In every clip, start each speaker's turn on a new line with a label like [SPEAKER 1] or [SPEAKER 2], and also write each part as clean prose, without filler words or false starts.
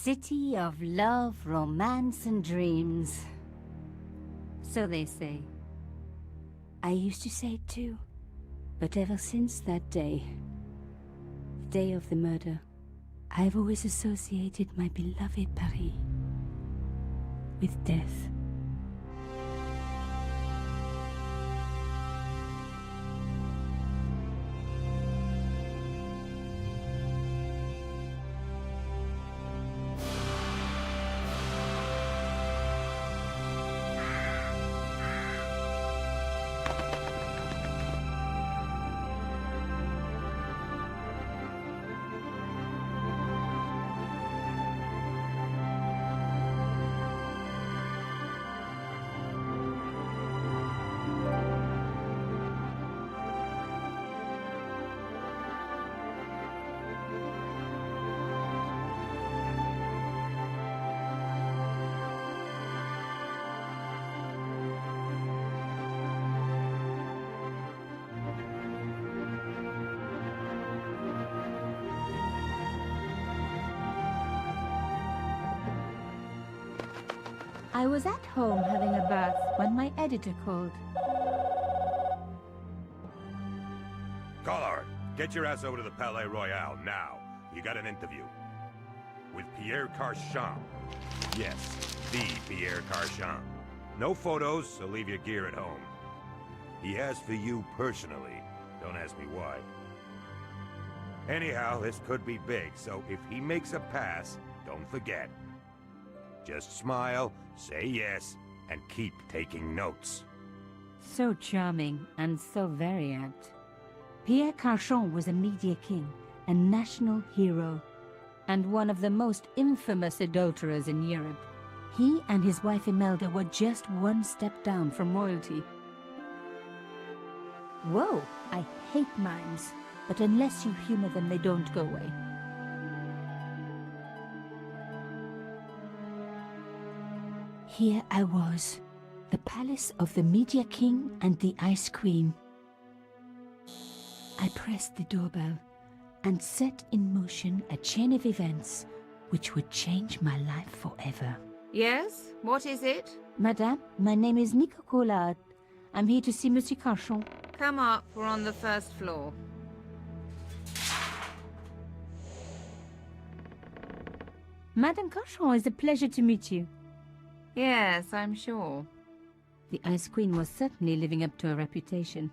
[SPEAKER 1] city of love, romance, and dreams. So they say. I used to say it too. But ever since that day, the day of the murder, I've always associated my beloved Paris with death. I was at home having a bath when my editor called.
[SPEAKER 2] Collard, get your ass over to the Palais Royal now. You got an interview. With Pierre Carchon. Yes, the Pierre Carchon. No photos, so leave your gear at home. He asked for you personally. Don't ask me why. Anyhow, this could be big, so if he makes a pass, don't forget. Just smile, say yes, and keep taking notes.
[SPEAKER 1] So charming and so very apt. Pierre Carchon was a media king, a national hero, and one of the most infamous adulterers in Europe. He and his wife Imelda were just one step down from royalty. Whoa, I hate mimes, but unless you humor them, they don't go away. Here I was, the palace of the Media King and the Ice Queen. I pressed the doorbell and set in motion a chain of events which would change my life forever.
[SPEAKER 3] Yes? What is it?
[SPEAKER 1] Madame, my name is Nicole. I'm here to see Monsieur Carchon.
[SPEAKER 3] Come up, we're on the first floor.
[SPEAKER 1] Madame Carchon, it's a pleasure to meet you.
[SPEAKER 3] Yes, I'm sure.
[SPEAKER 1] The Ice Queen was certainly living up to her reputation.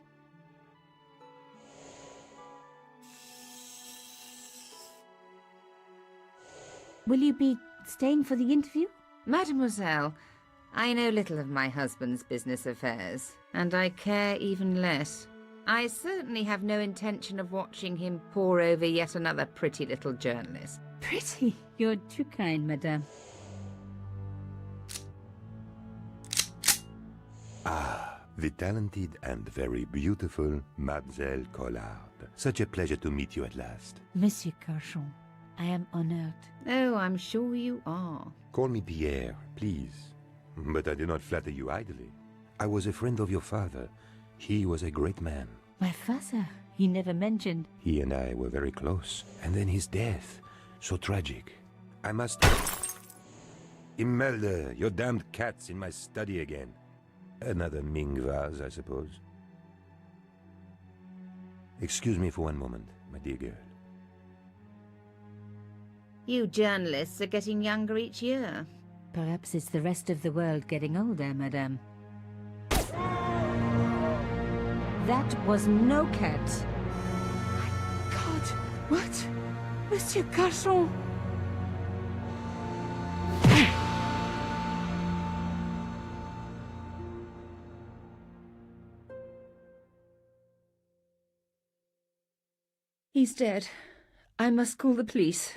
[SPEAKER 1] Will you be staying for the interview?
[SPEAKER 3] Mademoiselle, I know little of my husband's business affairs, and I care even less. I certainly have no intention of watching him pore over yet another pretty little journalist.
[SPEAKER 1] Pretty? You're too kind, madame.
[SPEAKER 2] Ah, the talented and very beautiful Mademoiselle Collard. Such a pleasure to meet you at last.
[SPEAKER 1] Monsieur Carchon, I am honored.
[SPEAKER 3] Oh, I'm sure you are.
[SPEAKER 2] Call me Pierre, please. But I do not flatter you idly. I was a friend of your father. He was a great man.
[SPEAKER 1] My father? He never mentioned.
[SPEAKER 2] He and I were very close. And then his death. So tragic. I must... Imelda, your damned cat's in my study again. Another Ming vase, I suppose. Excuse me for one moment, my dear girl.
[SPEAKER 3] You journalists are getting younger each year.
[SPEAKER 1] Perhaps it's the rest of the world getting older, madame. That was no cat.
[SPEAKER 4] My God, what? Monsieur Carchon!
[SPEAKER 3] He's dead. I must call the police.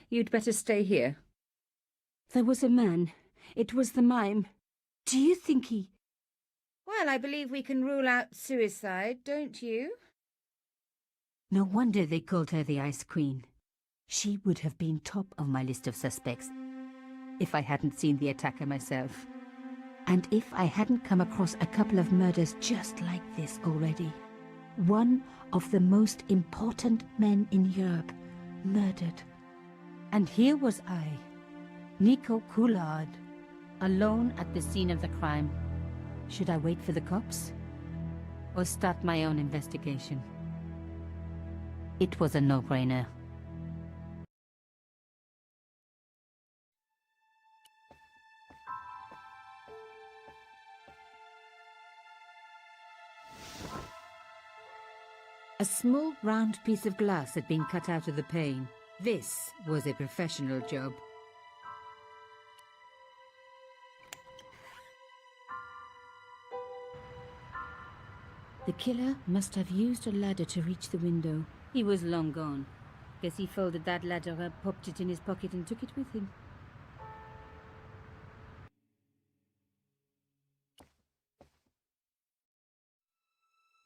[SPEAKER 3] You'd better stay here.
[SPEAKER 1] There was a man. It was the mime. Do you think he...
[SPEAKER 3] Well, I believe we can rule out suicide, don't you?
[SPEAKER 1] No wonder they called her the Ice Queen. She would have been top of my list of suspects if I hadn't seen the attacker myself. And if I hadn't come across a couple of murders just like this already. One of the most important men in Europe murdered. And here was I, Nicole Coulard, alone at the scene of the crime. Should I wait for the cops? Or start my own investigation? It was a no-brainer. A small round piece of glass had been cut out of the pane. This was a professional job. The killer must have used a ladder to reach the window. He was long gone. Guess he folded that ladder up, popped it in his pocket and took it with him.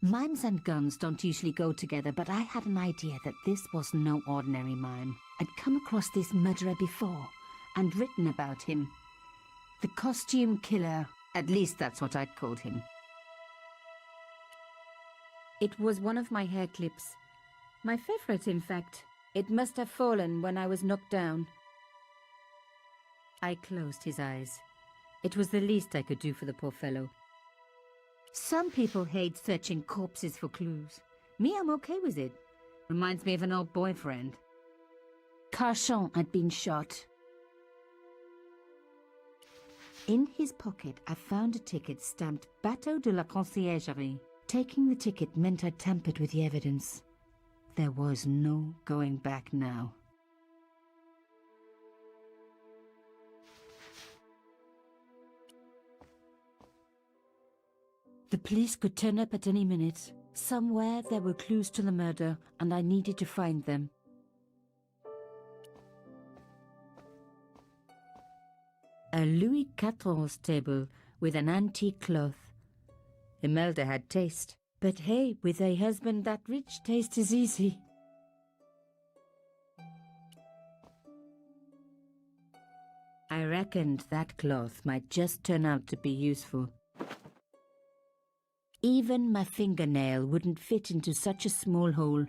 [SPEAKER 1] Mimes and guns don't usually go together, but I had an idea that this was no ordinary mime. I'd come across this murderer before, and written about him. The costume killer, at least that's what I'd called him. It was one of my hair clips. My favorite, in fact. It must have fallen when I was knocked down. I closed his eyes. It was the least I could do for the poor fellow. Some people hate searching corpses for clues. Me, I'm okay with it. Reminds me of an old boyfriend. Carchon had been shot. In his pocket, I found a ticket stamped Bateau de la Conciergerie. Taking the ticket meant I tampered with the evidence. There was no going back now. The police could turn up at any minute. Somewhere there were clues to the murder, and I needed to find them. A Louis XIV table with an antique cloth. Imelda had taste. But hey, with a husband that rich, taste is easy. I reckoned that cloth might just turn out to be useful. Even my fingernail wouldn't fit into such a small hole.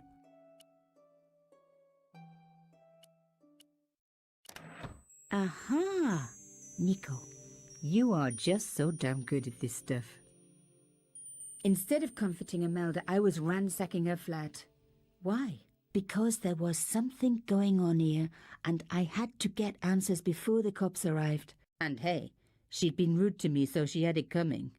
[SPEAKER 1] Aha! Nico, you are just so damn good at this stuff. Instead of comforting Imelda, I was ransacking her flat. Why? Because there was something going on here, and I had to get answers before the cops arrived. And hey, she'd been rude to me, so she had it coming.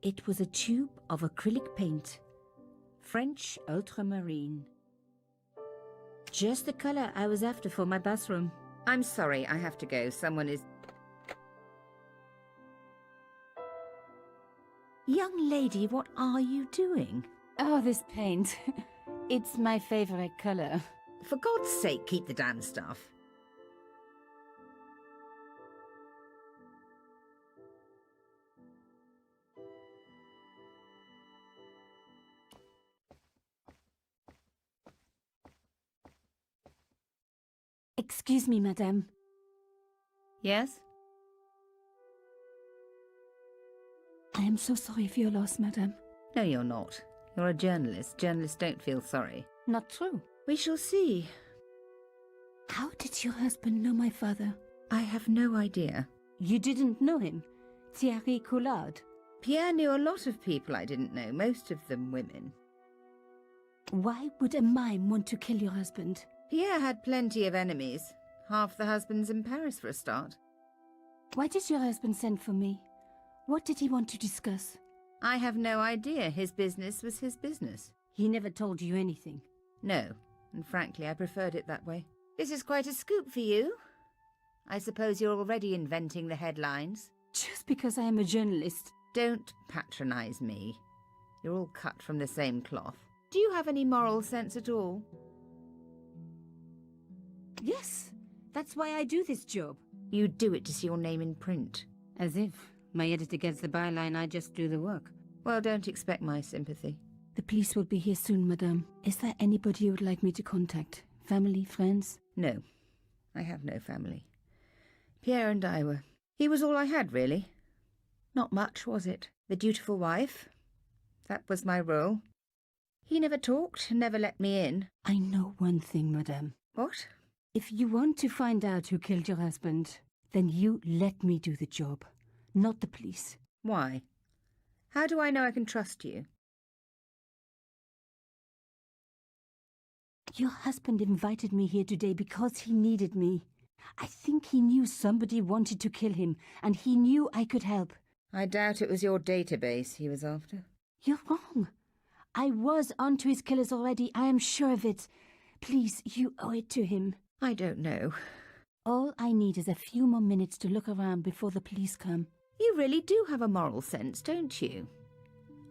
[SPEAKER 1] It was a tube of acrylic paint. French ultramarine. Just the color I was after for my bathroom.
[SPEAKER 3] I'm sorry, I have to go. Someone is...
[SPEAKER 1] Young lady, what are you doing? Oh, this paint. It's my favorite color.
[SPEAKER 3] For God's sake, keep the damn stuff.
[SPEAKER 1] Excuse me, madame.
[SPEAKER 3] Yes?
[SPEAKER 1] I am so sorry for your loss, madame.
[SPEAKER 3] No, you're not. You're a journalist. Journalists don't feel sorry.
[SPEAKER 1] Not true.
[SPEAKER 3] We shall see.
[SPEAKER 1] How did your husband know my father?
[SPEAKER 3] I have no idea.
[SPEAKER 1] You didn't know him? Thierry Coulard?
[SPEAKER 3] Pierre knew a lot of people I didn't know, most of them women.
[SPEAKER 1] Why would a mime want to kill your husband?
[SPEAKER 3] Pierre had plenty of enemies. Half the husbands in Paris for a start.
[SPEAKER 1] Why did your husband send for me? What did he want to discuss?
[SPEAKER 3] I have no idea. His business was his business.
[SPEAKER 1] He never told you anything?
[SPEAKER 3] No, and frankly I preferred it that way. This is quite a scoop for you. I suppose you're already inventing the headlines.
[SPEAKER 1] Just because I am a journalist.
[SPEAKER 3] Don't patronize me. You're all cut from the same cloth. Do you have any moral sense at all?
[SPEAKER 1] Yes, that's why I do this job.
[SPEAKER 3] You do it to see your name in print.
[SPEAKER 1] As if my editor gets the byline, I just do the work.
[SPEAKER 3] Well, don't expect my sympathy.
[SPEAKER 1] The police will be here soon, madame. Is there anybody you would like me to contact? Family, friends?
[SPEAKER 3] No, I have no family. Pierre and I were... He was all I had, really. Not much, was it? The dutiful wife. That was my role. He never talked, never let me in.
[SPEAKER 1] I know one thing, madame.
[SPEAKER 3] What?
[SPEAKER 1] If you want to find out who killed your husband, then you let me do the job, not the police.
[SPEAKER 3] Why? How do I know I can trust you?
[SPEAKER 1] Your husband invited me here today because he needed me. I think he knew somebody wanted to kill him, and he knew I could help.
[SPEAKER 3] I doubt it was your database he was after.
[SPEAKER 1] You're wrong. I was onto his killers already, I am sure of it. Please, you owe it to him.
[SPEAKER 3] I don't know.
[SPEAKER 1] All I need is a few more minutes to look around before the police come.
[SPEAKER 3] You really do have a moral sense, don't you?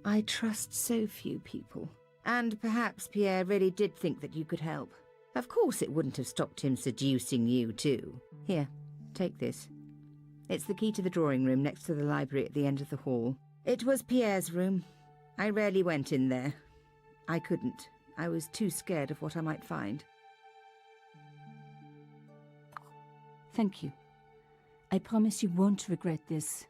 [SPEAKER 3] I trust so few people. And perhaps Pierre really did think that you could help. Of course it wouldn't have stopped him seducing you too. Here, take this. It's the key to the drawing room next to the library at the end of the hall. It was Pierre's room. I rarely went in there. I couldn't. I was too scared of what I might find.
[SPEAKER 1] Thank you. I promise you won't regret this.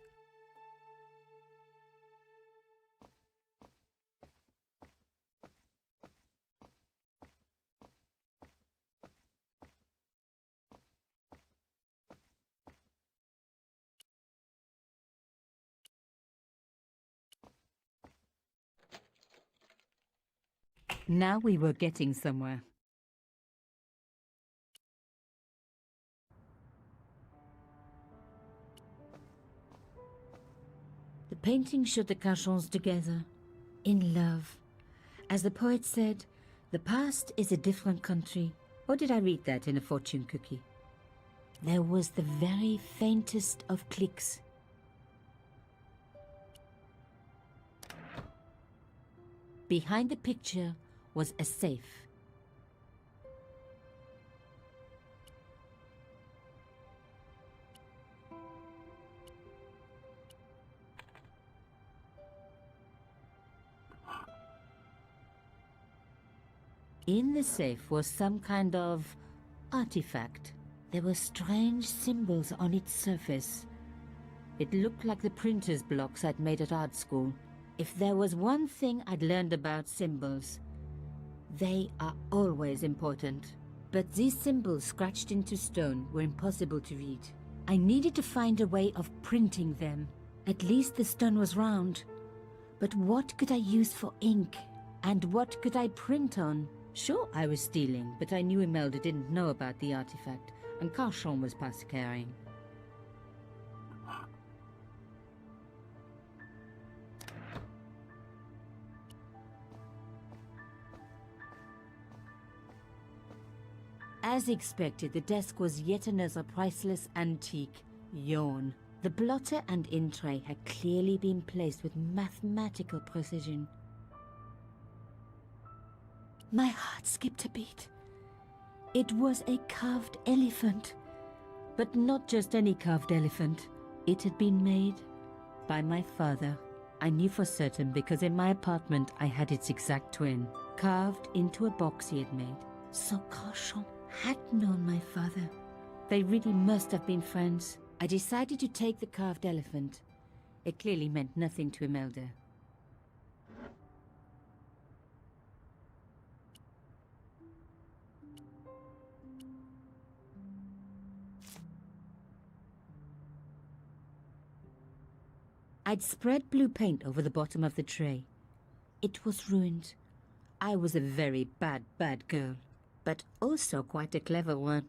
[SPEAKER 1] Now we were getting somewhere. The painting showed the Cachons together, in love. As the poet said, the past is a different country. Or did I read that in a fortune cookie? There was the very faintest of clicks. Behind the picture was a safe. In the safe was some kind of artifact. There were strange symbols on its surface. It looked like the printer's blocks I'd made at art school. If there was one thing I'd learned about symbols, they are always important. But these symbols scratched into stone were impossible to read. I needed to find a way of printing them. At least the stone was round. But what could I use for ink? And what could I print on? Sure, I was stealing, but I knew Imelda didn't know about the artifact, and Cachon was past caring. As expected, the desk was yet another priceless antique. Yawn. The blotter and in tray had clearly been placed with mathematical precision. My heart skipped a beat. It was a carved elephant. But not just any carved elephant. It had been made by my father. I knew for certain because in my apartment I had its exact twin, carved into a box he had made. So Cachon had known my father. They really must have been friends. I decided to take the carved elephant. It clearly meant nothing to Imelda. I'd spread blue paint over the bottom of the tray. It was ruined. I was a very bad girl, but also quite a clever one.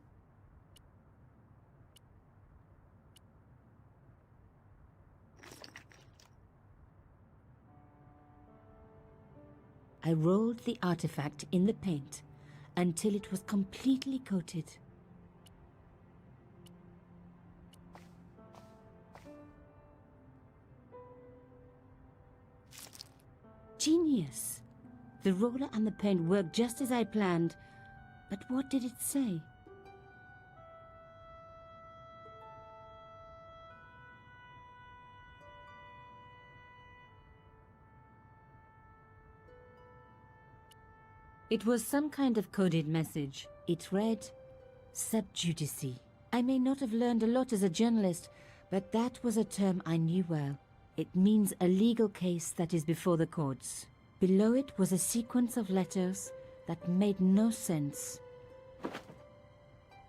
[SPEAKER 1] I rolled the artifact in the paint until it was completely coated. Genius! The roller and the paint worked just as I planned, but what did it say? It was some kind of coded message. It read, sub judice. I may not have learned a lot as a journalist, but that was a term I knew well. It means a legal case that is before the courts. Below it was a sequence of letters that made no sense.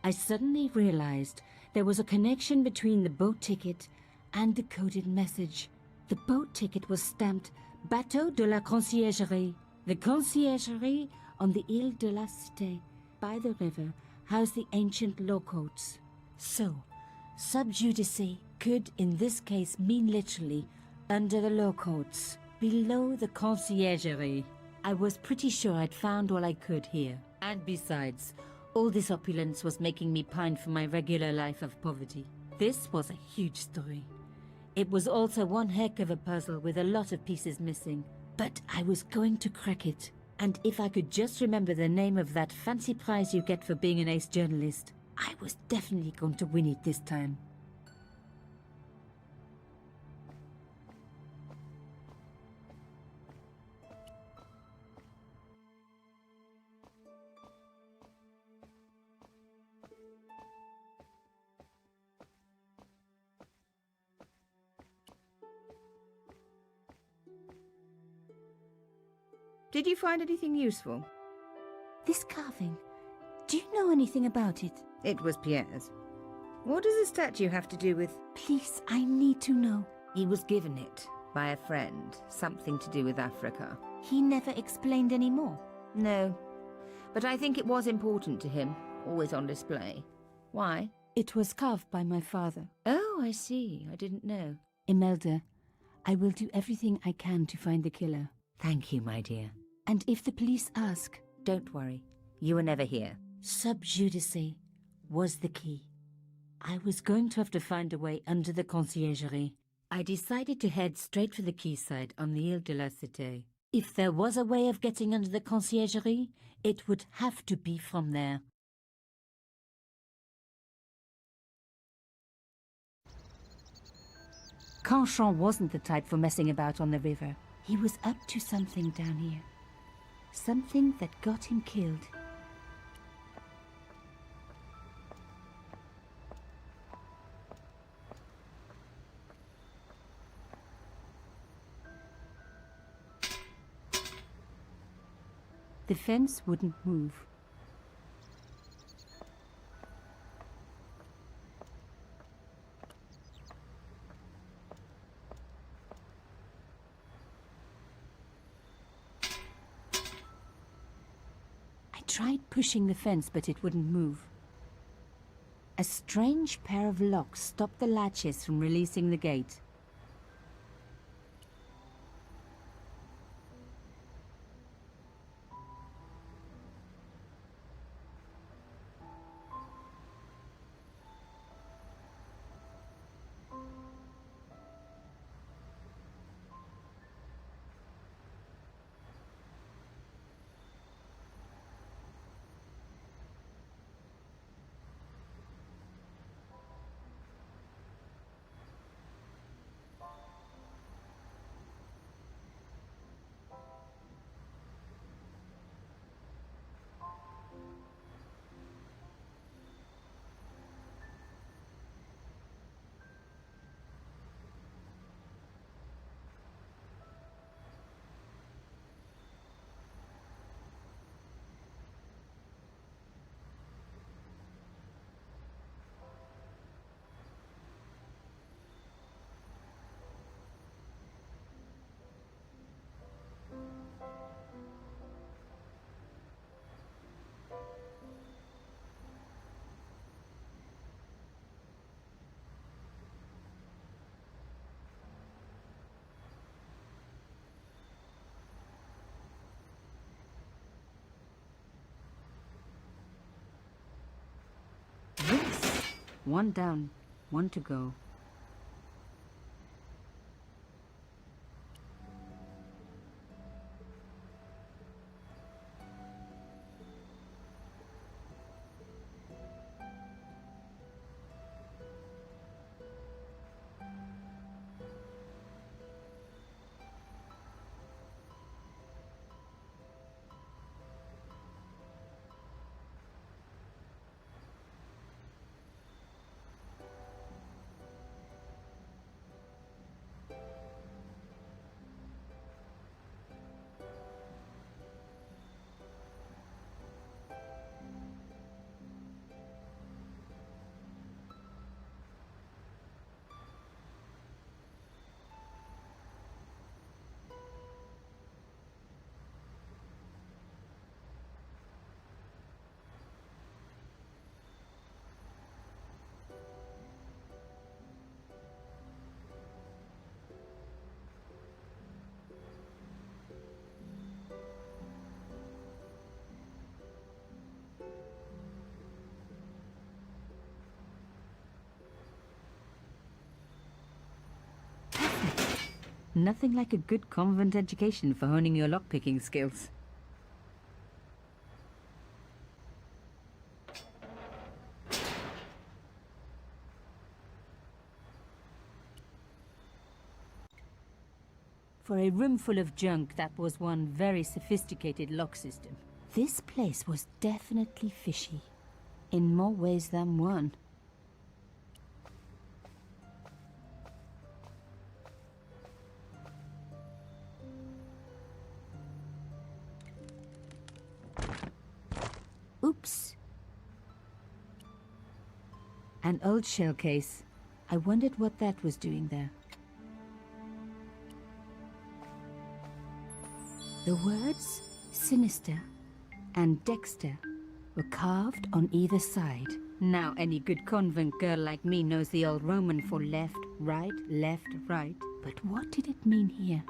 [SPEAKER 1] I suddenly realized there was a connection between the boat ticket and the coded message. The boat ticket was stamped Bateau de la Conciergerie. The conciergerie on the Ile de la Cité, by the river, housed the ancient law courts. So, sub judice could in this case mean literally under the law courts, below the conciergerie. I was pretty sure I'd found all I could here. And besides, all this opulence was making me pine for my regular life of poverty. This was a huge story. It was also one heck of a puzzle with a lot of pieces missing. But I was going to crack it. And if I could just remember the name of that fancy prize you get for being an ace journalist, I was definitely going to win it this time.
[SPEAKER 3] Did you find anything useful?
[SPEAKER 1] This carving, do you know anything about it?
[SPEAKER 3] It was Pierre's. What does the statue have to do with...
[SPEAKER 1] Please, I need to know.
[SPEAKER 3] He was given it by a friend, something to do with Africa.
[SPEAKER 1] He never explained any more.
[SPEAKER 3] No, but I think it was important to him, always on display. Why?
[SPEAKER 1] It was carved by my father.
[SPEAKER 3] Oh, I see. I didn't know.
[SPEAKER 1] Imelda, I will do everything I can to find the killer.
[SPEAKER 3] Thank you, my dear.
[SPEAKER 1] And if the police ask,
[SPEAKER 3] Don't worry. You were never here.
[SPEAKER 1] sub judice was the key. I was going to have to find a way under the conciergerie. I decided to head straight for the quayside on the Ile de la Cité. If there was a way of getting under the conciergerie, it would have to be from there. Canchon wasn't the type for messing about on the river. He was up to something down here. Something that got him killed. The fence wouldn't move. I tried pushing the fence, but it wouldn't move. A strange pair of locks stopped the latches from releasing the gate. Yes! One down, one to go. Nothing like a good convent education for honing your lockpicking skills. For a room full of junk, that was one very sophisticated lock system. This place was definitely fishy, in more ways than one. Oops. An old shell case. I wondered what that was doing there. The words sinister and Dexter were carved on either side. Now any good convent girl like me knows the old Roman for left, right. But what did it mean here?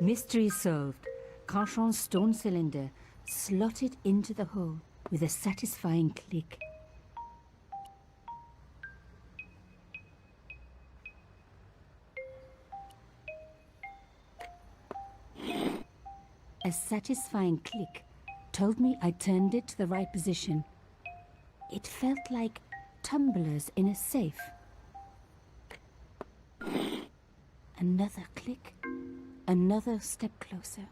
[SPEAKER 1] Mystery solved. Carchon's stone cylinder slotted into the hole with a satisfying click. A satisfying click told me I turned it to the right position. It felt like tumblers in a safe. Another click, another step closer.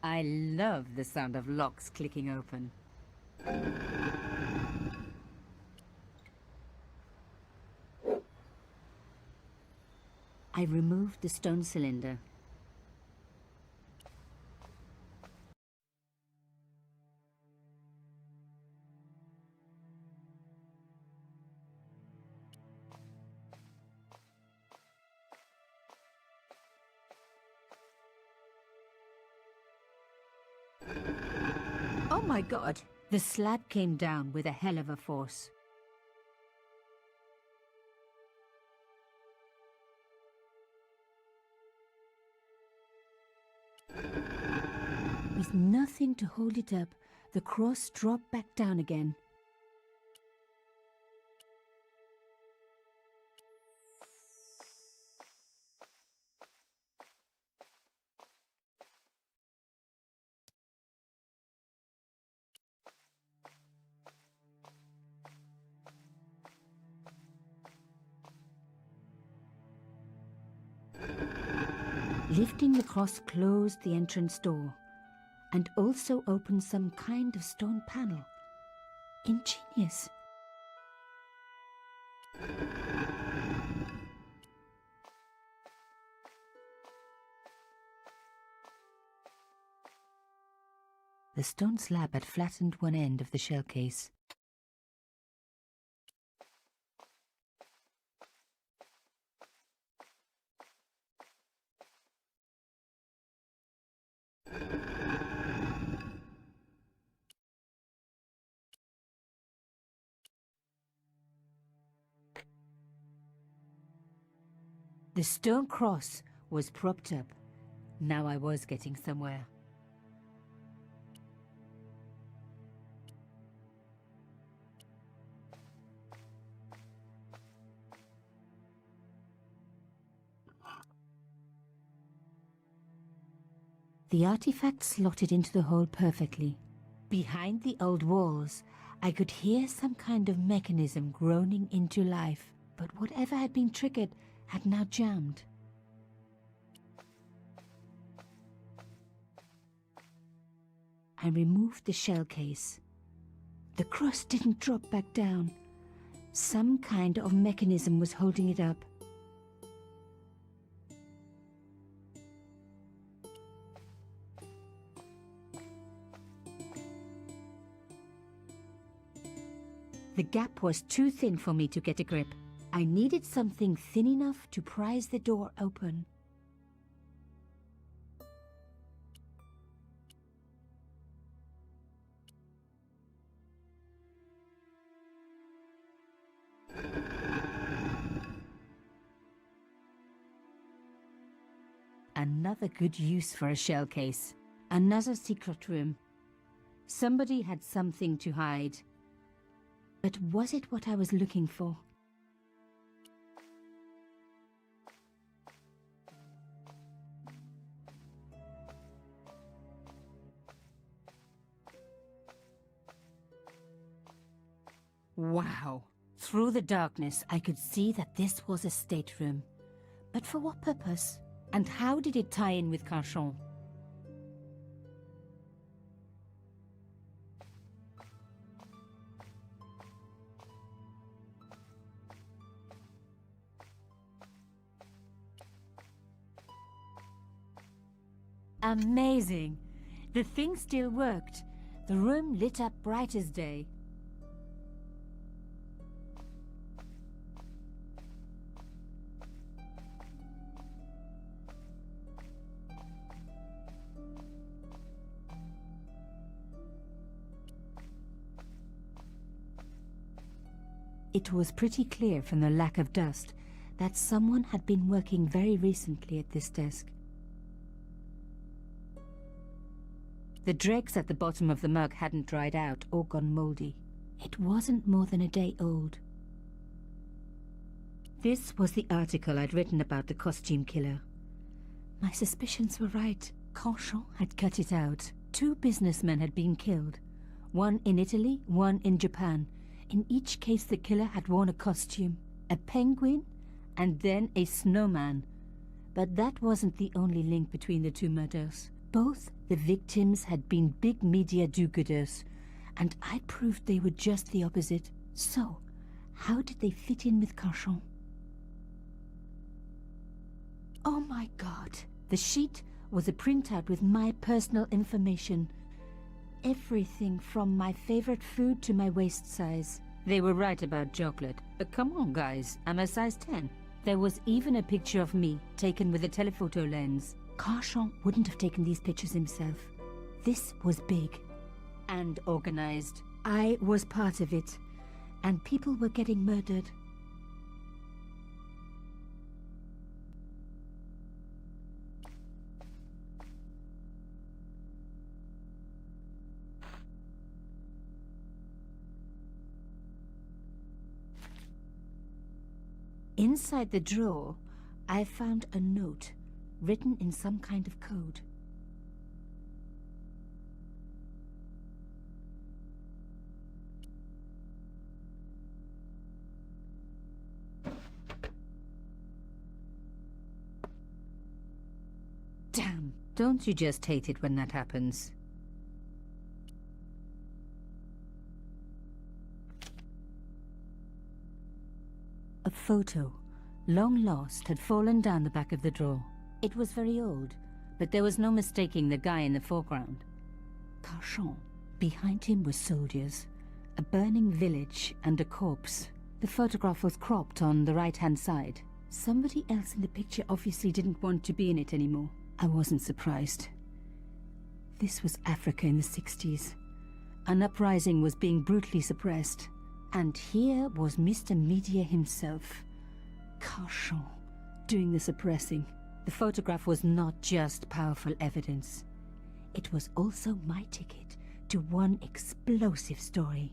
[SPEAKER 1] I love the sound of locks clicking open. I removed the stone cylinder. Oh my God! The slab came down with a hell of a force. With nothing to hold it up, the cross dropped back down again. Lifting the cross closed the entrance door and also opened some kind of stone panel. Ingenious. The stone slab had flattened one end of the shell case. The stone cross was propped up. Now I was getting somewhere. The artifact slotted into the hole perfectly. Behind the old walls, I could hear some kind of mechanism groaning into life, but whatever had been triggered had now jammed. I removed the shell case. The cross didn't drop back down. Some kind of mechanism was holding it up. The gap was too thin for me to get a grip. I needed something thin enough to prise the door open. another good use for a shell case. Another secret room. Somebody had something to hide. But was it what I was looking for? Wow! Through the darkness, I could see that this was a stateroom. But for what purpose? And how did it tie in with Carchon? Amazing! The thing still worked. The room lit up bright as day. It was pretty clear from the lack of dust that someone had been working very recently at this desk. The dregs at the bottom of the mug hadn't dried out or gone moldy. It wasn't more than a day old. This was the article I'd written about the costume killer. My suspicions were right. Carchon had cut it out. 2 businessmen had been killed. One in Italy, one in Japan. In each case, the killer had worn a costume, a penguin, and then a snowman. But that wasn't the only link between the 2 murders. Both the victims had been big media do-gooders, and I proved they were just the opposite. So, how did they fit in with Carchon? Oh my God! The sheet was a printout with my personal information. Everything from my favorite food to my waist size. They were right about chocolate. But come on, guys, I'm a size 10. There was even a picture of me, taken with a telephoto lens. Carchon wouldn't have taken these pictures himself. This was big. And organized. I was part of it. And people were getting murdered. Inside the drawer, I found a note written in some kind of code. Damn! Don't you just hate it when that happens? A photo, long lost, had fallen down the back of the drawer. It was very old, but there was no mistaking the guy in the foreground. Carchon. Behind him were soldiers, a burning village, and a corpse. The photograph was cropped on the right-hand side. Somebody else in the picture obviously didn't want to be in it anymore. I wasn't surprised. This was Africa in the 60s. An uprising was being brutally suppressed. And here was Mr. Media himself, Carchon, doing the suppressing. The photograph was not just powerful evidence. It was also my ticket to one explosive story.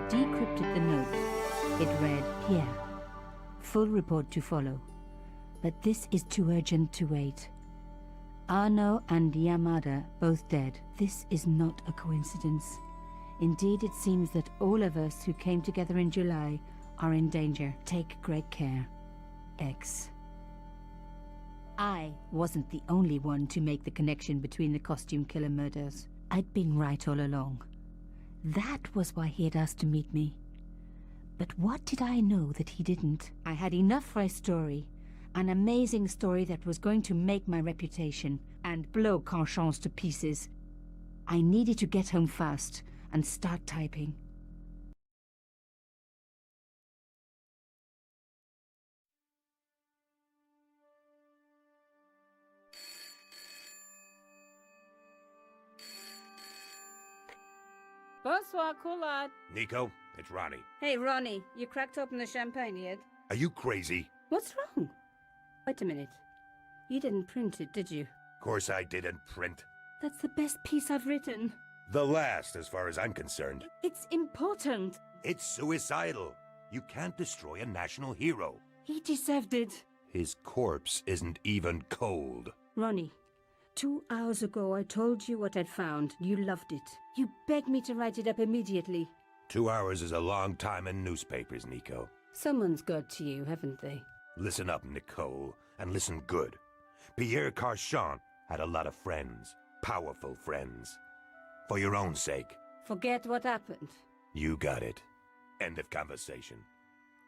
[SPEAKER 1] decrypted the note. It read, Pierre, full report to follow. But this is too urgent to wait. Arno and Yamada both dead. This is not a coincidence. Indeed, it seems that all of us who came together in July are in danger. Take great care. X. I wasn't the only one to make the connection between the costume killer murders. I'd been right all along. That was why he had asked to meet me. But what did I know that he didn't? I had enough for a story. An amazing story that was going to make my reputation and blow Carchance to pieces. I needed to get home fast and start typing.
[SPEAKER 5] Bonsoir, Collard.
[SPEAKER 2] Nico, it's Ronnie.
[SPEAKER 5] Hey, Ronnie, you cracked open the champagne yet?
[SPEAKER 2] Are you crazy?
[SPEAKER 5] What's wrong? Wait a minute. You didn't print it, did you?
[SPEAKER 2] Of course I didn't print.
[SPEAKER 5] That's the best piece I've written.
[SPEAKER 2] The last, as far as I'm concerned.
[SPEAKER 5] It's important.
[SPEAKER 2] It's suicidal. You can't destroy a national hero.
[SPEAKER 5] He deserved it.
[SPEAKER 2] His corpse isn't even cold.
[SPEAKER 5] Ronnie, 2 hours ago I told you what I'd found. You loved it. You begged me to write it up immediately.
[SPEAKER 2] 2 hours is a long time in newspapers, Nico.
[SPEAKER 5] Someone's got to you, haven't they?
[SPEAKER 2] Listen up, Nicole, and listen good. Pierre Carchant had a lot of friends. Powerful friends. For your own sake.
[SPEAKER 5] Forget what happened.
[SPEAKER 2] You got it. End of conversation.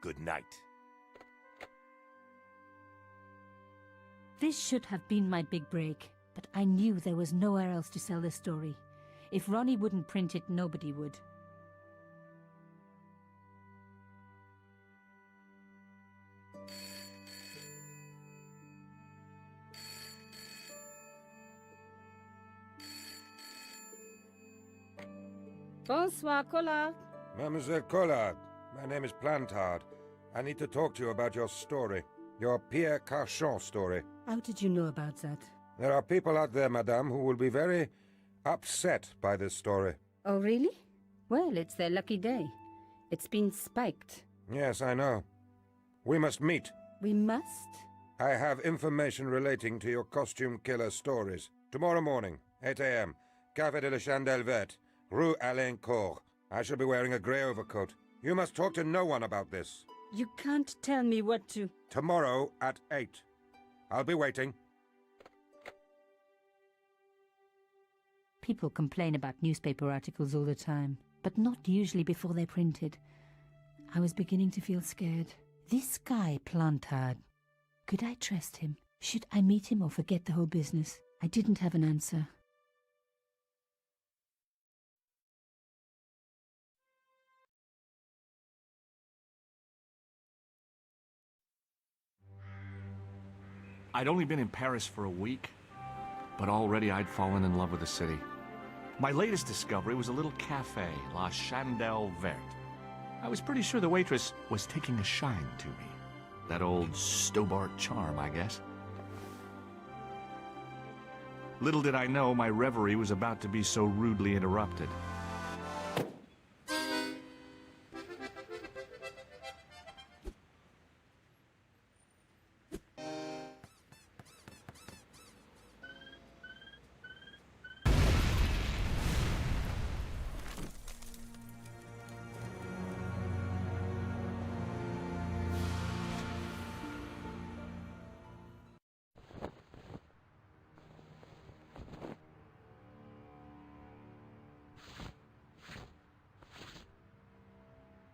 [SPEAKER 2] Good night.
[SPEAKER 1] This should have been my big break, but I knew there was nowhere else to sell this story. If Ronnie wouldn't print it, nobody would.
[SPEAKER 5] Bonsoir, Collard.
[SPEAKER 6] Mademoiselle Collard, my name is Plantard. I need to talk to you about your story. Your Pierre Carchant story.
[SPEAKER 5] How did you know about that?
[SPEAKER 6] There are people out there, madame, who will be very upset by this story.
[SPEAKER 5] Oh, really? Well, it's their lucky day. It's been spiked.
[SPEAKER 6] Yes, I know. We must meet.
[SPEAKER 5] We must?
[SPEAKER 6] I have information relating to your costume killer stories. Tomorrow morning, 8 a.m., Café de la Chandelle Verte, Rue Alain Court. I shall be wearing a grey overcoat. You must talk to no one about this.
[SPEAKER 5] You can't tell me what to...
[SPEAKER 6] Tomorrow at 8. I'll be waiting.
[SPEAKER 1] People complain about newspaper articles all the time, but not usually before they're printed. I was beginning to feel scared. This guy, Plantard, could I trust him? Should I meet him or forget the whole business? I didn't have an answer.
[SPEAKER 7] I'd only been in Paris for a week, but already I'd fallen in love with the city. My latest discovery was a little cafe, La Chandelle Verte. I was pretty sure the waitress was taking a shine to me. That old Stobbart charm, I guess. Little did I know my reverie was about to be so rudely interrupted.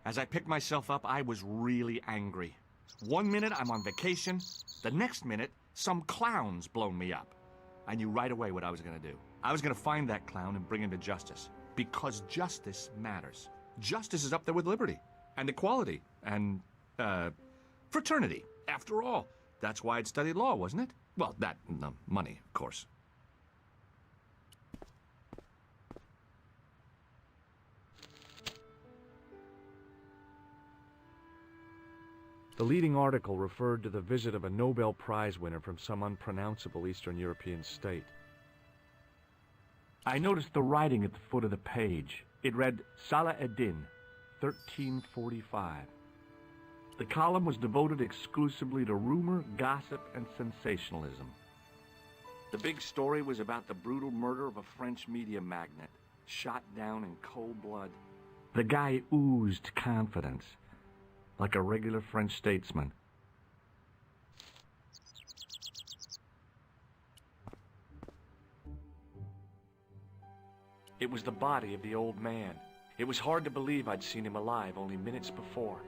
[SPEAKER 7] As I picked myself up, I was really angry. 1 minute I'm on vacation, the next minute some clown's blown me up. I knew right away what I was gonna do. I was gonna find that clown and bring him to justice. Because justice matters. Justice is up there with liberty, and equality, and, fraternity. After all, that's why I'd studied law, wasn't it? Well, that and the money, of course.
[SPEAKER 8] The leading article referred to the visit of a Nobel Prize winner from some unpronounceable Eastern European state. I noticed the writing at the foot of the page. It read, Salah Eddin, 1345. The column was devoted exclusively to rumor, gossip, and sensationalism. The big story was about the brutal murder of a French media magnate, shot down in cold blood. The guy oozed confidence, like a regular French statesman. It was the body of the old man. It was hard to believe I'd seen him alive only minutes before.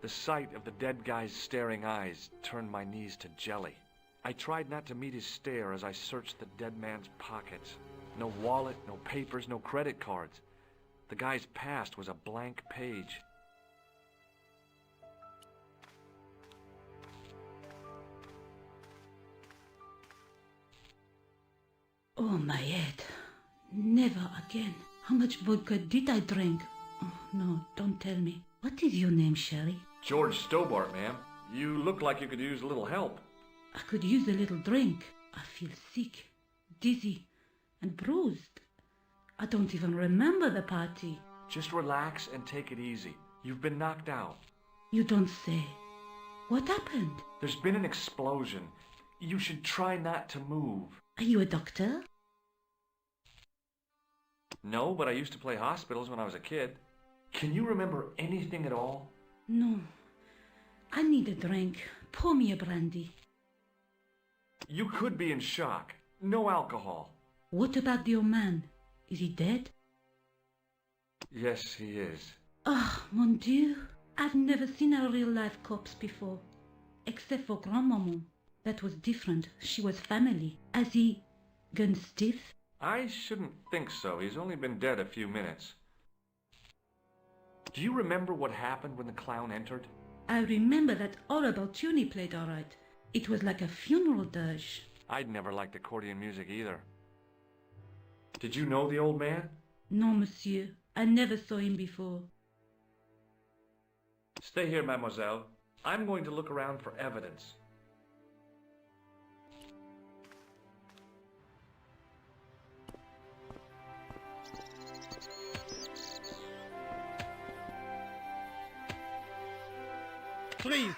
[SPEAKER 8] The sight of the dead guy's staring eyes turned my knees to jelly. I tried not to meet his stare as I searched the dead man's pockets. No wallet, no papers, no credit cards. The guy's past was a blank page.
[SPEAKER 4] Oh, my head. Never again. How much vodka did I drink? Oh, no, don't tell me. What is your name, Sherry?
[SPEAKER 8] George Stobbart, ma'am. You look like you could use a little help.
[SPEAKER 4] I could use a little drink. I feel sick, dizzy, and bruised. I don't even remember the party.
[SPEAKER 8] Just relax and take it easy. You've been knocked out.
[SPEAKER 4] You don't say. What happened?
[SPEAKER 8] There's been an explosion. You should try not to move.
[SPEAKER 4] Are you a doctor?
[SPEAKER 8] No, but I used to play hospitals when I was a kid. Can you remember anything at all?
[SPEAKER 4] No. I need a drink. Pour me a brandy.
[SPEAKER 8] You could be in shock. No alcohol.
[SPEAKER 4] What about the old man? Is he dead?
[SPEAKER 8] Yes, he is.
[SPEAKER 4] Ah, mon Dieu. I've never seen a real-life corpse before. Except for Grandmaman. That was different. She was family. Has he gone stiff?
[SPEAKER 8] I shouldn't think so. He's only been dead a few minutes. Do you remember what happened when the clown entered?
[SPEAKER 4] I remember that horrible tune he played all right. It was like a funeral dirge.
[SPEAKER 8] I'd never liked accordion music either. Did you know the old man?
[SPEAKER 4] No, monsieur. I never saw him before.
[SPEAKER 8] Stay here, mademoiselle. I'm going to look around for evidence.
[SPEAKER 9] Please,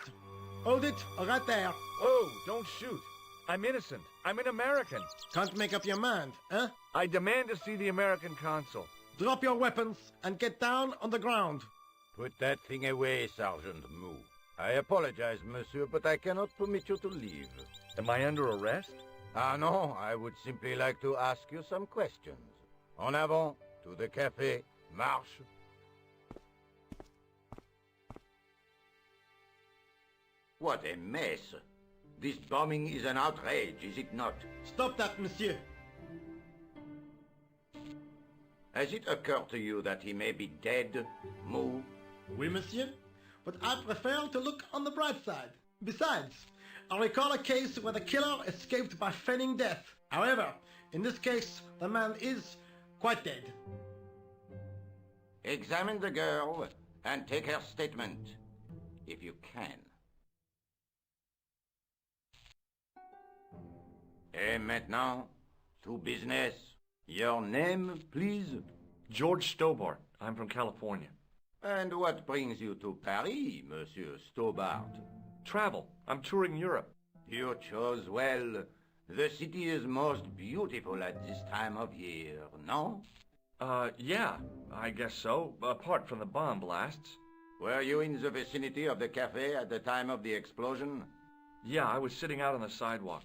[SPEAKER 9] hold it right there.
[SPEAKER 8] Oh, don't shoot. I'm innocent. I'm an American.
[SPEAKER 9] Can't make up your mind, huh?
[SPEAKER 8] I demand to see the American consul.
[SPEAKER 9] Drop your weapons and get down on the ground.
[SPEAKER 10] Put that thing away, Sergeant Moo. I apologize, monsieur, but I cannot permit you to leave.
[SPEAKER 8] Am I under arrest?
[SPEAKER 10] Ah, no, I would simply like to ask you some questions. En avant, to the café, marche. What a mess. This bombing is an outrage, is it not?
[SPEAKER 9] Stop that, monsieur.
[SPEAKER 10] Has it occurred to you that he may be dead, Moo?
[SPEAKER 9] Oui, monsieur. But I prefer to look on the bright side. Besides, I recall a case where the killer escaped by feigning death. However, in this case, the man is quite dead.
[SPEAKER 10] Examine the girl and take her statement, if you can. Et maintenant, to business. Your name, please?
[SPEAKER 8] George Stobbart. I'm from California.
[SPEAKER 10] And what brings you to Paris, Monsieur Stobbart?
[SPEAKER 8] Travel. I'm touring Europe.
[SPEAKER 10] You chose well. The city is most beautiful at this time of year, no?
[SPEAKER 8] Yeah, I guess so, apart from the bomb blasts.
[SPEAKER 10] Were you in the vicinity of the cafe at the time of the explosion?
[SPEAKER 8] Yeah, I was sitting out on the sidewalk.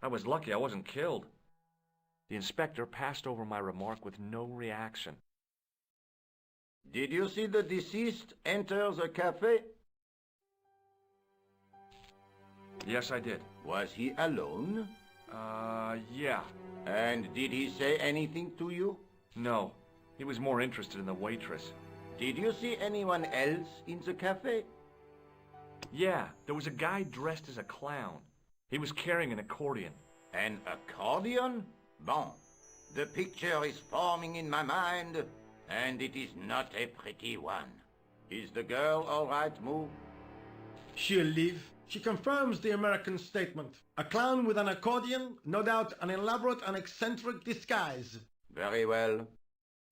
[SPEAKER 8] I was lucky I wasn't killed. The inspector passed over my remark with no reaction.
[SPEAKER 10] Did you see the deceased enter the cafe?
[SPEAKER 8] Yes, I did.
[SPEAKER 10] Was he alone?
[SPEAKER 8] Yeah.
[SPEAKER 10] And did he say anything to you?
[SPEAKER 8] No. He was more interested in the waitress.
[SPEAKER 10] Did you see anyone else in the cafe?
[SPEAKER 8] Yeah, there was a guy dressed as a clown. He was carrying an accordion.
[SPEAKER 10] An accordion? Bon. The picture is forming in my mind, and it is not a pretty one. Is the girl all right, Moo?
[SPEAKER 9] She'll live. She confirms the American statement. A clown with an accordion, no doubt an elaborate and eccentric disguise.
[SPEAKER 10] Very well.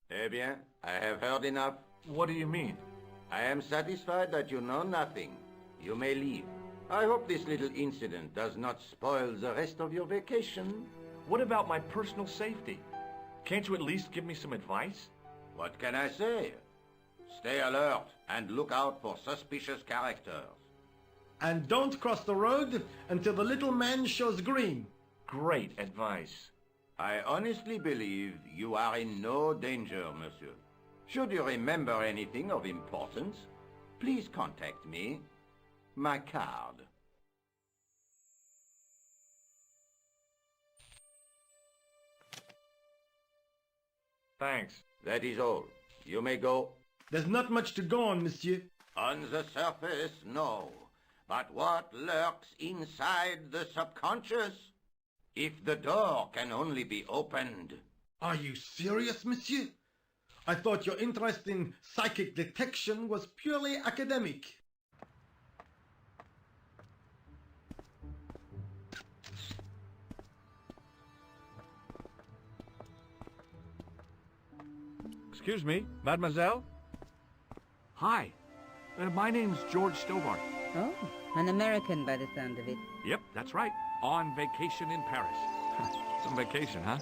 [SPEAKER 10] Eh bien, I have heard enough.
[SPEAKER 8] What do you mean?
[SPEAKER 10] I am satisfied that you know nothing. You may leave. I hope this little incident does not spoil the rest of your vacation.
[SPEAKER 8] What about my personal safety? Can't you at least give me some advice?
[SPEAKER 10] What can I say? Stay alert and look out for suspicious characters.
[SPEAKER 9] And don't cross the road until the little man shows green.
[SPEAKER 8] Great advice.
[SPEAKER 10] I honestly believe you are in no danger, monsieur. Should you remember anything of importance, please contact me. My card.
[SPEAKER 8] Thanks.
[SPEAKER 10] That is all. You may go.
[SPEAKER 9] There's not much to go on, monsieur.
[SPEAKER 10] On the surface, no. But what lurks inside the subconscious? If the door can only be opened...
[SPEAKER 9] Are you serious, monsieur? I thought your interest in psychic detection was purely academic.
[SPEAKER 8] Excuse me, mademoiselle? Hi. My name's George Stobbart.
[SPEAKER 3] Oh, an American by the sound of it.
[SPEAKER 8] Yep, that's right. On vacation in Paris. Some vacation, huh?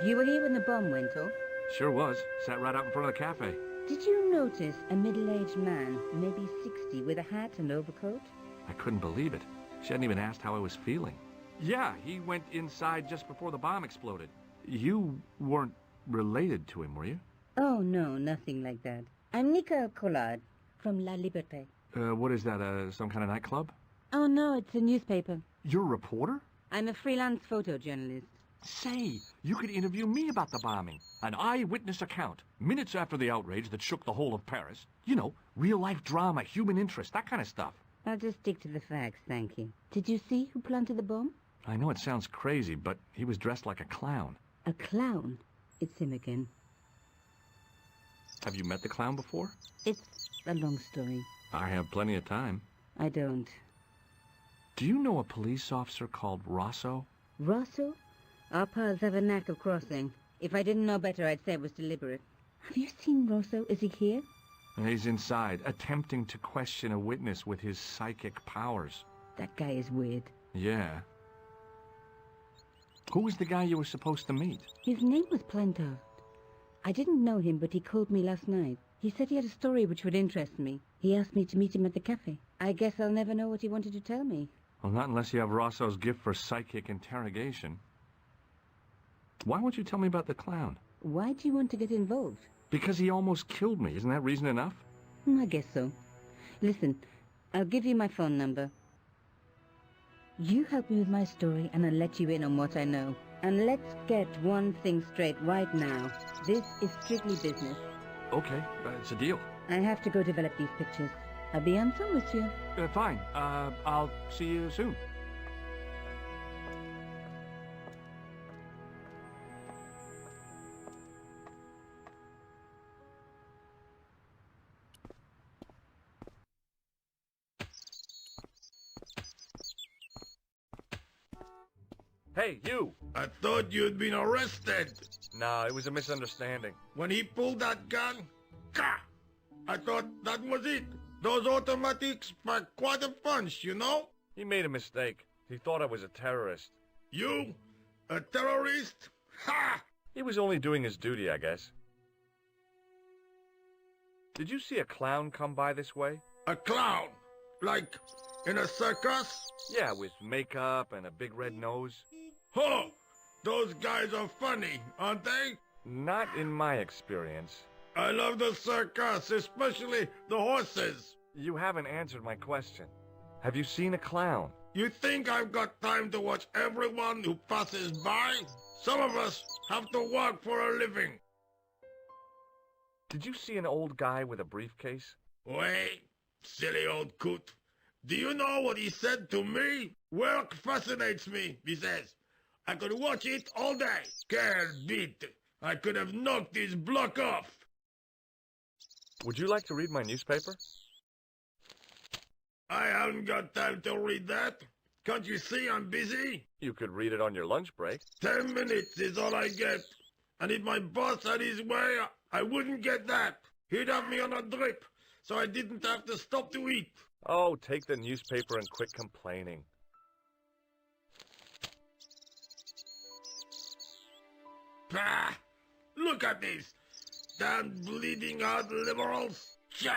[SPEAKER 3] You were here when the bomb went off?
[SPEAKER 8] Sure was. Sat right out in front of the cafe.
[SPEAKER 3] Did you notice a middle-aged man, maybe 60, with a hat and overcoat?
[SPEAKER 8] I couldn't believe it. She hadn't even asked how I was feeling. Yeah, he went inside just before the bomb exploded. You weren't related to him, were you?
[SPEAKER 3] Oh, no, nothing like that. I'm Nicole Collard from La Liberté.
[SPEAKER 8] What is that, some kind of nightclub?
[SPEAKER 3] Oh, no, it's a newspaper.
[SPEAKER 8] You're a reporter?
[SPEAKER 3] I'm a freelance photojournalist.
[SPEAKER 8] Say, you could interview me about the bombing. An eyewitness account, minutes after the outrage that shook the whole of Paris. You know, real-life drama, human interest, that kind of stuff.
[SPEAKER 3] I'll just stick to the facts, thank you. Did you see who planted the bomb?
[SPEAKER 8] I know it sounds crazy, but he was dressed like a clown.
[SPEAKER 3] A clown? It's him again.
[SPEAKER 8] Have you met the clown before?
[SPEAKER 3] It's a long story.
[SPEAKER 8] I have plenty of time.
[SPEAKER 3] I don't.
[SPEAKER 8] Do you know a police officer called Rosso?
[SPEAKER 3] Rosso? Our paths have a knack of crossing. If I didn't know better, I'd say it was deliberate. Have you seen Rosso? Is he here?
[SPEAKER 8] He's inside, attempting to question a witness with his psychic powers.
[SPEAKER 3] That guy is weird.
[SPEAKER 8] Yeah. Who was the guy you were supposed to meet?
[SPEAKER 3] His name was Plantard. I didn't know him, but he called me last night. He said he had a story which would interest me. He asked me to meet him at the cafe. I guess I'll never know what he wanted to tell me.
[SPEAKER 8] Well, not unless you have Rosso's gift for psychic interrogation. Why won't you tell me about the clown?
[SPEAKER 3] Why do you want to get involved?
[SPEAKER 8] Because he almost killed me. Isn't that reason enough?
[SPEAKER 3] I guess so. Listen, I'll give you my phone number. You help me with my story, and I'll let you in on what I know. And let's get one thing straight right now. This is strictly business.
[SPEAKER 8] Okay, it's a deal.
[SPEAKER 3] I have to go develop these pictures. À bientôt, monsieur.
[SPEAKER 8] Fine. I'll see you soon. Hey, you!
[SPEAKER 11] I thought you'd been arrested.
[SPEAKER 8] No, it was a misunderstanding.
[SPEAKER 11] When he pulled that gun, gah! I thought that was it. Those automatics pack quite a punch, you know?
[SPEAKER 8] He made a mistake. He thought I was a terrorist.
[SPEAKER 11] You? A terrorist? Ha!
[SPEAKER 8] He was only doing his duty, I guess. Did you see a clown come by this way?
[SPEAKER 11] A clown? Like in a circus?
[SPEAKER 8] Yeah, with makeup and a big red nose.
[SPEAKER 11] Oh! Those guys are funny, aren't they?
[SPEAKER 8] Not in my experience.
[SPEAKER 11] I love the circus, especially the horses.
[SPEAKER 8] You haven't answered my question. Have you seen a clown?
[SPEAKER 11] You think I've got time to watch everyone who passes by? Some of us have to work for a living.
[SPEAKER 8] Did you see an old guy with a briefcase?
[SPEAKER 11] Wait, silly old coot. Do you know what he said to me? Work fascinates me, he says. I could watch it all day. Quel bit. I could have knocked his block off.
[SPEAKER 8] Would you like to read my newspaper?
[SPEAKER 11] I haven't got time to read that. Can't you see I'm busy?
[SPEAKER 8] You could read it on your lunch break.
[SPEAKER 11] 10 minutes is all I get. And if my boss had his way, I wouldn't get that. He'd have me on a drip, so I didn't have to stop to eat.
[SPEAKER 8] Oh, take the newspaper and quit complaining.
[SPEAKER 11] Pah! Look at this. Damn bleeding heart liberals. Tcha!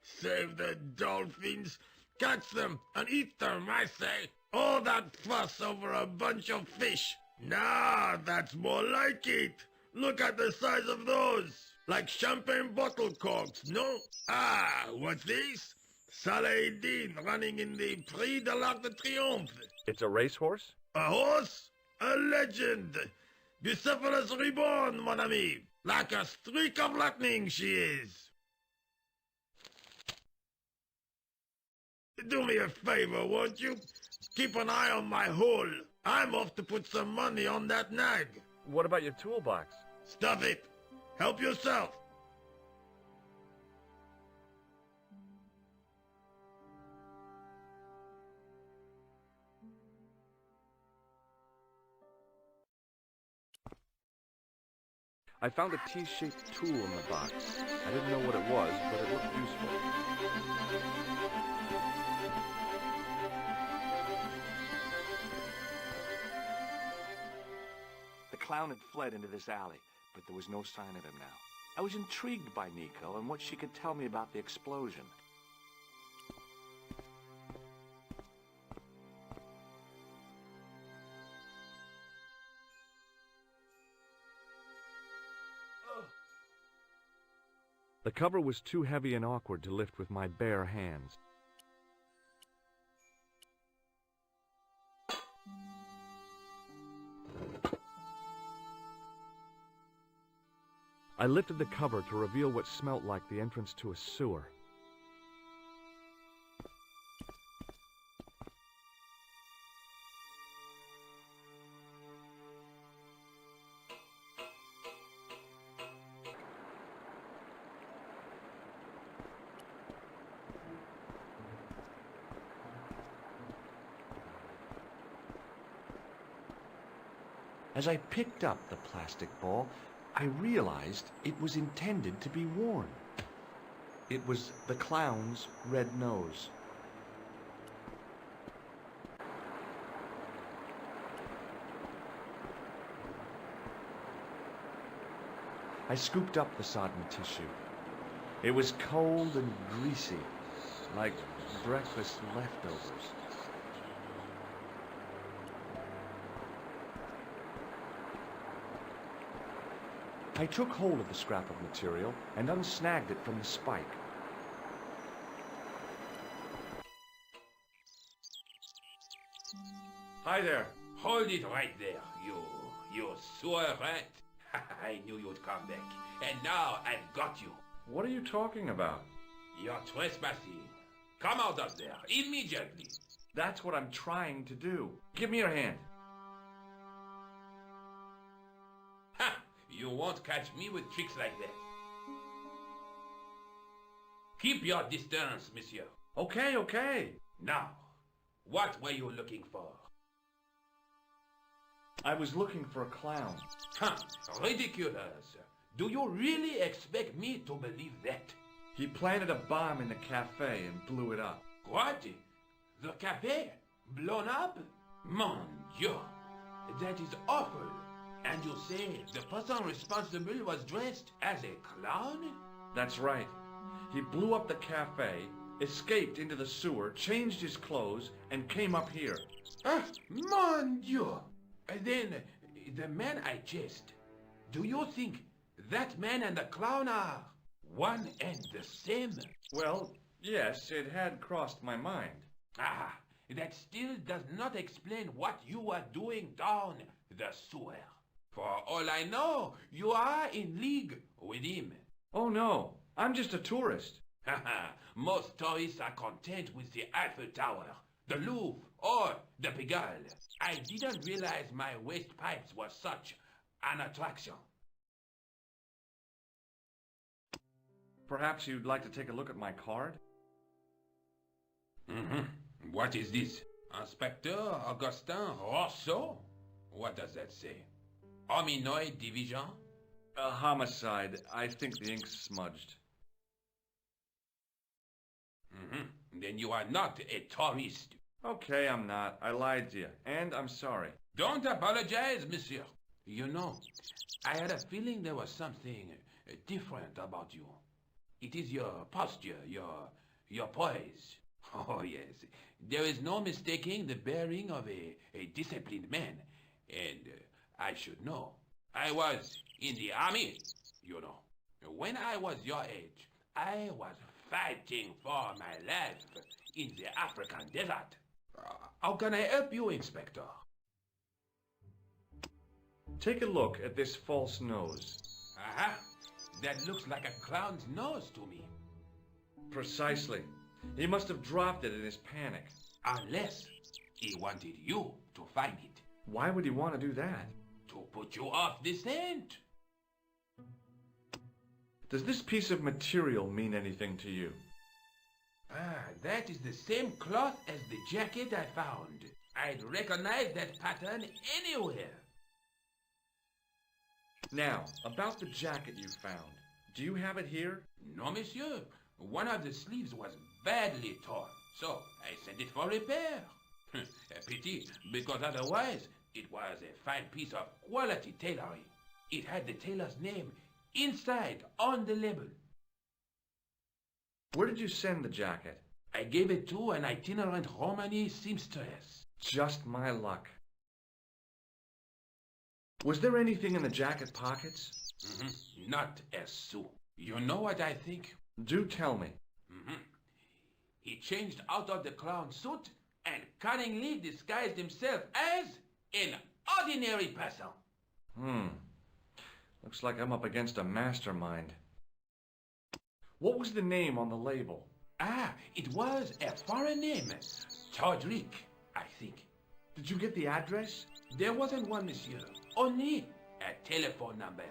[SPEAKER 11] Save the dolphins. Catch them and eat them, I say. All that fuss over a bunch of fish. Nah, that's more like it. Look at the size of those. Like champagne bottle corks, no? Ah, what's this? Saladin running in the Prix de l'Arc de Triomphe.
[SPEAKER 8] It's a racehorse?
[SPEAKER 11] A horse? A legend. Bucephalus reborn, mon ami. Like a streak of lightning she is. Do me a favor, won't you? Keep an eye on my hole. I'm off to put some money on that nag.
[SPEAKER 8] What about your toolbox?
[SPEAKER 11] Stuff it. Help yourself.
[SPEAKER 8] I found a T-shaped tool in the box. I didn't know what it was, but it looked useful.
[SPEAKER 7] The clown had fled into this alley, but there was no sign of him now. I was intrigued by Nicole and what she could tell me about the explosion.
[SPEAKER 8] The cover was too heavy and awkward to lift with my bare hands. I lifted the cover to reveal what smelt like the entrance to a sewer.
[SPEAKER 7] As I picked up the plastic ball, I realized it was intended to be worn. It was the clown's red nose. I scooped up the sodden tissue. It was cold and greasy, like breakfast leftovers. I took hold of the scrap of material and unsnagged it from the spike.
[SPEAKER 12] Hi there. Hold it right there, you sewer rat. I knew you'd come back. And now I've got you.
[SPEAKER 8] What are you talking about?
[SPEAKER 12] You're trespassing. Come out of there, immediately.
[SPEAKER 8] That's what I'm trying to do. Give me your hand.
[SPEAKER 12] Ha! You won't catch me with tricks like that. Keep your distance, monsieur.
[SPEAKER 8] Okay, okay.
[SPEAKER 12] Now, what were you looking for?
[SPEAKER 8] I was looking for a clown.
[SPEAKER 12] Huh, ridiculous. Do you really expect me to believe that?
[SPEAKER 8] He planted a bomb in the cafe and blew it up.
[SPEAKER 12] What? The cafe? Blown up? Mon Dieu! That is awful. And you say the person responsible was dressed as a clown?
[SPEAKER 8] That's right. He blew up the cafe, escaped into the sewer, changed his clothes, and came up here.
[SPEAKER 12] Ah, mon Dieu! Then, the man I chased, do you think that man and the clown are one and the same?
[SPEAKER 8] Well, yes, it had crossed my mind.
[SPEAKER 12] Ah, that still does not explain what you were doing down the sewer. For all I know, you are in league with him.
[SPEAKER 8] Oh no, I'm just a tourist.
[SPEAKER 12] Haha, most tourists are content with the Eiffel Tower, the Louvre, or the Pigalle. I didn't realize my waste pipes were such an attraction.
[SPEAKER 8] Perhaps you'd like to take a look at my card?
[SPEAKER 12] What is this? Inspector Augustin Rousseau? What does that say? Hominoid Division?
[SPEAKER 8] A homicide. I think the ink's smudged.
[SPEAKER 12] Then you are not a tourist.
[SPEAKER 8] Okay, I'm not. I lied to you, and I'm sorry.
[SPEAKER 12] Don't apologize, monsieur. You know, I had a feeling there was something different about you. It is your posture, your poise. Oh, yes. There is no mistaking the bearing of a disciplined man. And I should know. I was in the army, you know. When I was your age, I was fighting for my life in the African desert. How can I help you, Inspector?
[SPEAKER 8] Take a look at this false nose.
[SPEAKER 12] Aha! That looks like a clown's nose to me.
[SPEAKER 8] Precisely. He must have dropped it in his panic.
[SPEAKER 12] Unless he wanted you to find it.
[SPEAKER 8] Why would he want to do that?
[SPEAKER 12] To put you off the scent.
[SPEAKER 8] Does this piece of material mean anything to you?
[SPEAKER 12] That is the same cloth as the jacket I found. I'd recognize that pattern anywhere.
[SPEAKER 8] Now, about the jacket you found. Do you have it here?
[SPEAKER 12] No, monsieur. One of the sleeves was badly torn, so I sent it for repair. A pity, because otherwise it was a fine piece of quality tailoring. It had the tailor's name inside on the label.
[SPEAKER 8] Where did you send the jacket?
[SPEAKER 12] I gave it to an itinerant Romani seamstress.
[SPEAKER 8] Just my luck. Was there anything in the jacket pockets?
[SPEAKER 12] Not a sou. You know what I think?
[SPEAKER 8] Do tell me.
[SPEAKER 12] He changed out of the clown suit and cunningly disguised himself as an ordinary person.
[SPEAKER 8] Looks like I'm up against a mastermind. What was the name on the label?
[SPEAKER 12] It was a foreign name. Todrick, I think.
[SPEAKER 8] Did you get the address?
[SPEAKER 12] There wasn't one, monsieur. Only a telephone number.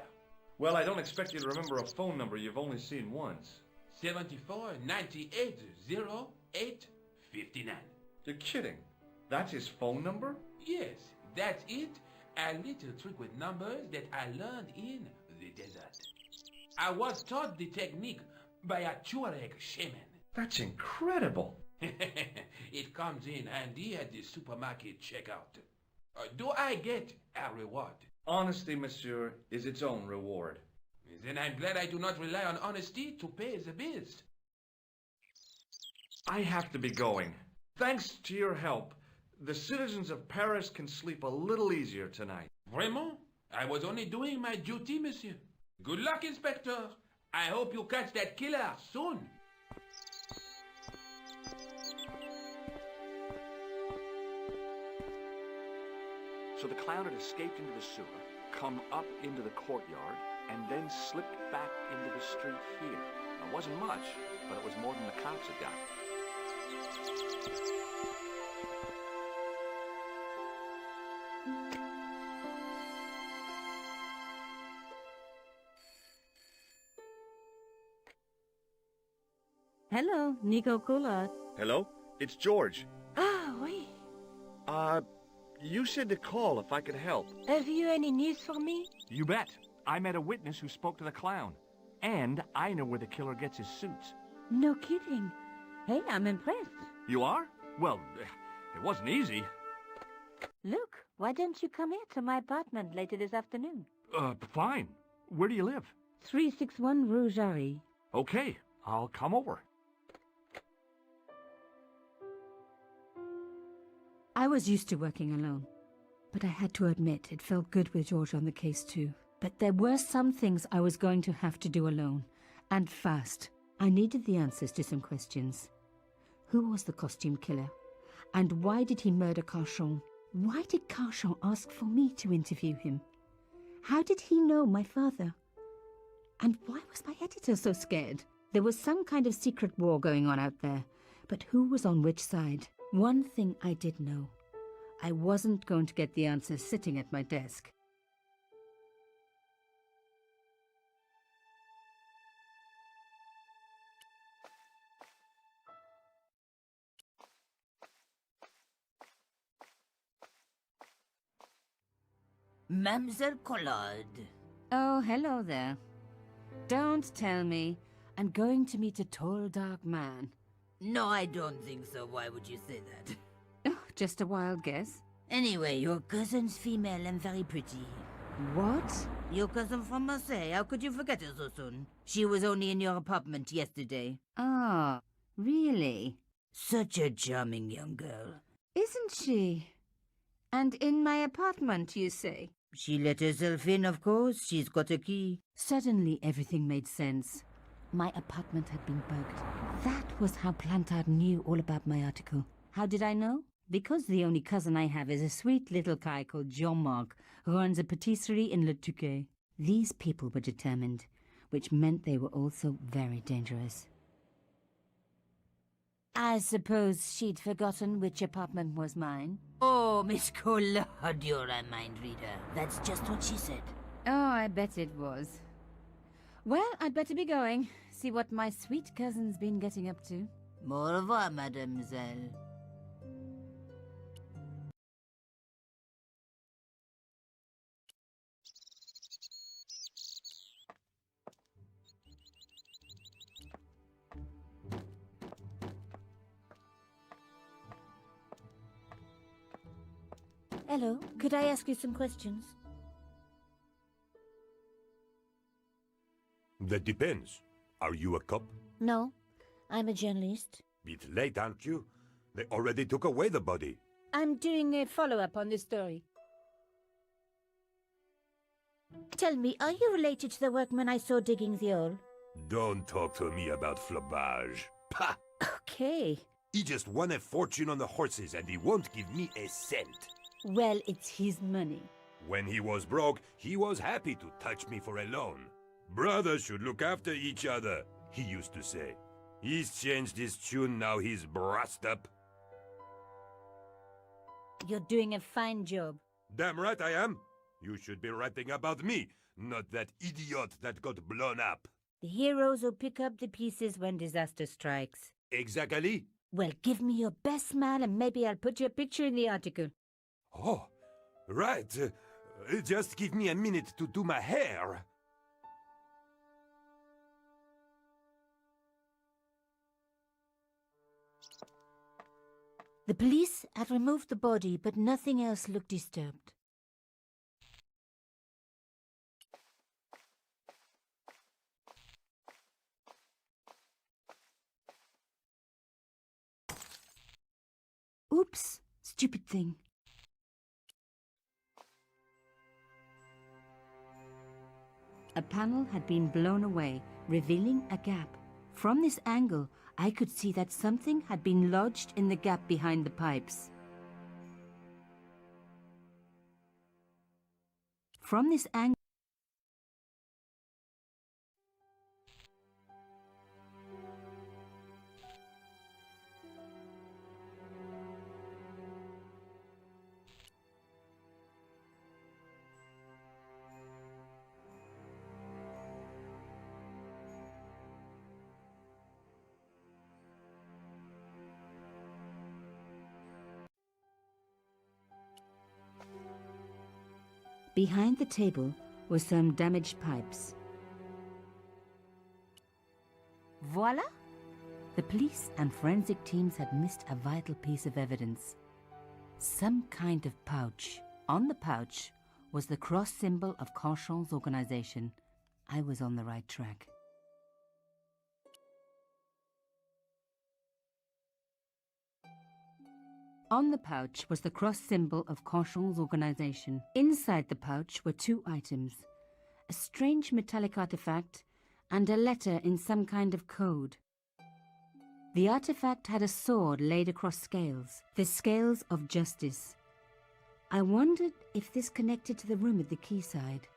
[SPEAKER 8] Well, I don't expect you to remember a phone number you've only seen once.
[SPEAKER 12] 74 98 08 59.
[SPEAKER 8] You're kidding. That's his phone number?
[SPEAKER 12] Yes, that's it. A little trick with numbers that I learned in the desert. I was taught the technique by a Tuareg shaman.
[SPEAKER 8] That's incredible.
[SPEAKER 12] It comes in handy at the supermarket checkout. Do I get a reward?
[SPEAKER 8] Honesty, monsieur, is its own reward.
[SPEAKER 12] Then I'm glad I do not rely on honesty to pay the bills.
[SPEAKER 8] I have to be going. Thanks to your help, the citizens of Paris can sleep a little easier tonight.
[SPEAKER 12] Vraiment? I was only doing my duty, monsieur. Good luck, Inspector. I hope you catch that killer soon.
[SPEAKER 7] So the clown had escaped into the sewer, come up into the courtyard, and then slipped back into the street here. It wasn't much, but it was more than the cops had got.
[SPEAKER 5] Hello, Nicole Collard.
[SPEAKER 8] Hello? It's George.
[SPEAKER 5] Ah, oui.
[SPEAKER 8] You said to call if I could help.
[SPEAKER 5] Have you any news for me?
[SPEAKER 7] You bet. I met a witness who spoke to the clown. And I know where the killer gets his suits.
[SPEAKER 5] No kidding. Hey, I'm impressed.
[SPEAKER 7] You are? Well, it wasn't easy.
[SPEAKER 5] Look, why don't you come here to my apartment later this afternoon?
[SPEAKER 7] Fine. Where do you live?
[SPEAKER 5] 361 Rue Jarry.
[SPEAKER 7] Okay, I'll come over.
[SPEAKER 5] I was used to working alone, but I had to admit it felt good with George on the case too. But there were some things I was going to have to do alone, and fast. I needed the answers to some questions. Who was the costume killer? And why did he murder Carchon? Why did Carchon ask for me to interview him? How did he know my father? And why was my editor so scared? There was some kind of secret war going on out there, but who was on which side? One thing I did know. I wasn't going to get the answers sitting at my desk.
[SPEAKER 13] Mademoiselle Collard.
[SPEAKER 5] Oh, hello there. Don't tell me I'm going to meet a tall, dark man.
[SPEAKER 13] No, I don't think so. Why would you say that?
[SPEAKER 5] Oh, just a wild guess.
[SPEAKER 13] Anyway, your cousin's female and very pretty.
[SPEAKER 5] What?
[SPEAKER 13] Your cousin from Marseille. How could you forget her so soon? She was only in your apartment yesterday.
[SPEAKER 5] Ah, really?
[SPEAKER 13] Such a charming young girl.
[SPEAKER 5] Isn't she? And in my apartment, you say?
[SPEAKER 13] She let herself in, of course. She's got a key.
[SPEAKER 5] Suddenly, everything made sense. My apartment had been bugged. That was how Plantard knew all about my article. How did I know? Because the only cousin I have is a sweet little guy called Jean-Marc, who runs a patisserie in Le Touquet. These people were determined, which meant they were also very dangerous. I suppose she'd forgotten which apartment was mine.
[SPEAKER 13] Oh, Miss Collard, you're a mind reader. That's just what she said.
[SPEAKER 5] Oh, I bet it was. Well, I'd better be going. See what my sweet cousin's been getting up to.
[SPEAKER 13] Au revoir, mademoiselle.
[SPEAKER 14] Hello, could I ask you some questions?
[SPEAKER 2] That depends. Are you a cop?
[SPEAKER 14] No, I'm a journalist.
[SPEAKER 2] Bit late, aren't you? They already took away the body.
[SPEAKER 14] I'm doing a follow-up on this story. Tell me, are you related to the workman I saw digging the hole?
[SPEAKER 2] Don't talk to me about flobage. Pah!
[SPEAKER 14] Okay.
[SPEAKER 2] He just won a fortune on the horses and he won't give me a cent.
[SPEAKER 14] Well, it's his money.
[SPEAKER 2] When he was broke, he was happy to touch me for a loan. Brothers should look after each other, he used to say. He's changed his tune, now he's brassed up.
[SPEAKER 14] You're doing a fine job.
[SPEAKER 2] Damn right I am. You should be writing about me, not that idiot that got blown up.
[SPEAKER 14] The heroes who pick up the pieces when disaster strikes.
[SPEAKER 2] Exactly.
[SPEAKER 14] Well, give me your best smile and maybe I'll put your picture in the article.
[SPEAKER 2] Oh, right. Just give me a minute to do my hair.
[SPEAKER 14] The police have removed the body, but nothing else looked disturbed.
[SPEAKER 5] Oops, stupid thing. A panel had been blown away, revealing a gap. From this angle, I could see that something had been lodged in the gap behind the pipes. From this angle, behind the table were some damaged pipes. Voila! The police and forensic teams had missed a vital piece of evidence. Some kind of pouch. On the pouch was the cross symbol of Carchon's organization. I was on the right track. On the pouch was the cross symbol of Carchon's organization. Inside the pouch were two items, a strange metallic artifact and a letter in some kind of code. The artifact had a sword laid across scales, the scales of justice. I wondered if this connected to the room at the quayside.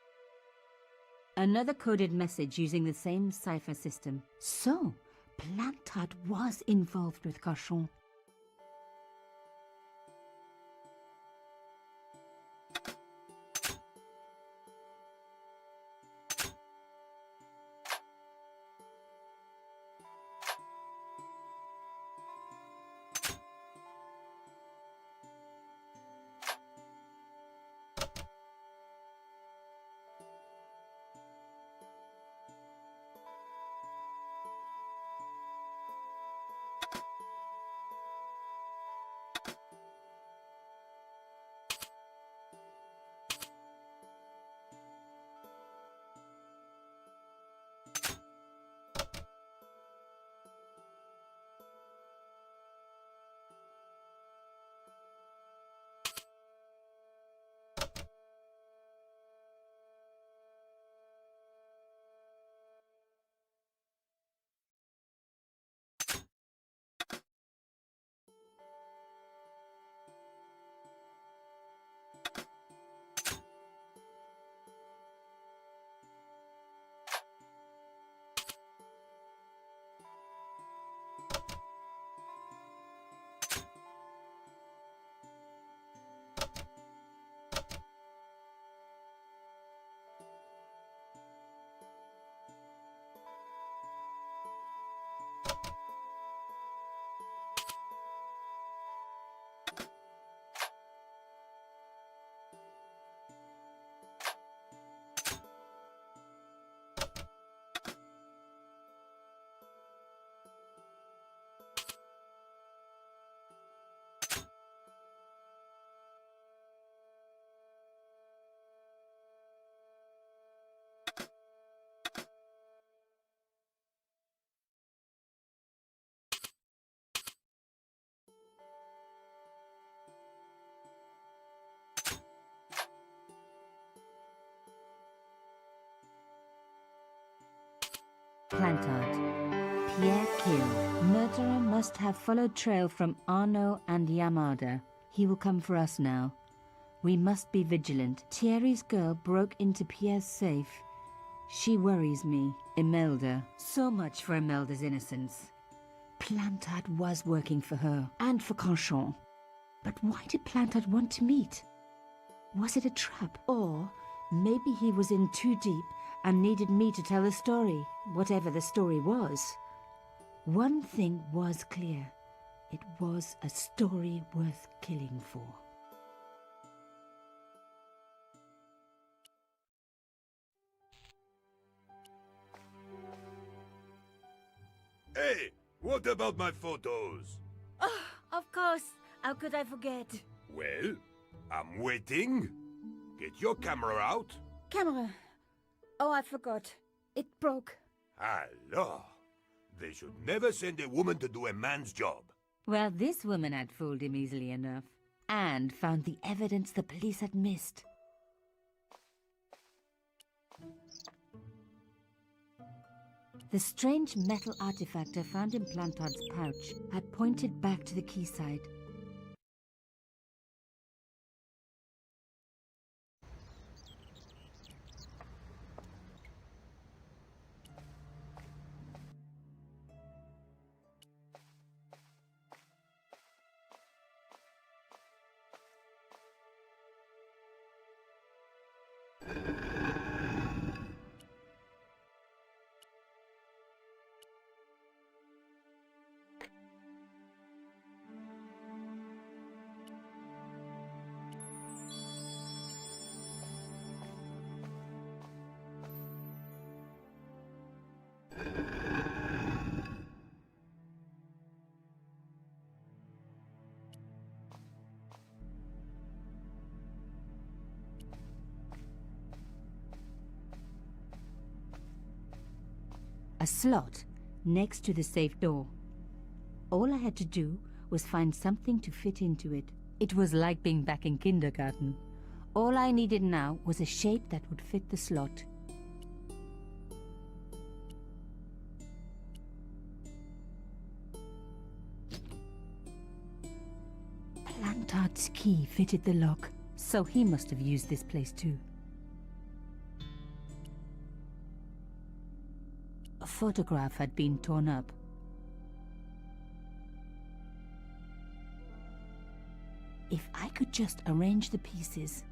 [SPEAKER 5] Another coded message using the same cipher system. So, Plantard was involved with Carchon. Plantard. Pierre killed. Murderer must have followed trail from Arno and Yamada. He will come for us now. We must be vigilant. Thierry's girl broke into Pierre's safe. She worries me. Imelda. So much for Imelda's innocence. Plantard was working for her, and for Canchon. But why did Plantard want to meet? Was it a trap? Or maybe he was in too deep and needed me to tell the story, whatever the story was. One thing was clear. It was a story worth killing for.
[SPEAKER 2] Hey, what about my photos?
[SPEAKER 14] Oh, of course. How could I forget?
[SPEAKER 2] Well, I'm waiting. Get your camera out.
[SPEAKER 14] Camera. Oh, I forgot. It broke.
[SPEAKER 2] Alors, they should never send a woman to do a man's job.
[SPEAKER 5] Well, this woman had fooled him easily enough, and found the evidence the police had missed. The strange metal artifact I found in Plantard's pouch had pointed back to the quayside. A slot next to the safe door. All I had to do was find something to fit into it. It was like being back in kindergarten. All I needed now was a shape that would fit the slot. Plantard's key fitted the lock, so he must have used this place too. A photograph had been torn up. If I could just arrange the pieces.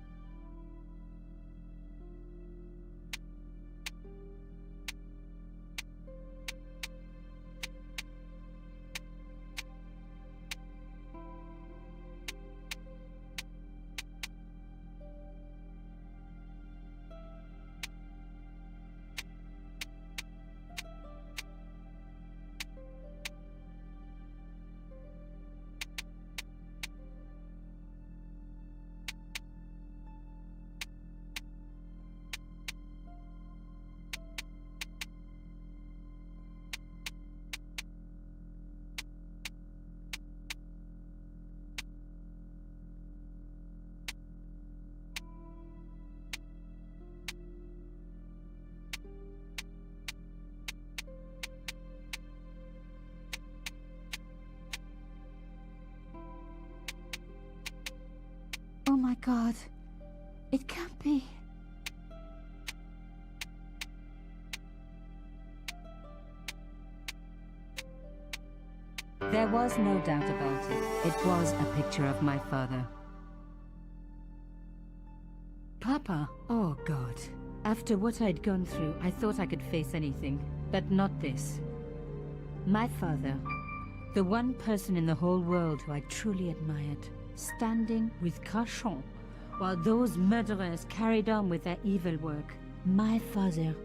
[SPEAKER 5] Oh my God, it can't be. There was no doubt about it. It was a picture of my father. Papa, oh God. After what I'd gone through, I thought I could face anything, but not this. My father, the one person in the whole world who I truly admired, standing with Canchon while those murderers carried on with their evil work. My father,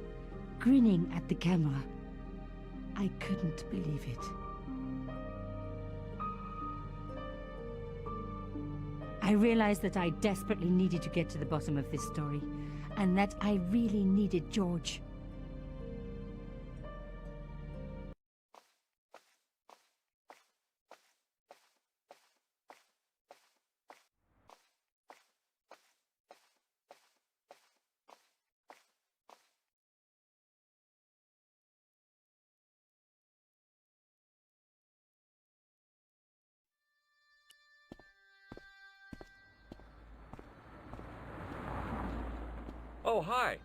[SPEAKER 5] grinning at the camera. I couldn't believe it. I realized that I desperately needed to get to the bottom of this story, and that I really needed George.
[SPEAKER 8] Oh, hi.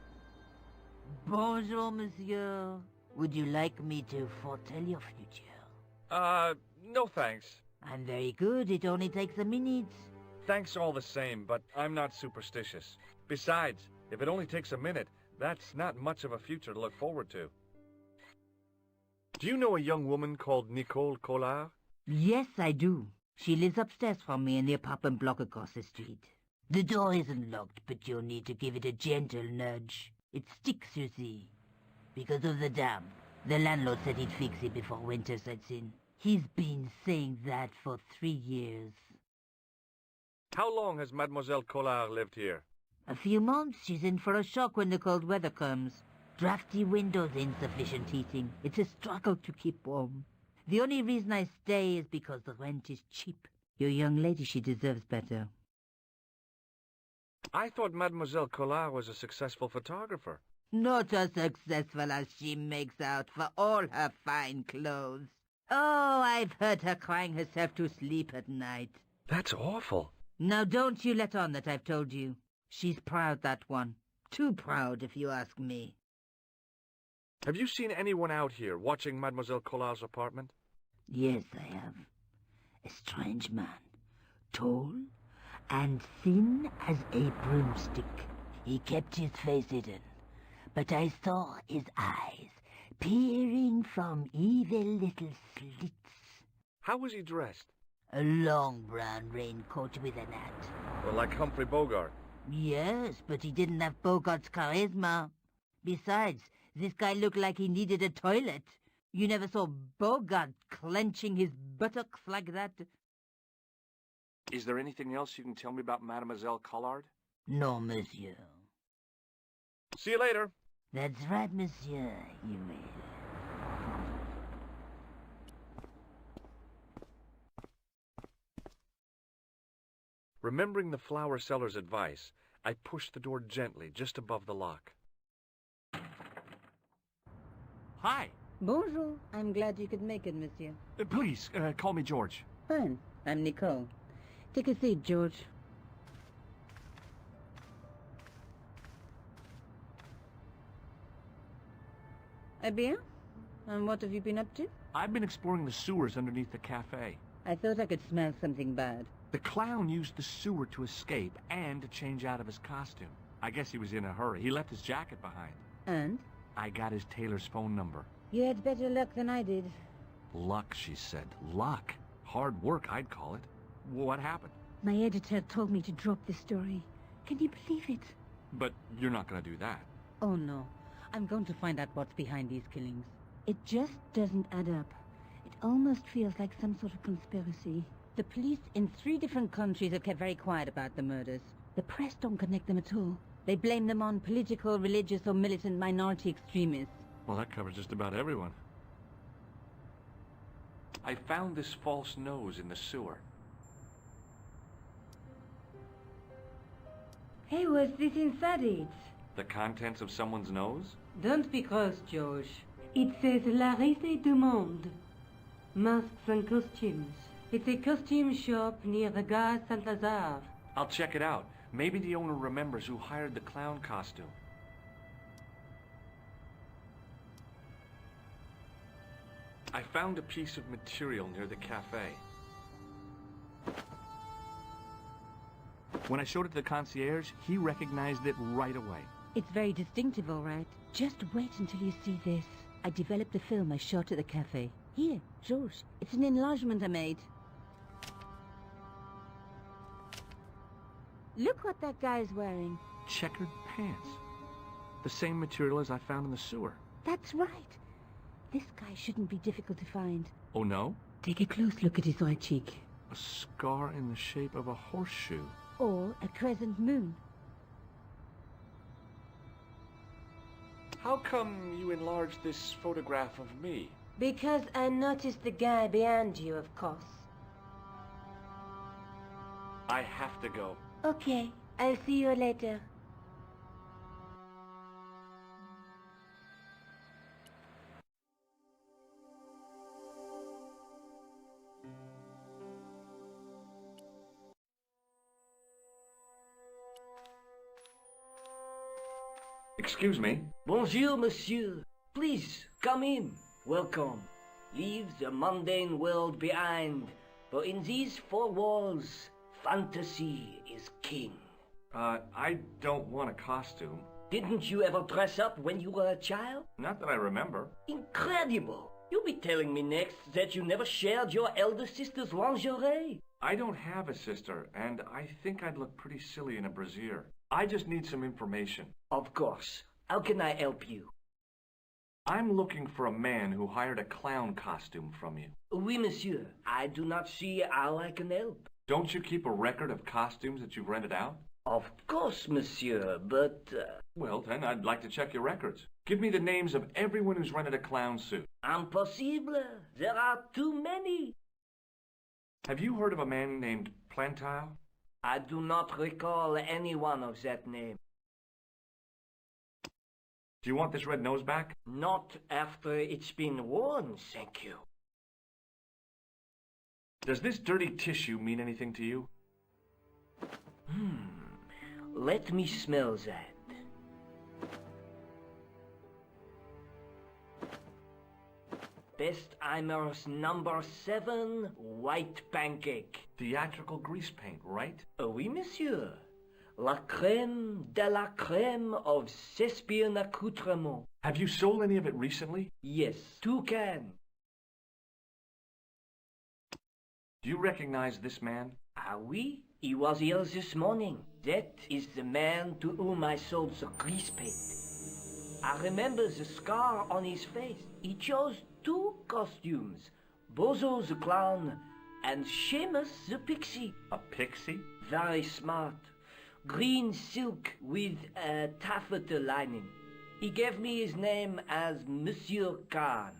[SPEAKER 13] Bonjour, monsieur. Would you like me to foretell your future?
[SPEAKER 8] No thanks.
[SPEAKER 13] I'm very good. It only takes a minute.
[SPEAKER 8] Thanks all the same, but I'm not superstitious. Besides, if it only takes a minute, that's not much of a future to look forward to. Do you know a young woman called Nicole Collard?
[SPEAKER 13] Yes, I do. She lives upstairs from me in the apartment block across the street. The door isn't locked, but you'll need to give it a gentle nudge. It sticks, you see. Because of the damp. The landlord said he'd fix it before winter sets in. He's been saying that for 3 years.
[SPEAKER 8] How long has Mademoiselle Collard lived here?
[SPEAKER 13] A few months. She's in for a shock when the cold weather comes. Drafty windows, insufficient heating. It's a struggle to keep warm. The only reason I stay is because the rent is cheap. Your young lady, she deserves better.
[SPEAKER 8] I thought Mademoiselle Collard was a successful photographer.
[SPEAKER 13] Not as successful as she makes out for all her fine clothes. Oh, I've heard her crying herself to sleep at night.
[SPEAKER 8] That's awful.
[SPEAKER 13] Now don't you let on that I've told you. She's proud, that one. Too proud, if you ask me.
[SPEAKER 8] Have you seen anyone out here watching Mademoiselle Collard's apartment?
[SPEAKER 13] Yes, I have. A strange man. Tall and thin as a broomstick. He kept his face hidden, but I saw his eyes peering from evil little slits.
[SPEAKER 8] How was he dressed?
[SPEAKER 13] A long brown raincoat with an hat.
[SPEAKER 8] Well, like Humphrey Bogart.
[SPEAKER 13] Yes, but he didn't have Bogart's charisma. Besides, this guy looked like he needed a toilet. You never saw Bogart clenching his buttocks like that.
[SPEAKER 8] Is there anything else you can tell me about Mademoiselle Collard?
[SPEAKER 13] No, monsieur.
[SPEAKER 8] See you later.
[SPEAKER 13] That's right, monsieur. You will.
[SPEAKER 8] Remembering the flower seller's advice, I pushed the door gently just above the lock.
[SPEAKER 7] Hi.
[SPEAKER 5] Bonjour. I'm glad you could make it, monsieur.
[SPEAKER 7] Please, call me George.
[SPEAKER 5] Fine. I'm Nicole. Take a seat, George. Eh bien? And what have you been up to?
[SPEAKER 7] I've been exploring the sewers underneath the cafe.
[SPEAKER 5] I thought I could smell something bad.
[SPEAKER 7] The clown used the sewer to escape and to change out of his costume. I guess he was in a hurry. He left his jacket behind.
[SPEAKER 5] And?
[SPEAKER 7] I got his tailor's phone number.
[SPEAKER 5] You had better luck than I did.
[SPEAKER 7] Luck, she said. Luck. Hard work, I'd call it. What happened?
[SPEAKER 5] My editor told me to drop the story. Can you believe it?
[SPEAKER 7] But you're not going to do that.
[SPEAKER 5] Oh, no. I'm going to find out what's behind these killings. It just doesn't add up. It almost feels like some sort of conspiracy. The police in 3 different countries have kept very quiet about the murders. The press don't connect them at all. They blame them on political, religious, or militant minority extremists.
[SPEAKER 8] Well, that covers just about everyone. I found this false nose in the sewer.
[SPEAKER 4] Hey, what's this inside it?
[SPEAKER 8] The contents of someone's nose?
[SPEAKER 4] Don't be cross, George. It says La Risée du Monde. Masks and costumes. It's a costume shop near the Gare Saint-Lazare.
[SPEAKER 8] I'll check it out. Maybe the owner remembers who hired the clown costume. I found a piece of material near the cafe.
[SPEAKER 7] When I showed it to the concierge, he recognized it right away.
[SPEAKER 5] It's very distinctive, all right. Just wait until you see this. I developed a film I shot at the cafe. Here, George. It's an enlargement I made. Look what that guy's wearing.
[SPEAKER 8] Checkered pants. The same material as I found in the sewer.
[SPEAKER 5] That's right. This guy shouldn't be difficult to find.
[SPEAKER 8] Oh, no?
[SPEAKER 5] Take a close look at his right cheek.
[SPEAKER 8] A scar in the shape of a horseshoe.
[SPEAKER 5] Or a crescent moon.
[SPEAKER 8] How come you enlarged this photograph of me?
[SPEAKER 4] Because I noticed the guy behind you, of course.
[SPEAKER 8] I have to go.
[SPEAKER 4] Okay, I'll see you later.
[SPEAKER 7] Excuse me.
[SPEAKER 15] Bonjour, monsieur. Please, come in. Welcome. Leave the mundane world behind, for in these four walls, fantasy is king.
[SPEAKER 7] I don't want a costume.
[SPEAKER 15] Didn't you ever dress up when you were a child?
[SPEAKER 7] Not that I remember.
[SPEAKER 15] Incredible! You'll be telling me next that you never shared your elder sister's lingerie.
[SPEAKER 7] I don't have a sister, and I think I'd look pretty silly in a brassiere. I just need some information.
[SPEAKER 15] Of course. How can I help you?
[SPEAKER 7] I'm looking for a man who hired a clown costume from you.
[SPEAKER 15] Oui, monsieur. I do not see how I can help.
[SPEAKER 7] Don't you keep a record of costumes that you've rented out?
[SPEAKER 15] Of course, monsieur, but...
[SPEAKER 7] Well, then, I'd like to check your records. Give me the names of everyone who's rented a clown suit.
[SPEAKER 15] Impossible. There are too many.
[SPEAKER 7] Have you heard of a man named Plantile?
[SPEAKER 15] I do not recall anyone of that name.
[SPEAKER 7] Do you want this red nose back?
[SPEAKER 15] Not after it's been worn, thank you.
[SPEAKER 7] Does this dirty tissue mean anything to you?
[SPEAKER 15] Let me smell that. Bestheimer's number 7 white pancake.
[SPEAKER 7] Theatrical grease paint, right?
[SPEAKER 15] Oui, monsieur. La crème de la crème of Thespian accoutrement.
[SPEAKER 7] Have you sold any of it recently?
[SPEAKER 15] Yes, 2 cans.
[SPEAKER 7] Do you recognize this man?
[SPEAKER 15] Ah oui, he was here this morning. That is the man to whom I sold the grease paint. I remember the scar on his face. He chose 2 costumes. Bozo the clown and Seamus the pixie.
[SPEAKER 7] A pixie?
[SPEAKER 15] Very smart. Green silk with a taffeta lining. He gave me his name as Monsieur Khan.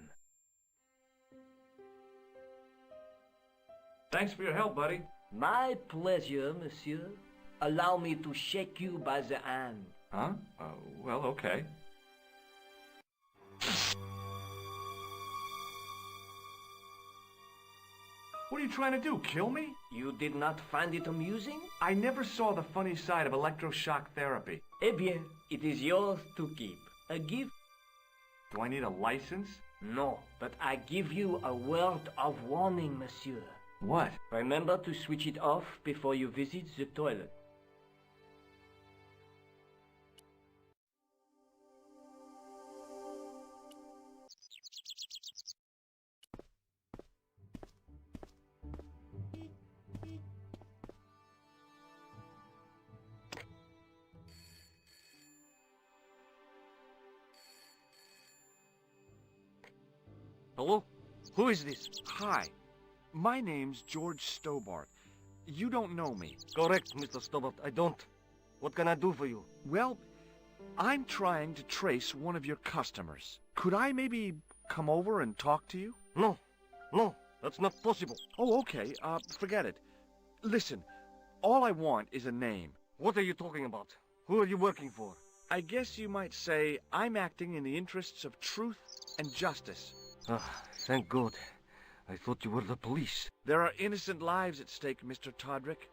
[SPEAKER 7] Thanks for your help, buddy.
[SPEAKER 15] My pleasure, monsieur. Allow me to shake you by the hand.
[SPEAKER 7] Huh? Well, okay. What are you trying to do, kill me?
[SPEAKER 15] You did not find it amusing?
[SPEAKER 7] I never saw the funny side of electroshock therapy.
[SPEAKER 15] Eh bien, it is yours to keep. A gift?
[SPEAKER 7] Do I need a license?
[SPEAKER 15] No, but I give you a word of warning, monsieur.
[SPEAKER 7] What?
[SPEAKER 15] Remember to switch it off before you visit the toilet.
[SPEAKER 8] Hello? Who is this?
[SPEAKER 7] Hi. My name's George Stobbart. You don't know me.
[SPEAKER 8] Correct, Mr. Stobbart. I don't. What can I do for you?
[SPEAKER 7] Well, I'm trying to trace one of your customers. Could I maybe come over and talk to you?
[SPEAKER 8] No. No, that's not possible.
[SPEAKER 7] Oh, okay. Forget it. Listen, all I want is a name.
[SPEAKER 8] What are you talking about? Who are you working for?
[SPEAKER 7] I guess you might say I'm acting in the interests of truth and justice.
[SPEAKER 8] Ah, thank God. I thought you were the police.
[SPEAKER 7] There are innocent lives at stake, Mr. Todrick.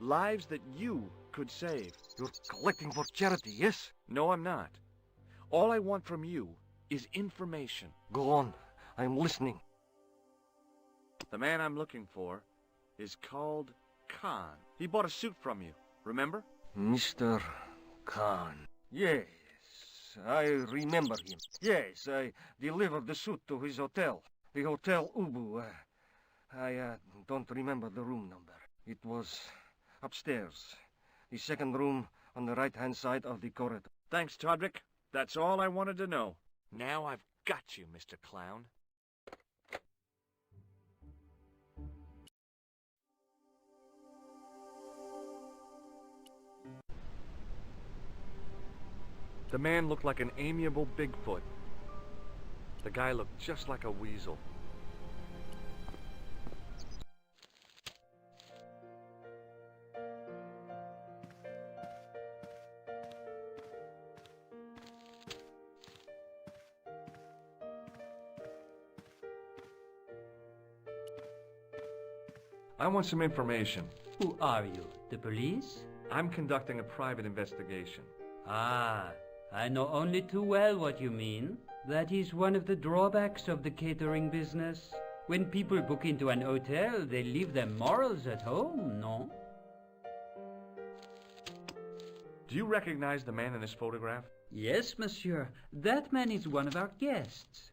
[SPEAKER 7] Lives that you could save.
[SPEAKER 8] You're collecting for charity, yes?
[SPEAKER 7] No, I'm not. All I want from you is information.
[SPEAKER 8] Go on. I'm listening.
[SPEAKER 7] The man I'm looking for is called Khan. He bought a suit from you, remember?
[SPEAKER 8] Mr. Khan. Yes, I remember him. Yes, I delivered the suit to his hotel. The Hotel Ubu. I don't remember the room number. It was upstairs. The second room on the right-hand side of the corridor.
[SPEAKER 7] Thanks, Todrick. That's all I wanted to know. Now I've got you, Mr. Clown. The man looked like an amiable Bigfoot. The guy looked just like a weasel. I want some information.
[SPEAKER 15] Who are you? The police?
[SPEAKER 7] I'm conducting a private investigation.
[SPEAKER 15] Ah,
[SPEAKER 16] I know only too well what you mean. That is one of the drawbacks of the catering business. When people book into an hotel, they leave their morals at home, no?
[SPEAKER 7] Do you recognize the man in this photograph?
[SPEAKER 16] Yes, monsieur. That man is one of our guests.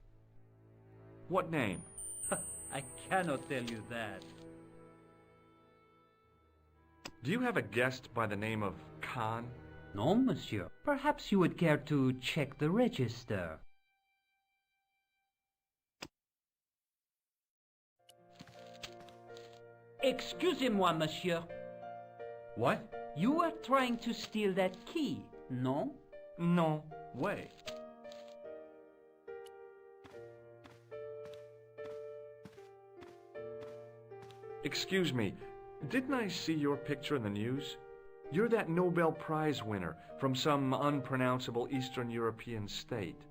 [SPEAKER 7] What name?
[SPEAKER 16] I cannot tell you that.
[SPEAKER 7] Do you have a guest by the name of Khan?
[SPEAKER 16] No, monsieur. Perhaps you would care to check the register. Excusez-moi, monsieur.
[SPEAKER 7] What?
[SPEAKER 16] You are trying to steal that key, no?
[SPEAKER 7] No way. Excuse me, didn't I see your picture in the news? You're that Nobel Prize winner from some unpronounceable Eastern European state.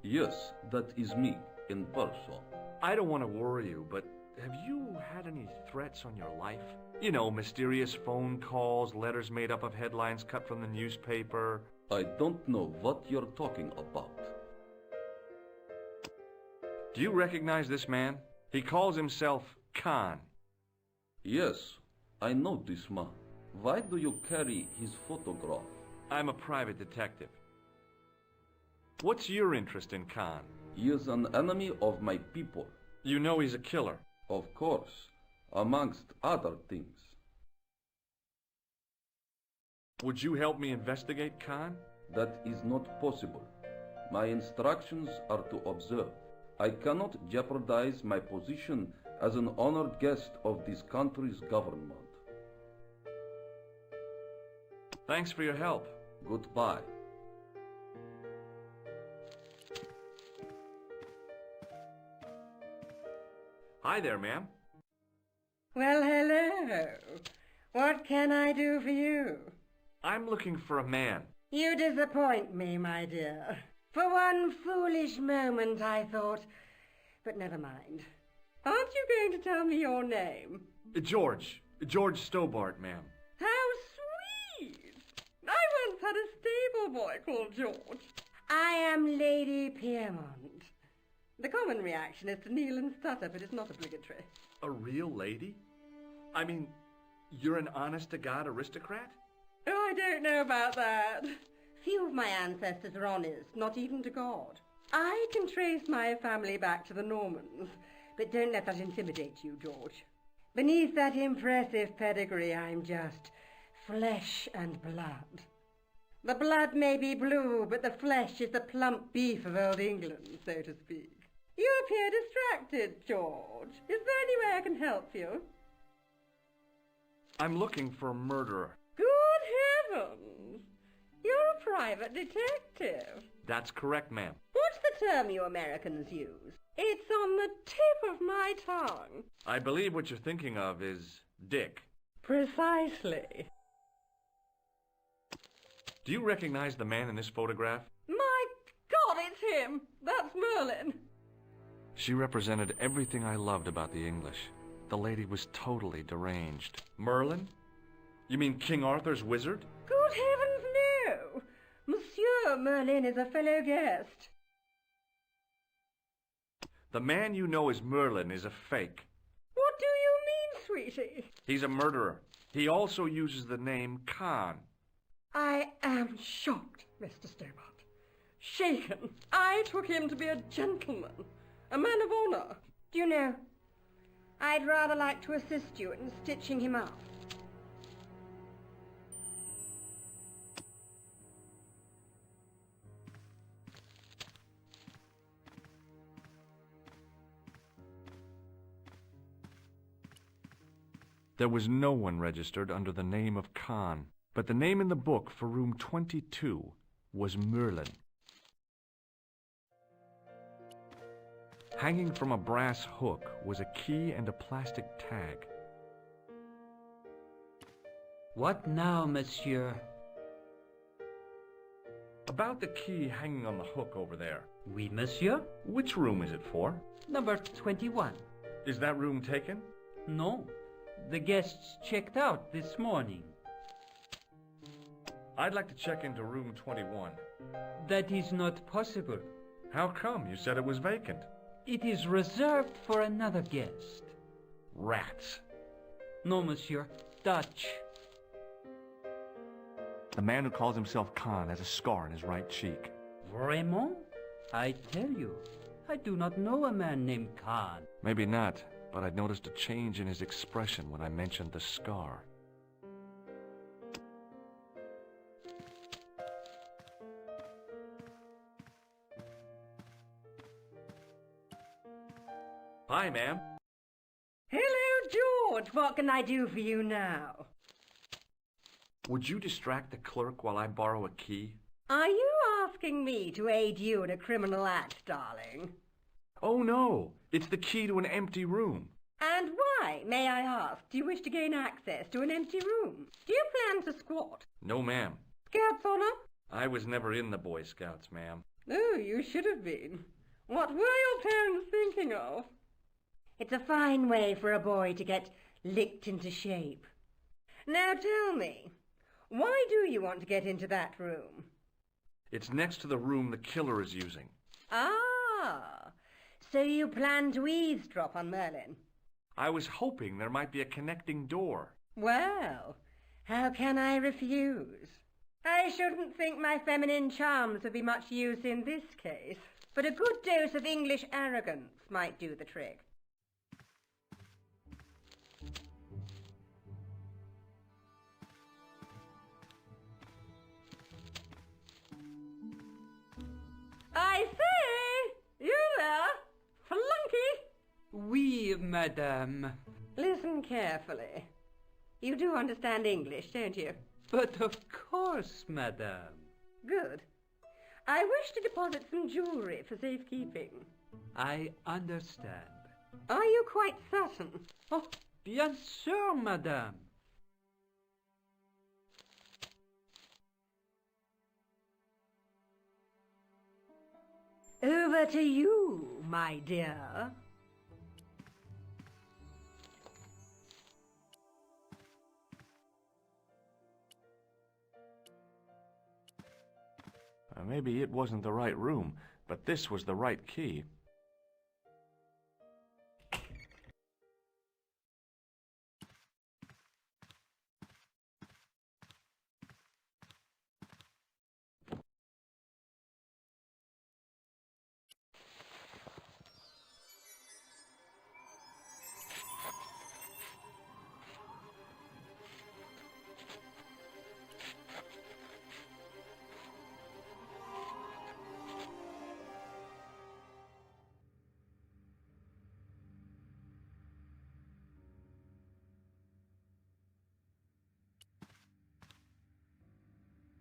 [SPEAKER 17] Yes, that is me, in person.
[SPEAKER 7] I don't want to worry you, but have you had any threats on your life? You know, mysterious phone calls, letters made up of headlines cut from the newspaper.
[SPEAKER 17] I don't know what you're talking about.
[SPEAKER 7] Do you recognize this man? He calls himself Khan.
[SPEAKER 17] Yes, I know this man. Why do you carry his photograph?
[SPEAKER 7] I'm a private detective. What's your interest in Khan?
[SPEAKER 17] He is an enemy of my people.
[SPEAKER 7] You know he's a killer?
[SPEAKER 17] Of course, amongst other things.
[SPEAKER 7] Would you help me investigate Khan?
[SPEAKER 17] That is not possible. My instructions are to observe. I cannot jeopardize my position as an honored guest of this country's government.
[SPEAKER 7] Thanks for your help.
[SPEAKER 17] Goodbye.
[SPEAKER 7] Hi there, ma'am.
[SPEAKER 18] Well, hello. What can I do for you?
[SPEAKER 7] I'm looking for a man.
[SPEAKER 18] You disappoint me, my dear. For one foolish moment I thought... But never mind. Aren't you going to tell me your name?
[SPEAKER 7] George Stobbart, ma'am.
[SPEAKER 18] How sweet! I once had a stable boy called George. I am Lady Piermont. The common reaction is to kneel and stutter, but it's not obligatory.
[SPEAKER 7] A real lady? I mean, you're an honest-to-God aristocrat?
[SPEAKER 18] Oh, I don't know about that. Few of my ancestors are honest, not even to God. I can trace my family back to the Normans, but don't let that intimidate you, George. Beneath that impressive pedigree, I'm just flesh and blood. The blood may be blue, but the flesh is the plump beef of old England, so to speak. You appear distracted, George. Is there any way I can help you?
[SPEAKER 7] I'm looking for a murderer.
[SPEAKER 18] Good heavens! You're a private detective.
[SPEAKER 7] That's correct, ma'am.
[SPEAKER 18] What's the term you Americans use? It's on the tip of my tongue.
[SPEAKER 7] I believe what you're thinking of is Dick.
[SPEAKER 18] Precisely.
[SPEAKER 7] Do you recognize the man in this photograph?
[SPEAKER 18] My God, it's him! That's Merlin.
[SPEAKER 7] She represented everything I loved about the English. The lady was totally deranged. Merlin? You mean King Arthur's wizard?
[SPEAKER 18] Good heavens, no! Monsieur Merlin is a fellow guest.
[SPEAKER 7] The man you know as Merlin is a fake.
[SPEAKER 18] What do you mean, sweetie?
[SPEAKER 7] He's a murderer. He also uses the name Khan.
[SPEAKER 18] I am shocked, Mr. Stobbart. Shaken. I took him to be a gentleman, a man of honor. Do you know, I'd rather like to assist you in stitching him up.
[SPEAKER 7] There was no one registered under the name of Khan, but the name in the book for room 22 was Merlin. Hanging from a brass hook was a key and a plastic tag.
[SPEAKER 16] What now, monsieur?
[SPEAKER 7] About the key hanging on the hook over there.
[SPEAKER 16] Oui, monsieur.
[SPEAKER 7] Which room is it for?
[SPEAKER 16] Number 21.
[SPEAKER 7] Is that room taken?
[SPEAKER 16] No. The guests checked out this morning.
[SPEAKER 8] I'd like to check into room 21.
[SPEAKER 16] That is not possible.
[SPEAKER 8] How come? You said it was vacant.
[SPEAKER 16] It is reserved for another guest.
[SPEAKER 8] Rats.
[SPEAKER 16] No, monsieur. Dutch.
[SPEAKER 7] The man who calls himself Khan has a scar on his right cheek.
[SPEAKER 16] Vraiment? I tell you, I do not know a man named Khan.
[SPEAKER 7] Maybe not, but I'd noticed a change in his expression when I mentioned the scar. Hi, ma'am.
[SPEAKER 18] Hello, George. What can I do for you now?
[SPEAKER 7] Would you distract the clerk while I borrow a key?
[SPEAKER 18] Are you asking me to aid you in a criminal act, darling?
[SPEAKER 7] Oh, no. It's the key to an empty room.
[SPEAKER 18] And why, may I ask, do you wish to gain access to an empty room? Do you plan to squat?
[SPEAKER 7] No, ma'am.
[SPEAKER 18] Scouts honor?
[SPEAKER 7] I was never in the Boy Scouts, ma'am.
[SPEAKER 18] Oh, you should have been. What were your parents thinking of? It's a fine way for a boy to get licked into shape. Now tell me, why do you want to get into that room?
[SPEAKER 7] It's next to the room the killer is using.
[SPEAKER 18] Ah, so you plan to eavesdrop on Merlin?
[SPEAKER 7] I was hoping there might be a connecting door.
[SPEAKER 18] Well, how can I refuse? I shouldn't think my feminine charms would be much use in this case, but a good dose of English arrogance might do the trick. I say! You there? Flunky!
[SPEAKER 16] Oui, madame.
[SPEAKER 18] Listen carefully. You do understand English, don't you?
[SPEAKER 16] But of course, madame.
[SPEAKER 18] Good. I wish to deposit some jewellery for safekeeping.
[SPEAKER 16] I understand.
[SPEAKER 18] Are you quite certain?
[SPEAKER 16] Oh, bien sûr, madame.
[SPEAKER 18] Over to you, my dear.
[SPEAKER 7] Maybe it wasn't the right room, but this was the right key.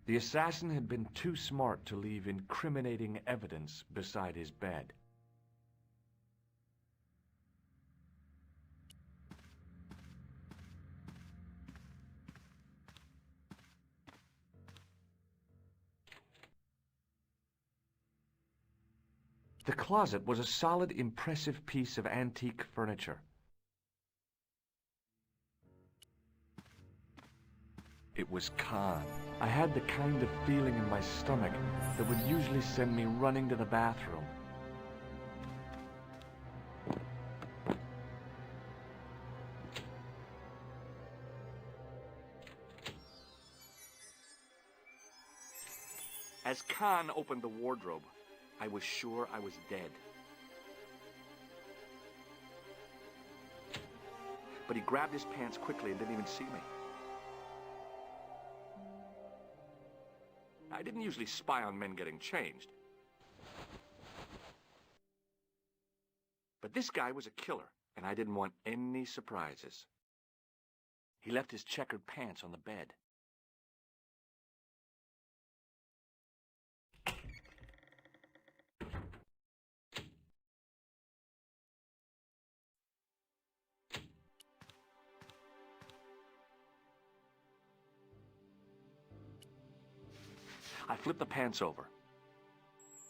[SPEAKER 7] The assassin had been too smart to leave incriminating evidence beside his bed. The closet was a solid, impressive piece of antique furniture. It was Khan. I had the kind of feeling in my stomach that would usually send me running to the bathroom. As Khan opened the wardrobe, I was sure I was dead. But he grabbed his pants quickly and didn't even see me. I didn't usually spy on men getting changed. But this guy was a killer, and I didn't want any surprises. He left his checkered pants on the bed. I flipped the pants over.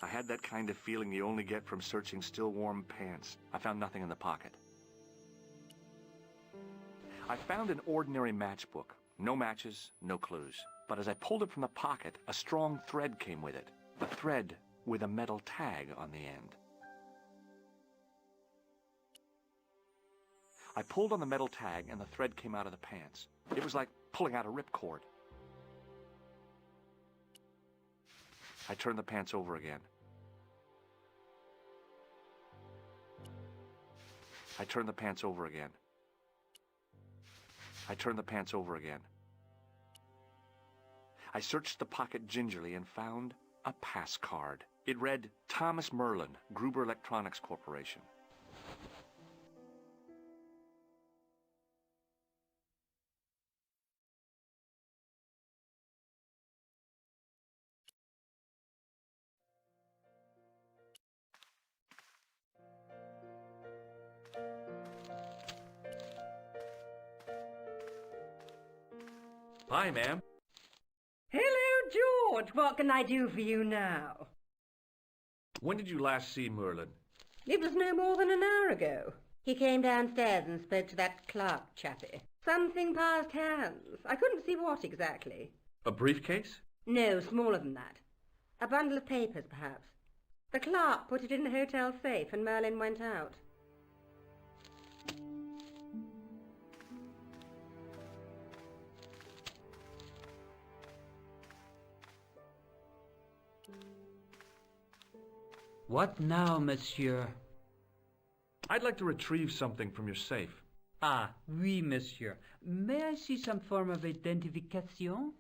[SPEAKER 7] I had that kind of feeling you only get from searching still warm pants. I found nothing in the pocket. I found an ordinary matchbook. No matches, no clues. But as I pulled it from the pocket, a strong thread came with it. A thread with a metal tag on the end. I pulled on the metal tag and the thread came out of the pants. It was like pulling out a ripcord. I turned the pants over again. I turned the pants over again. I turned the pants over again. I searched the pocket gingerly and found a pass card. It read, Thomas Merlin, Gruber Electronics Corporation. Hi, ma'am.
[SPEAKER 18] Hello, George. What can I do for you now?
[SPEAKER 7] When did you last see Merlin?
[SPEAKER 18] It was no more than an hour ago. He came downstairs and spoke to that clerk chappie. Something passed hands. I couldn't see what exactly.
[SPEAKER 7] A briefcase?
[SPEAKER 18] No, smaller than that. A bundle of papers, perhaps. The clerk put it in the hotel safe and Merlin went out.
[SPEAKER 16] What now, monsieur?
[SPEAKER 7] I'd like to retrieve something from your safe.
[SPEAKER 16] Ah, oui, monsieur. May I see some form of identification?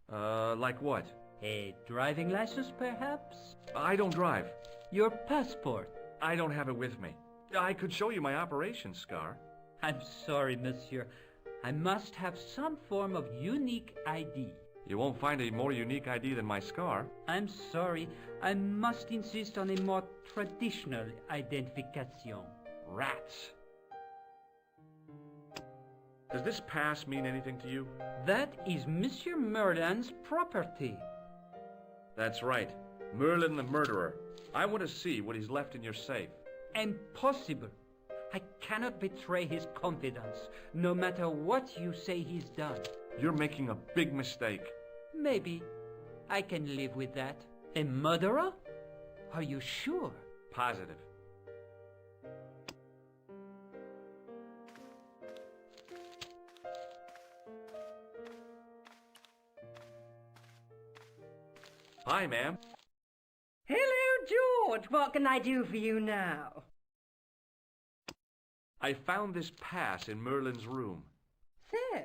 [SPEAKER 7] Like what?
[SPEAKER 16] A driving license, perhaps?
[SPEAKER 7] I don't drive.
[SPEAKER 16] Your passport?
[SPEAKER 7] I don't have it with me. I could show you my operation scar.
[SPEAKER 16] I'm sorry, monsieur. I must have some form of unique ID.
[SPEAKER 7] You won't find a more unique ID than my scar.
[SPEAKER 16] I'm sorry. I must insist on a more traditional identification.
[SPEAKER 7] Rats. Does this pass mean anything to you?
[SPEAKER 16] That is Monsieur Merlin's property.
[SPEAKER 7] That's right. Merlin the murderer. I want to see what he's left in your safe.
[SPEAKER 16] Impossible. I cannot betray his confidence, no matter what you say he's done.
[SPEAKER 7] You're making a big mistake.
[SPEAKER 16] Maybe. I can live with that. A murderer? Are you sure?
[SPEAKER 7] Positive. Hi, ma'am.
[SPEAKER 18] Hello, George. What can I do for you now?
[SPEAKER 7] I found this pass in Merlin's room.
[SPEAKER 18] So,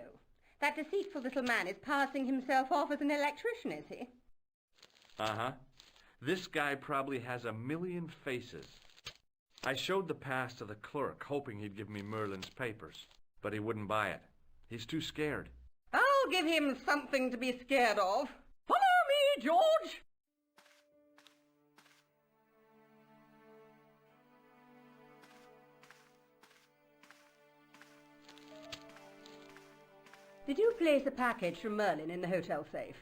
[SPEAKER 18] that deceitful little man is passing himself off as an electrician, is he?
[SPEAKER 7] Uh-huh. This guy probably has a million faces. I showed the pass to the clerk, hoping he'd give me Merlin's papers, but he wouldn't buy it. He's too scared.
[SPEAKER 18] I'll give him something to be scared of. Follow me, George! Did you place a package from Merlin in the hotel safe?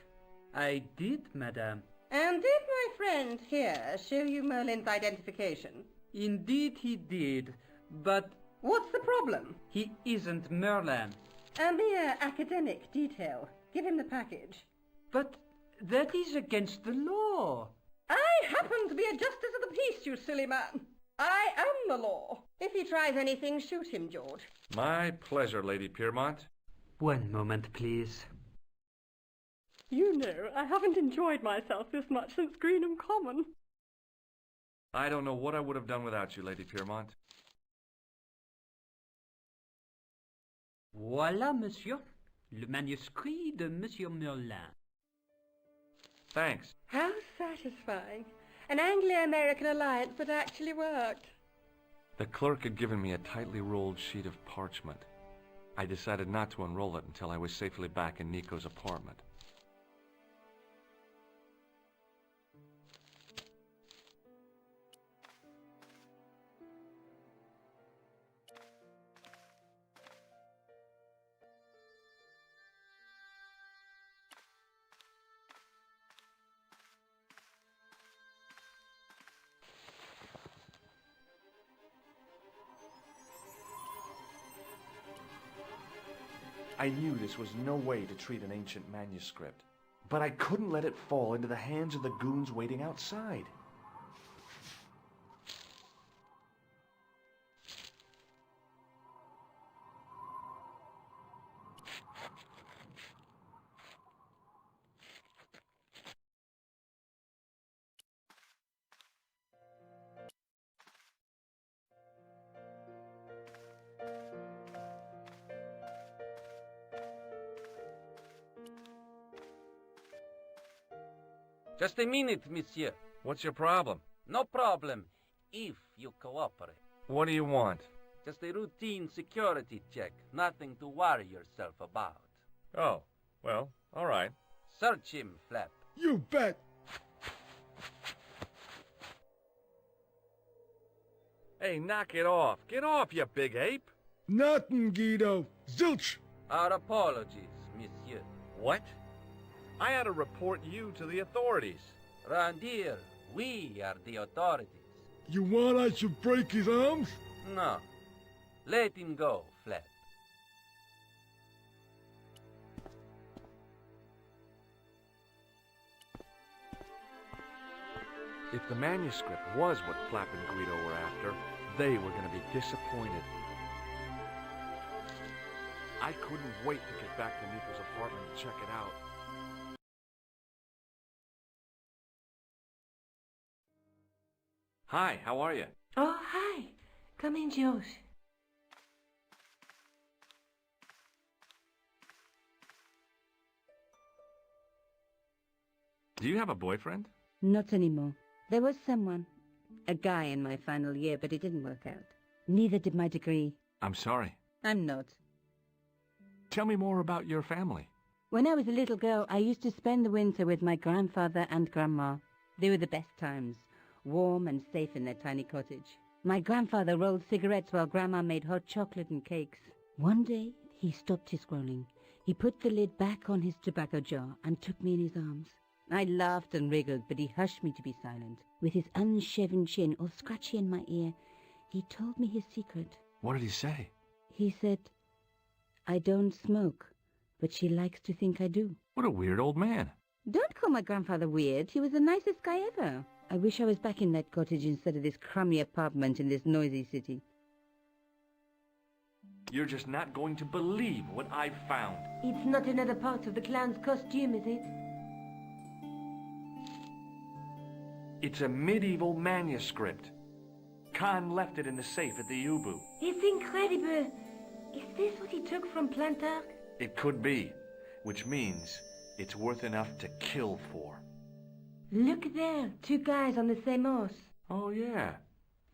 [SPEAKER 16] I did, madame.
[SPEAKER 18] And did my friend here show you Merlin's identification?
[SPEAKER 16] Indeed he did, but...
[SPEAKER 18] What's the problem?
[SPEAKER 16] He isn't Merlin.
[SPEAKER 18] A mere academic detail. Give him the package.
[SPEAKER 16] But that is against the law.
[SPEAKER 18] I happen to be a justice of the peace, you silly man. I am the law. If he tries anything, shoot him, George.
[SPEAKER 7] My pleasure, Lady Piermont.
[SPEAKER 16] One moment, please.
[SPEAKER 18] You know, I haven't enjoyed myself this much since Greenham Common.
[SPEAKER 7] I don't know what I would have done without you, Lady Piermont.
[SPEAKER 16] Voilà, monsieur. Le manuscrit de Monsieur Merlin.
[SPEAKER 7] Thanks.
[SPEAKER 18] How satisfying. An Anglo-American alliance that actually worked.
[SPEAKER 7] The clerk had given me a tightly rolled sheet of parchment. I decided not to unroll it until I was safely back in Nico's apartment. I knew this was no way to treat an ancient manuscript. But I couldn't let it fall into the hands of the goons waiting outside.
[SPEAKER 15] Just a minute, monsieur.
[SPEAKER 7] What's your problem?
[SPEAKER 15] No problem, if you cooperate.
[SPEAKER 7] What do you want?
[SPEAKER 15] Just a routine security check. Nothing to worry yourself about.
[SPEAKER 7] Oh, well, all right.
[SPEAKER 15] Search him, Flap.
[SPEAKER 11] You bet.
[SPEAKER 7] Hey, knock it off. Get off, you big ape.
[SPEAKER 11] Nothing, Guido. Zilch.
[SPEAKER 15] Our apologies, monsieur.
[SPEAKER 7] What? I had to report you to the authorities.
[SPEAKER 15] Round here, we are the authorities.
[SPEAKER 11] You want I should break his arms?
[SPEAKER 15] No. Let him go, Flap.
[SPEAKER 7] If the manuscript was what Flap and Guido were after, they were going to be disappointed. I couldn't wait to get back to Nico's apartment and check it out. Hi, how are you?
[SPEAKER 18] Oh, hi. Come in, George.
[SPEAKER 7] Do you have a boyfriend?
[SPEAKER 5] Not anymore. There was someone. A guy in my final year, but it didn't work out. Neither did my degree.
[SPEAKER 7] I'm sorry.
[SPEAKER 5] I'm not.
[SPEAKER 7] Tell me more about your family.
[SPEAKER 5] When I was a little girl, I used to spend the winter with my grandfather and grandma. They were the best times. Warm and safe in their tiny cottage. My grandfather rolled cigarettes while Grandma made hot chocolate and cakes. One day, he stopped his scrolling. He put the lid back on his tobacco jar and took me in his arms. I laughed and wriggled, but he hushed me to be silent. With his unshaven chin all scratchy in my ear, he told me his secret.
[SPEAKER 7] What did he say?
[SPEAKER 5] He said, I don't smoke, but she likes to think I do.
[SPEAKER 7] What a weird old man.
[SPEAKER 5] Don't call my grandfather weird. He was the nicest guy ever. I wish I was back in that cottage instead of this crummy apartment in this noisy city.
[SPEAKER 7] You're just not going to believe what I've found.
[SPEAKER 18] It's not another part of the clown's costume, is it?
[SPEAKER 7] It's a medieval manuscript. Khan left it in the safe at the Ubu.
[SPEAKER 18] It's incredible. Is this what he took from Plantark?
[SPEAKER 7] It could be, which means it's worth enough to kill for.
[SPEAKER 18] Look there, two guys on the same horse.
[SPEAKER 7] Oh, yeah.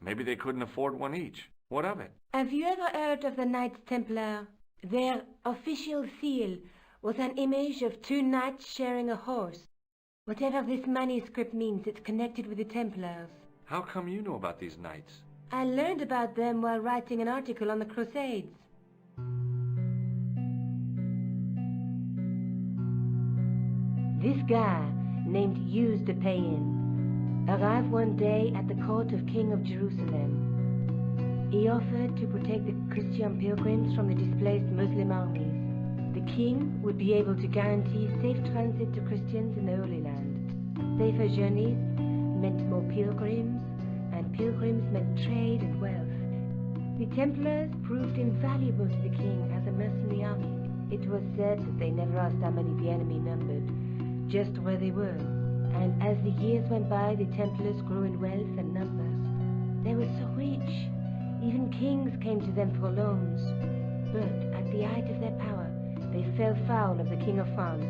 [SPEAKER 7] Maybe they couldn't afford one each. What of it?
[SPEAKER 18] Have you ever heard of the Knights Templar? Their official seal was an image of two knights sharing a horse. Whatever this manuscript means, it's connected with the Templars.
[SPEAKER 7] How come you know about these knights?
[SPEAKER 18] I learned about them while writing an article on the Crusades. This guy, named Hughes de Payen, arrived one day at the court of King of Jerusalem. He offered to protect the Christian pilgrims from the displaced Muslim armies. The king would be able to guarantee safe transit to Christians in the Holy Land. Safer journeys meant more pilgrims, and pilgrims meant trade and wealth. The Templars proved invaluable to the king as a mercenary army. It was said that they never asked how many the enemy numbered, just where they were. And as the years went by, the Templars grew in wealth and numbers. They were so rich, even kings came to them for loans. But at the height of their power, they fell foul of the King of France.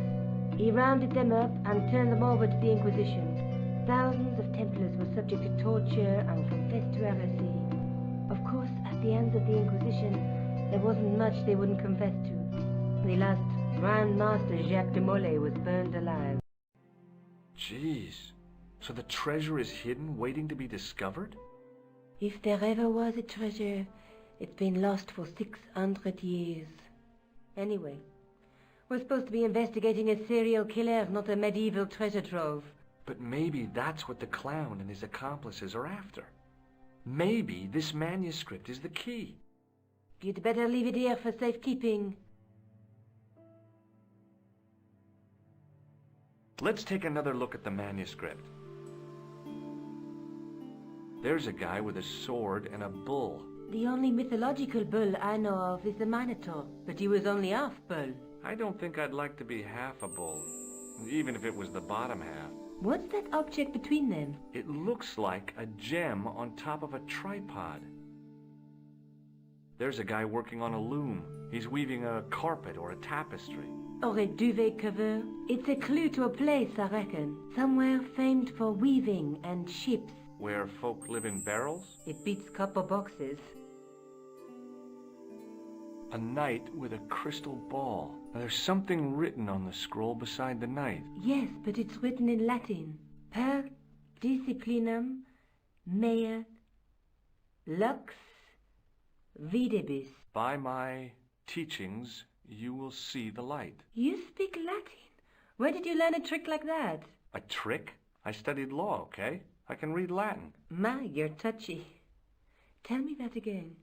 [SPEAKER 18] He rounded them up and turned them over to the Inquisition. Thousands of Templars were subject to torture and confessed to heresy. Of course, at the hands of the Inquisition, there wasn't much they wouldn't confess to. The last Grand Master Jacques de Molay was burned alive.
[SPEAKER 7] Jeez. So the treasure is hidden, waiting to be discovered?
[SPEAKER 18] If there ever was a treasure, it's been lost for 600 years. Anyway, we're supposed to be investigating a serial killer, not a medieval treasure trove.
[SPEAKER 7] But maybe that's what the clown and his accomplices are after. Maybe this manuscript is the key.
[SPEAKER 18] You'd better leave it here for safekeeping.
[SPEAKER 7] Let's take another look at the manuscript. There's a guy with a sword and a bull.
[SPEAKER 13] The only mythological bull I know of is the Minotaur, but he was only half bull.
[SPEAKER 7] I don't think I'd like to be half a bull, even if it was the bottom half.
[SPEAKER 13] What's that object between them?
[SPEAKER 7] It looks like a gem on top of a tripod. There's a guy working on a loom. He's weaving a carpet or a tapestry.
[SPEAKER 13] Or a duvet cover? It's a clue to a place, I reckon. Somewhere famed for weaving and ships.
[SPEAKER 7] Where folk live in barrels?
[SPEAKER 13] It beats copper boxes.
[SPEAKER 7] A knight with a crystal ball. Now, there's something written on the scroll beside the knight.
[SPEAKER 13] Yes, but it's written in Latin. Per disciplinam mea lux videbis.
[SPEAKER 7] By my teachings, you will see the light.
[SPEAKER 13] You speak Latin? Where did you learn a trick like that?
[SPEAKER 7] A trick? I studied law, okay? I can read Latin.
[SPEAKER 13] My, you're touchy. Tell me that again.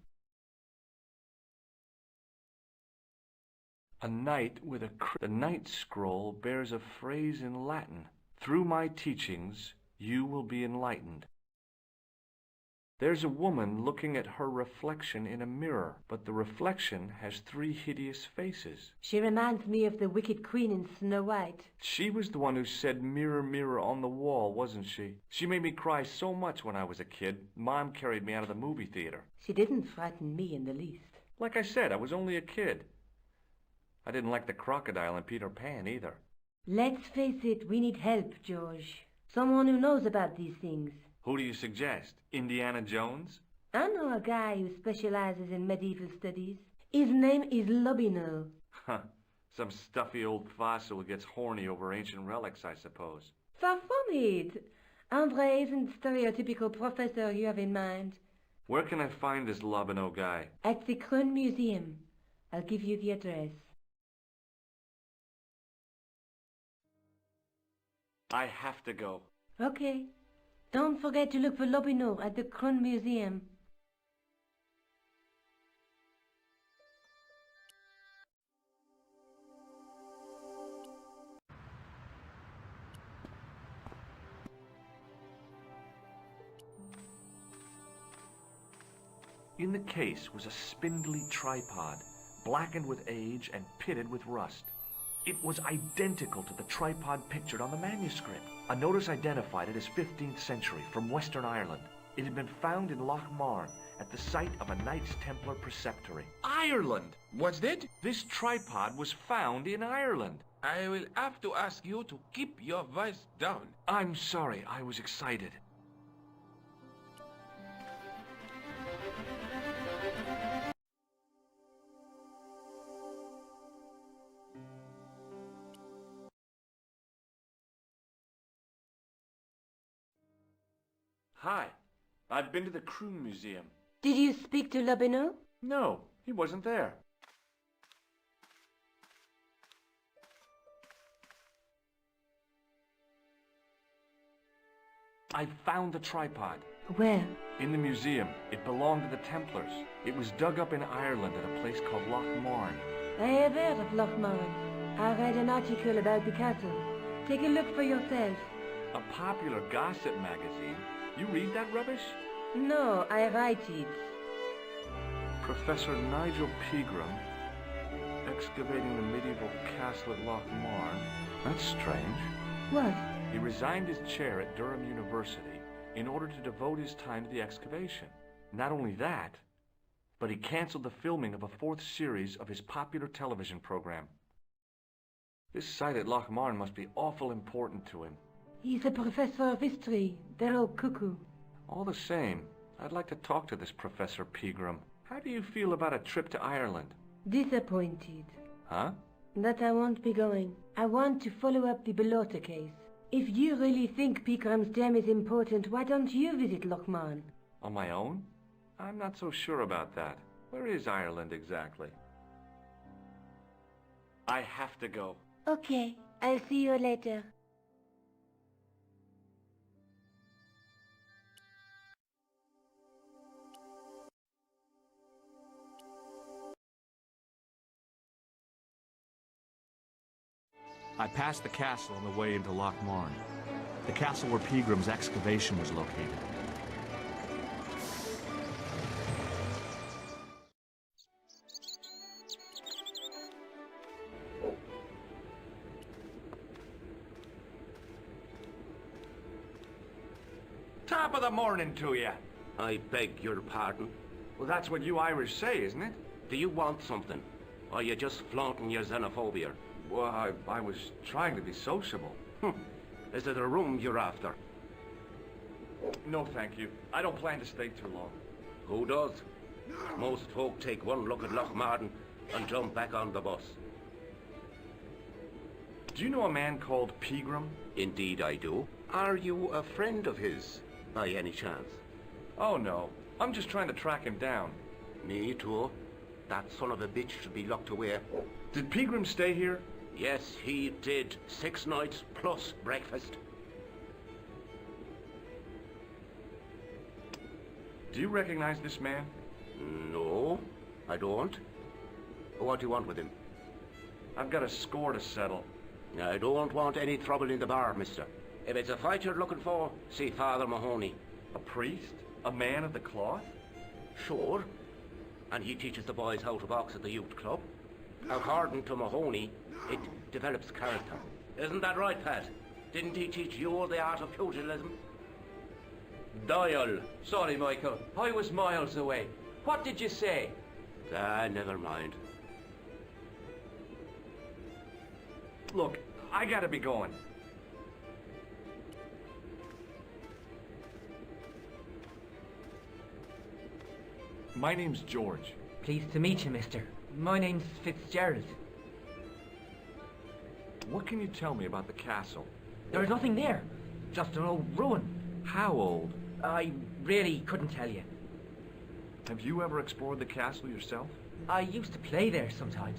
[SPEAKER 7] A knight with the knight scroll bears a phrase in Latin. Through my teachings, you will be enlightened. There's a woman looking at her reflection in a mirror, but the reflection has 3 hideous faces.
[SPEAKER 13] She reminds me of the wicked queen in Snow White.
[SPEAKER 7] She was the one who said, "Mirror, mirror on the wall," wasn't she? She made me cry so much when I was a kid. Mom carried me out of the movie theater.
[SPEAKER 13] She didn't frighten me in the least.
[SPEAKER 7] Like I said, I was only a kid. I didn't like the crocodile in Peter Pan either.
[SPEAKER 13] Let's face it, we need help, George. Someone who knows about these things.
[SPEAKER 7] Who do you suggest? Indiana Jones?
[SPEAKER 13] I know a guy who specializes in medieval studies. His name is Lobineau.
[SPEAKER 7] Huh. Some stuffy old fossil who gets horny over ancient relics, I suppose.
[SPEAKER 13] Far from it. Andre isn't the stereotypical professor you have in mind.
[SPEAKER 7] Where can I find this Lobineau guy?
[SPEAKER 13] At the Kroon Museum. I'll give you the address.
[SPEAKER 7] I have to go.
[SPEAKER 13] Okay. Don't forget to look for Lobineau at the Kroon Museum.
[SPEAKER 7] In the case was a spindly tripod, blackened with age and pitted with rust. It was identical to the tripod pictured on the manuscript. A notice identified it as 15th century from Western Ireland. It had been found in Loch Marne at the site of a Knights Templar preceptory. Ireland!
[SPEAKER 12] What's that?
[SPEAKER 7] This tripod was found in Ireland.
[SPEAKER 12] I will have to ask you to keep your voice down.
[SPEAKER 7] I'm sorry, I was excited. Hi, I've been to the Kroon Museum.
[SPEAKER 13] Did you speak to Lobineau?
[SPEAKER 7] No, he wasn't there. I found the tripod.
[SPEAKER 13] Where?
[SPEAKER 7] In the museum. It belonged to the Templars. It was dug up in Ireland at a place called Loch Marne.
[SPEAKER 13] I have heard of Loch Marne. I read an article about the castle. Take a look for yourself.
[SPEAKER 7] A popular gossip magazine. You read that rubbish?
[SPEAKER 13] No, I write it.
[SPEAKER 7] Professor Nigel Pegram, excavating the medieval castle at Loch Marne. That's strange.
[SPEAKER 13] What?
[SPEAKER 7] He resigned his chair at Durham University in order to devote his time to the excavation. Not only that, but he canceled the filming of a 4th series of his popular television program. This site at Loch Marne must be awful important to him.
[SPEAKER 13] He's a professor of history. They're all cuckoo.
[SPEAKER 7] All the same, I'd like to talk to this Professor Pegram. How do you feel about a trip to Ireland?
[SPEAKER 13] Disappointed.
[SPEAKER 7] Huh?
[SPEAKER 13] That I won't be going. I want to follow up the Belota case. If you really think Pegram's gem is important, why don't you visit Loch Marne?
[SPEAKER 7] On my own? I'm not so sure about that. Where is Ireland exactly? I have to go.
[SPEAKER 13] Okay, I'll see you later.
[SPEAKER 7] I passed the castle on the way into Lochmarn. The castle where Peagram's excavation was located.
[SPEAKER 8] Top of the morning to you.
[SPEAKER 19] I beg your pardon.
[SPEAKER 8] Well, that's what you Irish say, isn't it?
[SPEAKER 19] Do you want something? Or are you just flaunting your xenophobia?
[SPEAKER 8] Well, I was trying to be sociable.
[SPEAKER 19] Is it a room you're after?
[SPEAKER 8] No, thank you. I don't plan to stay too long.
[SPEAKER 19] Who does? Most folk take one look at Lochmarn and jump back on the bus.
[SPEAKER 8] Do you know a man called Peagram?
[SPEAKER 19] Indeed I do. Are you a friend of his, by any chance?
[SPEAKER 8] Oh, no. I'm just trying to track him down.
[SPEAKER 19] Me too. That son of a bitch should be locked away.
[SPEAKER 8] Did Peagram stay here?
[SPEAKER 19] Yes, he did. 6 nights plus breakfast.
[SPEAKER 8] Do you recognize this man?
[SPEAKER 19] No, I don't. What do you want with him?
[SPEAKER 8] I've got a score to settle.
[SPEAKER 19] I don't want any trouble in the bar, mister. If it's a fight you're looking for, see Father Mahoney.
[SPEAKER 8] A priest? A man of the cloth?
[SPEAKER 19] Sure. And he teaches the boys how to box at the youth club. According to Mahoney, it develops character. Isn't that right, Pat? Didn't he teach you the art of pugilism?
[SPEAKER 15] Dial. Sorry, Michael. I was miles away. What did you say?
[SPEAKER 19] Never mind.
[SPEAKER 8] Look, I gotta be going. My name's George.
[SPEAKER 15] Pleased to meet you, mister. My name's Fitzgerald.
[SPEAKER 7] What can you tell me about the castle?
[SPEAKER 15] There's nothing there. Just an old ruin.
[SPEAKER 7] How old?
[SPEAKER 15] I really couldn't tell you.
[SPEAKER 7] Have you ever explored the castle yourself?
[SPEAKER 15] I used to play there sometimes,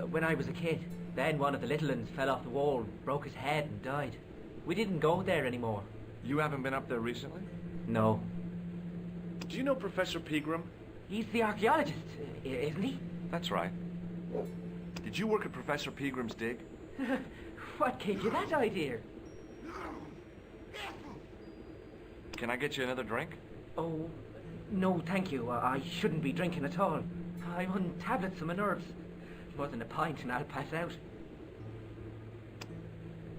[SPEAKER 15] when I was a kid. Then one of the little ones fell off the wall, broke his head and died. We didn't go there anymore.
[SPEAKER 7] You haven't been up there recently?
[SPEAKER 15] No.
[SPEAKER 7] Do you know Professor Peagram?
[SPEAKER 15] He's the archaeologist, isn't he?
[SPEAKER 7] That's right. Did you work at Professor Peagram's dig?
[SPEAKER 15] What gave you that idea?
[SPEAKER 7] Can I get you another drink?
[SPEAKER 15] Oh, no, thank you. I shouldn't be drinking at all. I'm on tablets for my nerves. More than a pint and I'll pass out.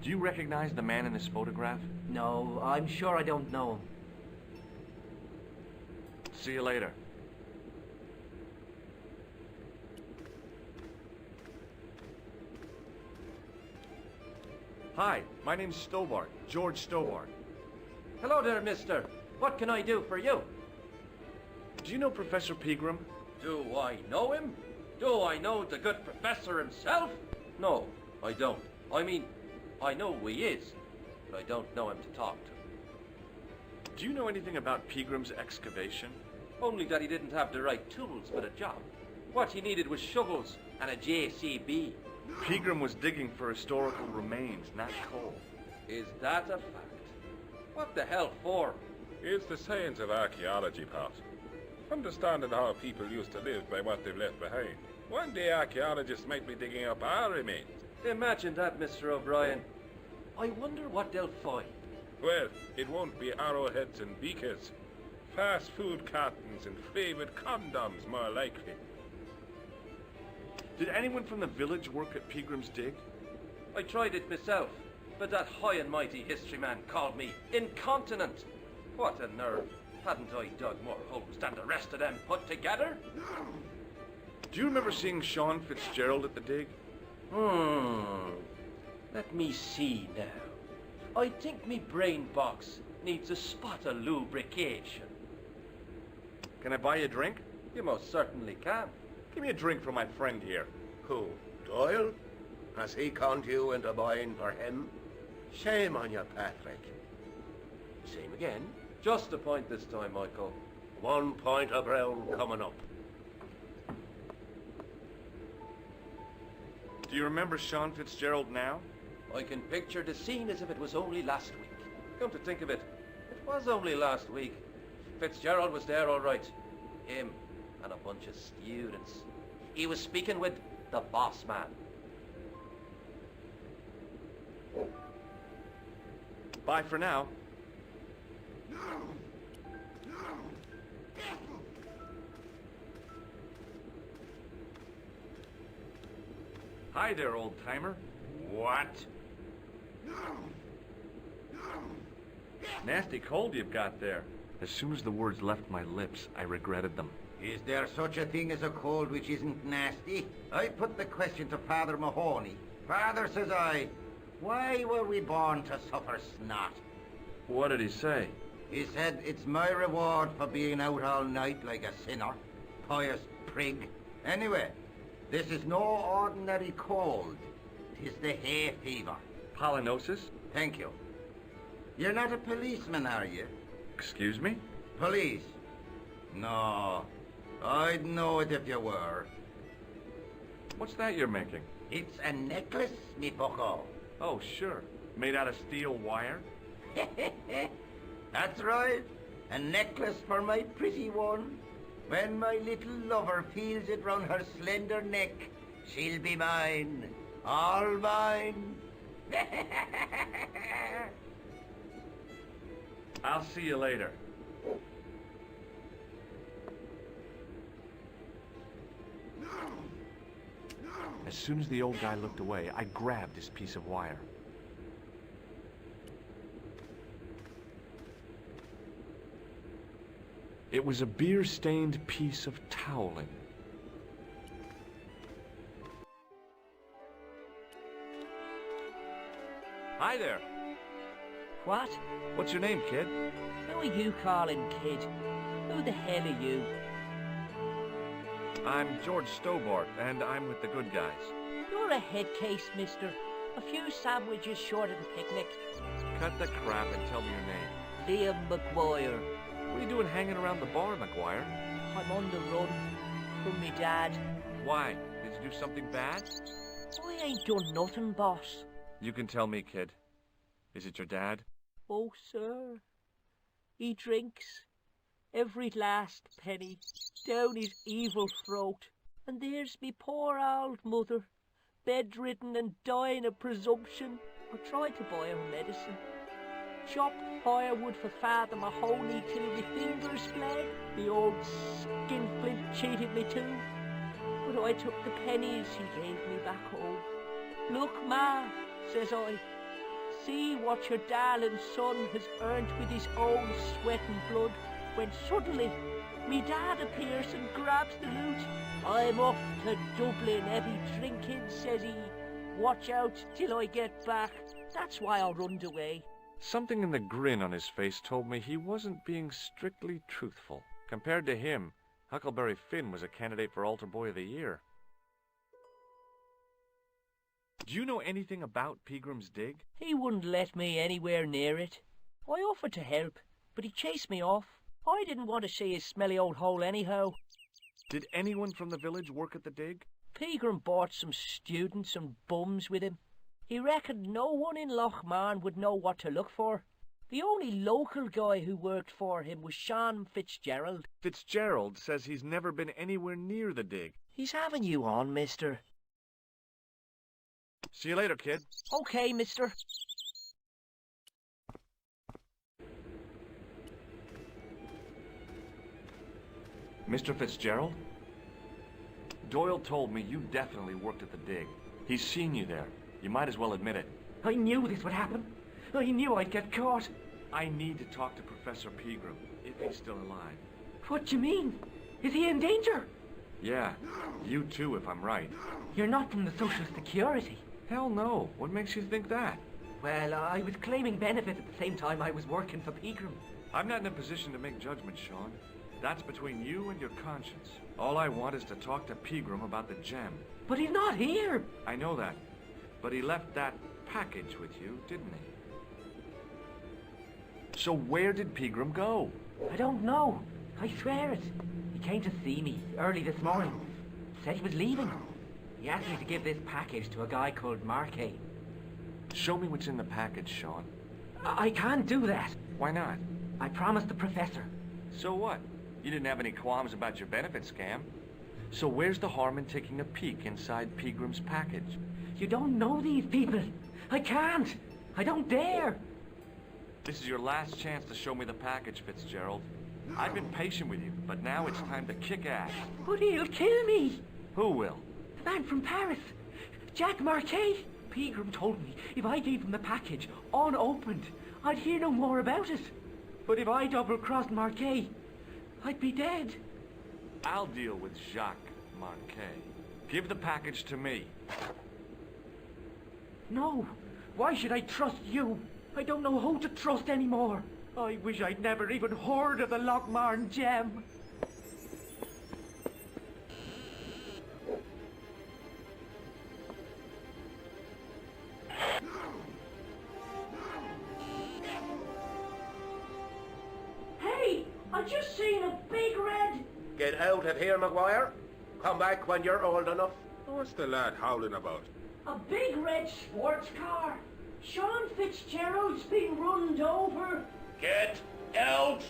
[SPEAKER 7] Do you recognize the man in this photograph?
[SPEAKER 15] No, I'm sure I don't know him.
[SPEAKER 7] See you later. Hi, my name's Stobbart, George Stobbart.
[SPEAKER 15] Hello there, mister. What can I do for you?
[SPEAKER 7] Do you know Professor Peagram?
[SPEAKER 17] Do I know him? Do I know the good professor himself? No, I don't. I mean, I know who he is, but I don't know him to talk to.
[SPEAKER 7] Do you know anything about Peagram's excavation?
[SPEAKER 17] Only that he didn't have the right tools for the job. What he needed was shovels and a JCB.
[SPEAKER 7] Peagram was digging for historical remains, not coal.
[SPEAKER 17] Is that a fact? What the hell for?
[SPEAKER 11] It's the science of archaeology, Pat. Understanding how people used to live by what they've left behind. One day archaeologists might be digging up our remains.
[SPEAKER 17] Imagine that, Mr. O'Brien. I wonder what they'll find.
[SPEAKER 11] Well, it won't be arrowheads and beakers. Fast food cartons and flavoured condoms, more likely.
[SPEAKER 7] Did anyone from the village work at Peagram's dig?
[SPEAKER 17] I tried it myself, but that high and mighty history man called me incontinent. What a nerve. Hadn't I dug more holes than the rest of them put together?
[SPEAKER 7] Do you remember seeing Sean Fitzgerald at the dig?
[SPEAKER 17] Let me see now. I think me brain box needs a spot of lubrication.
[SPEAKER 7] Can I buy you a drink?
[SPEAKER 17] You most certainly can.
[SPEAKER 7] Give me a drink for my friend here.
[SPEAKER 19] Who? Doyle? Has he conned you into buying for him? Shame on you, Patrick. Same again.
[SPEAKER 17] Just a point this time, Michael.
[SPEAKER 19] 1 point of brown coming up.
[SPEAKER 7] Do you remember Sean Fitzgerald now?
[SPEAKER 17] I can picture the scene as if it was only last week. Come to think of it, it was only last week. Fitzgerald was there all right. Him and a bunch of students. He was speaking with the boss man.
[SPEAKER 7] Bye for now. Hi there, old-timer.
[SPEAKER 10] What?
[SPEAKER 7] Nasty cold you've got there. As soon as the words left my lips, I regretted them.
[SPEAKER 10] Is there such a thing as a cold which isn't nasty? I put the question to Father Mahoney. Father, says I, why were we born to suffer snot?
[SPEAKER 7] What did he say?
[SPEAKER 10] He said, it's my reward for being out all night like a sinner. Pious prig. Anyway, this is no ordinary cold. 'Tis the hay fever.
[SPEAKER 7] Pollinosis?
[SPEAKER 10] Thank you. You're not a policeman, are you?
[SPEAKER 7] Excuse me?
[SPEAKER 10] Police? No. I'd know it if you were.
[SPEAKER 7] What's that you're making?
[SPEAKER 10] It's a necklace, me bucko.
[SPEAKER 7] Oh, sure. Made out of steel wire?
[SPEAKER 10] That's right. A necklace for my pretty one. When my little lover feels it round her slender neck, she'll be mine. All mine.
[SPEAKER 7] I'll see you later. As soon as the old guy looked away, I grabbed this piece of wire. It was a beer-stained piece of toweling. Hi there.
[SPEAKER 15] What?
[SPEAKER 7] What's your name, kid?
[SPEAKER 15] Who are you calling kid? Who the hell are you?
[SPEAKER 7] I'm George Stobbart, and I'm with the good guys.
[SPEAKER 15] You're a head case, mister. A few sandwiches short of the picnic.
[SPEAKER 7] Cut the crap and tell me your name.
[SPEAKER 15] Liam McGuire.
[SPEAKER 7] What are you doing hanging around the bar, McGuire?
[SPEAKER 15] I'm on the run from me dad.
[SPEAKER 7] Why? Did you do something bad?
[SPEAKER 15] I ain't done nothing, boss.
[SPEAKER 7] You can tell me, kid. Is it your dad?
[SPEAKER 15] Oh, sir. He drinks every last penny down his evil throat. And there's me poor old mother, bedridden and dying of presumption. I tried to buy her medicine. Chopped firewood for Father Mahoney till me fingers bled. The old skinflint cheated me too. But I took the pennies he gave me back home. Look, Ma, says I, see what your darling son has earned with his own sweat and blood. When suddenly, me dad appears and grabs the loot. I'm off to Dublin, heavy drinking, says he. Watch out till I get back. That's why I runned away.
[SPEAKER 7] Something in the grin on his face told me he wasn't being strictly truthful. Compared to him, Huckleberry Finn was a candidate for Altar Boy of the Year. Do you know anything about Peagram's Dig?
[SPEAKER 15] He wouldn't let me anywhere near it. I offered to help, but he chased me off. I didn't want to see his smelly old hole anyhow.
[SPEAKER 7] Did anyone from the village work at the dig?
[SPEAKER 15] Peagram brought some students and bums with him. He reckoned no one in Lochmarn would know what to look for. The only local guy who worked for him was Sean Fitzgerald.
[SPEAKER 7] Fitzgerald says he's never been anywhere near the dig.
[SPEAKER 15] He's having you on, mister.
[SPEAKER 7] See you later, kid.
[SPEAKER 15] Okay, mister.
[SPEAKER 7] Mr. Fitzgerald? Doyle told me you definitely worked at the dig. He's seen you there. You might as well admit it.
[SPEAKER 15] I knew this would happen. I knew I'd get caught.
[SPEAKER 7] I need to talk to Professor Peagram, if he's still alive.
[SPEAKER 15] What do you mean? Is he in danger?
[SPEAKER 7] Yeah, you too, if I'm right.
[SPEAKER 15] You're not from the Social Security.
[SPEAKER 7] Hell no. What makes you think that?
[SPEAKER 15] Well, I was claiming benefits at the same time I was working for Peagram.
[SPEAKER 7] I'm not in a position to make judgments, Sean. That's between you and your conscience. All I want is to talk to Peagram about the gem.
[SPEAKER 15] But he's not here.
[SPEAKER 7] I know that. But he left that package with you, didn't he? So where did Peagram go?
[SPEAKER 15] I don't know. I swear it. He came to see me early this morning. Said he was leaving. He asked me to give this package to a guy called Marquet.
[SPEAKER 7] Show me what's in the package, Sean.
[SPEAKER 15] I can't do that.
[SPEAKER 7] Why not?
[SPEAKER 15] I promised the professor.
[SPEAKER 7] So what? You didn't have any qualms about your benefit scam. So where's the harm in taking a peek inside Peagram's package?
[SPEAKER 15] You don't know these people. I can't. I don't dare.
[SPEAKER 7] This is your last chance to show me the package, Fitzgerald. I've been patient with you, but now it's time to kick ass.
[SPEAKER 15] But he'll kill me.
[SPEAKER 7] Who will?
[SPEAKER 15] The man from Paris. Jack Marquet. Pegram told me if I gave him the package unopened, I'd hear no more about it. But if I double-crossed Marquet, I'd be dead.
[SPEAKER 7] I'll deal with Jacques Marquet. Give the package to me.
[SPEAKER 15] No. Why should I trust you? I don't know who to trust anymore. I wish I'd never even heard of the Lochmarn gem. Hey, I just seen a big red...
[SPEAKER 19] Get out of here, Maguire. Come back when you're old enough.
[SPEAKER 11] What's the lad howling about?
[SPEAKER 15] A big red sports car. Sean Fitzgerald's been runned over.
[SPEAKER 19] Get out!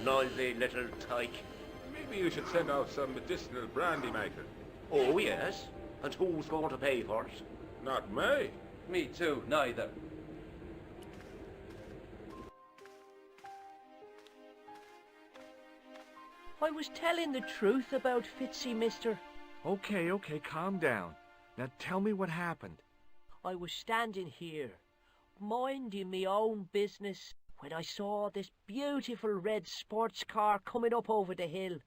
[SPEAKER 19] Noisy little tyke.
[SPEAKER 11] Maybe you should send out some medicinal brandy maker.
[SPEAKER 19] Oh, yes? And who's going to pay for it?
[SPEAKER 11] Not me.
[SPEAKER 17] Me too, neither.
[SPEAKER 15] I was telling the truth about Fitzy, mister.
[SPEAKER 7] Okay, calm down. Now tell me what happened.
[SPEAKER 15] I was standing here, minding me own business, when I saw this beautiful red sports car coming up over the hill.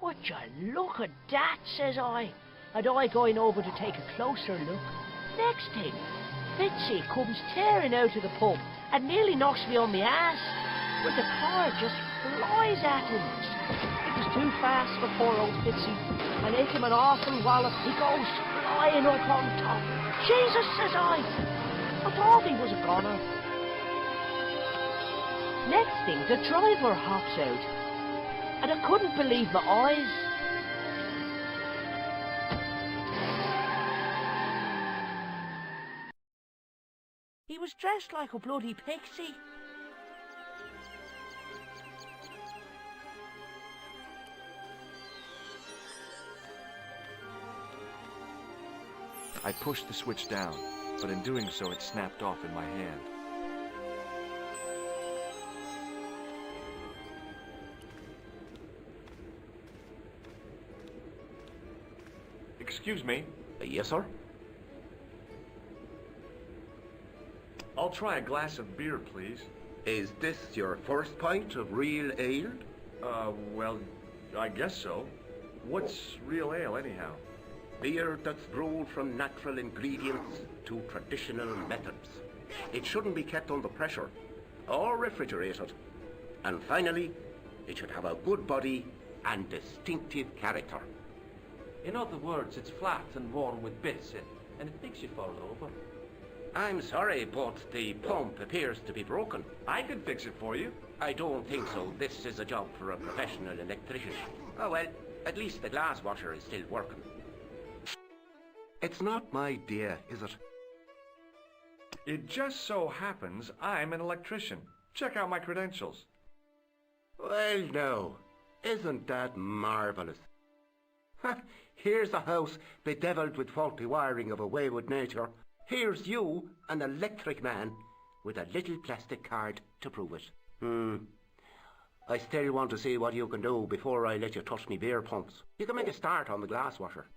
[SPEAKER 15] Would you look at that, says I, and I going over to take a closer look. Next thing, Fitzy comes tearing out of the pub and nearly knocks me on my ass, but the car just flies at him. It was too fast for poor old Fitzy, and hit him an awful wallop. He goes flying up on top. Jesus, says I thought he was a goner. Next thing, the driver hops out, and I couldn't believe my eyes. He was dressed like a bloody pixie.
[SPEAKER 7] I pushed the switch down, but in doing so it snapped off in my hand. Excuse me.
[SPEAKER 19] Yes, sir?
[SPEAKER 7] I'll try a glass of beer, please.
[SPEAKER 19] Is this your first pint of real ale?
[SPEAKER 7] Well, I guess so. What's real ale, anyhow?
[SPEAKER 19] Beer that's brewed from natural ingredients to traditional methods. It shouldn't be kept under pressure or refrigerated. And finally, it should have a good body and distinctive character.
[SPEAKER 8] In other words, it's flat and worn with bits in, and it makes you fall over.
[SPEAKER 19] I'm sorry, but the pump appears to be broken.
[SPEAKER 7] I could fix it for you.
[SPEAKER 19] I don't think so. This is a job for a professional electrician. Oh well, at least the glass washer is still working. It's not my idea, is it?
[SPEAKER 7] It just so happens I'm an electrician. Check out my credentials.
[SPEAKER 19] Well, no. Isn't that marvellous? Here's a house bedeviled with faulty wiring of a wayward nature. Here's you, an electric man, with a little plastic card to prove it. I still want to see what you can do before I let you touch me beer pumps. You can make a start on the glass washer.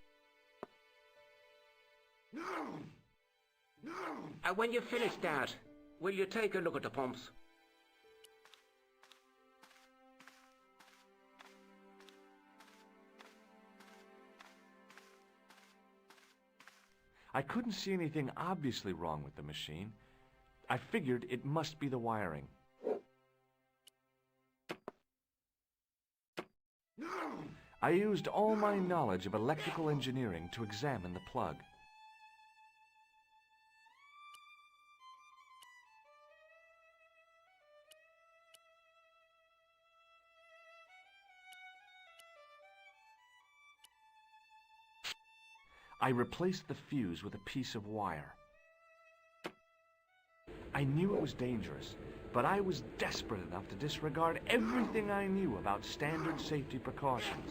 [SPEAKER 19] When you finish that, will you take a look at the pumps?
[SPEAKER 7] I couldn't see anything obviously wrong with the machine. I figured it must be the wiring. I used all my knowledge of electrical engineering to examine the plug. I replaced the fuse with a piece of wire. I knew it was dangerous, but I was desperate enough to disregard everything I knew about standard safety precautions.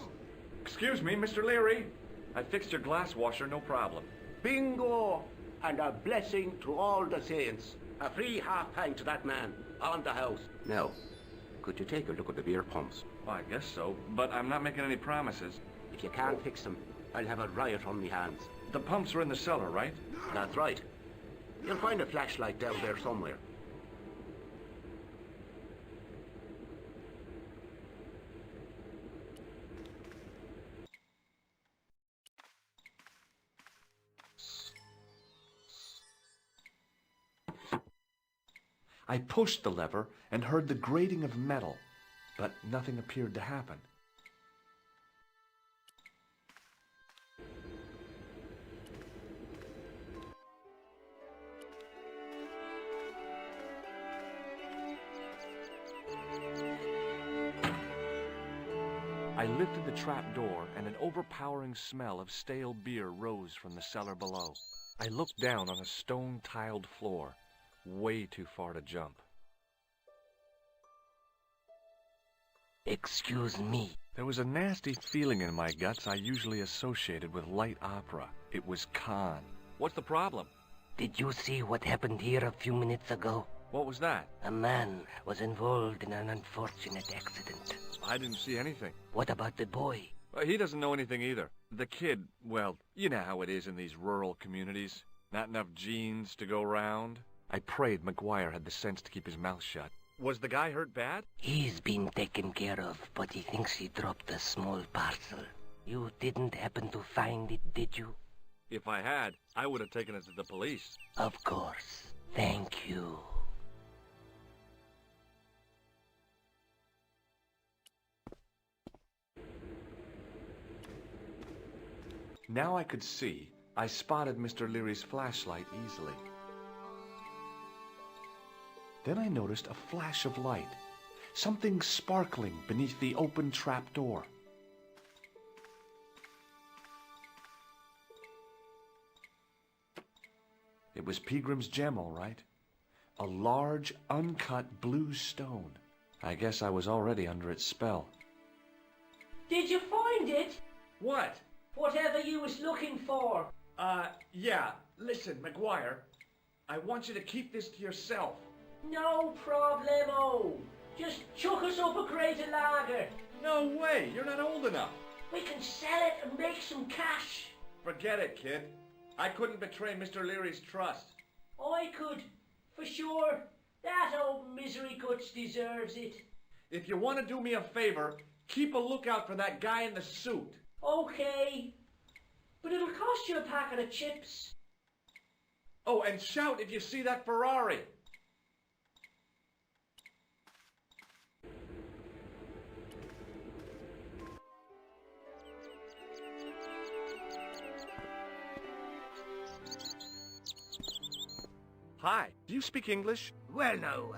[SPEAKER 7] Excuse me, Mr. Leary. I fixed your glass washer, no problem.
[SPEAKER 19] Bingo! and a blessing to all the saints. A free half pint to that man, on the house. Now, could you take a look at the beer pumps?
[SPEAKER 7] Well, I guess so, but I'm not making any promises.
[SPEAKER 19] If you can't fix them, I'll have a riot on me hands.
[SPEAKER 7] The pumps are in the cellar, right?
[SPEAKER 19] That's right. You'll find a flashlight down there somewhere.
[SPEAKER 7] I pushed the lever and heard the grating of metal, but nothing appeared to happen. I lifted the trap door, and an overpowering smell of stale beer rose from the cellar below. I looked down on a stone-tiled floor, way too far to jump.
[SPEAKER 15] Excuse me.
[SPEAKER 7] There was a nasty feeling in my guts I usually associated with light opera. It was Khan. What's the problem?
[SPEAKER 15] Did you see what happened here a few minutes ago?
[SPEAKER 7] What was that?
[SPEAKER 15] A man was involved in an unfortunate accident.
[SPEAKER 7] I didn't see anything.
[SPEAKER 15] What about the boy?
[SPEAKER 7] He doesn't know anything either. The kid, well, you know how it is in these rural communities. Not enough genes to go round. I prayed McGuire had the sense to keep his mouth shut. Was the guy hurt bad?
[SPEAKER 15] He's been taken care of, but he thinks he dropped a small parcel. You didn't happen to find it, did you?
[SPEAKER 7] If I had, I would have taken it to the police.
[SPEAKER 15] Of course. Thank you.
[SPEAKER 7] Now I could see. I spotted Mr. Leary's flashlight easily. Then I noticed a flash of light, something sparkling beneath the open trap door. It was Peagram's gem, all right. A large, uncut blue stone. I guess I was already under its spell.
[SPEAKER 15] Did you find it?
[SPEAKER 7] What?
[SPEAKER 15] Whatever you was looking for.
[SPEAKER 7] Yeah. Listen, McGuire, I want you to keep this to yourself.
[SPEAKER 15] No problemo. Just chuck us up a crate of lager.
[SPEAKER 7] No way, you're not old enough.
[SPEAKER 15] We can sell it and make some cash.
[SPEAKER 7] Forget it, kid. I couldn't betray Mr. Leary's trust.
[SPEAKER 15] I could, for sure. That old misery guts deserves it.
[SPEAKER 7] If you want to do me a favor, keep a lookout for that guy in the suit.
[SPEAKER 15] Okay. But it'll cost you a packet of chips.
[SPEAKER 7] Oh, and shout if you see that Ferrari. Hi, do you speak English?
[SPEAKER 15] Well, no.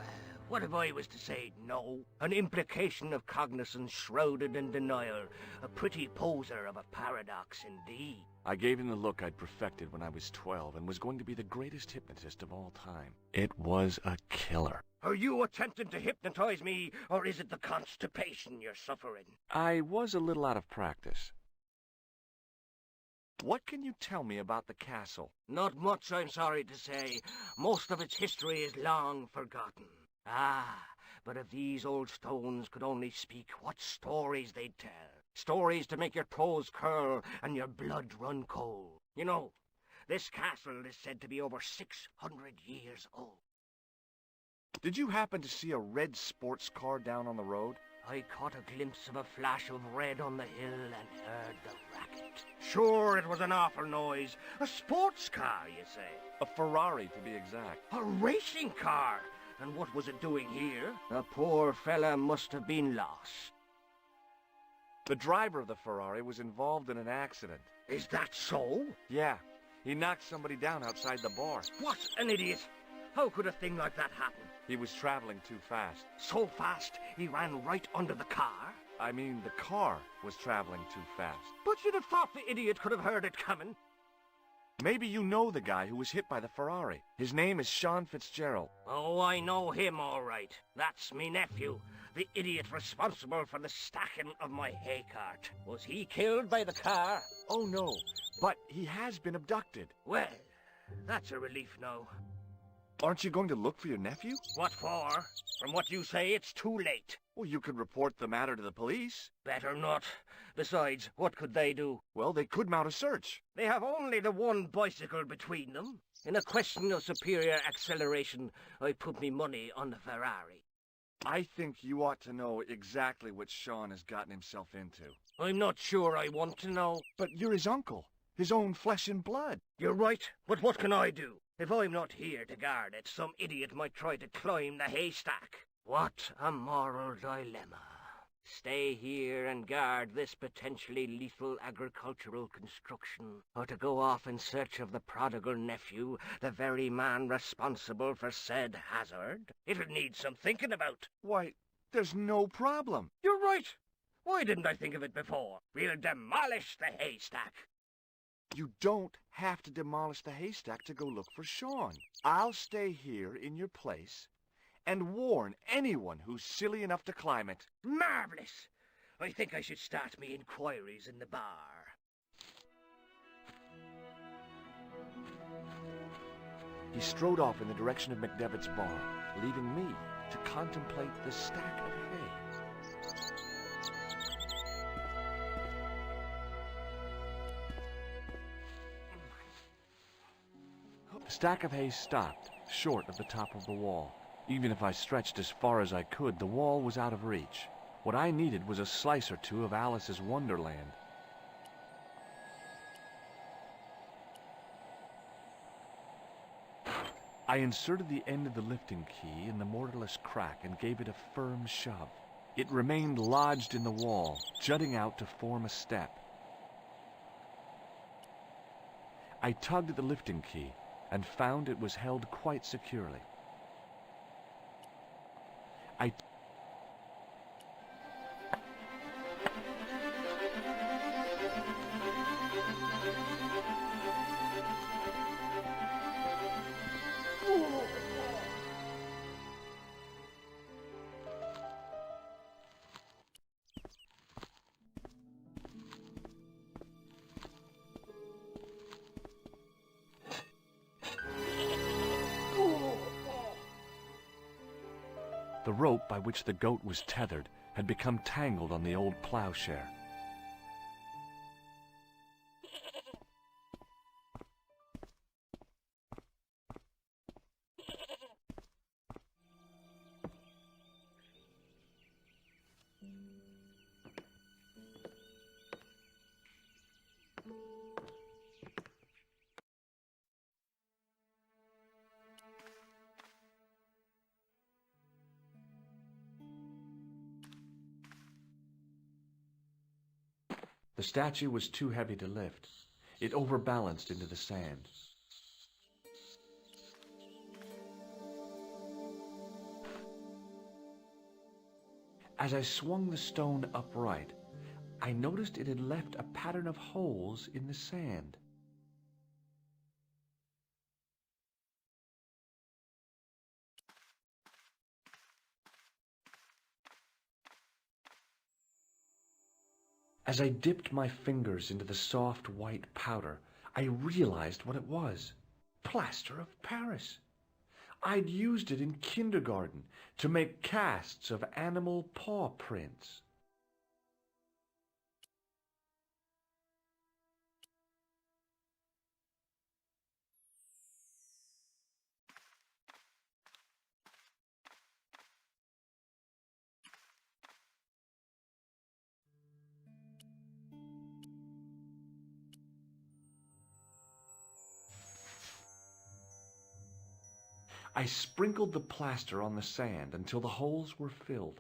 [SPEAKER 15] What if I was to say no? An implication of cognizance shrouded in denial. A pretty poser of a paradox indeed.
[SPEAKER 7] I gave him the look I'd perfected when I was 12 and was going to be the greatest hypnotist of all time. It was a killer.
[SPEAKER 15] Are you attempting to hypnotize me, or is it the constipation you're suffering?
[SPEAKER 7] I was a little out of practice. What can you tell me about the castle?
[SPEAKER 15] Not much, I'm sorry to say. Most of its history is long forgotten. Ah, but if these old stones could only speak, what stories they'd tell. Stories to make your toes curl and your blood run cold. You know, this castle is said to be over 600 years old.
[SPEAKER 7] Did you happen to see a red sports car down on the road?
[SPEAKER 15] I caught a glimpse of a flash of red on the hill and heard the racket. Sure, it was an awful noise. A sports car, you say?
[SPEAKER 7] A Ferrari, to be exact.
[SPEAKER 15] A racing car? And what was it doing here? The poor fella must have been lost.
[SPEAKER 7] The driver of the Ferrari was involved in an accident.
[SPEAKER 15] Is that so?
[SPEAKER 7] Yeah. He knocked somebody down outside the bar.
[SPEAKER 15] What an idiot! How could a thing like that happen?
[SPEAKER 7] He was traveling too fast.
[SPEAKER 15] So fast, he ran right under the car?
[SPEAKER 7] I mean, the car was traveling too fast.
[SPEAKER 15] But you'd have thought the idiot could have heard it coming.
[SPEAKER 7] Maybe you know the guy who was hit by the Ferrari. His name is Sean Fitzgerald.
[SPEAKER 15] Oh, I know him all right. That's me nephew, the idiot responsible for the stacking of my hay cart. Was he killed by the car?
[SPEAKER 7] Oh, no, but he has been abducted.
[SPEAKER 15] Well,
[SPEAKER 19] That's a relief now.
[SPEAKER 7] Aren't you going to look for your nephew?
[SPEAKER 19] What for? From what you say, it's too late.
[SPEAKER 7] Well, you could report the matter to the police.
[SPEAKER 19] Better not. Besides, what could they do?
[SPEAKER 7] Well, they could mount a search.
[SPEAKER 19] They have only the one bicycle between them. In a question of superior acceleration, I put me money on the Ferrari.
[SPEAKER 7] I think you ought to know exactly what Sean has gotten himself into.
[SPEAKER 19] I'm not sure I want to know.
[SPEAKER 7] But you're his uncle. His own flesh and blood.
[SPEAKER 19] You're right, but what can I do? If I'm not here to guard it, some idiot might try to climb the haystack. What a moral dilemma. Stay here and guard this potentially lethal agricultural construction, or to go off in search of the prodigal nephew, the very man responsible for said hazard? It'll need some thinking about.
[SPEAKER 7] Why, there's no problem.
[SPEAKER 19] You're right. Why didn't I think of it before? We'll demolish the haystack.
[SPEAKER 7] You don't have to demolish the haystack to go look for Sean. I'll stay here in your place and warn anyone who's silly enough to climb it.
[SPEAKER 19] Marvellous! I think I should start me inquiries in the bar.
[SPEAKER 7] He strode off in the direction of McDevitt's bar, leaving me to contemplate the stack of hay. The stack of hay stopped, short of the top of the wall. Even if I stretched as far as I could, the wall was out of reach. What I needed was a slice or two of Alice's Wonderland. I inserted the end of the lifting key in the mortarless crack and gave it a firm shove. It remained lodged in the wall, jutting out to form a step. I tugged at the lifting key and found it was held quite securely. The rope by which the goat was tethered had become tangled on the old plowshare. The statue was too heavy to lift. It overbalanced into the sand. As I swung the stone upright, I noticed it had left a pattern of holes in the sand. As I dipped my fingers into the soft white powder, I realized what it was. Plaster of Paris. I'd used it in kindergarten to make casts of animal paw prints. I sprinkled the plaster on the sand until the holes were filled.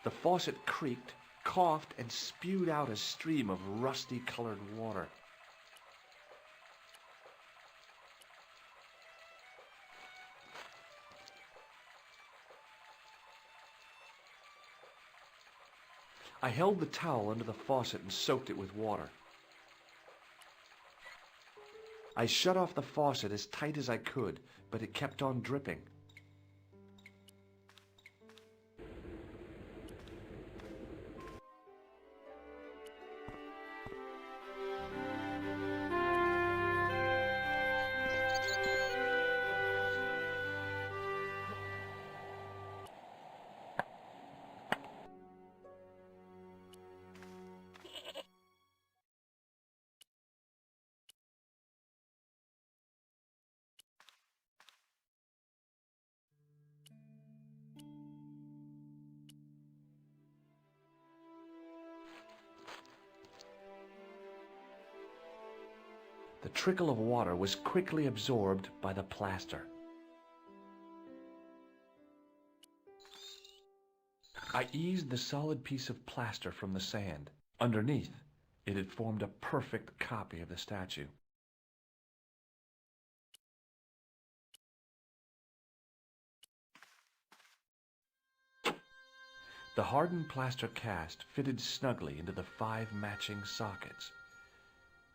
[SPEAKER 7] The faucet creaked, coughed, and spewed out a stream of rusty-colored water. I held the towel under the faucet and soaked it with water. I shut off the faucet as tight as I could, but it kept on dripping. The trickle of water was quickly absorbed by the plaster. I eased the solid piece of plaster from the sand. Underneath, it had formed a perfect copy of the statue. The hardened plaster cast fitted snugly into the 5 matching sockets.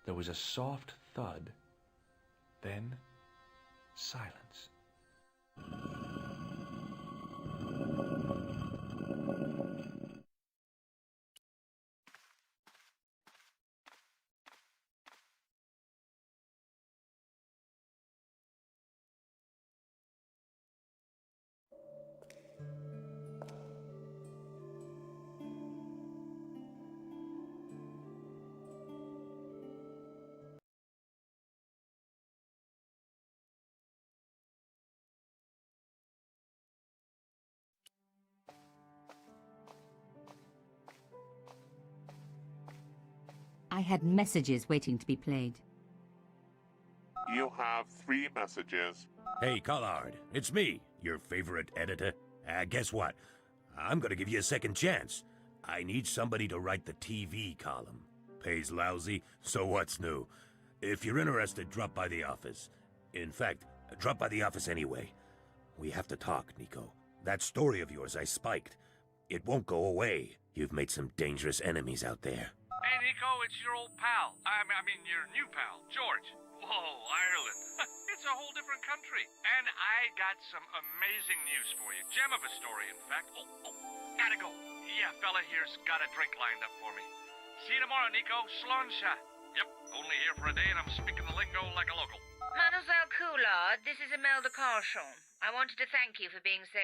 [SPEAKER 7] There was a soft thud, then silence.
[SPEAKER 5] I had messages waiting to be played.
[SPEAKER 20] You have 3 messages.
[SPEAKER 2] Hey, Collard, it's me, your favorite editor. Guess what? I'm gonna give you a second chance. I need somebody to write the TV column. Pays lousy, so what's new? If you're interested, drop by the office. In fact, drop by the office anyway. We have to talk, Nico. That story of yours I spiked. It won't go away. You've made some dangerous enemies out there.
[SPEAKER 21] Hey, Nico, it's your old pal. I mean, your new pal, George. Whoa, Ireland. It's a whole different country. And I got some amazing news for you. Gem of a story, in fact. Oh, gotta go. Yeah, fella here's got a drink lined up for me. See you tomorrow, Nico. Slonsha. Yep, only here for a day and I'm speaking the lingo like a local.
[SPEAKER 3] Mademoiselle Coulard, this is Imelda Carchon. I wanted to thank you for being so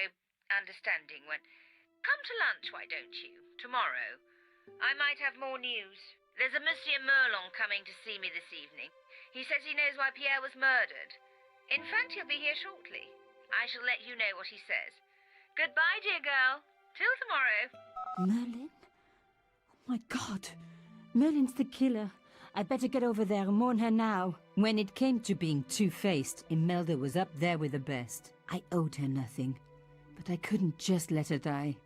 [SPEAKER 3] understanding when... Come to lunch, why don't you? Tomorrow. I might have more news. There's a Monsieur Merlon coming to see me this evening. He says he knows why Pierre was murdered. In fact, he'll be here shortly. I shall let you know what he says. Goodbye, dear girl. Till tomorrow.
[SPEAKER 5] Merlin? Oh my God. Merlin's the killer. I better get over there and warn her now. When it came to being two-faced, Imelda was up there with the best. I owed her nothing, but I couldn't just let her die.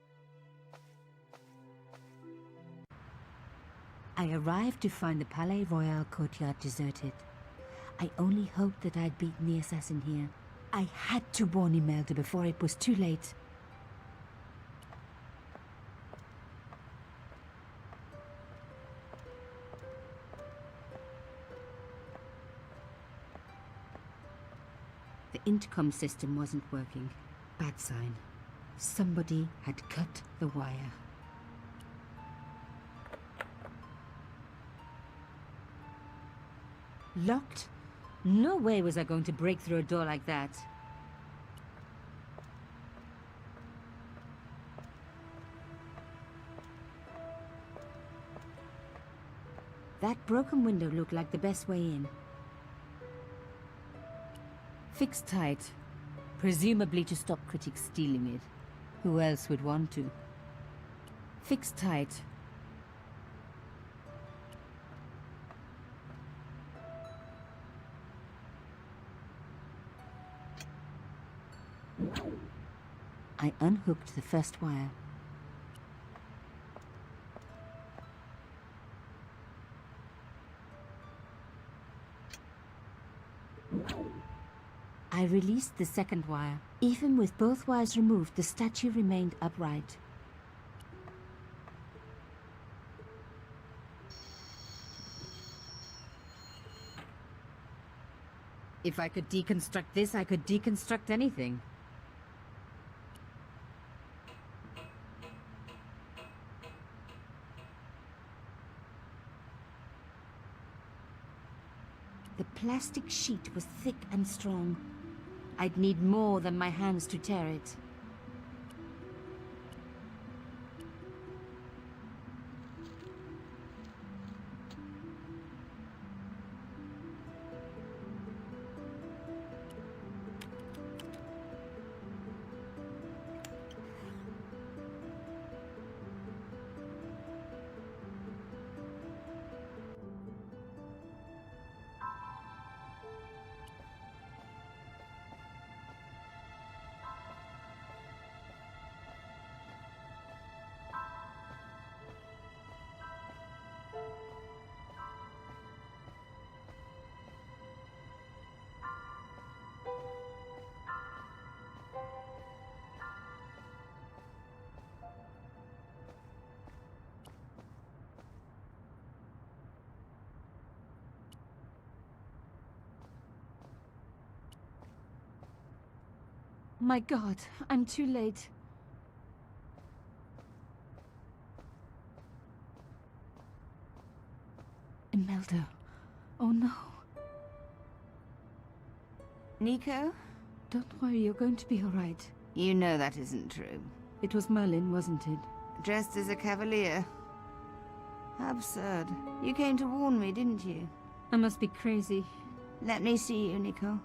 [SPEAKER 5] I arrived to find the Palais Royal courtyard deserted. I only hoped that I'd beaten the assassin here. I had to warn Imelda before it was too late. The intercom system wasn't working. Bad sign. Somebody had cut the wire. Locked? No way was I going to break through a door like that. That broken window looked like the best way in. Fixed tight, presumably to stop critics stealing it. Who else would want to? Fixed tight. I unhooked the first wire. I released the second wire. Even with both wires removed, the statue remained upright.
[SPEAKER 3] If I could deconstruct this, I could deconstruct anything.
[SPEAKER 5] The plastic sheet was thick and strong. I'd need more than my hands to tear it. My God, I'm too late. Imelda. Oh no.
[SPEAKER 3] Nico?
[SPEAKER 5] Don't worry, you're going to be all right.
[SPEAKER 3] You know that isn't true.
[SPEAKER 5] It was Merlin, wasn't it?
[SPEAKER 3] Dressed as a cavalier. How absurd. You came to warn me, didn't you?
[SPEAKER 5] I must be crazy.
[SPEAKER 3] Let me see you, Nicole.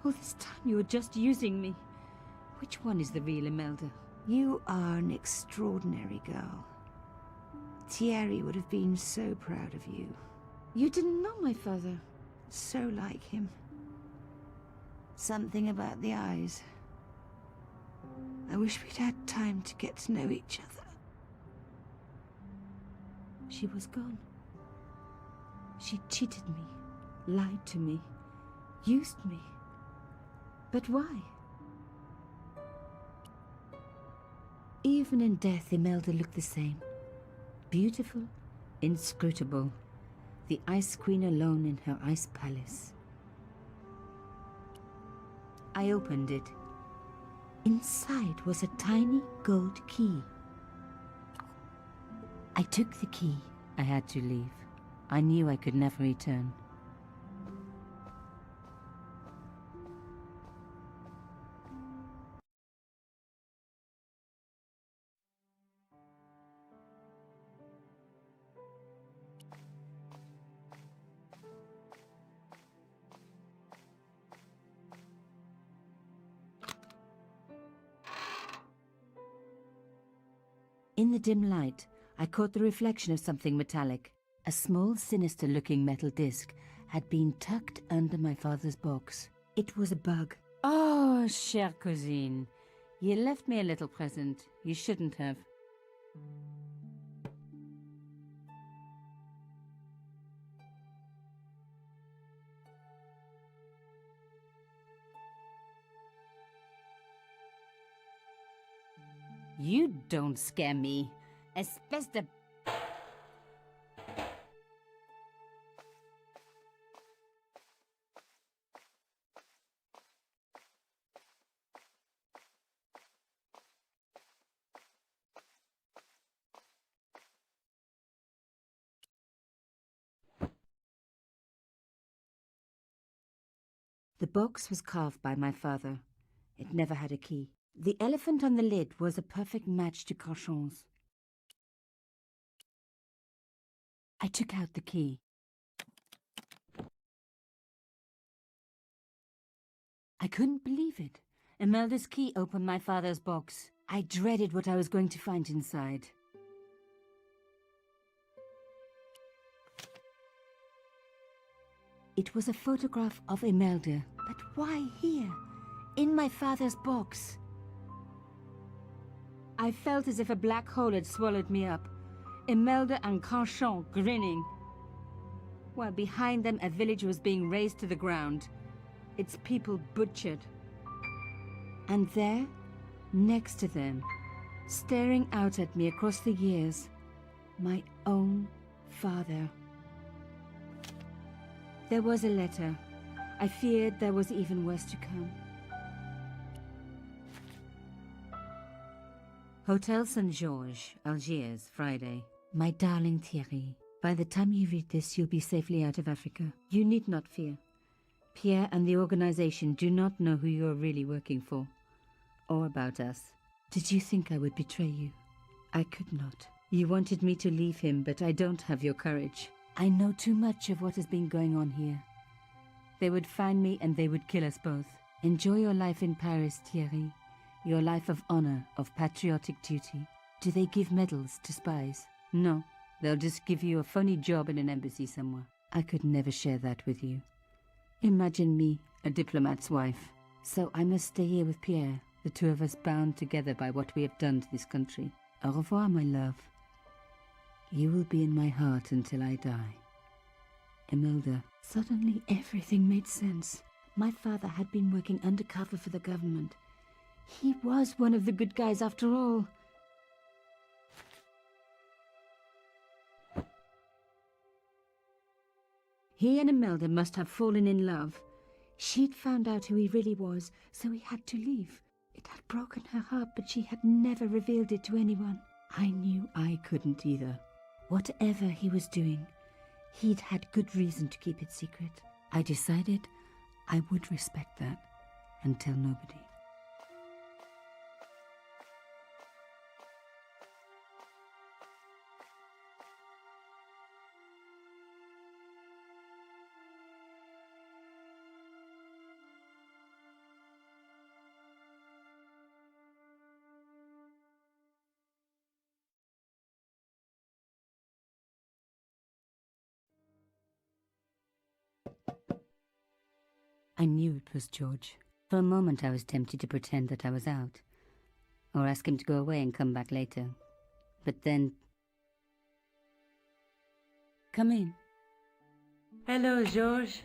[SPEAKER 5] All this time you were just using me. Which one is the real Imelda?
[SPEAKER 3] You are an extraordinary girl. Thierry would have been so proud of you.
[SPEAKER 5] You didn't know my father.
[SPEAKER 3] So like him. Something about the eyes. I wish we'd had time to get to know each other.
[SPEAKER 5] She was gone. She cheated me, lied to me, used me. But why? Even in death, Imelda looked the same. Beautiful, inscrutable. The Ice Queen alone in her ice palace. I opened it. Inside was a tiny gold key. I took the key. I had to leave. I knew I could never return. In the dim light, I caught the reflection of something metallic. A small, sinister-looking metal disc had been tucked under my father's box. It was a bug. Oh, chère cousine. You left me a little present. You shouldn't have. You don't scare me. Espèce de... The box was carved by my father. It never had a key. The elephant on the lid was a perfect match to Carchon's. I took out the key. I couldn't believe it. Imelda's key opened my father's box. I dreaded what I was going to find inside. It was a photograph of Imelda, but why here? In my father's box. I felt as if a black hole had swallowed me up. Imelda and Carchon grinning. While behind them a village was being razed to the ground. Its people butchered. And there, next to them, staring out at me across the years, my own father. There was a letter. I feared there was even worse to come. Hotel St. Georges, Algiers, Friday. My darling Thierry, by the time you read this, you'll be safely out of Africa. You need not fear. Pierre and the organization do not know who you're really working for, or about us. Did you think I would betray you? I could not. You wanted me to leave him, but I don't have your courage. I know too much of what has been going on here. They would find me and they would kill us both. Enjoy your life in Paris, Thierry. Your life of honor, of patriotic duty. Do they give medals to spies? No, they'll just give you a phony job in an embassy somewhere. I could never share that with you. Imagine me, a diplomat's wife. So I must stay here with Pierre, the two of us bound together by what we have done to this country. Au revoir, my love. You will be in my heart until I die. Imelda, suddenly everything made sense. My father had been working undercover for the government. He was one of the good guys after all. He and Imelda must have fallen in love. She'd found out who he really was, so he had to leave. It had broken her heart, but she had never revealed it to anyone. I knew I couldn't either. Whatever he was doing, he'd had good reason to keep it secret. I decided I would respect that and tell nobody. I knew it was George. For a moment I was tempted to pretend that I was out, or ask him to go away and come back later. But then... Come in.
[SPEAKER 15] Hello, George.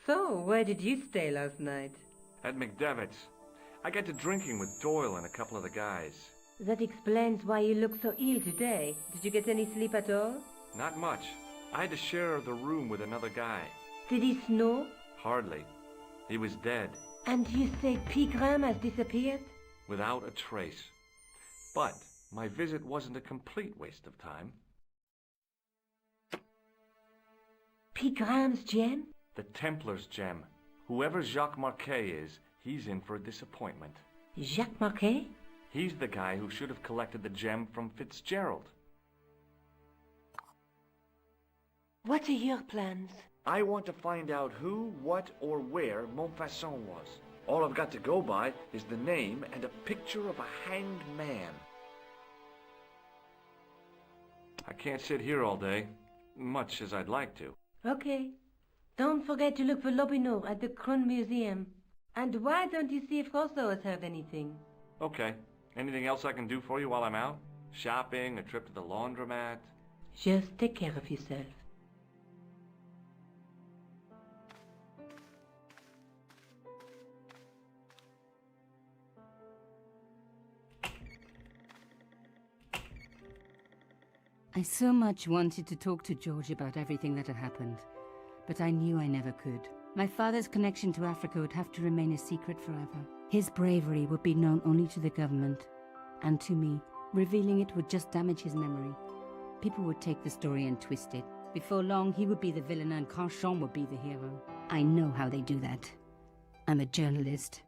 [SPEAKER 15] So, where did you stay last night?
[SPEAKER 7] At McDevitt's. I got to drinking with Doyle and a couple of the guys.
[SPEAKER 15] That explains why you look so ill today. Did you get any sleep at all?
[SPEAKER 7] Not much. I had to share the room with another guy.
[SPEAKER 15] Did he snore?
[SPEAKER 7] Hardly. He was dead.
[SPEAKER 15] And you say Pigram has disappeared?
[SPEAKER 7] Without a trace. But my visit wasn't a complete waste of time.
[SPEAKER 15] Pigram's gem?
[SPEAKER 7] The Templars' gem. Whoever Jacques Marquet is, he's in for a disappointment.
[SPEAKER 15] Jacques Marquet?
[SPEAKER 7] He's the guy who should have collected the gem from Fitzgerald.
[SPEAKER 15] What are your plans?
[SPEAKER 7] I want to find out who, what, or where Montfaucon was. All I've got to go by is the name and a picture of a hanged man. I can't sit here all day, much as I'd like to.
[SPEAKER 15] Okay. Don't forget to look for Lobineau at the Krone Museum. And why don't you see if Rousseau has heard anything?
[SPEAKER 7] Okay. Anything else I can do for you while I'm out? Shopping, a trip to the laundromat?
[SPEAKER 15] Just take care of yourself.
[SPEAKER 5] I so much wanted to talk to George about everything that had happened, but I knew I never could. My father's connection to Africa would have to remain a secret forever. His bravery would be known only to the government, and to me. Revealing it would just damage his memory. People would take the story and twist it. Before long, he would be the villain and Carchon would be the hero. I know how they do that. I'm a journalist.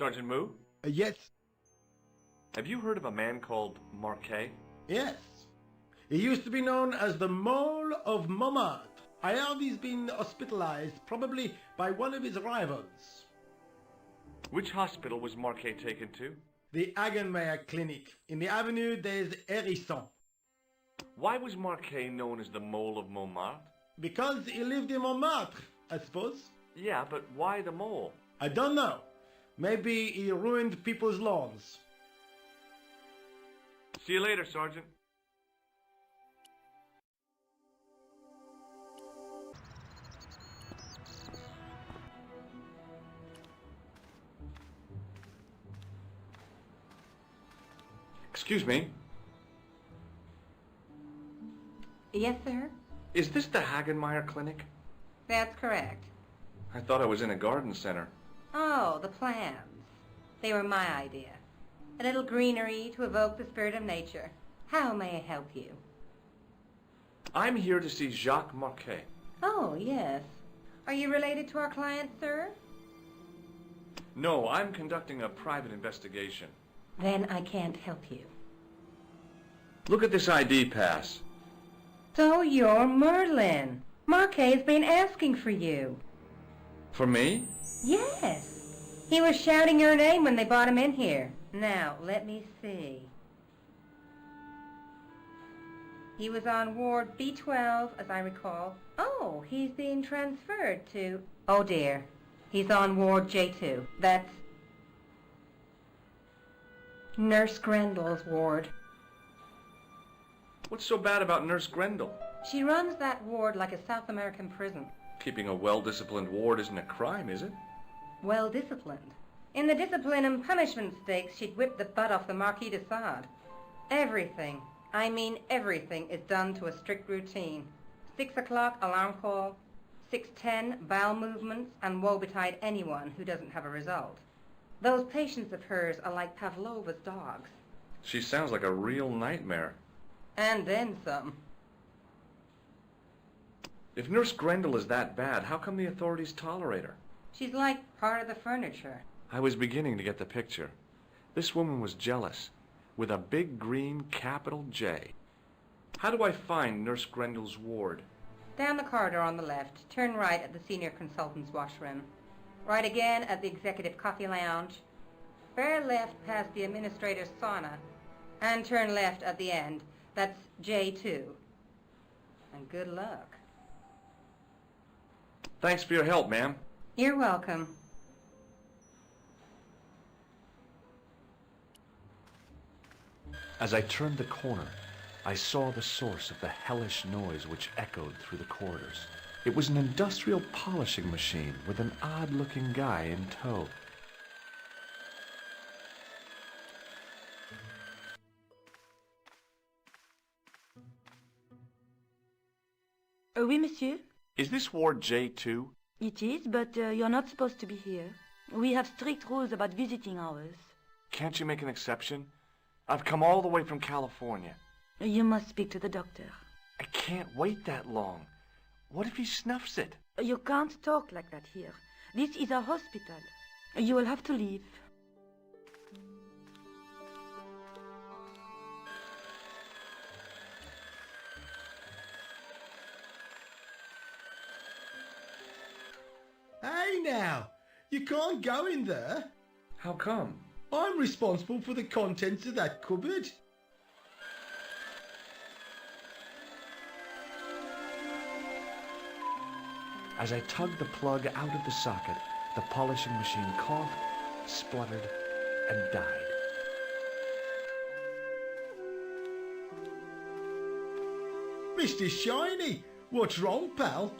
[SPEAKER 7] Sergeant Moo?
[SPEAKER 9] Yes.
[SPEAKER 7] Have you heard of a man called Marquet?
[SPEAKER 9] Yes. He used to be known as the Mole of Montmartre. I heard he's been hospitalized, probably by one of his rivals.
[SPEAKER 7] Which hospital was Marquet taken to?
[SPEAKER 9] The Hagenmeyer Clinic, in the Avenue des Hérissons.
[SPEAKER 7] Why was Marquet known as the Mole of Montmartre?
[SPEAKER 9] Because he lived in Montmartre, I suppose.
[SPEAKER 7] Yeah, but why the mole?
[SPEAKER 9] I don't know. Maybe he ruined people's lawns.
[SPEAKER 7] See you later, Sergeant. Excuse me.
[SPEAKER 18] Yes, sir?
[SPEAKER 7] Is this the Hagenmeyer Clinic?
[SPEAKER 18] That's correct.
[SPEAKER 7] I thought I was in a garden center.
[SPEAKER 18] Oh, the plans. They were my idea. A little greenery to evoke the spirit of nature. How may I help you?
[SPEAKER 7] I'm here to see Jacques Marquet.
[SPEAKER 18] Oh, yes. Are you related to our client, sir?
[SPEAKER 7] No, I'm conducting a private investigation.
[SPEAKER 18] Then I can't help you.
[SPEAKER 7] Look at this ID pass.
[SPEAKER 18] So you're Merlin. Marquet's been asking for you.
[SPEAKER 7] For me?
[SPEAKER 18] Yes. He was shouting your name when they brought him in here. Now, let me see. He was on Ward B12, as I recall. Oh, he's being transferred to... Oh, dear. He's on Ward J2. That's Nurse Grendel's ward.
[SPEAKER 7] What's so bad about Nurse Grendel?
[SPEAKER 18] She runs that ward like a South American prison.
[SPEAKER 7] Keeping a well-disciplined ward isn't a crime, is it?
[SPEAKER 18] Well-disciplined. In the discipline and punishment stakes, she'd whip the butt off the Marquis de Sade. Everything, I mean everything, is done to a strict routine. 6 o'clock, alarm call. 6:10, bowel movements, and woe betide anyone who doesn't have a result. Those patients of hers are like Pavlova's dogs.
[SPEAKER 7] She sounds like a real nightmare.
[SPEAKER 18] And then some.
[SPEAKER 7] If Nurse Grendel is that bad, how come the authorities tolerate her?
[SPEAKER 18] She's like part of the furniture.
[SPEAKER 7] I was beginning to get the picture. This woman was jealous, with a big green capital J. How do I find Nurse Grendel's ward?
[SPEAKER 18] Down the corridor on the left, turn right at the senior consultant's washroom. Right again at the executive coffee lounge. Bear left past the administrator's sauna. And turn left at the end. That's J2. And good luck.
[SPEAKER 7] Thanks for your help, ma'am.
[SPEAKER 18] You're welcome.
[SPEAKER 7] As I turned the corner, I saw the source of the hellish noise which echoed through the corridors. It was an industrial polishing machine with an odd-looking guy in tow.
[SPEAKER 6] Oui, monsieur.
[SPEAKER 7] Is this Ward J2?
[SPEAKER 6] It is, but you're not supposed to be here. We have strict rules about visiting hours.
[SPEAKER 7] Can't you make an exception? I've come all the way from California.
[SPEAKER 6] You must speak to the doctor.
[SPEAKER 7] I can't wait that long. What if he snuffs it?
[SPEAKER 6] You can't talk like that here. This is a hospital. You will have to leave.
[SPEAKER 9] Hey now, you can't go in there.
[SPEAKER 7] How come?
[SPEAKER 9] I'm responsible for the contents of that cupboard.
[SPEAKER 7] As I tugged the plug out of the socket, the polishing machine coughed, spluttered, and died.
[SPEAKER 9] Mr. Shiny, what's wrong, pal?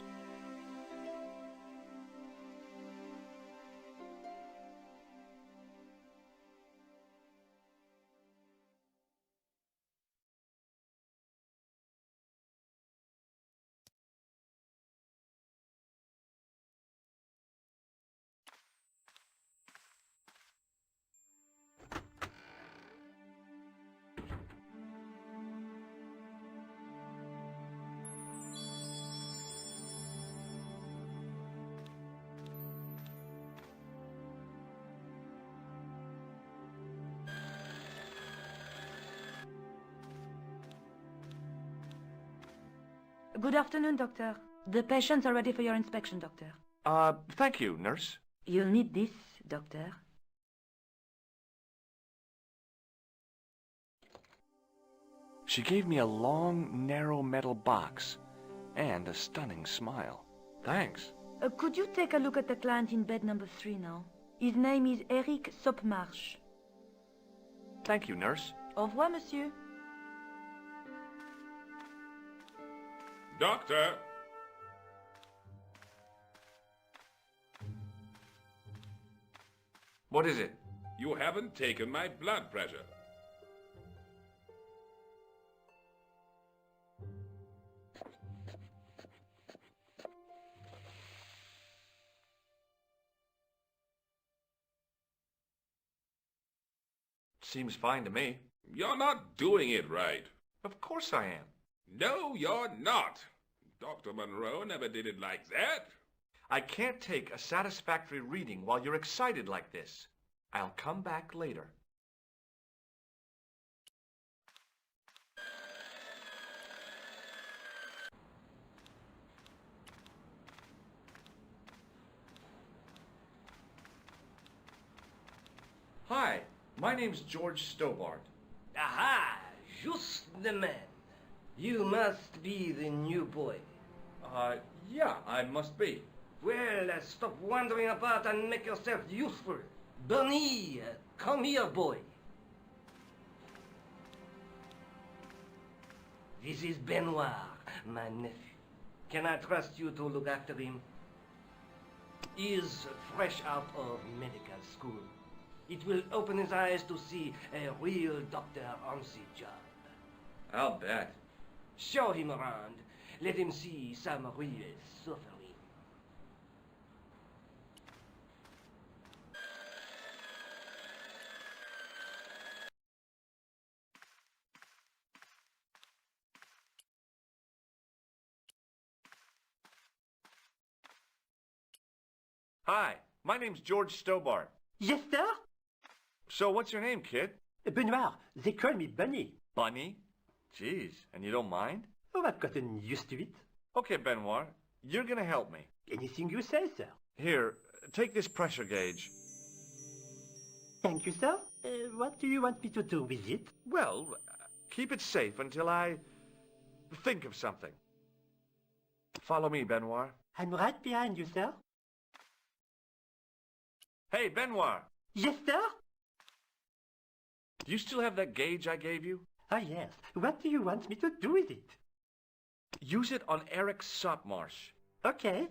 [SPEAKER 6] Good afternoon, doctor. The patients are ready for your inspection, doctor.
[SPEAKER 7] Thank you, nurse.
[SPEAKER 6] You'll need this, doctor.
[SPEAKER 7] She gave me a long, narrow metal box and a stunning smile. Thanks.
[SPEAKER 6] Could you take a look at the client in bed number 3 now? His name is Eric Sopmarsh.
[SPEAKER 7] Thank you, nurse.
[SPEAKER 6] Au revoir, monsieur.
[SPEAKER 11] Doctor!
[SPEAKER 7] What is it?
[SPEAKER 11] You haven't taken my blood pressure.
[SPEAKER 7] Seems fine to me.
[SPEAKER 11] You're not doing it right.
[SPEAKER 7] Of course I am.
[SPEAKER 11] No, you're not. Dr. Monroe never did it like that.
[SPEAKER 7] I can't take a satisfactory reading while you're excited like this. I'll come back later. Hi, my name's George Stobbart.
[SPEAKER 15] Aha! Just the man. You must be the new boy.
[SPEAKER 7] Yeah, I must be.
[SPEAKER 15] Well, stop wandering about and make yourself useful. Bernie, come here, boy. This is Benoit, my nephew. Can I trust you to look after him? He is fresh out of medical school. It will open his eyes to see a real doctor on the job.
[SPEAKER 7] I'll bet.
[SPEAKER 15] Show him around. Let him see some real suffering.
[SPEAKER 7] Hi, my name's George Stobbart.
[SPEAKER 1] Yes, sir?
[SPEAKER 7] So what's your name, kid?
[SPEAKER 1] Benoit. They call me Bunny.
[SPEAKER 7] Bunny? Jeez, and you don't mind?
[SPEAKER 1] Oh, I've gotten used to it.
[SPEAKER 7] Okay, Benoit, you're gonna help me.
[SPEAKER 1] Anything you say, sir.
[SPEAKER 7] Here, take this pressure gauge.
[SPEAKER 1] Thank you, sir. What do you want me to do with it?
[SPEAKER 7] Well, keep it safe until I think of something. Follow me, Benoit.
[SPEAKER 1] I'm right behind you, sir.
[SPEAKER 7] Hey, Benoit!
[SPEAKER 1] Yes, sir?
[SPEAKER 7] Do you still have that gauge I gave you?
[SPEAKER 1] Ah, yes. What do you want me to do with it?
[SPEAKER 7] Use it on Eric Sopmarsh.
[SPEAKER 1] Okay.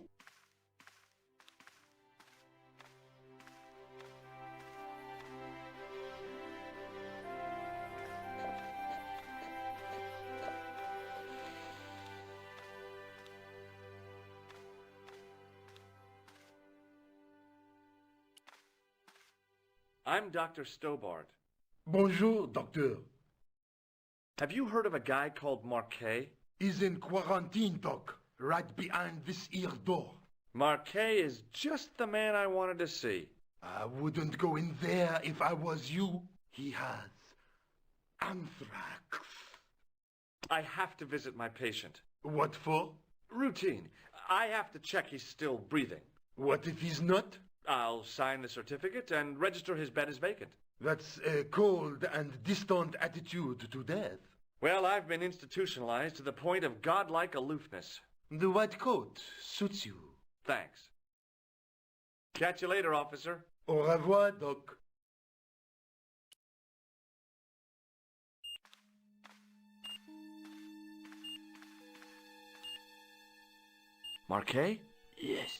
[SPEAKER 7] I'm Dr. Stobbart.
[SPEAKER 11] Bonjour, doctor.
[SPEAKER 7] Have you heard of a guy called Marquet?
[SPEAKER 11] He's in quarantine, doc, right behind this here door.
[SPEAKER 7] Marquet is just the man I wanted to see.
[SPEAKER 11] I wouldn't go in there if I was you. He has anthrax.
[SPEAKER 7] I have to visit my patient.
[SPEAKER 11] What for?
[SPEAKER 7] Routine. I have to check he's still breathing.
[SPEAKER 11] What if he's not?
[SPEAKER 7] I'll sign the certificate and register his bed as vacant.
[SPEAKER 11] That's a cold and distant attitude to death.
[SPEAKER 7] Well, I've been institutionalized to the point of godlike aloofness.
[SPEAKER 11] The white coat suits you.
[SPEAKER 7] Thanks. Catch you later, officer.
[SPEAKER 11] Au revoir, doc.
[SPEAKER 7] Marquet?
[SPEAKER 22] Yes,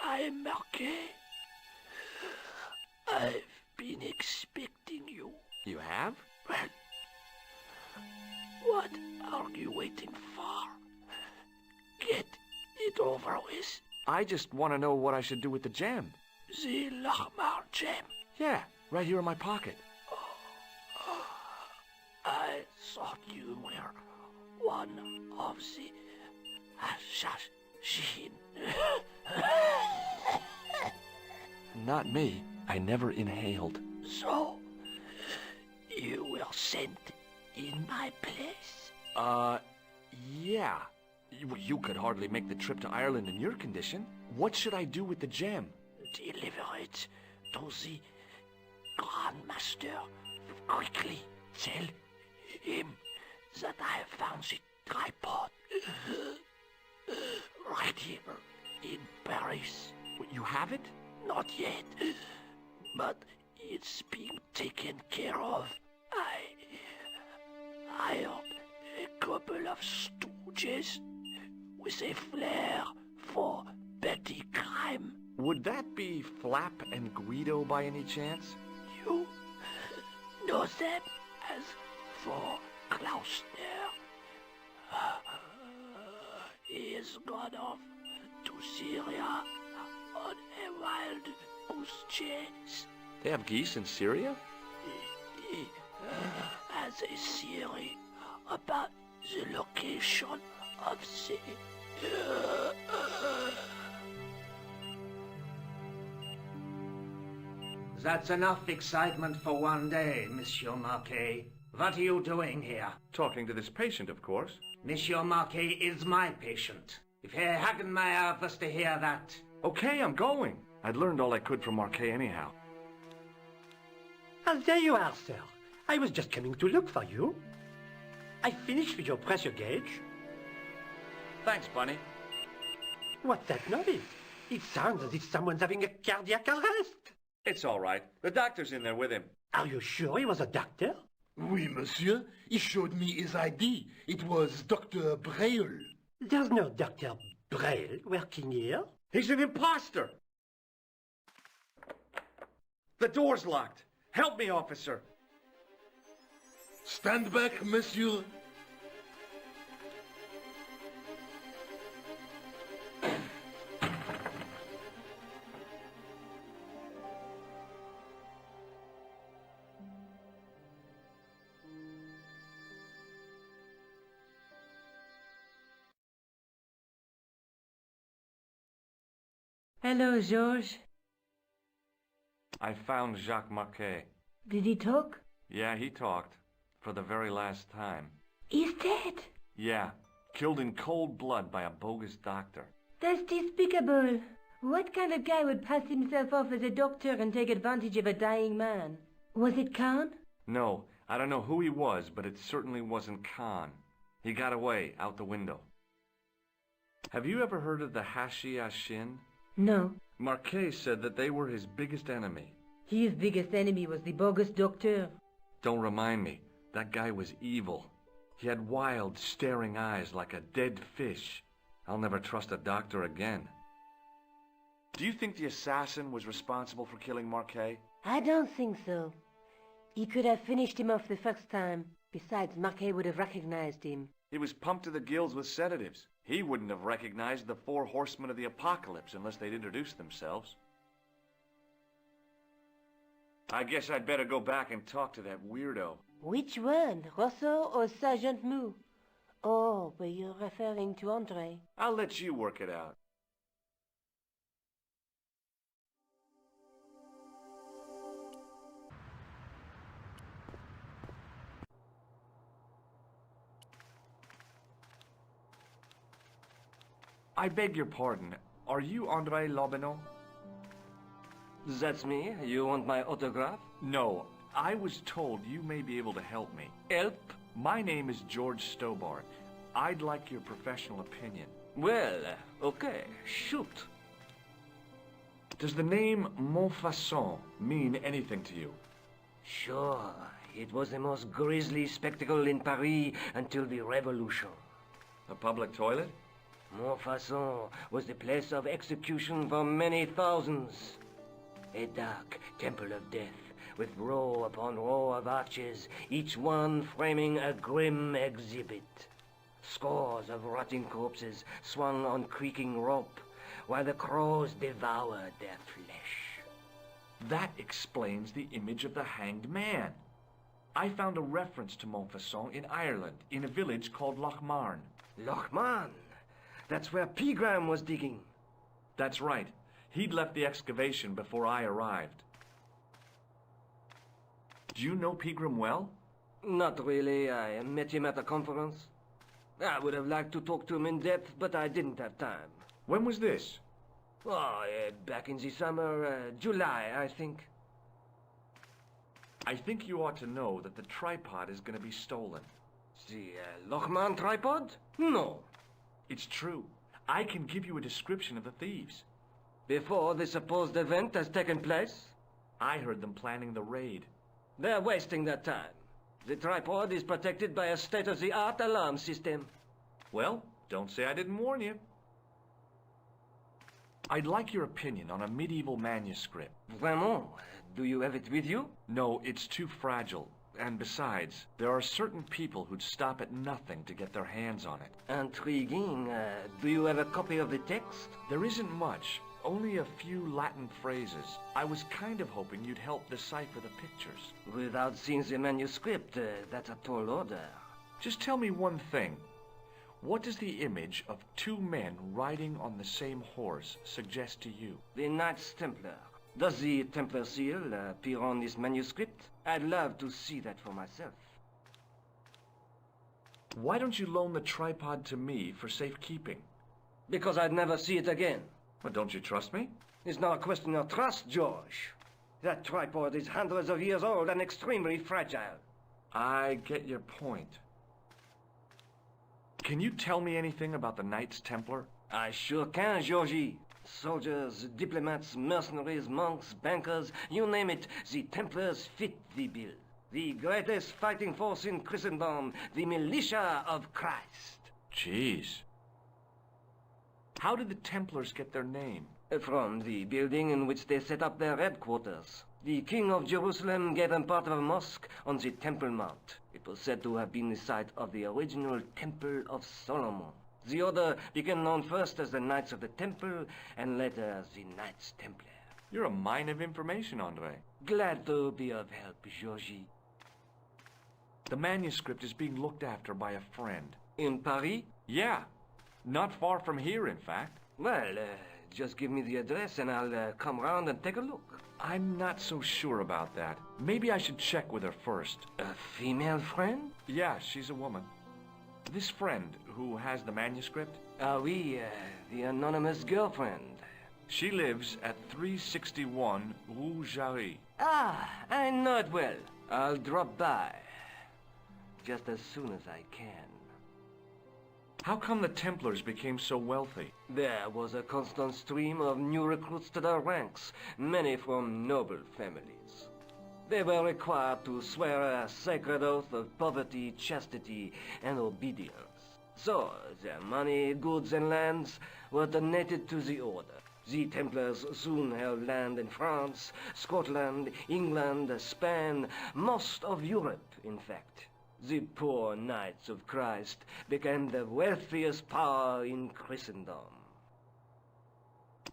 [SPEAKER 22] I am Marquet. I've been expecting you.
[SPEAKER 7] You have?
[SPEAKER 22] Well, what are you waiting for? Get it over with.
[SPEAKER 7] I just want to know what I should do with the gem.
[SPEAKER 22] The Lahmar gem.
[SPEAKER 7] Yeah, right here in my pocket.
[SPEAKER 22] I thought you were one of the assassins.
[SPEAKER 7] Not me. I never inhaled.
[SPEAKER 22] So, you were sent in my place?
[SPEAKER 7] Yeah. You could hardly make the trip to Ireland in your condition. What should I do with the gem?
[SPEAKER 22] Deliver it to the Grandmaster. Quickly tell him that I have found the tripod. Right here in Paris.
[SPEAKER 7] You have it?
[SPEAKER 22] Not yet, but it's being taken care of. I hired a couple of stooges with a flair for petty crime.
[SPEAKER 7] Would that be Flap and Guido by any chance?
[SPEAKER 22] You know them as for Klausner. He has gone off to Syria on a wild goose chase.
[SPEAKER 7] They have geese in Syria?
[SPEAKER 22] has a theory about the location of the...
[SPEAKER 4] That's enough excitement for one day, Monsieur Marquet. What are you doing here?
[SPEAKER 7] Talking to this patient, of course.
[SPEAKER 4] Monsieur Marquet is my patient. If Herr Hagenmeyer was to hear that...
[SPEAKER 7] Okay, I'm going. I'd learned all I could from Marquet anyhow.
[SPEAKER 1] Ah, there you are, sir. I was just coming to look for you. I finished with your pressure gauge.
[SPEAKER 7] Thanks, Bunny.
[SPEAKER 1] What's that noise? It sounds as if someone's having a cardiac arrest.
[SPEAKER 7] It's all right. The doctor's in there with him.
[SPEAKER 1] Are you sure he was a doctor?
[SPEAKER 11] Oui, monsieur. He showed me his ID. It was Dr. Braille.
[SPEAKER 1] There's no Dr. Braille working here.
[SPEAKER 7] He's an imposter! The door's locked. Help me, officer.
[SPEAKER 11] Stand back, monsieur.
[SPEAKER 6] Hello, Georges.
[SPEAKER 7] I found Jacques Marquet.
[SPEAKER 6] Did he talk?
[SPEAKER 7] Yeah, he talked. For the very last time.
[SPEAKER 6] He's dead.
[SPEAKER 7] Yeah, killed in cold blood by a bogus doctor.
[SPEAKER 6] That's despicable. What kind of guy would pass himself off as a doctor and take advantage of a dying man? Was it Khan?
[SPEAKER 7] No, I don't know who he was, but it certainly wasn't Khan. He got away, out the window. Have you ever heard of the Hashi-Ashin?
[SPEAKER 6] No.
[SPEAKER 7] Marquet said that they were his biggest enemy.
[SPEAKER 6] His biggest enemy was the bogus doctor.
[SPEAKER 7] Don't remind me. That guy was evil. He had wild, staring eyes like a dead fish. I'll never trust a doctor again. Do you think the assassin was responsible for killing Marquet?
[SPEAKER 6] I don't think so. He could have finished him off the first time. Besides, Marquet would have recognized him.
[SPEAKER 7] He was pumped to the gills with sedatives. He wouldn't have recognized the 4 horsemen of the apocalypse unless they'd introduced themselves. I guess I'd better go back and talk to that weirdo.
[SPEAKER 6] Which one, Rousseau or Sergeant Mou? Oh, but you're referring to Andre.
[SPEAKER 7] I'll let you work it out. I beg your pardon. Are you Andre Lobineau?
[SPEAKER 15] That's me. You want my autograph?
[SPEAKER 7] No. I was told you may be able to help me.
[SPEAKER 15] Help?
[SPEAKER 7] My name is George Stobbart. I'd like your professional opinion.
[SPEAKER 15] Well, okay. Shoot.
[SPEAKER 7] Does the name Montfaucon mean anything to you?
[SPEAKER 15] Sure. It was the most grisly spectacle in Paris until the Revolution.
[SPEAKER 7] A public toilet?
[SPEAKER 15] Montfaucon was the place of execution for many thousands. A dark temple of death, with row upon row of arches, each one framing a grim exhibit. Scores of rotting corpses swung on creaking rope, while the crows devoured their flesh.
[SPEAKER 7] That explains the image of the hanged man. I found a reference to Montfaucon in Ireland, in a village called Lochmarn.
[SPEAKER 15] Lochmarn? That's where Pegram was digging.
[SPEAKER 7] That's right. He'd left the excavation before I arrived. Do you know Pegram well?
[SPEAKER 15] Not really. I met him at a conference. I would have liked to talk to him in depth, but I didn't have time.
[SPEAKER 7] When was this?
[SPEAKER 15] Oh, back in the summer, July, I think.
[SPEAKER 7] I think you ought to know that the tripod is going to be stolen.
[SPEAKER 15] The Lochmarn tripod? No.
[SPEAKER 7] It's true. I can give you a description of the thieves.
[SPEAKER 15] Before the supposed event has taken place?
[SPEAKER 7] I heard them planning the raid.
[SPEAKER 15] They're wasting their time. The tripod is protected by a state-of-the-art alarm system.
[SPEAKER 7] Well, don't say I didn't warn you. I'd like your opinion on a medieval manuscript.
[SPEAKER 15] Vraiment? Do you have it with you?
[SPEAKER 7] No, it's too fragile. And besides, there are certain people who'd stop at nothing to get their hands on it.
[SPEAKER 15] Intriguing. Do you have a copy of the text?
[SPEAKER 7] There isn't much. only a few Latin phrases. I was kind of hoping you'd help decipher the pictures.
[SPEAKER 15] Without seeing the manuscript, that's a tall order.
[SPEAKER 7] Just tell me one thing. What does the image of two men riding on the same horse suggest to you?
[SPEAKER 15] The Knights Templar. Does the Templar seal appear on this manuscript? I'd love to see that for myself.
[SPEAKER 7] Why don't you loan the tripod to me for safekeeping?
[SPEAKER 15] Because I'd never see it again.
[SPEAKER 7] Well, don't you trust me?
[SPEAKER 15] It's not a question of trust, George. That tripod is hundreds of years old and extremely fragile.
[SPEAKER 7] I get your point. Can you tell me anything about the Knights Templar?
[SPEAKER 15] I sure can, Georgie. Soldiers, diplomats, mercenaries, monks, bankers, you name it, the Templars fit the bill. The greatest fighting force in Christendom, the militia of Christ.
[SPEAKER 7] Jeez. How did the Templars get their name?
[SPEAKER 15] From the building in which they set up their headquarters. The King of Jerusalem gave them part of a mosque on the Temple Mount. It was said to have been the site of the original Temple of Solomon. The order became known first as the Knights of the Temple, and later as the Knights Templar.
[SPEAKER 7] You're a mine of information, Andre.
[SPEAKER 15] Glad to be of help, Georgie.
[SPEAKER 7] The manuscript is being looked after by a friend.
[SPEAKER 15] In Paris?
[SPEAKER 7] Yeah. Not far from here, in fact.
[SPEAKER 15] Well, just give me the address and I'll come round and take a look.
[SPEAKER 7] I'm not so sure about that. Maybe I should check with her first.
[SPEAKER 15] A female friend?
[SPEAKER 7] Yeah, she's a woman. This friend who has the manuscript?
[SPEAKER 15] Oui, the anonymous girlfriend.
[SPEAKER 7] She lives at 361 Rue Jarry.
[SPEAKER 15] Ah, I know it well. I'll drop by. Just as soon as I can.
[SPEAKER 7] How come the Templars became so wealthy?
[SPEAKER 15] There was a constant stream of new recruits to their ranks, many from noble families. They were required to swear a sacred oath of poverty, chastity, and obedience. So, their money, goods, and lands were donated to the order. The Templars soon held land in France, Scotland, England, Spain, most of Europe, in fact. The poor Knights of Christ became the wealthiest power in Christendom.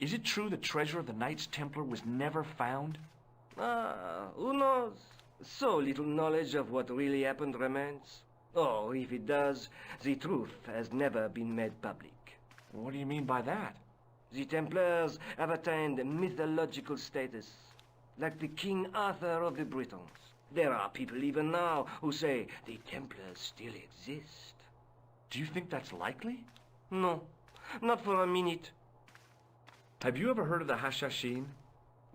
[SPEAKER 7] Is it true the treasure of the Knights Templar was never found?
[SPEAKER 15] Who knows? So little knowledge of what really happened remains. Or, if it does, the truth has never been made public.
[SPEAKER 7] What do you mean by that?
[SPEAKER 15] The Templars have attained mythological status, like the King Arthur of the Britons. There are people even now who say the Templars still exist.
[SPEAKER 7] Do you think that's likely?
[SPEAKER 15] No, not for a minute.
[SPEAKER 7] Have you ever heard of the Hashashin?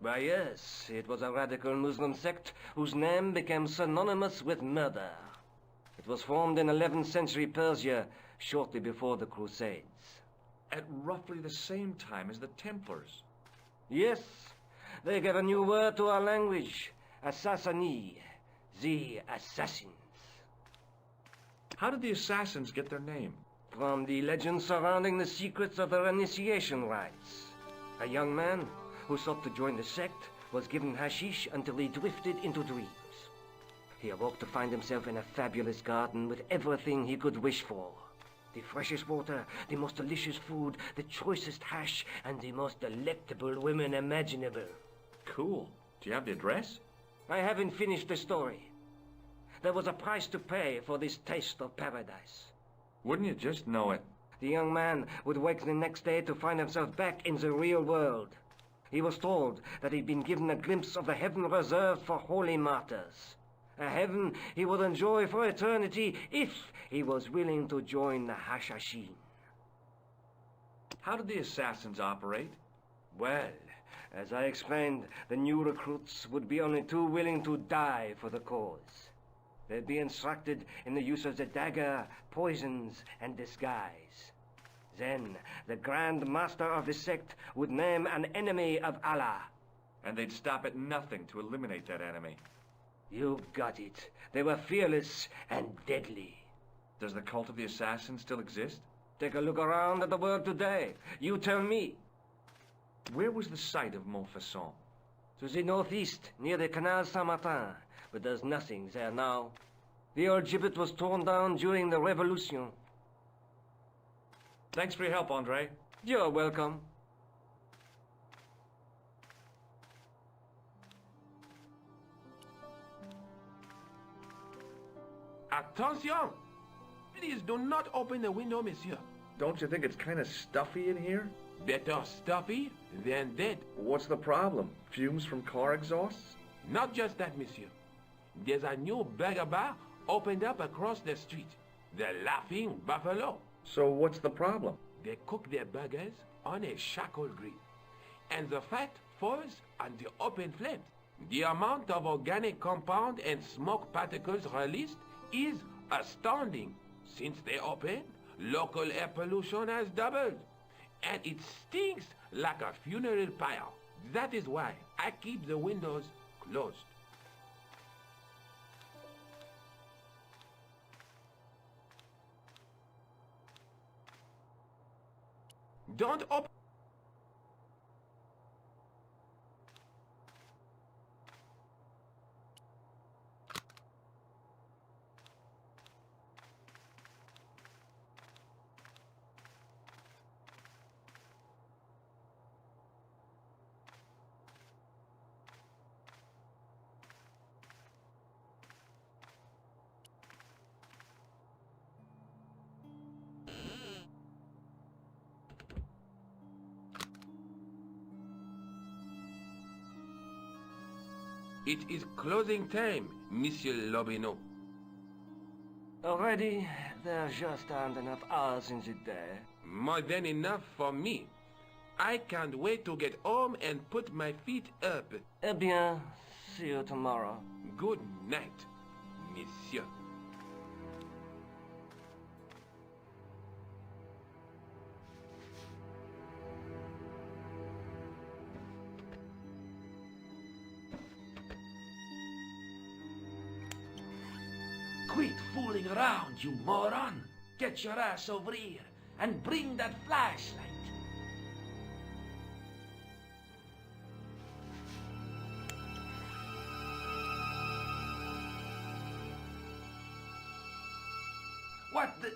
[SPEAKER 15] Why, yes. It was a radical Muslim sect whose name became synonymous with murder. It was formed in 11th century Persia, shortly before the Crusades.
[SPEAKER 7] At roughly the same time as the Templars?
[SPEAKER 15] Yes. They gave a new word to our language. Assassini. The assassins.
[SPEAKER 7] How did the assassins get their name?
[SPEAKER 15] From the legends surrounding the secrets of their initiation rites. A young man who sought to join the sect was given hashish until he drifted into dreams. He awoke to find himself in a fabulous garden with everything he could wish for. The freshest water, the most delicious food, the choicest hash, and the most delectable women imaginable.
[SPEAKER 7] Cool. Do you have the address?
[SPEAKER 15] I haven't finished the story. There was a price to pay for this taste of paradise.
[SPEAKER 7] Wouldn't you just know it?
[SPEAKER 15] The young man would wake the next day to find himself back in the real world. He was told that he'd been given a glimpse of the heaven reserved for holy martyrs. A heaven he would enjoy for eternity if he was willing to join the Hashashin.
[SPEAKER 7] How did the assassins operate?
[SPEAKER 15] Well, as I explained, the new recruits would be only too willing to die for the cause. They'd be instructed in the use of the dagger, poisons, and disguise. Then, the Grand Master of the sect would name an enemy of Allah.
[SPEAKER 7] And they'd stop at nothing to eliminate that enemy.
[SPEAKER 15] You got it. They were fearless and deadly.
[SPEAKER 7] Does the cult of the assassins still exist?
[SPEAKER 15] Take a look around at the world today. You tell me.
[SPEAKER 7] Where was the site of Montfaucon?
[SPEAKER 15] To the northeast, near the Canal Saint-Martin. But there's nothing there now. The old gibbet was torn down during the Revolution.
[SPEAKER 7] Thanks for your help, Andre.
[SPEAKER 15] You're welcome.
[SPEAKER 12] Attention! Please do not open the window, monsieur.
[SPEAKER 8] Don't you think it's kind of stuffy in here?
[SPEAKER 12] Better stuffy than dead.
[SPEAKER 8] What's the problem? Fumes from car exhausts?
[SPEAKER 12] Not just that, monsieur. There's a new burger bar opened up across the street. The Laughing Buffalo.
[SPEAKER 8] So what's the problem?
[SPEAKER 12] They cook their burgers on a charcoal grill, and the fat falls on the open flames. The amount of organic compound and smoke particles released is astounding. Since they opened, local air pollution has doubled, and it stinks like a funeral pyre. That is why I keep the windows closed. Don't open. It is closing time, Monsieur Lobineau.
[SPEAKER 15] Already, there just aren't enough hours in the day.
[SPEAKER 12] More than enough for me. I can't wait to get home and put my feet up.
[SPEAKER 15] Eh bien, see you tomorrow.
[SPEAKER 12] Good night, monsieur.
[SPEAKER 4] Quit fooling around, you moron! Get your ass over here and bring that flashlight. What the...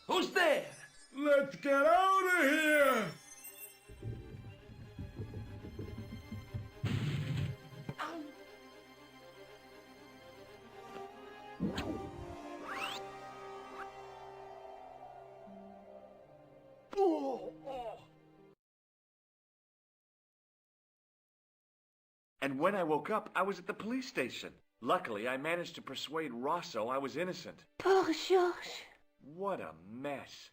[SPEAKER 4] Who's there?
[SPEAKER 11] Let's get out of here!
[SPEAKER 8] And when I woke up, I was at the police station. Luckily, I managed to persuade Rosso I was innocent.
[SPEAKER 6] Poor Georges.
[SPEAKER 8] What a mess.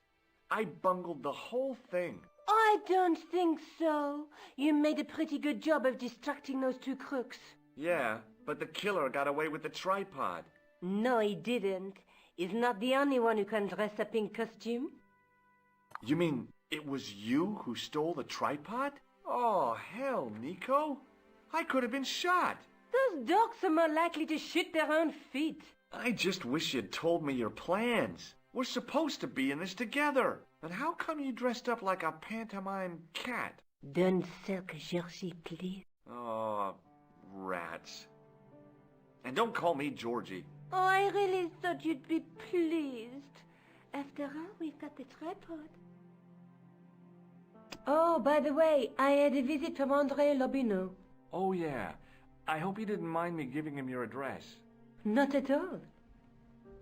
[SPEAKER 8] I bungled the whole thing.
[SPEAKER 6] I don't think so. You made a pretty good job of distracting those two crooks.
[SPEAKER 8] Yeah, but the killer got away with the tripod.
[SPEAKER 6] No, he didn't. He's not the only one who can dress up in costume.
[SPEAKER 8] You mean it was you who stole the tripod? Oh, hell, Nico. I could have been shot.
[SPEAKER 6] Those dogs are more likely to shoot their own feet.
[SPEAKER 8] I just wish you'd told me your plans. We're supposed to be in this together. But how come you dressed up like a pantomime cat?
[SPEAKER 6] Don't sulk, Georgie, please.
[SPEAKER 8] Oh, rats. And don't call me Georgie.
[SPEAKER 6] Oh, I really thought you'd be pleased. After all, we've got the tripod. Oh, by the way, I had a visit from André Lobineau.
[SPEAKER 8] Oh, yeah. I hope you didn't mind me giving him your address.
[SPEAKER 6] Not at all.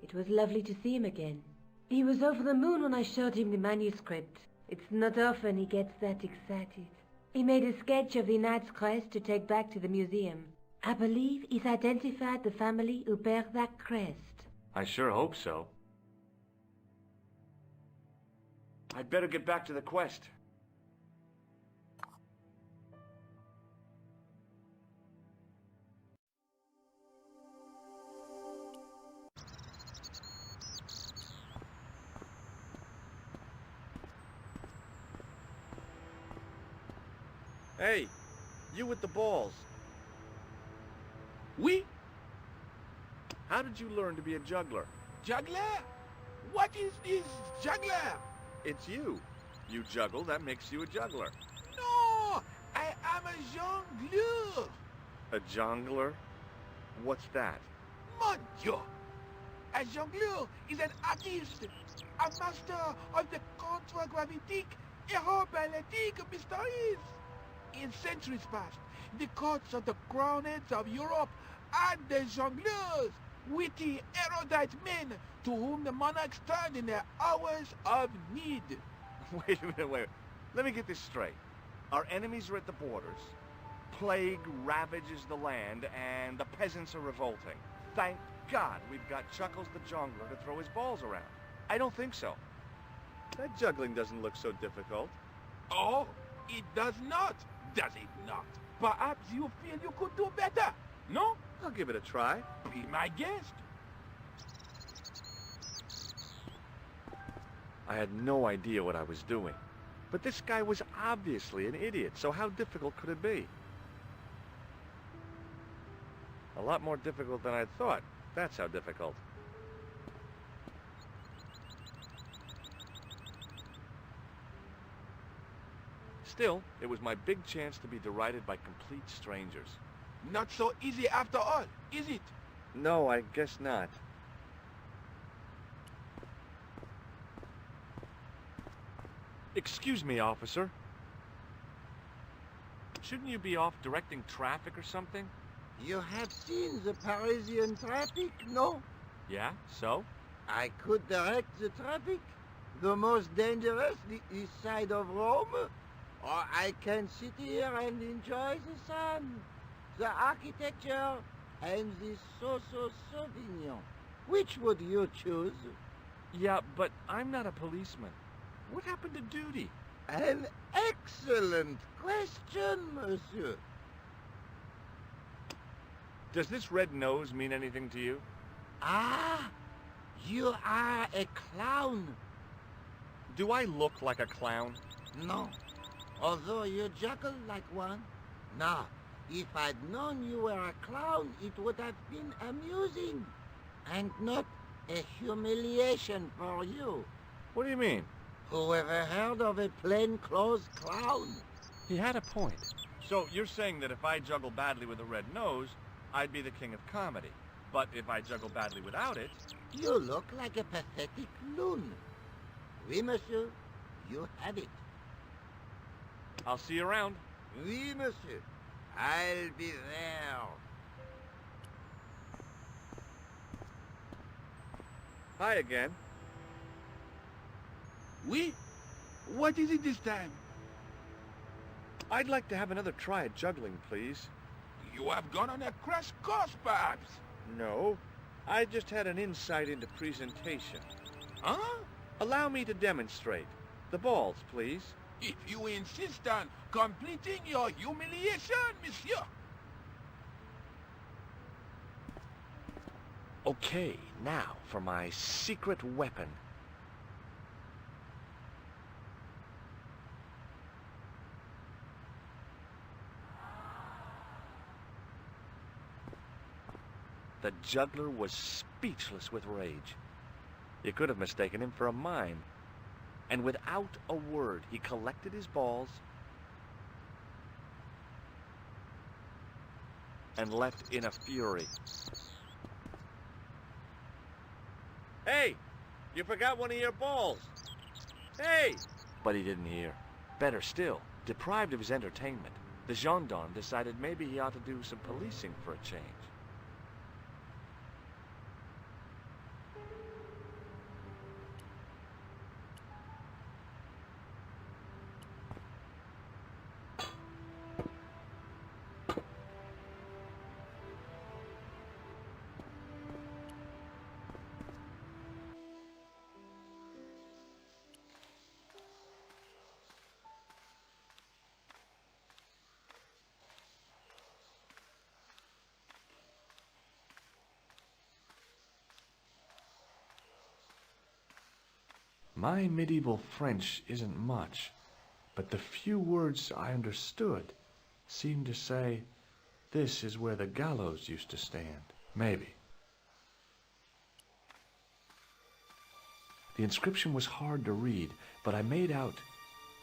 [SPEAKER 6] It was lovely to see him again. He was over the moon when I showed him the manuscript. It's not often he gets that excited. He made a sketch of the knight's crest to take back to the museum. I believe he's identified the family who bear that crest.
[SPEAKER 8] I sure hope so. I'd better get back to the quest. Hey, you with the balls.
[SPEAKER 12] Oui?
[SPEAKER 8] How did you learn to be a juggler?
[SPEAKER 12] Juggler? What is this juggler?
[SPEAKER 8] It's you. You juggle, that makes you a juggler.
[SPEAKER 12] No! I am a jongleur!
[SPEAKER 8] A jongler? What's that?
[SPEAKER 12] Mon Dieu! A jongleur is an artist, a master of the contragravitique aeroballetic mysteries. In centuries past, the courts of the crowned heads of Europe and the jongleurs
[SPEAKER 11] witty, erudite men to whom the monarchs turn in their hours of need.
[SPEAKER 7] Wait a minute, wait. Let me get this straight. Our enemies are at the borders, plague ravages the land, and the peasants are revolting. Thank God we've got Chuckles the Jongler to throw his balls around. I don't think so. That juggling doesn't look so difficult.
[SPEAKER 11] Oh, it does not, does it not? Perhaps you feel you could do better, no?
[SPEAKER 7] I'll give it a try.
[SPEAKER 11] Be my guest.
[SPEAKER 7] I had no idea what I was doing. But this guy was obviously an idiot, so how difficult could it be? A lot more difficult than I thought. That's how difficult. Still, it was my big chance to be derided by complete strangers.
[SPEAKER 11] Not so easy after all, is it?
[SPEAKER 7] No, I guess not. Excuse me, officer. Shouldn't you be off directing traffic or something?
[SPEAKER 14] You have seen the Parisian traffic, no?
[SPEAKER 7] Yeah, so?
[SPEAKER 14] I could direct the traffic. The most dangerous, the east side of Rome. Or I can sit here and enjoy the sun, the architecture, and the so-so Sauvignon. Which would you choose?
[SPEAKER 7] Yeah, but I'm not a policeman. What happened to duty?
[SPEAKER 14] An excellent question, monsieur.
[SPEAKER 7] Does this red nose mean anything to you?
[SPEAKER 14] Ah, you are a clown.
[SPEAKER 7] Do I look like a clown?
[SPEAKER 14] No, although you juggle like one. Now, if I'd known you were a clown, it would have been amusing, and not a humiliation for you.
[SPEAKER 7] What do you mean?
[SPEAKER 14] Who ever heard of a plainclothes clown?
[SPEAKER 7] He had a point. So you're saying that if I juggle badly with a red nose, I'd be the king of comedy. But if I juggle badly without it...
[SPEAKER 14] You look like a pathetic loon. Oui, monsieur. You have it.
[SPEAKER 7] I'll see you around.
[SPEAKER 14] Oui, monsieur. I'll be there.
[SPEAKER 7] Hi again.
[SPEAKER 11] Oui? What is it this time?
[SPEAKER 7] I'd like to have another try at juggling, please.
[SPEAKER 11] You have gone on a crash course, perhaps?
[SPEAKER 7] No. I just had an insight into presentation.
[SPEAKER 11] Huh?
[SPEAKER 7] Allow me to demonstrate. The balls, please.
[SPEAKER 11] If you insist on completing your humiliation, monsieur.
[SPEAKER 7] Okay, now for my secret weapon. The juggler was speechless with rage. You could have mistaken him for a mime. And without a word, he collected his balls and left in a fury. Hey! You forgot one of your balls! Hey! But he didn't hear. Better still, deprived of his entertainment, the gendarme decided maybe he ought to do some policing for a change. My medieval French isn't much, but the few words I understood seemed to say, "This is where the gallows used to stand." Maybe. The inscription was hard to read, but I made out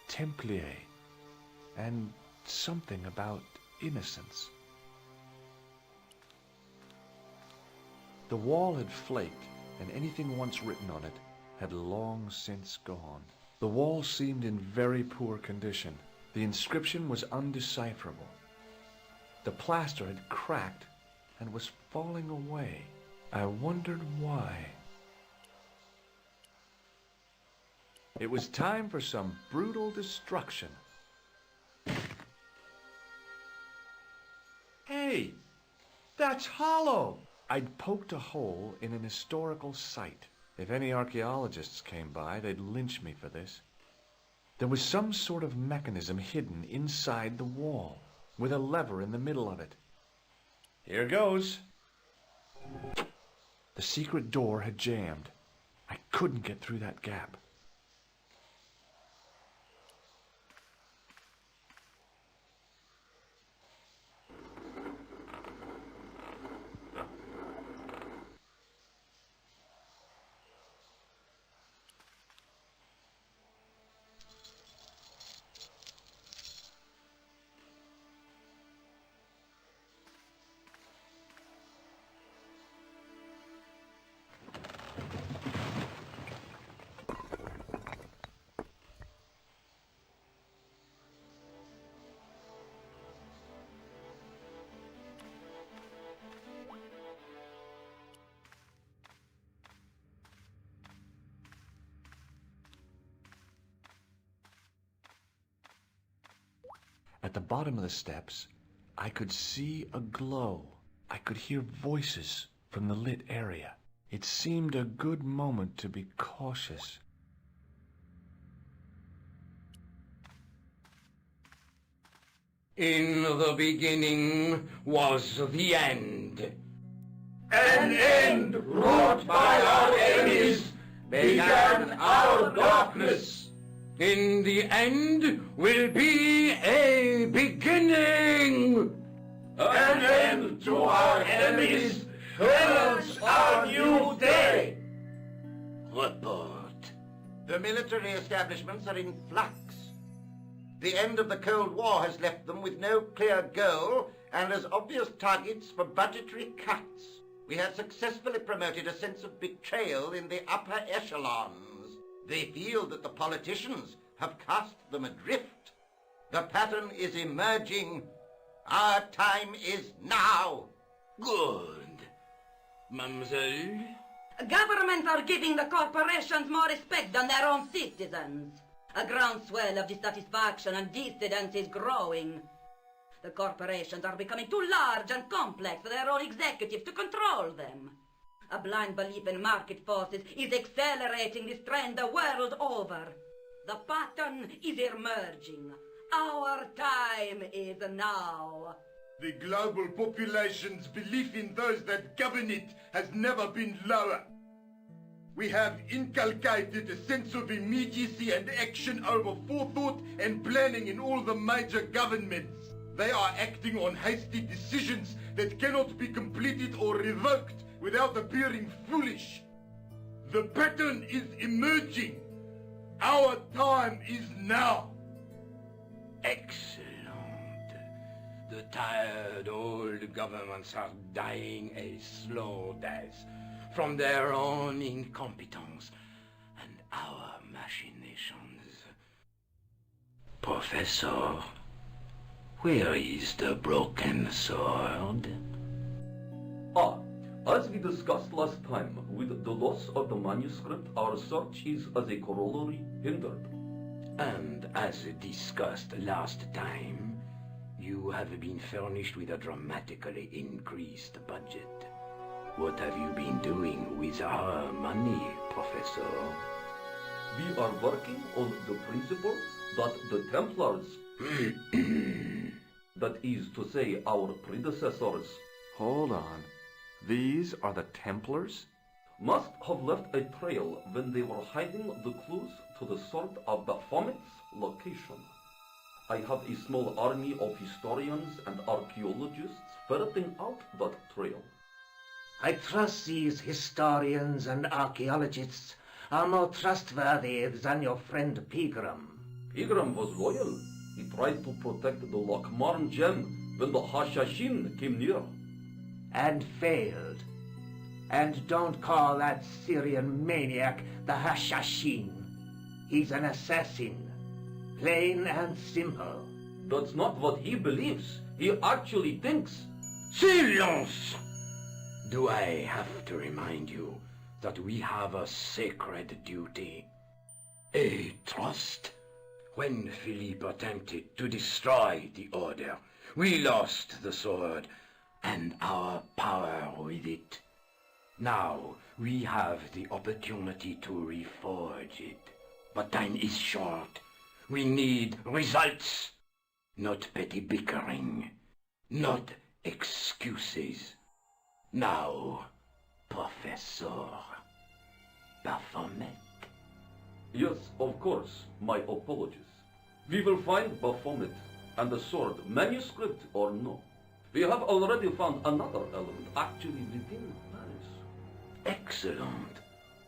[SPEAKER 7] Templier and something about innocence. The wall had flaked, and anything once written on it had long since gone. The wall seemed in very poor condition. The inscription was undecipherable. The plaster had cracked and was falling away.
[SPEAKER 8] I wondered why. It was time for some brutal destruction. Hey, that's hollow! I'd poked a hole in an historical site. If any archaeologists came by, they'd lynch me for this. There was some sort of mechanism hidden inside the wall, with a lever in the middle of it. Here goes. The secret door had jammed. I couldn't get through that gap. At the bottom of the steps, I could see a glow. I could hear voices from the lit area. It seemed a good moment to be cautious.
[SPEAKER 13] In the beginning was the end.
[SPEAKER 10] An end wrought by our enemies began our darkness.
[SPEAKER 13] In the end will be a beginning.
[SPEAKER 10] An end to our enemies heralds our new day.
[SPEAKER 13] Report.
[SPEAKER 10] The military establishments are in flux. The end of the Cold War has left them with no clear goal and as obvious targets for budgetary cuts. We have successfully promoted a sense of betrayal in the upper echelons. They feel that the politicians have cast them adrift. The pattern is emerging. Our time is now.
[SPEAKER 13] Good. Mademoiselle?
[SPEAKER 18] Governments are giving the corporations more respect than their own citizens. A groundswell of dissatisfaction and dissidence is growing. The corporations are becoming too large and complex for their own executives to control them. A blind belief in market forces is accelerating this trend the world over. The pattern is emerging. Our time is now.
[SPEAKER 11] The global population's belief in those that govern it has never been lower. We have inculcated a sense of immediacy and action over forethought and planning in all the major governments. They are acting on hasty decisions that cannot be completed or revoked without appearing foolish. The pattern is emerging. Our time is now.
[SPEAKER 13] Excellent. The tired old governments are dying a slow death from their own incompetence and our machinations. Professor, where is the broken sword?
[SPEAKER 17] As we discussed last time, with the loss of the manuscript, our search is as a corollary hindered.
[SPEAKER 13] And as discussed last time, you have been furnished with a dramatically increased budget. What have you been doing with our money, Professor?
[SPEAKER 17] We are working on the principle that the Templars, that is to say, our predecessors,
[SPEAKER 8] Hold on. These are the Templars?
[SPEAKER 17] must have left a trail when they were hiding the clues to the sword of Baphomet's location. I have a small army of historians and archaeologists ferreting out that trail.
[SPEAKER 15] I trust these historians and archaeologists are more trustworthy than your friend Pegram.
[SPEAKER 17] Pegram was loyal. He tried to protect the Lochmarn gem when the Hashashin came near.
[SPEAKER 15] And failed. And don't call that Syrian maniac the Hashashin. He's an assassin. Plain and simple.
[SPEAKER 17] That's not what he believes. He actually thinks.
[SPEAKER 13] Silence! Do I have to remind you that we have a sacred duty? A trust? When Philippe attempted to destroy the Order, we lost the sword and our power with it. Now we have the opportunity to reforge it. But time is short. We need results, not petty bickering, not excuses. Now, Professor Baphomet.
[SPEAKER 17] Yes, of course. My apologies. We will find Baphomet and the sword, manuscript or no. We have already found another element actually within Paris.
[SPEAKER 13] Excellent.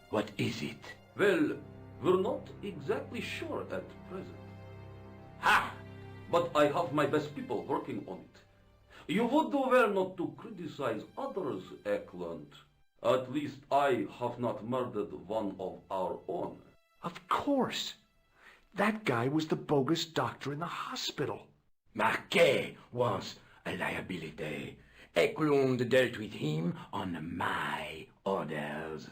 [SPEAKER 13] What is it?
[SPEAKER 17] Well, we're not exactly sure at present. Ha! But I have my best people working on it. You would do well not to criticize others, Eklund. At least I have not murdered one of our own.
[SPEAKER 8] Of course. That guy was the bogus doctor in the hospital.
[SPEAKER 13] Marquet was a liability. Eklund dealt with him on my orders.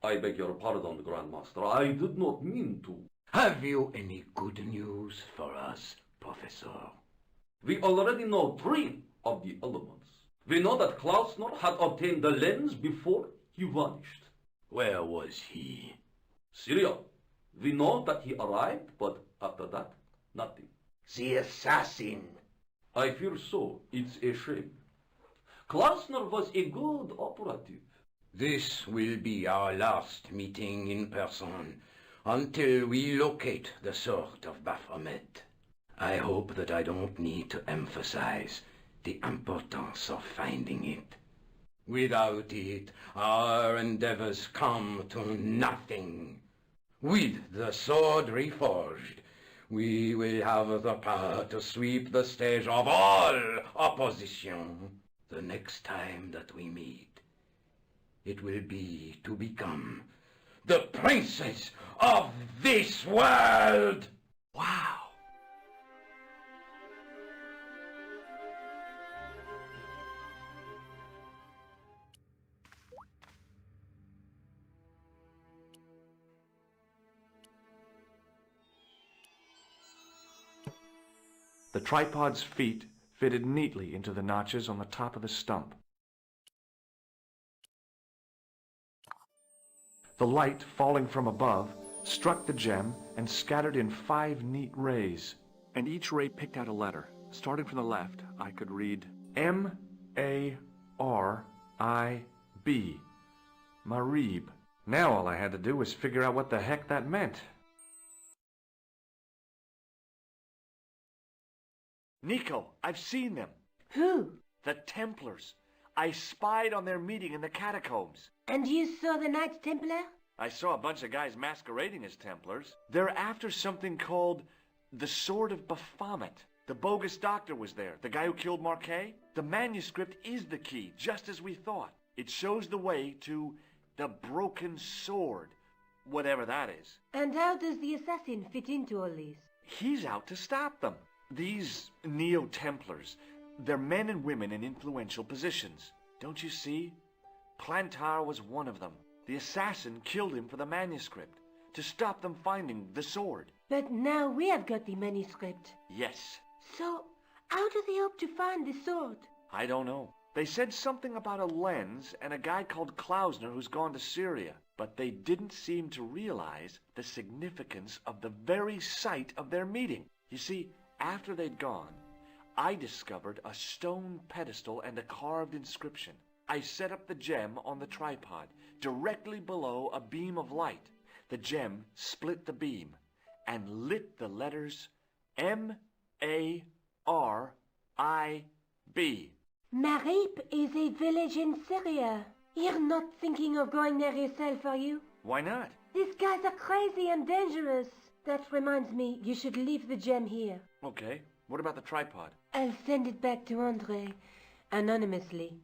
[SPEAKER 17] I beg your pardon, Grandmaster. I did not mean to.
[SPEAKER 13] Have you any good news for us, Professor?
[SPEAKER 17] We already know 3 of the elements. We know that Klausner had obtained the lens before he vanished.
[SPEAKER 13] Where was he?
[SPEAKER 17] Syria. We know that he arrived, but after that, nothing.
[SPEAKER 10] The assassin.
[SPEAKER 17] I fear so. It's a shame. Klausner was a good operative.
[SPEAKER 13] This will be our last meeting in person until we locate the sword of Baphomet. I hope that I don't need to emphasize the importance of finding it. Without it, our endeavors come to nothing. With the sword reforged, we will have the power to sweep the stage of all opposition the next time that we meet. It will be to become the princes of this world!
[SPEAKER 8] Wow! The tripod's feet fitted neatly into the notches on the top of the stump. The light, falling from above, struck the gem and scattered in 5 neat rays. And each ray picked out a letter. Starting from the left, I could read M-A-R-I-B. Marib. Now all I had to do was figure out what the heck that meant. Nico, I've seen them.
[SPEAKER 6] Who?
[SPEAKER 8] The Templars. I spied on their meeting in the catacombs.
[SPEAKER 6] And you saw the Knights Templar?
[SPEAKER 8] I saw a bunch of guys masquerading as Templars. They're after something called the Sword of Baphomet. The bogus doctor was there, the guy who killed Marquet. The manuscript is the key, just as we thought. It shows the way to the broken sword, whatever that is.
[SPEAKER 6] And how does the assassin fit into all this?
[SPEAKER 8] He's out to stop them. These Neo-Templars, they're men and women in influential positions. Don't you see? Plantar was one of them. The assassin killed him for the manuscript, to stop them finding the sword.
[SPEAKER 6] But now we have got the manuscript.
[SPEAKER 8] Yes.
[SPEAKER 6] So, how do they hope to find the sword?
[SPEAKER 8] I don't know. They said something about a lens and a guy called Klausner who's gone to Syria, but they didn't seem to realize the significance of the very site of their meeting. You see, after they'd gone, I discovered a stone pedestal and a carved inscription. I set up the gem on the tripod, directly below a beam of light. The gem split the beam and lit the letters M-A-R-I-B.
[SPEAKER 6] Marib is a village in Syria. You're not thinking of going there yourself, are you?
[SPEAKER 8] Why not?
[SPEAKER 6] These guys are crazy and dangerous. That reminds me, you should leave the gem here.
[SPEAKER 8] Okay, what about the tripod?
[SPEAKER 6] I'll send it back to Andre, anonymously.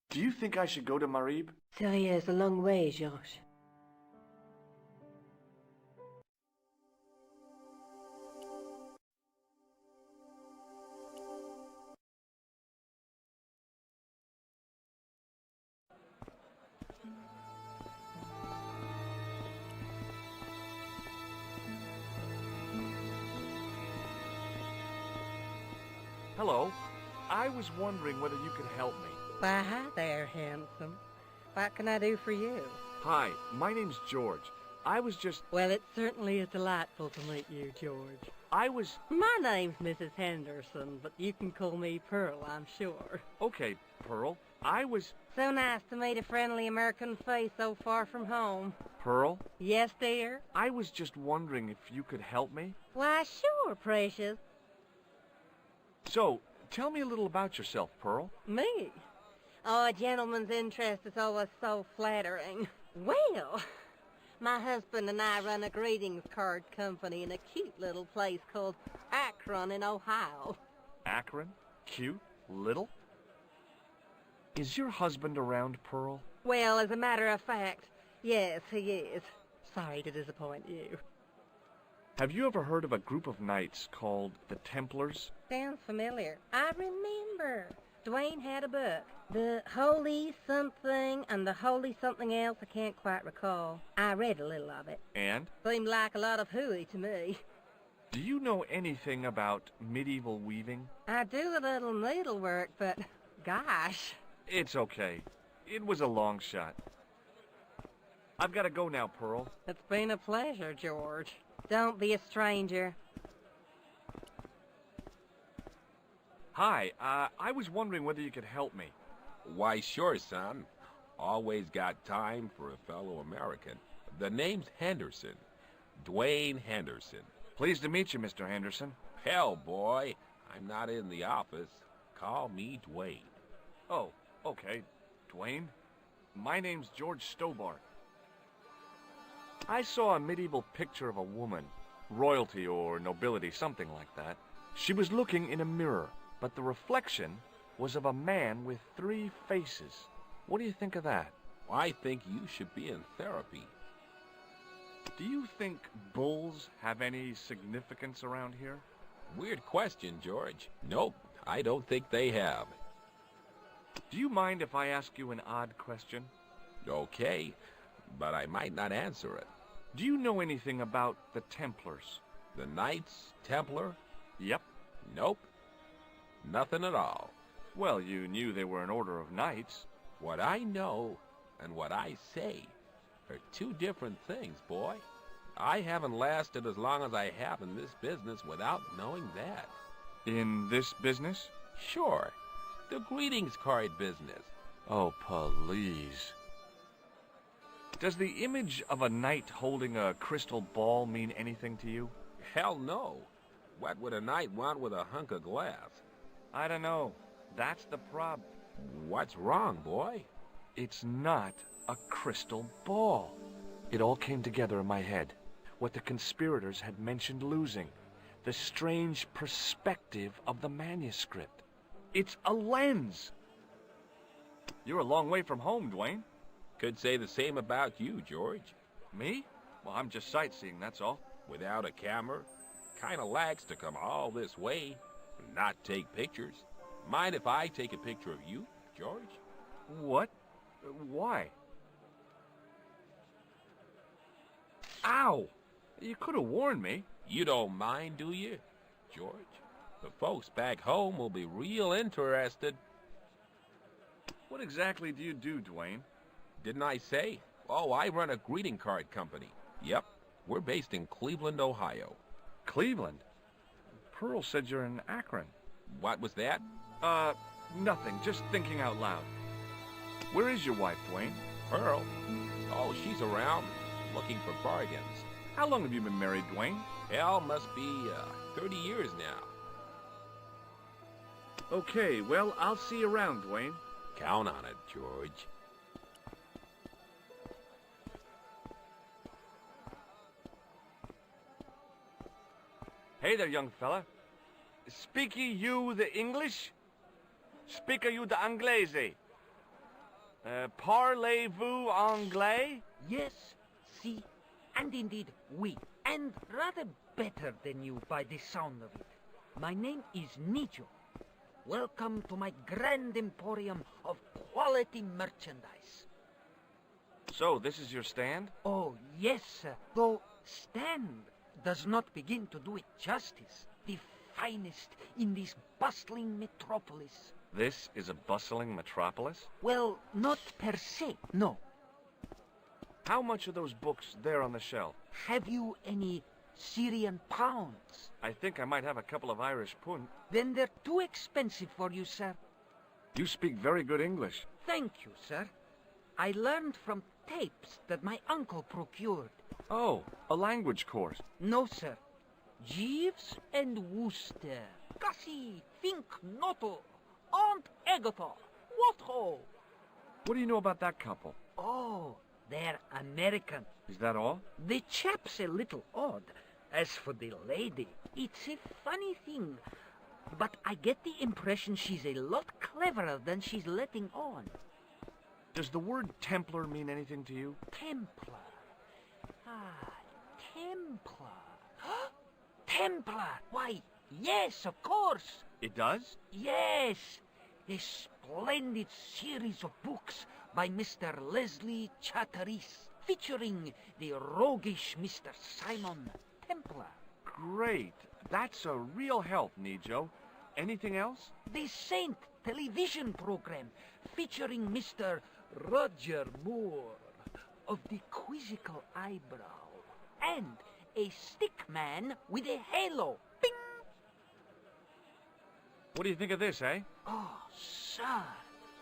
[SPEAKER 8] Do you think I should go to Marib?
[SPEAKER 6] Syria is a long way, Georges.
[SPEAKER 7] Hello. I was wondering whether you could help me.
[SPEAKER 18] Why, hi there, handsome. What can I do for you?
[SPEAKER 7] Hi, my name's George. I was just...
[SPEAKER 18] Well, it certainly is delightful to meet you, George.
[SPEAKER 7] I was...
[SPEAKER 18] My name's Mrs. Henderson, but you can call me Pearl, I'm sure.
[SPEAKER 7] Okay, Pearl. I was...
[SPEAKER 18] So nice to meet a friendly American face so far from home.
[SPEAKER 7] Pearl?
[SPEAKER 18] Yes, dear?
[SPEAKER 7] I was just wondering if you could help me.
[SPEAKER 18] Why, sure, precious.
[SPEAKER 7] So, tell me a little about yourself, Pearl.
[SPEAKER 18] Me? Oh, a gentleman's interest is always so flattering. Well, my husband and I run a greetings card company in a cute little place called Akron in Ohio.
[SPEAKER 7] Akron? Cute? Little? Is your husband around, Pearl?
[SPEAKER 18] Well, as a matter of fact, yes, he is. Sorry to disappoint you.
[SPEAKER 7] Have you ever heard of a group of knights called the Templars?
[SPEAKER 18] Sounds familiar. I remember. Dwayne had a book. The Holy Something and the Holy Something Else, I can't quite recall. I read a little of it.
[SPEAKER 7] And?
[SPEAKER 18] Seemed like a lot of hooey to me.
[SPEAKER 7] Do you know anything about medieval weaving?
[SPEAKER 18] I do a little needlework, but gosh.
[SPEAKER 7] It's okay. It was a long shot. I've got to go now, Pearl.
[SPEAKER 18] It's been a pleasure, George. Don't be a stranger.
[SPEAKER 7] Hi, I was wondering whether you could help me.
[SPEAKER 16] Why, sure, son. Always got time for a fellow American. The name's Henderson. Dwayne Henderson.
[SPEAKER 7] Pleased to meet you, Mr. Henderson.
[SPEAKER 16] Hell, boy. I'm not in the office. Call me Dwayne.
[SPEAKER 7] Oh, okay. Dwayne? My name's George Stobbart. I saw a medieval picture of a woman. Royalty or nobility, something like that. She was looking in a mirror, but the reflection was of a man with 3 faces. What do you think of that?
[SPEAKER 16] I think you should be in therapy.
[SPEAKER 7] Do you think bulls have any significance around here?
[SPEAKER 16] Weird question, George. Nope, I don't think they have.
[SPEAKER 7] Do you mind if I ask you an odd question?
[SPEAKER 16] Okay, but I might not answer it.
[SPEAKER 7] Do you know anything about the Templars?
[SPEAKER 16] The Knights Templar?
[SPEAKER 7] Yep.
[SPEAKER 16] Nope. Nothing at all.
[SPEAKER 7] Well, you knew they were an order of knights.
[SPEAKER 16] What I know and what I say are 2 different things, boy. I haven't lasted as long as I have in this business without knowing that.
[SPEAKER 7] In this business?
[SPEAKER 16] Sure. The greetings card business.
[SPEAKER 7] Oh, please. Does the image of a knight holding a crystal ball mean anything to you?
[SPEAKER 16] Hell no. What would a knight want with a hunk of glass?
[SPEAKER 7] I don't know. That's the problem.
[SPEAKER 16] What's wrong, boy?
[SPEAKER 7] It's not a crystal ball. It all came together in my head. What the conspirators had mentioned losing. The strange perspective of the manuscript. It's a lens. You're a long way from home, Dwayne.
[SPEAKER 16] Could say the same about you, George.
[SPEAKER 7] Me? Well, I'm just sightseeing, that's all.
[SPEAKER 16] Without a camera? Kinda lax to come all this way and not take pictures. Mind if I take a picture of you, George?
[SPEAKER 7] What? Why? Ow! You could have warned me.
[SPEAKER 16] You don't mind, do you, George? The folks back home will be real interested.
[SPEAKER 7] What exactly do you do, Dwayne?
[SPEAKER 16] Didn't I say? Oh, I run a greeting card company. Yep, we're based in Cleveland, Ohio.
[SPEAKER 7] Cleveland? Pearl said you're in Akron.
[SPEAKER 16] What was that?
[SPEAKER 7] Nothing. Just thinking out loud. Where is your wife, Dwayne?
[SPEAKER 16] Pearl? Oh, she's around, looking for bargains.
[SPEAKER 7] How long have you been married, Dwayne?
[SPEAKER 16] Hell, must be, 30 years now.
[SPEAKER 7] Okay, well, I'll see you around, Dwayne.
[SPEAKER 16] Count on it, George.
[SPEAKER 7] Hey there, young fella. Speak you the English? Speak you the Anglese? Parlez-vous anglais?
[SPEAKER 19] Yes, si, and indeed oui, and rather better than you by the sound of it. My name is Nicho. Welcome to my grand emporium of quality merchandise.
[SPEAKER 7] So, this is your stand?
[SPEAKER 19] Oh, yes, sir. Though stand does not begin to do it justice. The finest in this bustling metropolis.
[SPEAKER 7] This is a bustling metropolis?
[SPEAKER 19] Well, not per se, no.
[SPEAKER 7] How much are those books there on the shelf?
[SPEAKER 19] Have you any Syrian pounds?
[SPEAKER 7] I think I might have a couple of Irish pund.
[SPEAKER 19] Then they're too expensive for you, sir.
[SPEAKER 7] You speak very good English.
[SPEAKER 19] Thank you, sir. I learned from tapes that my uncle procured.
[SPEAKER 7] Oh, a language course.
[SPEAKER 19] No, sir. Jeeves and Wooster. Gussie, Fink, Noto, Aunt Agatha. What ho?
[SPEAKER 7] What do you know about that couple?
[SPEAKER 19] Oh, they're American.
[SPEAKER 7] Is that all?
[SPEAKER 19] The chap's a little odd. As for the lady, it's a funny thing. But I get the impression she's a lot cleverer than she's letting on.
[SPEAKER 7] Does the word Templar mean anything to you?
[SPEAKER 19] Templar. Ah, Templar. Templar! Why, yes, of course.
[SPEAKER 7] It does?
[SPEAKER 19] Yes. A splendid series of books by Mr. Leslie Charteris, featuring the roguish Mr. Simon Templar.
[SPEAKER 7] Great. That's a real help, Nijo. Anything else?
[SPEAKER 19] The Saint television program, featuring Mr. Roger Moore of the quizzical eyebrow, and a stick man with a halo. Bing!
[SPEAKER 7] What do you think of this, eh?
[SPEAKER 19] Oh, sir,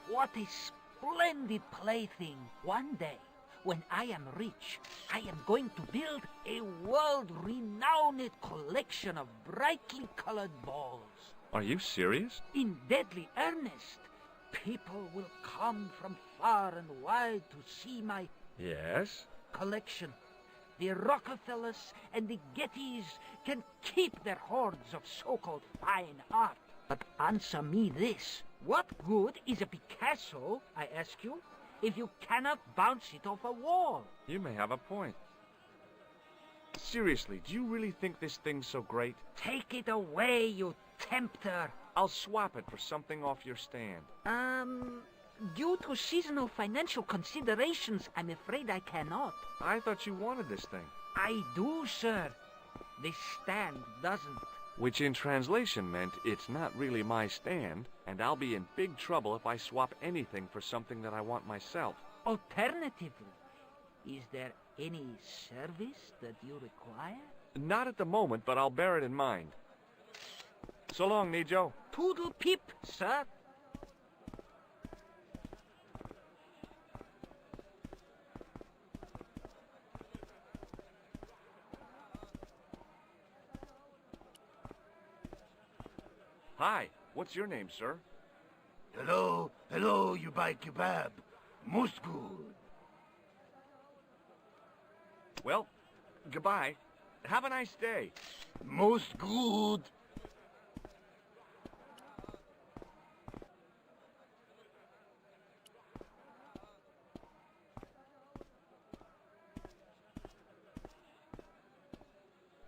[SPEAKER 19] what a splendid plaything. One day, when I am rich, I am going to build a world-renowned collection of brightly colored balls.
[SPEAKER 7] Are you serious?
[SPEAKER 19] In deadly earnest. People will come from far and wide to see my
[SPEAKER 7] Yes?
[SPEAKER 19] collection. The Rockefellers and the Gettys can keep their hoards of so-called fine art. But answer me this. What good is a Picasso, I ask you, if you cannot bounce it off a wall?
[SPEAKER 7] You may have a point. Seriously, do you really think this thing's so great?
[SPEAKER 19] Take it away, you tempter.
[SPEAKER 7] I'll swap it for something off your stand.
[SPEAKER 19] Due to seasonal financial considerations, I'm afraid I cannot.
[SPEAKER 7] I thought you wanted this thing.
[SPEAKER 19] I do, sir. The stand doesn't.
[SPEAKER 7] Which in translation meant it's not really my stand, and I'll be in big trouble if I swap anything for something that I want myself.
[SPEAKER 19] Alternatively, is there any service that you require?
[SPEAKER 7] Not at the moment, but I'll bear it in mind. So long, Nijo.
[SPEAKER 19] Toodle pip, sir.
[SPEAKER 7] Hi, what's your name, sir?
[SPEAKER 11] Hello, you buy kebab. Most good.
[SPEAKER 7] Well, goodbye. Have a nice day.
[SPEAKER 11] Most good.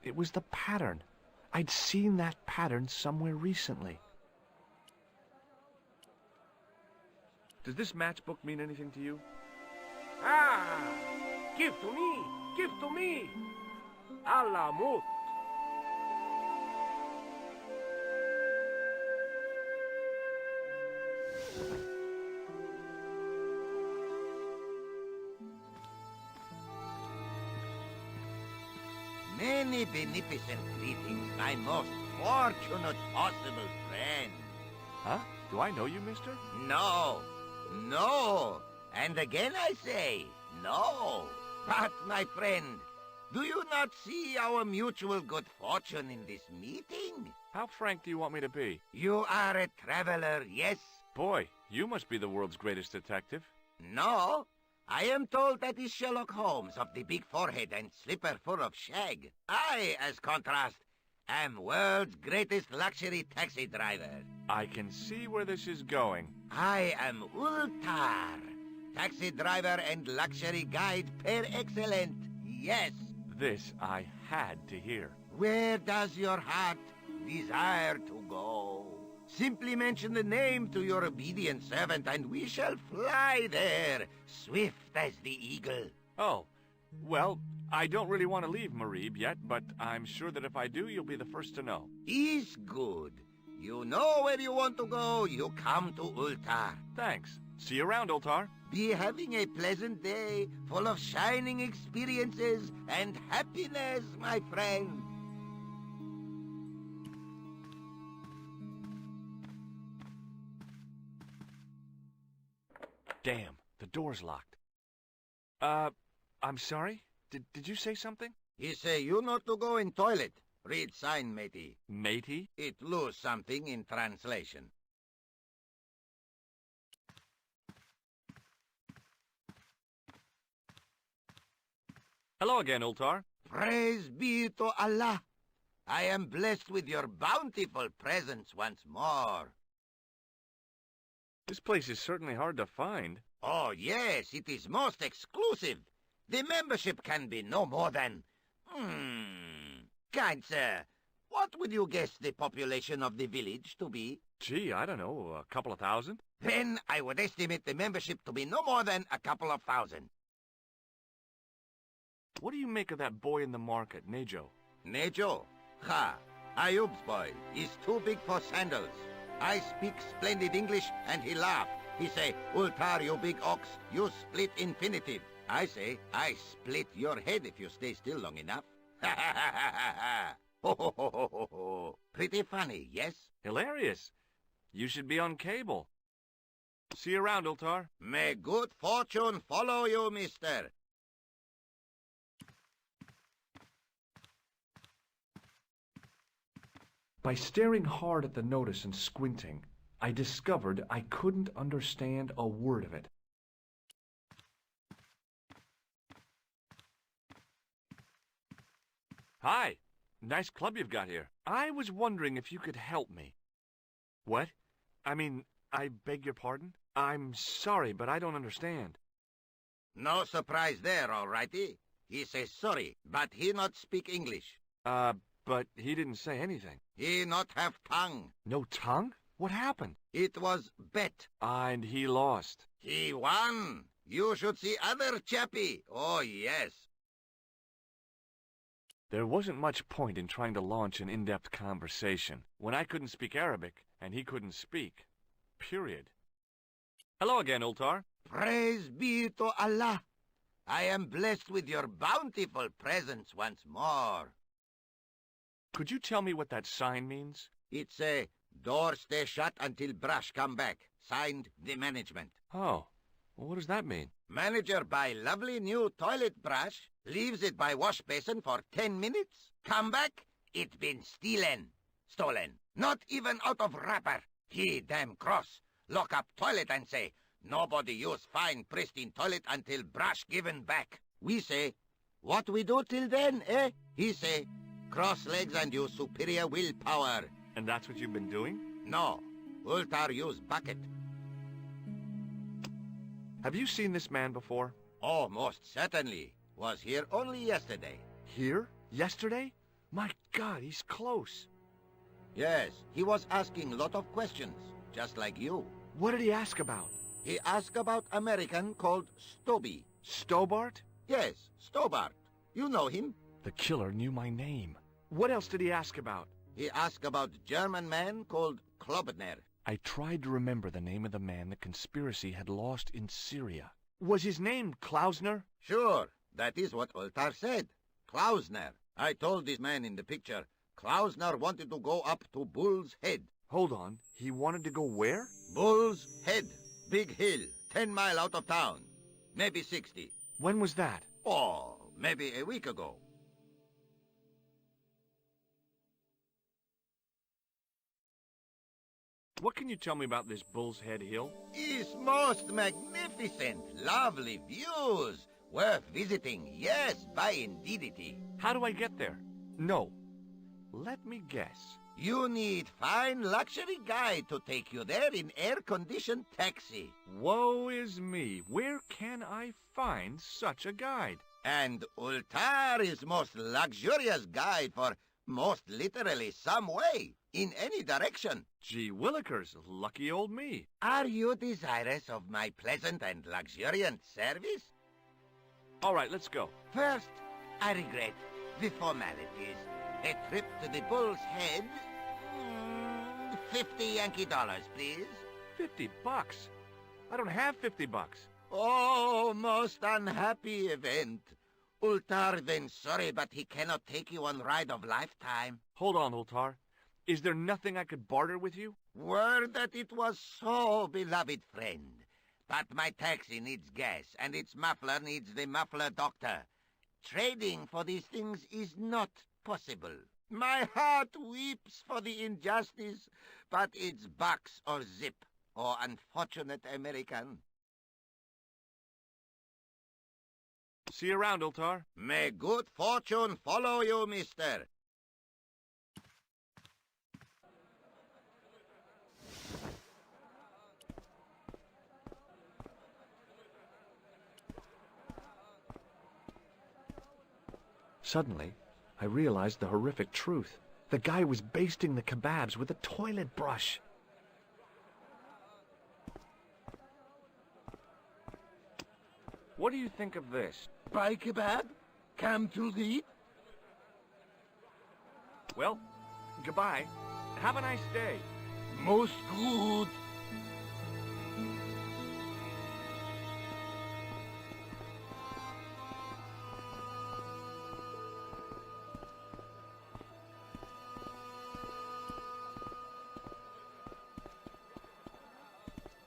[SPEAKER 7] It was the pattern. I'd seen that pattern somewhere recently. Does this matchbook mean anything to you?
[SPEAKER 11] Ah! Give to me! Give to me! A la mode.
[SPEAKER 10] Many beneficent greetings, my most fortunate possible friend.
[SPEAKER 7] Huh? Do I know you, mister?
[SPEAKER 10] No, no, and again I say, no. But, my friend, do you not see our mutual good fortune in this meeting?
[SPEAKER 7] How frank do you want me to be?
[SPEAKER 10] You are a traveler, yes?
[SPEAKER 7] Boy, you must be the world's greatest detective.
[SPEAKER 10] No, I am told that is Sherlock Holmes of the big forehead and slipper full of shag. I, as contrast, am world's greatest luxury taxi driver.
[SPEAKER 7] I can see where this is going.
[SPEAKER 10] I am Ultar, taxi driver and luxury guide per excellent, yes.
[SPEAKER 7] This I had to hear.
[SPEAKER 10] Where does your heart desire to go? Simply mention the name to your obedient servant and we shall fly there, swift as the eagle.
[SPEAKER 7] Oh, Well, I don't really want to leave Marib yet, but I'm sure that if I do, you'll be the first to know.
[SPEAKER 10] Is good. You know where you want to go, you come to Ultar.
[SPEAKER 7] Thanks. See you around, Ultar.
[SPEAKER 10] Be having a pleasant day, full of shining experiences and happiness, my friend.
[SPEAKER 7] Damn, the door's locked. I'm sorry? Did you say something?
[SPEAKER 10] He say you not to go in toilet. Read sign, matey.
[SPEAKER 7] Matey?
[SPEAKER 10] It lose something in translation.
[SPEAKER 7] Hello again, Ultar.
[SPEAKER 10] Praise be to Allah. I am blessed with your bountiful presence once more.
[SPEAKER 7] This place is certainly hard to find.
[SPEAKER 10] Oh, yes, it is most exclusive. The membership can be no more than... Kind sir, what would you guess the population of the village to be?
[SPEAKER 7] Gee, I don't know, a couple of thousand?
[SPEAKER 10] Then I would estimate the membership to be no more than a couple of thousand.
[SPEAKER 7] What do you make of that boy in the market, Nejo?
[SPEAKER 10] Nejo? Ha! Ayub's boy is too big for sandals. I speak splendid English, and he laugh. He say, Ultar, you big ox, you split infinitive. I say, I split your head if you stay still long enough. Ha ha ha ha ha ha! Ho ho ho ho ho ho! Pretty funny, yes?
[SPEAKER 7] Hilarious. You should be on cable. See you around, Ultar.
[SPEAKER 10] May good fortune follow you, mister.
[SPEAKER 7] By staring hard at the notice and squinting, I discovered I couldn't understand a word of it. Hi. Nice club you've got here. I was wondering if you could help me. What? I mean, I beg your pardon? I'm sorry, but I don't understand.
[SPEAKER 10] No surprise there, all righty. He says sorry, but he not speak English.
[SPEAKER 7] But he didn't say anything.
[SPEAKER 10] He not have tongue.
[SPEAKER 7] No tongue? What happened?
[SPEAKER 10] It was bet.
[SPEAKER 7] And he lost.
[SPEAKER 10] He won. You should see other chappie. Oh, yes.
[SPEAKER 7] There wasn't much point in trying to launch an in-depth conversation when I couldn't speak Arabic and he couldn't speak. Period. Hello again, Ultar.
[SPEAKER 10] Praise be to Allah. I am blessed with your bountiful presence once more.
[SPEAKER 7] Could you tell me what that sign means?
[SPEAKER 10] It's a door stay shut until brush come back. Signed, the management.
[SPEAKER 7] Oh, well, what does that mean?
[SPEAKER 10] Manager buy lovely new toilet brush, leaves it by wash basin for 10 minutes, come back, it been stolen. Not even out of wrapper. He damn cross. Lock up toilet and say, nobody use fine pristine toilet until brush given back. We say, what we do till then, eh? He say, cross legs and use superior willpower.
[SPEAKER 7] And that's what you've been doing?
[SPEAKER 10] No. Ultar use bucket.
[SPEAKER 7] Have you seen this man before?
[SPEAKER 10] Oh, most certainly. Was here only yesterday.
[SPEAKER 7] Here? Yesterday? My God, he's close.
[SPEAKER 10] Yes, he was asking lot of questions, just like you.
[SPEAKER 7] What did he ask about?
[SPEAKER 10] He asked about American called Stobby.
[SPEAKER 7] Stobbart?
[SPEAKER 10] Yes, Stobbart. You know him?
[SPEAKER 7] The killer knew my name. What else did he ask about?
[SPEAKER 10] He asked about German man called Klobner.
[SPEAKER 7] I tried to remember the name of the man the conspiracy had lost in Syria. Was his name Klausner?
[SPEAKER 10] Sure, that is what Ultar said. Klausner. I told this man in the picture, Klausner wanted to go up to Bull's Head.
[SPEAKER 7] Hold on, he wanted to go where?
[SPEAKER 10] Bull's Head. Big hill, 10 mile out of town. Maybe 60.
[SPEAKER 7] When was that?
[SPEAKER 10] Oh, maybe a week ago.
[SPEAKER 7] What can you tell me about this Bull's Head Hill?
[SPEAKER 10] It's most magnificent. Lovely views. Worth visiting. Yes, by indeedity.
[SPEAKER 7] How do I get there? No. Let me guess.
[SPEAKER 10] You need fine luxury guide to take you there in air-conditioned taxi.
[SPEAKER 7] Woe is me. Where can I find such a guide?
[SPEAKER 10] And Ultar is most luxurious guide for most literally some way, in any direction.
[SPEAKER 7] Gee willikers, lucky old me.
[SPEAKER 10] Are you desirous of my pleasant and luxuriant service?
[SPEAKER 7] All right, let's go.
[SPEAKER 10] First, I regret the formalities. A trip to the Bull's Head. 50 Yankee dollars, please.
[SPEAKER 7] $50? I don't have $50.
[SPEAKER 10] Oh, most unhappy event. Ultar then sorry, but he cannot take you on ride of lifetime.
[SPEAKER 7] Hold on, Ultar. Is there nothing I could barter with you?
[SPEAKER 10] Word that it was so, beloved friend. But my taxi needs gas, and its muffler needs the muffler doctor. Trading for these things is not possible. My heart weeps for the injustice, but it's bucks or zip, or unfortunate American.
[SPEAKER 7] See you around, Ultar.
[SPEAKER 10] May good fortune follow you, mister.
[SPEAKER 7] Suddenly, I realized the horrific truth. The guy was basting the kebabs with a toilet brush. What do you think of this?
[SPEAKER 11] Buy kebab? Come to eat?
[SPEAKER 7] Well, goodbye. Have a nice day.
[SPEAKER 11] Most good.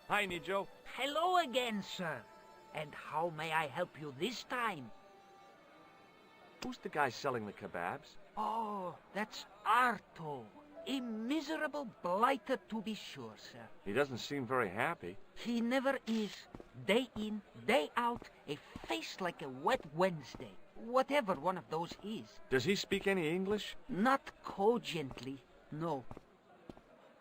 [SPEAKER 7] Hi, Nijo.
[SPEAKER 19] Hello again, sir. And how may I help you this time?
[SPEAKER 7] Who's the guy selling the kebabs?
[SPEAKER 19] Oh, that's Arto. A miserable blighter, to be sure, sir.
[SPEAKER 7] He doesn't seem very happy.
[SPEAKER 19] He never is. Day in, day out, a face like a wet Wednesday. Whatever one of those is.
[SPEAKER 7] Does he speak any English?
[SPEAKER 19] Not cogently, no.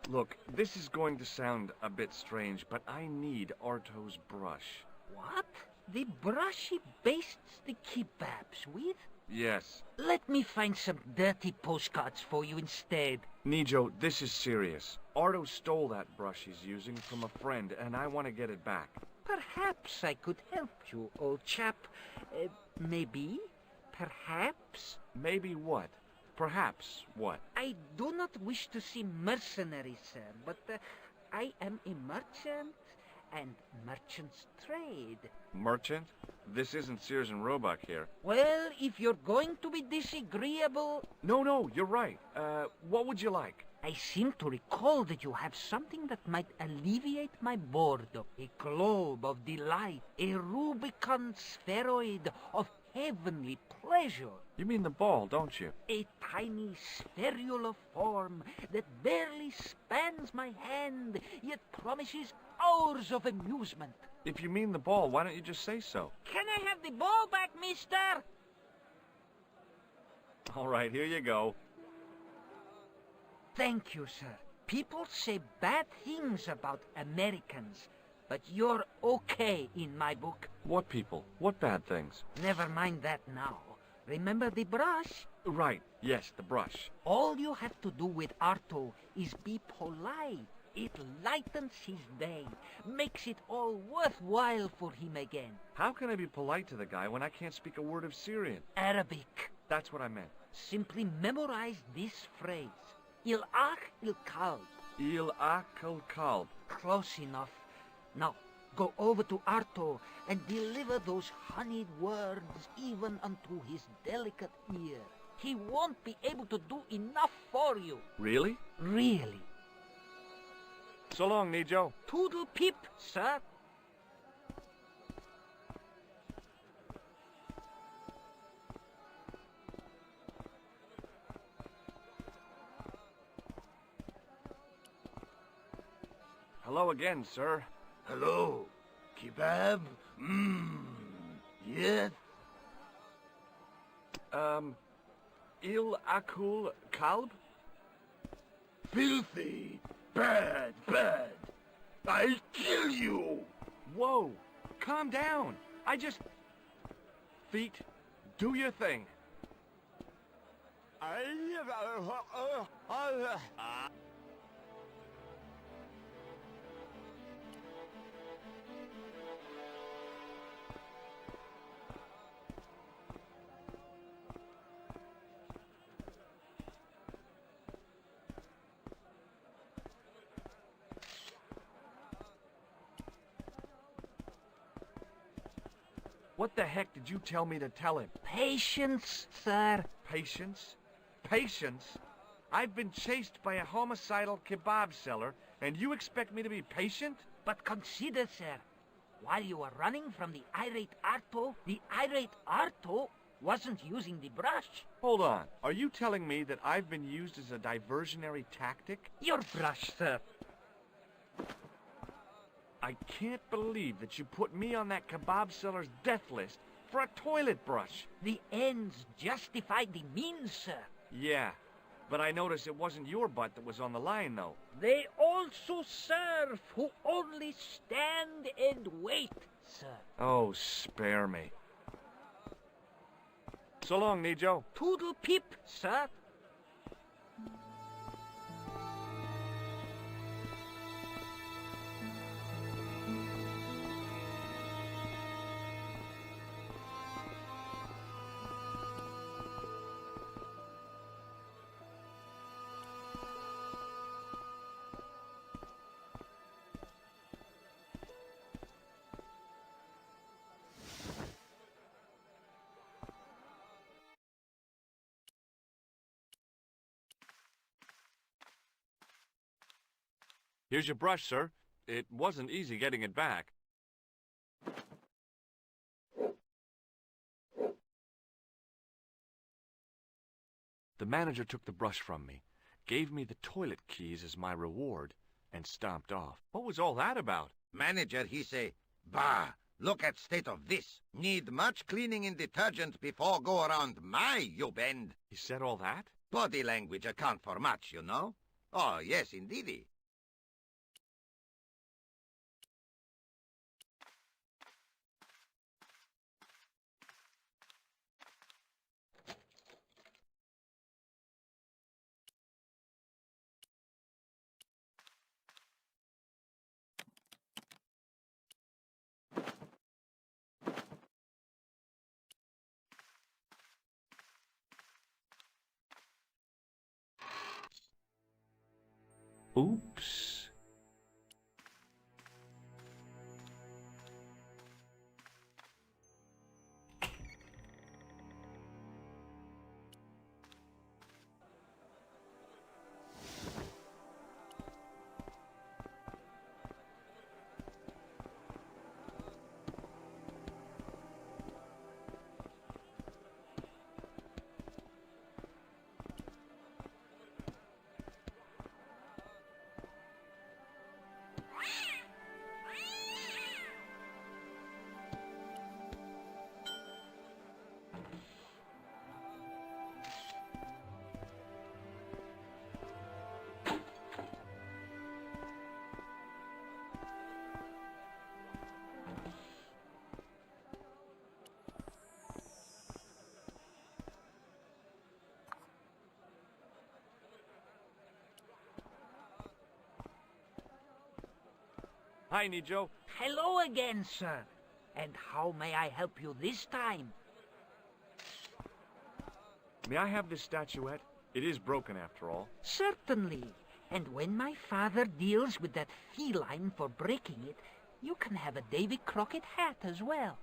[SPEAKER 7] Look, this is going to sound a bit strange, but I need Arto's brush.
[SPEAKER 19] What? The brush he bastes the kebabs with?
[SPEAKER 7] Yes.
[SPEAKER 19] Let me find some dirty postcards for you instead.
[SPEAKER 7] Nijo, this is serious. Arto stole that brush he's using from a friend, and I want to get it back.
[SPEAKER 19] Perhaps I could help you, old chap. Maybe? Perhaps?
[SPEAKER 7] Maybe what? Perhaps what?
[SPEAKER 19] I do not wish to seem mercenary, sir, but I am a merchant, and merchants trade.
[SPEAKER 7] Merchant? This isn't Sears and Roebuck here.
[SPEAKER 19] Well, if you're going to be disagreeable...
[SPEAKER 7] No, you're right. What would you like?
[SPEAKER 19] I seem to recall that you have something that might alleviate my boredom. A globe of delight, a Rubicon spheroid of heavenly pleasure.
[SPEAKER 7] You mean the ball, don't you?
[SPEAKER 19] A tiny spherular form that barely spans my hand, yet promises hours of amusement.
[SPEAKER 7] If you mean the ball, why don't you just say so?
[SPEAKER 19] Can I have the ball back, mister?
[SPEAKER 7] All right, here you go.
[SPEAKER 19] Thank you, sir. People say bad things about Americans, but you're okay in my book.
[SPEAKER 7] What people? What bad things?
[SPEAKER 19] Never mind that now. Remember the brush?
[SPEAKER 7] Right, yes, the brush.
[SPEAKER 19] All you have to do with Arto is be polite. It lightens his day, makes it all worthwhile for him again.
[SPEAKER 7] How can I be polite to the guy when I can't speak a word of Syrian?
[SPEAKER 19] Arabic.
[SPEAKER 7] That's what I meant.
[SPEAKER 19] Simply memorize this phrase. Il ach il kalb.
[SPEAKER 7] Il akal kalb.
[SPEAKER 19] Close enough. Now, go over to Arto and deliver those honeyed words even unto his delicate ear. He won't be able to do enough for you.
[SPEAKER 7] Really?
[SPEAKER 19] Really.
[SPEAKER 7] So long, Nijo.
[SPEAKER 19] Toodle pip, sir.
[SPEAKER 7] Hello again, sir.
[SPEAKER 11] Hello. Kebab? Yes?
[SPEAKER 7] Il akul kalb?
[SPEAKER 11] Filthy. Bad. I'll kill you.
[SPEAKER 7] Whoa, calm down. I just... Feet, do your thing.
[SPEAKER 8] What the heck did you tell me to tell him?
[SPEAKER 19] Patience, sir.
[SPEAKER 8] Patience? Patience? I've been chased by a homicidal kebab seller, and you expect me to be patient?
[SPEAKER 19] But consider, sir, while you were running from the irate Arto wasn't using the brush.
[SPEAKER 8] Hold on. Are you telling me that I've been used as a diversionary tactic?
[SPEAKER 19] Your brush, sir.
[SPEAKER 8] I can't believe that you put me on that kebab seller's death list for a toilet brush.
[SPEAKER 19] The ends justify the means, sir.
[SPEAKER 8] Yeah, but I noticed it wasn't your butt that was on the line, though.
[SPEAKER 19] They also serve who only stand and wait, sir.
[SPEAKER 8] Oh, spare me. So long, Nijo.
[SPEAKER 19] Toodle pip, sir.
[SPEAKER 8] Here's your brush, sir. It wasn't easy getting it back. The manager took the brush from me, gave me the toilet keys as my reward, and stomped off. What was all that about?
[SPEAKER 10] Manager, he say, "Bah, look at state of this. Need much cleaning and detergent before go around my, you bend."
[SPEAKER 8] He said all that?
[SPEAKER 10] Body language account for much, you know. Oh, yes, indeedy.
[SPEAKER 8] Oops. Hi, Nijo.
[SPEAKER 19] Hello again, sir. And how may I help you this time?
[SPEAKER 8] May I have this statuette? It is broken, after all.
[SPEAKER 19] Certainly. And when my father deals with that feline for breaking it, you can have a Davy Crockett hat as well.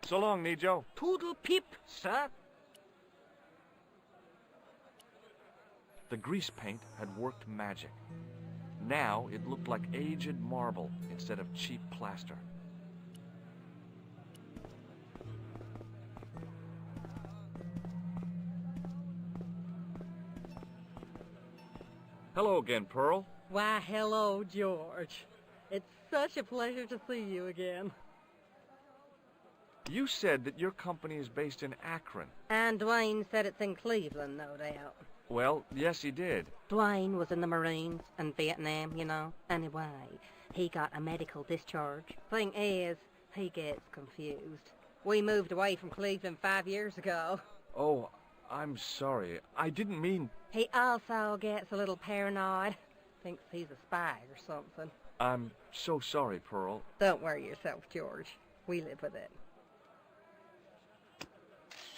[SPEAKER 8] So long, Nijo.
[SPEAKER 19] Toodle pip, sir.
[SPEAKER 8] The grease paint had worked magic. Now it looked like aged marble instead of cheap plaster. Hello again, Pearl.
[SPEAKER 18] Why, hello, George. It's such a pleasure to see you again.
[SPEAKER 8] You said that your company is based in Akron.
[SPEAKER 18] And Dwayne said it's in Cleveland, no doubt.
[SPEAKER 8] Well, yes, he did.
[SPEAKER 18] Dwayne was in the Marines in Vietnam, you know. Anyway, he got a medical discharge. Thing is, he gets confused. We moved away from Cleveland 5 years ago.
[SPEAKER 8] Oh, I'm sorry. I didn't mean...
[SPEAKER 18] He also gets a little paranoid. Thinks he's a spy or something.
[SPEAKER 8] I'm so sorry, Pearl.
[SPEAKER 18] Don't worry yourself, George. We live with it.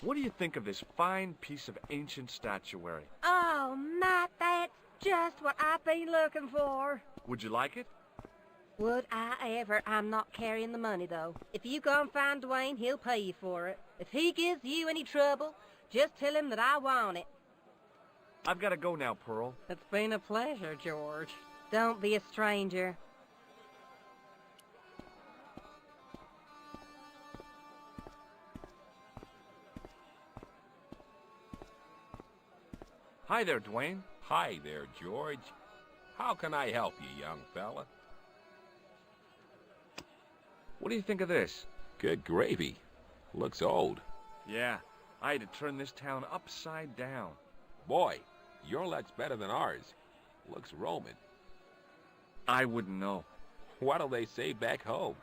[SPEAKER 8] What do you think of this fine piece of ancient statuary?
[SPEAKER 18] Oh, Matt, that's just what I've been looking for.
[SPEAKER 8] Would you like it?
[SPEAKER 6] Would I ever? I'm not carrying the money, though. If you go and find Dwayne, he'll pay you for it. If he gives you any trouble, just tell him that I want it.
[SPEAKER 8] I've got to go now, Pearl.
[SPEAKER 6] It's been a pleasure, George. Don't be a stranger.
[SPEAKER 8] Hi there, Dwayne.
[SPEAKER 16] Hi there, George. How can I help you, young fella?
[SPEAKER 8] What do you think of this?
[SPEAKER 16] Good gravy. Looks old.
[SPEAKER 8] Yeah, I had to turn this town upside down.
[SPEAKER 16] Boy, your luck's better than ours. Looks Roman.
[SPEAKER 8] I wouldn't know.
[SPEAKER 16] What'll they say back home?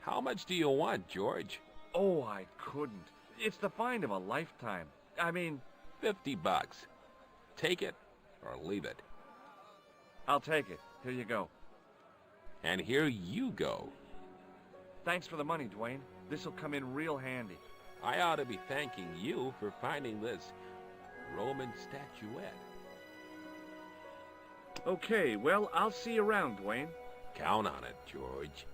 [SPEAKER 16] How much do you want, George?
[SPEAKER 8] Oh, I couldn't. It's the find of a lifetime. I mean...
[SPEAKER 16] $50. Take it or leave it.
[SPEAKER 8] I'll take it. Here you go.
[SPEAKER 16] And here you go.
[SPEAKER 8] Thanks for the money, Dwayne. This'll come in real handy.
[SPEAKER 16] I ought to be thanking you for finding this Roman statuette.
[SPEAKER 8] Okay, well, I'll see you around, Dwayne.
[SPEAKER 16] Count on it, George.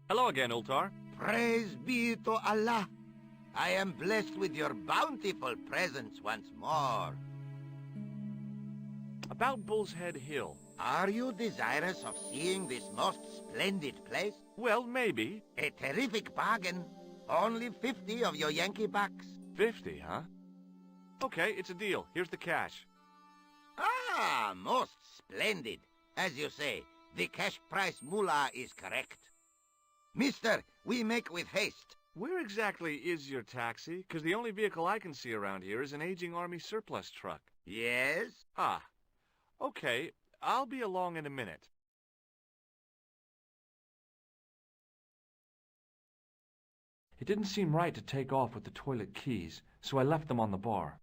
[SPEAKER 8] Hello again, Ultar.
[SPEAKER 10] Praise be to Allah. I am blessed with your bountiful presence once more.
[SPEAKER 8] About Bull's Head Hill.
[SPEAKER 10] Are you desirous of seeing this most splendid place?
[SPEAKER 8] Well, maybe.
[SPEAKER 10] A terrific bargain. Only 50 of your Yankee bucks.
[SPEAKER 8] 50, huh? Okay, it's a deal. Here's the cash.
[SPEAKER 10] Ah, most splendid. As you say, the cash price moolah is correct. Mister, we make with haste.
[SPEAKER 8] Where exactly is your taxi? Because the only vehicle I can see around here is an aging Army surplus truck.
[SPEAKER 10] Yes?
[SPEAKER 8] Ah, okay. I'll be along in a minute. It didn't seem right to take off with the toilet keys, so I left them on the bar.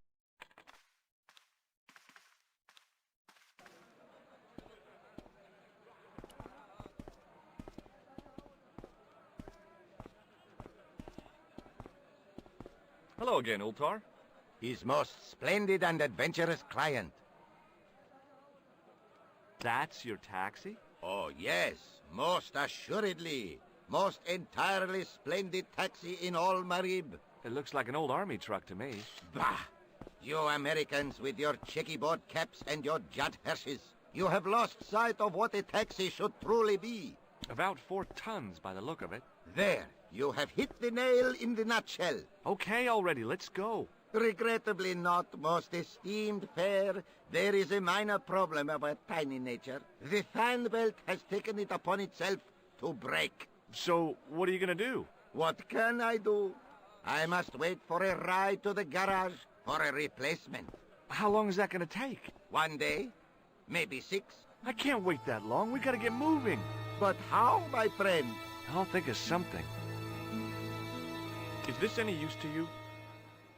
[SPEAKER 8] Hello again, Ultar.
[SPEAKER 10] His most splendid and adventurous client.
[SPEAKER 8] That's your taxi?
[SPEAKER 10] Oh, yes, most assuredly. Most entirely splendid taxi in all Marib.
[SPEAKER 8] It looks like an old army truck to me.
[SPEAKER 10] Bah! You Americans with your checkerboard caps and your Judd Hershes. You have lost sight of what a taxi should truly be.
[SPEAKER 8] About 4 tons by the look of it.
[SPEAKER 10] There, you have hit the nail in the nutshell.
[SPEAKER 8] Okay already, let's go.
[SPEAKER 10] Regrettably not, most esteemed fair. There is a minor problem of a tiny nature. The fan belt has taken it upon itself to break.
[SPEAKER 8] So, what are you gonna do?
[SPEAKER 10] What can I do? I must wait for a ride to the garage for a replacement.
[SPEAKER 8] How long is that gonna take?
[SPEAKER 10] 1 day, maybe 6.
[SPEAKER 8] I can't wait that long. We gotta get moving.
[SPEAKER 10] But how, my friend?
[SPEAKER 8] I'll think of something. Is this any use to you?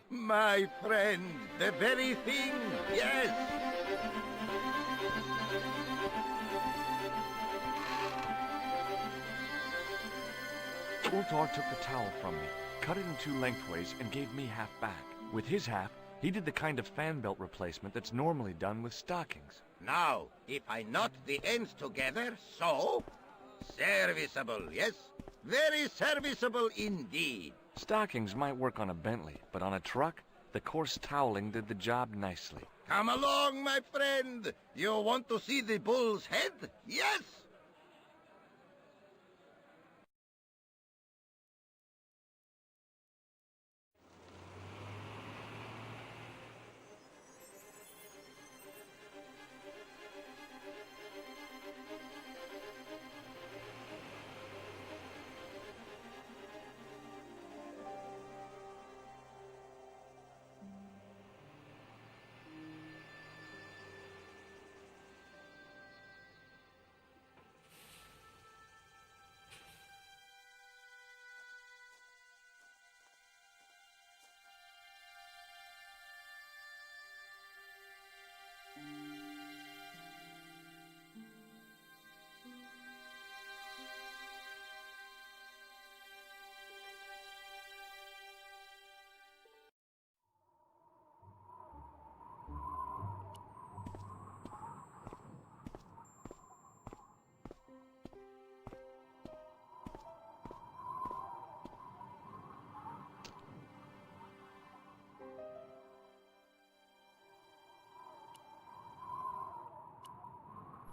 [SPEAKER 10] My friend, the very thing, yes.
[SPEAKER 8] Ultar took the towel from me, cut it in 2 lengthways, and gave me half back. With his half, he did the kind of fan belt replacement that's normally done with stockings.
[SPEAKER 10] Now, if I knot the ends together, so... Serviceable, yes? Very serviceable indeed.
[SPEAKER 8] Stockings might work on a Bentley, but on a truck, the coarse toweling did the job nicely.
[SPEAKER 10] Come along, my friend. You want to see the bull's head? Yes?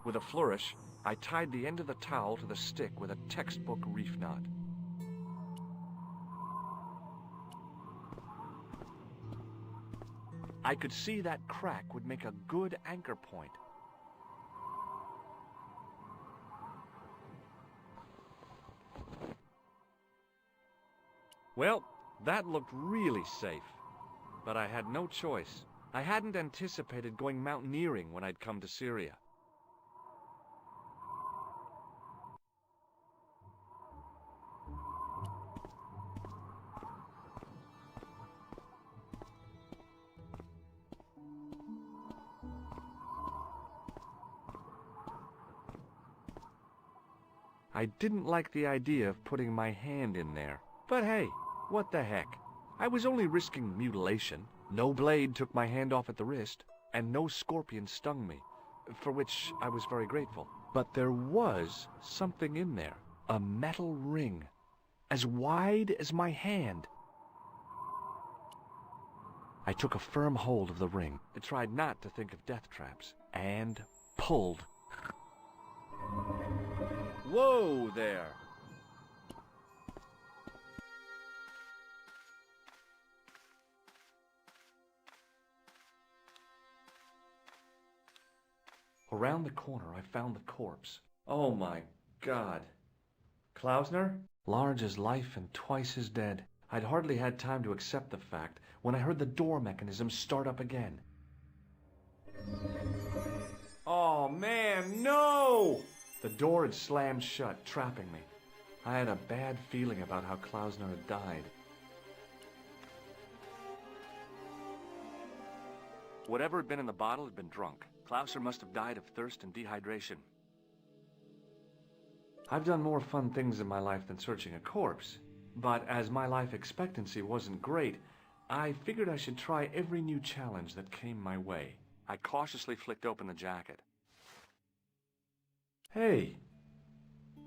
[SPEAKER 7] With a flourish, I tied the end of the towel to the stick with a textbook reef knot. I could see that crack would make a good anchor point. Well, that looked really safe, but I had no choice. I hadn't anticipated going mountaineering when I'd come to Syria. I didn't like the idea of putting my hand in there, but hey, what the heck? I was only risking mutilation. No blade took my hand off at the wrist, and no scorpion stung me, for which I was very grateful. But there was something in there, a metal ring, as wide as my hand. I took a firm hold of the ring, and tried not to think of death traps, and pulled. Whoa there! Around the corner, I found the corpse. Oh my God. Klausner? Large as life and twice as dead. I'd hardly had time to accept the fact when I heard the door mechanism start up again. Oh man, no! The door had slammed shut, trapping me. I had a bad feeling about how Klausner had died. Whatever had been in the bottle had been drunk. Klausner must have died of thirst and dehydration. I've done more fun things in my life than searching a corpse, but as my life expectancy wasn't great, I figured I should try every new challenge that came my way. I cautiously flicked open the jacket. Hey,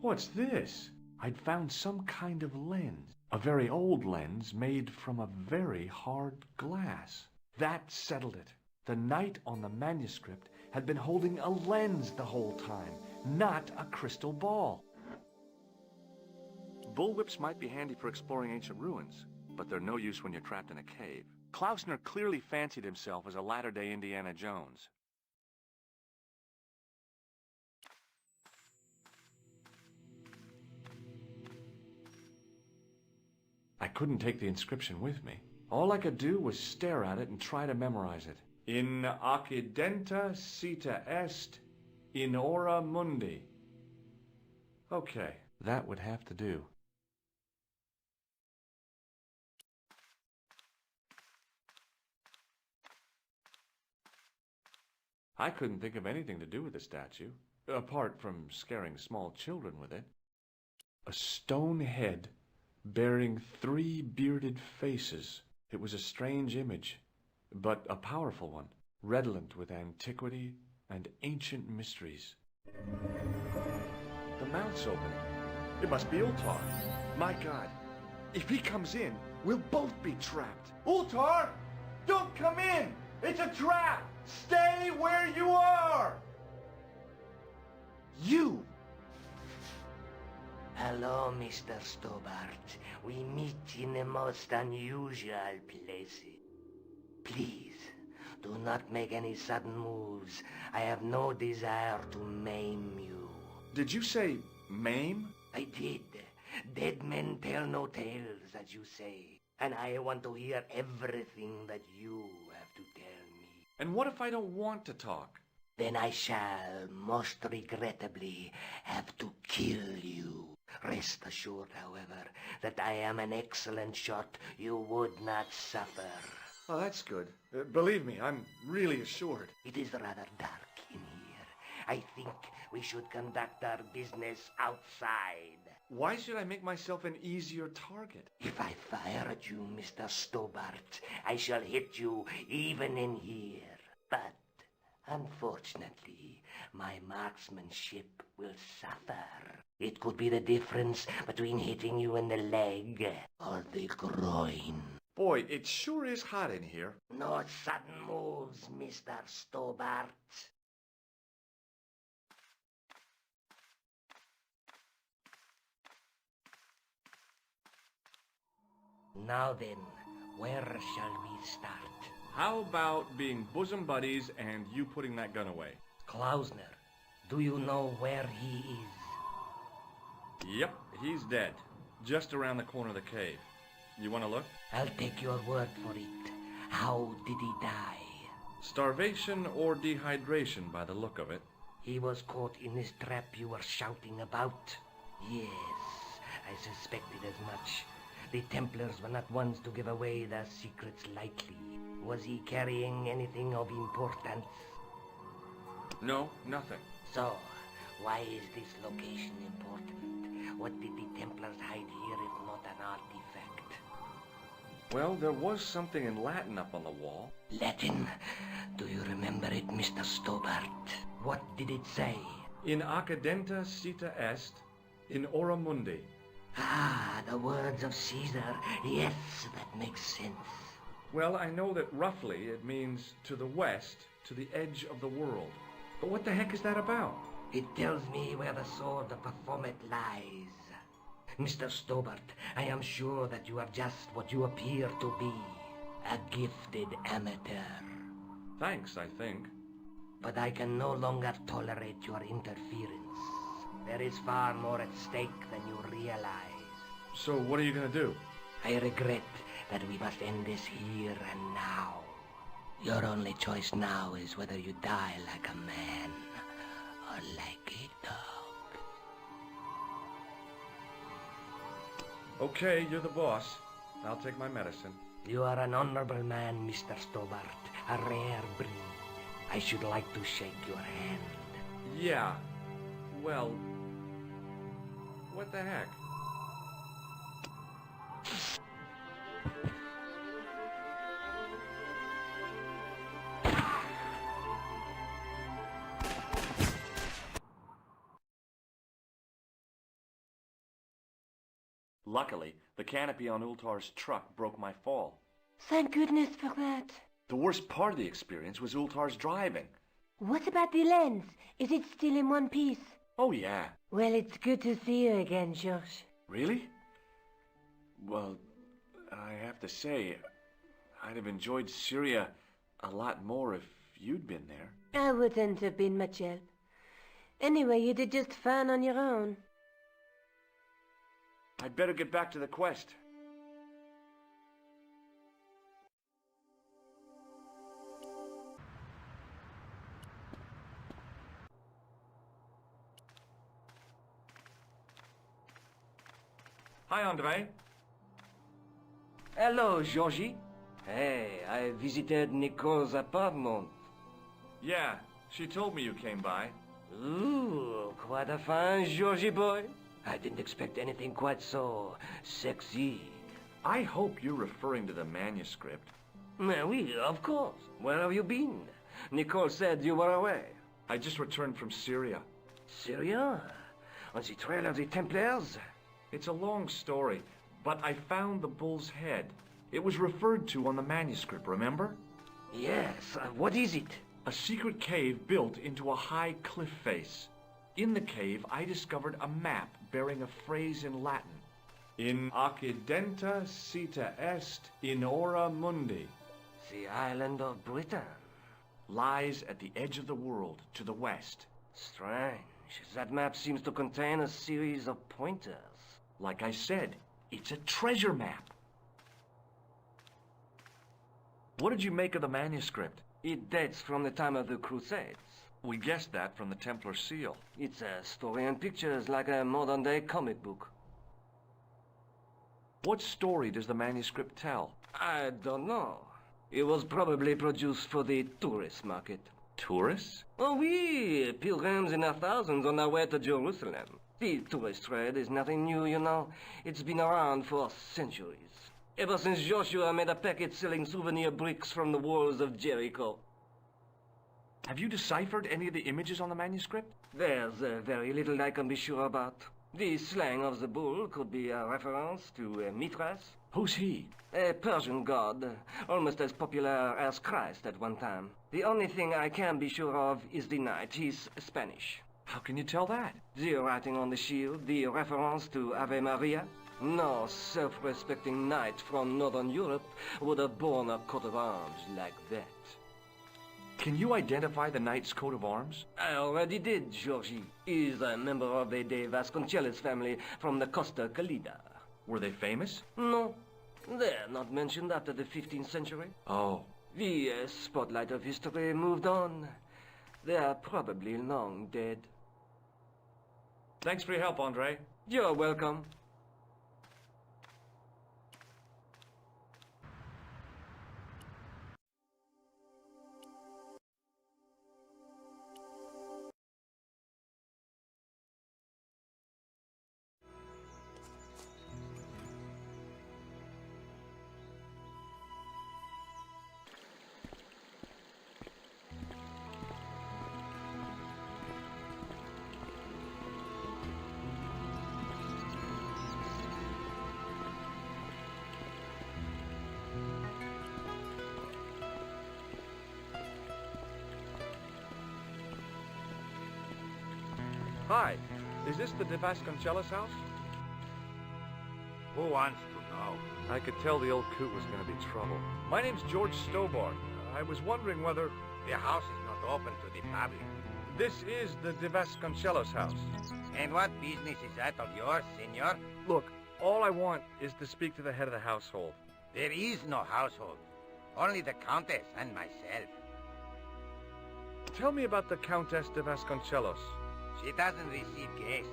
[SPEAKER 7] what's this? I'd found some kind of lens. A very old lens made from a very hard glass. That settled it. The knight on the manuscript had been holding a lens the whole time, not a crystal ball. Bullwhips might be handy for exploring ancient ruins, but they're no use when you're trapped in a cave. Klausner clearly fancied himself as a latter-day Indiana Jones. I couldn't take the inscription with me. All I could do was stare at it and try to memorize it. In occidenta cita est, in ora mundi. Okay, that would have to do. I couldn't think of anything to do with the statue, apart from scaring small children with it. A stone head bearing 3 bearded faces. It was a strange image, but a powerful one, redolent with antiquity and ancient mysteries. The mouth's opening. It must be Ultar. My God, if he comes in, we'll both be trapped. Ultar! Don't come in! It's a trap! Stay where you are! You!
[SPEAKER 15] Hello, Mr. Stobbart. We meet in the most unusual places. Please, do not make any sudden moves. I have no desire to maim you.
[SPEAKER 7] Did you say maim?
[SPEAKER 15] I did. Dead men tell no tales, as you say. And I want to hear everything that you have to tell me.
[SPEAKER 7] And what if I don't want to talk?
[SPEAKER 15] Then I shall, most regrettably, have to kill you. Rest assured, however, that I am an excellent shot you would not suffer.
[SPEAKER 7] Oh, that's good. Believe me, I'm really assured.
[SPEAKER 15] It is rather dark in here. I think we should conduct our business outside.
[SPEAKER 7] Why should I make myself an easier target?
[SPEAKER 15] If I fire at you, Mr. Stobbart, I shall hit you even in here. But, unfortunately, my marksmanship will suffer. It could be the difference between hitting you in the leg or the groin.
[SPEAKER 7] Boy, it sure is hot in here.
[SPEAKER 15] No sudden moves, Mr. Stobbart. Now then, where shall we start?
[SPEAKER 7] How about being bosom buddies and you putting that gun away?
[SPEAKER 15] Klausner, do you know where he is?
[SPEAKER 7] Yep, he's dead. Just around the corner of the cave. You want to look?
[SPEAKER 15] I'll take your word for it. How did he die?
[SPEAKER 7] Starvation or dehydration by the look of it.
[SPEAKER 15] He was caught in this trap you were shouting about? Yes, I suspected as much. The Templars were not ones to give away their secrets lightly. Was he carrying anything of importance?
[SPEAKER 7] No, nothing.
[SPEAKER 15] So, why is this location important? What did the Templars hide here if not an artifact?
[SPEAKER 7] Well, there was something in Latin up on the wall.
[SPEAKER 15] Latin? Do you remember it, Mr. Stobbart? What did it say?
[SPEAKER 7] In accidenta cita est, in ora mundi.
[SPEAKER 15] Ah, the words of Caesar. Yes, that makes sense.
[SPEAKER 7] Well, I know that roughly it means to the west, to the edge of the world. But what the heck is that about?
[SPEAKER 15] It tells me where the sword of Baphomet lies. Mr. Stobbart, I am sure that you are just what you appear to be. A gifted amateur.
[SPEAKER 7] Thanks, I think.
[SPEAKER 15] But I can no longer tolerate your interference. There is far more at stake than you realize.
[SPEAKER 7] So what are you going to do?
[SPEAKER 15] I regret that we must end this here and now. Your only choice now is whether you die like a man or like a dog.
[SPEAKER 7] Okay, you're the boss. I'll take my medicine.
[SPEAKER 15] You are an honorable man, Mr. Stobbart. A rare breed. I should like to shake your hand.
[SPEAKER 7] Yeah. Well, what the heck? Luckily, the canopy on Ultar's truck broke my fall.
[SPEAKER 6] Thank goodness for that.
[SPEAKER 7] The worst part of the experience was Ultar's driving.
[SPEAKER 6] What about the lens? Is it still in one piece?
[SPEAKER 7] Oh, yeah.
[SPEAKER 6] Well, it's good to see you again, George.
[SPEAKER 7] Really? Well, I have to say, I'd have enjoyed Syria a lot more if you'd been there.
[SPEAKER 6] I wouldn't have been much help. Anyway, you did just fine on your own.
[SPEAKER 7] I'd better get back to the quest. Hi, Andre.
[SPEAKER 15] Hello, Georgie. Hey, I visited Nicole's apartment.
[SPEAKER 7] Yeah, she told me you came by.
[SPEAKER 15] Ooh, quite a fine Georgie boy. I didn't expect anything quite so sexy.
[SPEAKER 7] I hope you're referring to the manuscript.
[SPEAKER 15] Oui, of course. Where have you been? Nicole said you were away.
[SPEAKER 7] I just returned from Syria.
[SPEAKER 15] Syria? On the trail of the Templars?
[SPEAKER 7] It's a long story, but I found the bull's head. It was referred to on the manuscript, remember?
[SPEAKER 15] Yes, what is it?
[SPEAKER 7] A secret cave built into a high cliff face. In the cave, I discovered a map bearing a phrase in Latin. In accidenta cita est in ora mundi.
[SPEAKER 15] The island of Britain.
[SPEAKER 7] Lies at the edge of the world, to the west.
[SPEAKER 15] Strange. That map seems to contain a series of pointers.
[SPEAKER 7] Like I said, it's a treasure map. What did you make of the manuscript?
[SPEAKER 15] It dates from the time of the Crusades.
[SPEAKER 7] We guessed that from the Templar seal.
[SPEAKER 15] It's a story in pictures, like a modern-day comic book.
[SPEAKER 7] What story does the manuscript tell?
[SPEAKER 15] I don't know. It was probably produced for the tourist market.
[SPEAKER 7] Tourists?
[SPEAKER 15] Oh, oui, pilgrims in their thousands on their way to Jerusalem. The tourist trade is nothing new, you know. It's been around for centuries. Ever since Joshua made a packet selling souvenir bricks from the walls of Jericho.
[SPEAKER 7] Have you deciphered any of the images on the manuscript?
[SPEAKER 15] There's very little I can be sure about. The slang of the bull could be a reference to Mithras.
[SPEAKER 7] Who's he?
[SPEAKER 15] A Persian god, almost as popular as Christ at one time. The only thing I can be sure of is the knight. He's Spanish.
[SPEAKER 7] How can you tell that?
[SPEAKER 15] The writing on the shield, the reference to Ave Maria. No self-respecting knight from Northern Europe would have borne a coat of arms like that.
[SPEAKER 7] Can you identify the knight's coat of arms?
[SPEAKER 15] I already did, Georgie. He's a member of the De Vasconcelos family from the Costa Calida.
[SPEAKER 7] Were they famous?
[SPEAKER 15] No, they're not mentioned after the 15th century.
[SPEAKER 7] Oh.
[SPEAKER 15] The spotlight of history moved on. They are probably long dead.
[SPEAKER 7] Thanks for your help, Andre.
[SPEAKER 15] You're welcome.
[SPEAKER 8] Hi, is this the De Vasconcelos house?
[SPEAKER 10] Who wants to know?
[SPEAKER 8] I could tell the old coot was going to be trouble. My name's George Stobbart. I was wondering whether...
[SPEAKER 10] The house is not open to the public.
[SPEAKER 8] This is the De Vasconcelos house.
[SPEAKER 10] And what business is that of yours, senor?
[SPEAKER 8] Look, all I want is to speak to the head of the household.
[SPEAKER 10] There is no household. Only the Countess and myself.
[SPEAKER 8] Tell me about the Countess de Vasconcelos.
[SPEAKER 10] She doesn't receive guests.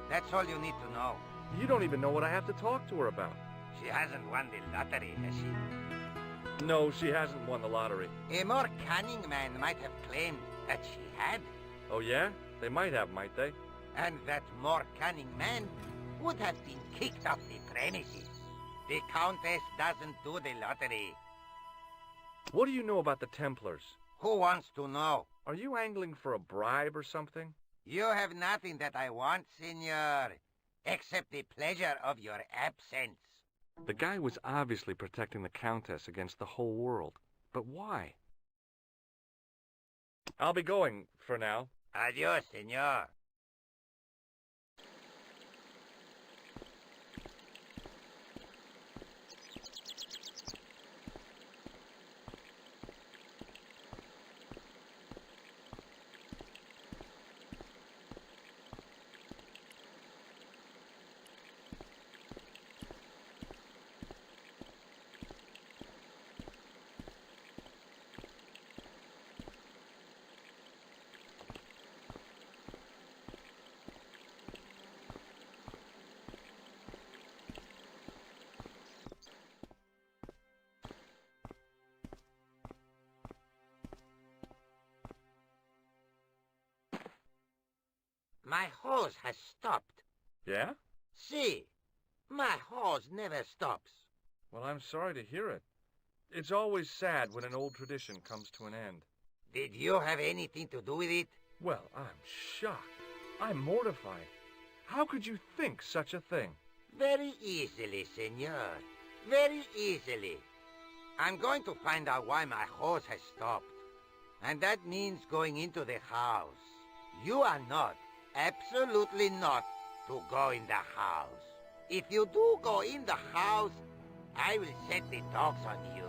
[SPEAKER 10] That's all you need to know.
[SPEAKER 8] You don't even know what I have to talk to her about.
[SPEAKER 10] She hasn't won the lottery, has she?
[SPEAKER 8] No, she hasn't won the lottery.
[SPEAKER 10] A more cunning man might have claimed that she had.
[SPEAKER 8] Oh, yeah? They might have, might they?
[SPEAKER 10] And that more cunning man would have been kicked off the premises. The Countess doesn't do the lottery.
[SPEAKER 8] What do you know about the Templars?
[SPEAKER 10] Who wants to know?
[SPEAKER 8] Are you angling for a bribe or something?
[SPEAKER 10] You have nothing that I want, senor, except the pleasure of your absence.
[SPEAKER 8] The guy was obviously protecting the Countess against the whole world. But why? I'll be going for now.
[SPEAKER 10] Adios, senor. My hose has stopped.
[SPEAKER 8] Yeah?
[SPEAKER 10] See, my hose never stops.
[SPEAKER 8] Well, I'm sorry to hear it. It's always sad when an old tradition comes to an end.
[SPEAKER 10] Did you have anything to do with it?
[SPEAKER 8] Well, I'm shocked. I'm mortified. How could you think such a thing?
[SPEAKER 10] Very easily, senor. Very easily. I'm going to find out why my hose has stopped. And that means going into the house. You are not, absolutely not, to go in the house. If you do go in the house, I will set the dogs on you.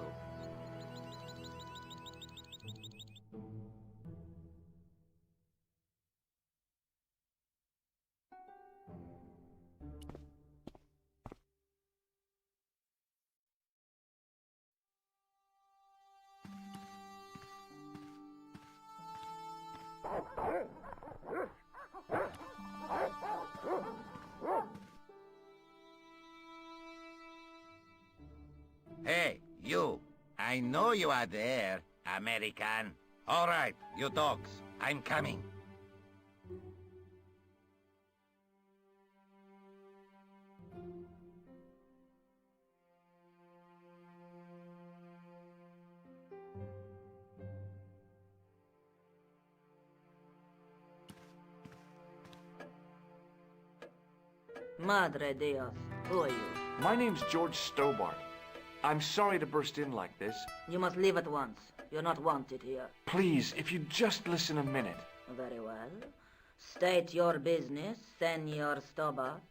[SPEAKER 10] Hey, you. I know you are there, American. All right, you dogs. I'm coming.
[SPEAKER 15] Madre Dios, who are you?
[SPEAKER 7] My name's George Stobbart. I'm sorry to burst in like this.
[SPEAKER 15] You must leave at once. You're not wanted here.
[SPEAKER 7] Please, if you just listen a minute.
[SPEAKER 15] Very well. State your business, Senor Stobbart.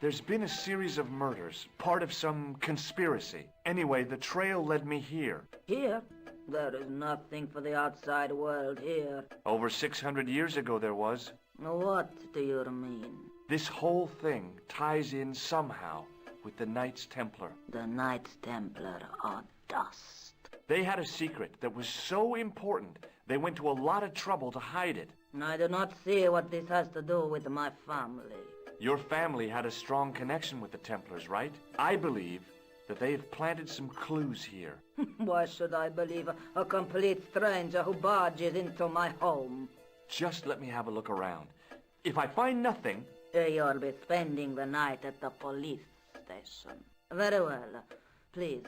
[SPEAKER 7] There's been a series of murders, part of some conspiracy. Anyway, the trail led me here.
[SPEAKER 2] Here? There is nothing for the outside world here.
[SPEAKER 7] Over 600 years ago there was.
[SPEAKER 2] What do you mean?
[SPEAKER 7] This whole thing ties in somehow with the Knights Templar.
[SPEAKER 2] The Knights Templar are dust.
[SPEAKER 7] They had a secret that was so important, they went to a lot of trouble to hide it.
[SPEAKER 2] I do not see what this has to do with my family.
[SPEAKER 7] Your family had a strong connection with the Templars, right? I believe that they have planted some clues here.
[SPEAKER 2] Why should I believe a complete stranger who barges into my home?
[SPEAKER 7] Just let me have a look around. If I find nothing...
[SPEAKER 2] You'll be spending the night at the police station. Very well. Please,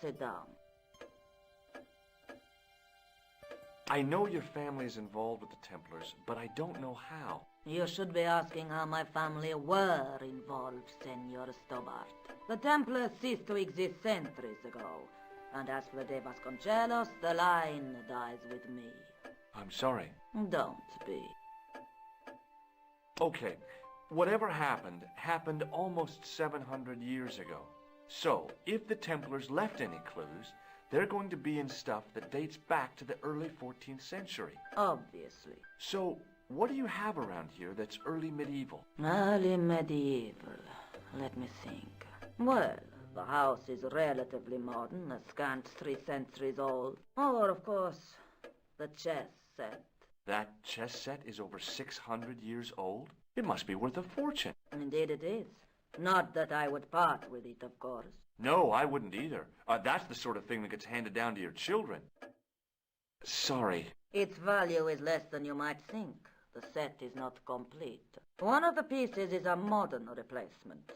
[SPEAKER 2] sit down.
[SPEAKER 7] I know your family is involved with the Templars, but I don't know how.
[SPEAKER 2] You should be asking how my family were involved, Senor Stobbart. The Templars ceased to exist centuries ago. And as for De Vasconcelos, the line dies with me.
[SPEAKER 7] I'm sorry.
[SPEAKER 2] Don't be.
[SPEAKER 7] Okay, whatever happened almost 700 years ago. So, if the Templars left any clues, they're going to be in stuff that dates back to the early 14th century.
[SPEAKER 2] Obviously.
[SPEAKER 7] So, what do you have around here that's early medieval?
[SPEAKER 2] Early medieval. Let me think. Well, the house is relatively modern, a scant 3 centuries old. Or, of course, the chess set.
[SPEAKER 7] That chess set is over 600 years old? It must be worth a fortune.
[SPEAKER 2] Indeed it is. Not that I would part with it, of course.
[SPEAKER 7] No, I wouldn't either. That's the sort of thing that gets handed down to your children. Sorry.
[SPEAKER 2] Its value is less than you might think. The set is not complete. One of the pieces is a modern replacement.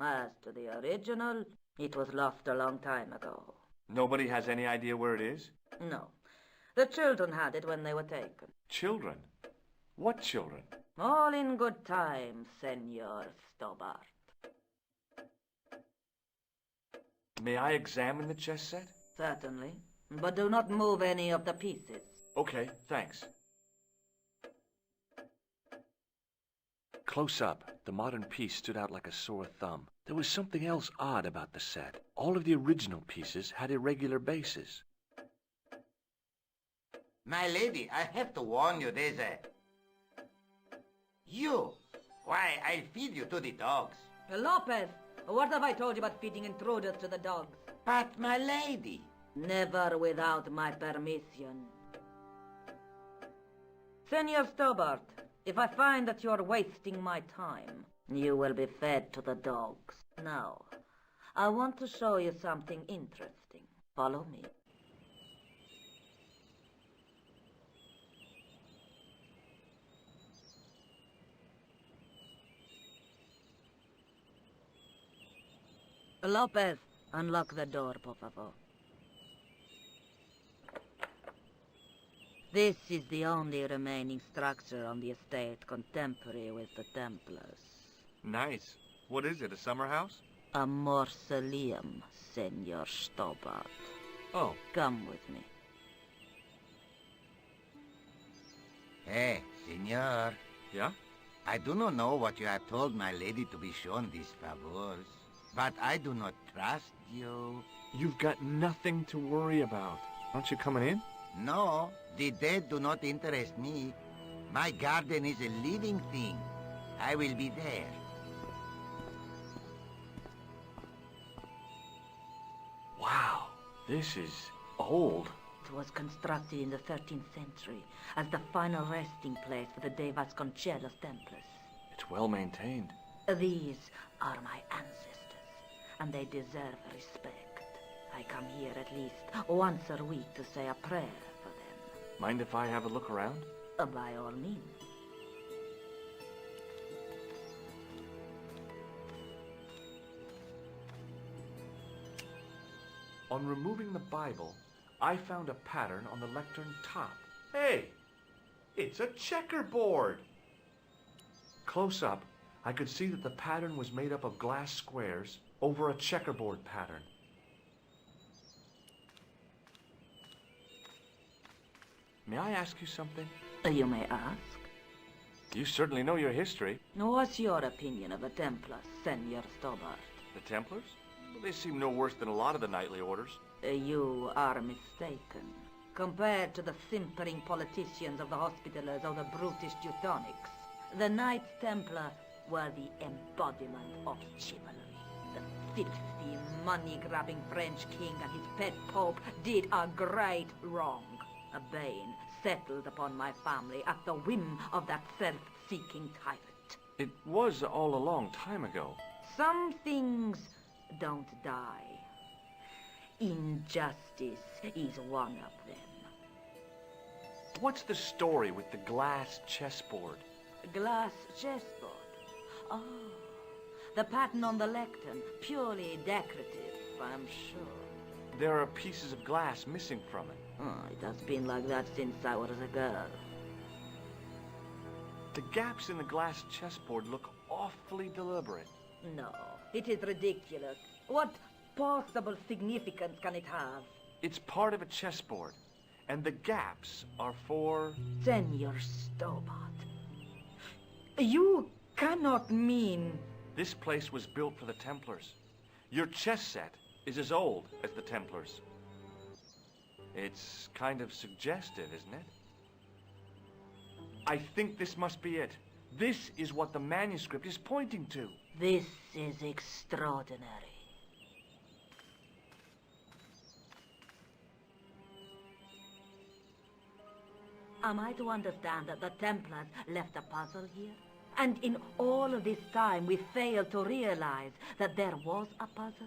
[SPEAKER 2] As to the original, it was lost a long time ago.
[SPEAKER 7] Nobody has any idea where it is?
[SPEAKER 2] No. The children had it when they were taken.
[SPEAKER 7] Children? What children?
[SPEAKER 2] All in good time, Senor Stobbart.
[SPEAKER 7] May I examine the chess set?
[SPEAKER 2] Certainly. But do not move any of the pieces.
[SPEAKER 7] Okay, thanks. Close up, the modern piece stood out like a sore thumb. There was something else odd about the set. All of the original pieces had irregular bases.
[SPEAKER 10] My lady, I have to warn you, there's a... You! Why, I'll feed you to the dogs.
[SPEAKER 2] Lopez, what have I told you about feeding intruders to the dogs?
[SPEAKER 10] But, my lady...
[SPEAKER 2] Never without my permission. Senor Stobbart, if I find that you're wasting my time, you will be fed to the dogs. Now, I want to show you something interesting. Follow me. Lopez, unlock the door, por favor. This is the only remaining structure on the estate contemporary with the Templars.
[SPEAKER 7] Nice. What is it, a summer house?
[SPEAKER 2] A mausoleum, Senor Stobbart.
[SPEAKER 7] Oh.
[SPEAKER 2] Come with me.
[SPEAKER 10] Hey, senor.
[SPEAKER 7] Yeah?
[SPEAKER 10] I do not know what you have told my lady to be shown these favors, but I do not trust you.
[SPEAKER 7] You've got nothing to worry about. Aren't you coming in?
[SPEAKER 10] No, the dead do not interest me. My garden is a living thing. I will be there.
[SPEAKER 7] Wow, this is old.
[SPEAKER 2] It was constructed in the 13th century as the final resting place for the De Vasconcelos Templars.
[SPEAKER 7] It's well maintained.
[SPEAKER 2] These are my ancestors, and they deserve respect. I come here at least once a week to say a prayer for them.
[SPEAKER 7] Mind if I have a look around?
[SPEAKER 2] By all means.
[SPEAKER 7] On removing the Bible, I found a pattern on the lectern top. Hey! It's a checkerboard! Close up, I could see that the pattern was made up of glass squares over a checkerboard pattern. May I ask you something?
[SPEAKER 2] You may ask.
[SPEAKER 7] You certainly know your history.
[SPEAKER 2] What's your opinion of the Templars, Senor Stobbart?
[SPEAKER 7] The Templars? Well, they seem no worse than a lot of the knightly orders.
[SPEAKER 2] You are mistaken. Compared to the simpering politicians of the Hospitallers or the brutish Teutonics, the Knights Templar were the embodiment of chivalry. The filthy, money-grabbing French king and his pet pope did a great wrong. A bane settled upon my family at the whim of that self-seeking tyrant.
[SPEAKER 7] It was all a long time ago.
[SPEAKER 2] Some things don't die. Injustice is one of them.
[SPEAKER 7] What's the story with the glass chessboard?
[SPEAKER 2] Glass chessboard? Oh, the pattern on the lectern, purely decorative, I'm sure.
[SPEAKER 7] There are pieces of glass missing from it.
[SPEAKER 2] Oh, it has been like that since I was a girl.
[SPEAKER 7] The gaps in the glass chessboard look awfully deliberate.
[SPEAKER 2] No, it is ridiculous. What possible significance can it have?
[SPEAKER 7] It's part of a chessboard, and the gaps are for...
[SPEAKER 2] Senor Stobbart. You cannot mean...
[SPEAKER 7] This place was built for the Templars. Your chess set is as old as the Templars. It's kind of suggestive, isn't it? I think this must be it. This is what the manuscript is pointing to.
[SPEAKER 2] This is extraordinary. Am I to understand that the Templars left a puzzle here? And in all of this time we failed to realize that there was a puzzle?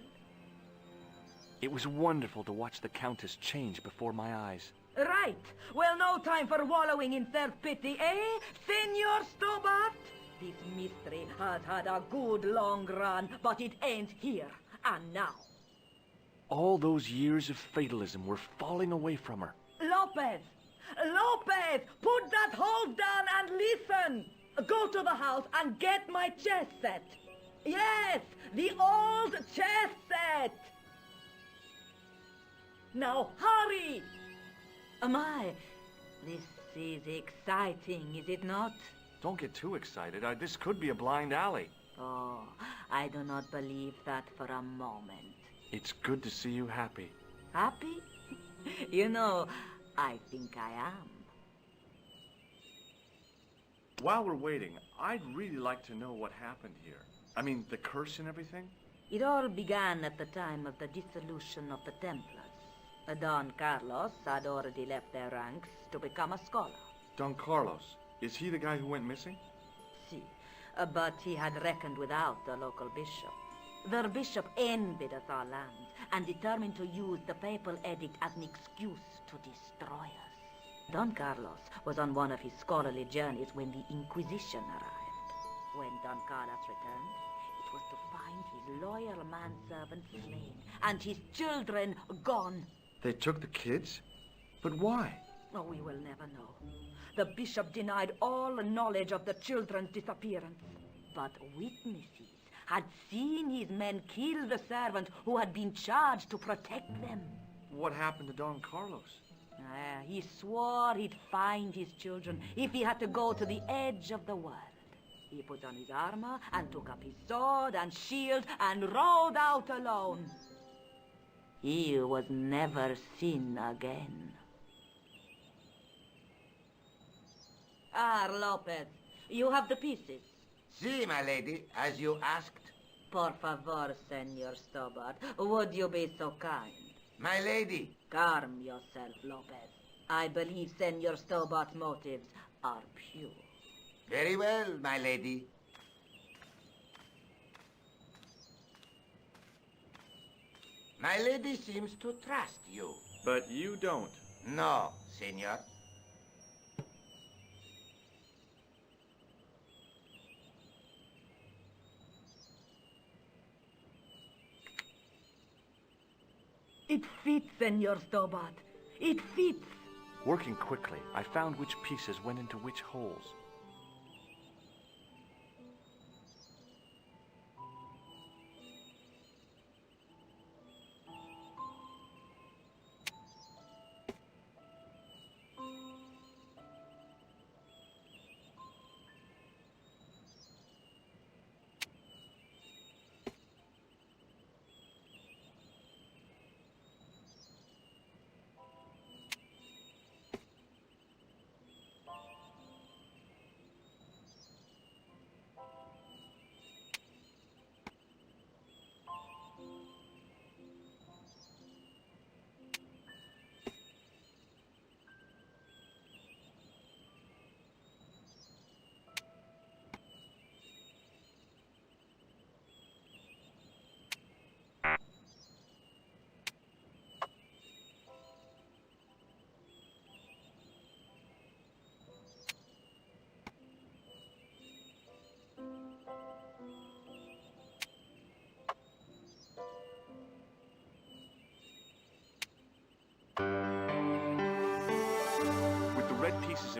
[SPEAKER 7] It was wonderful to watch the Countess change before my eyes.
[SPEAKER 2] Right. Well, no time for wallowing in self-pity, eh, Senor Stobbart? This mystery has had a good long run, but it ends here and now.
[SPEAKER 7] All those years of fatalism were falling away from her.
[SPEAKER 2] Lopez! Lopez! Put that horse down and listen! Go to the house and get my chess set. Yes, the old chess set! Now hurry! My, this is exciting, is it not?
[SPEAKER 7] Don't get too excited. This could be a blind alley.
[SPEAKER 2] Oh, I do not believe that for a moment.
[SPEAKER 7] It's good to see you happy.
[SPEAKER 2] Happy? You know, I think I am.
[SPEAKER 7] While we're waiting, I'd really like to know what happened here. I mean, the curse and everything?
[SPEAKER 2] It all began at the time of the dissolution of the Templars. Don Carlos had already left their ranks to become a scholar.
[SPEAKER 7] Don Carlos? Is he the guy who went missing?
[SPEAKER 2] Si, but he had reckoned without the local bishop. Their bishop envied us our lands and determined to use the papal edict as an excuse to destroy us. Don Carlos was on one of his scholarly journeys when the Inquisition arrived. When Don Carlos returned, it was to find his loyal manservant slain and his children gone.
[SPEAKER 7] They took the kids? But why?
[SPEAKER 2] Oh, we will never know. The bishop denied all knowledge of the children's disappearance. But witnesses had seen his men kill the servant who had been charged to protect them.
[SPEAKER 7] What happened to Don Carlos?
[SPEAKER 2] He swore he'd find his children if he had to go to the edge of the world. He put on his armor and took up his sword and shield and rode out alone. He was never seen again. Ah, Lopez, you have the pieces.
[SPEAKER 10] Si, my lady, as you asked.
[SPEAKER 2] Por favor, Senor Stobbart, would you be so kind?
[SPEAKER 10] My lady.
[SPEAKER 2] Calm yourself, Lopez. I believe Senor Stobbart's motives are pure.
[SPEAKER 10] Very well, my lady. My lady seems to trust you.
[SPEAKER 7] But you don't.
[SPEAKER 10] No, senor.
[SPEAKER 2] It fits, Senor Stobbart. It fits.
[SPEAKER 7] Working quickly, I found which pieces went into which holes.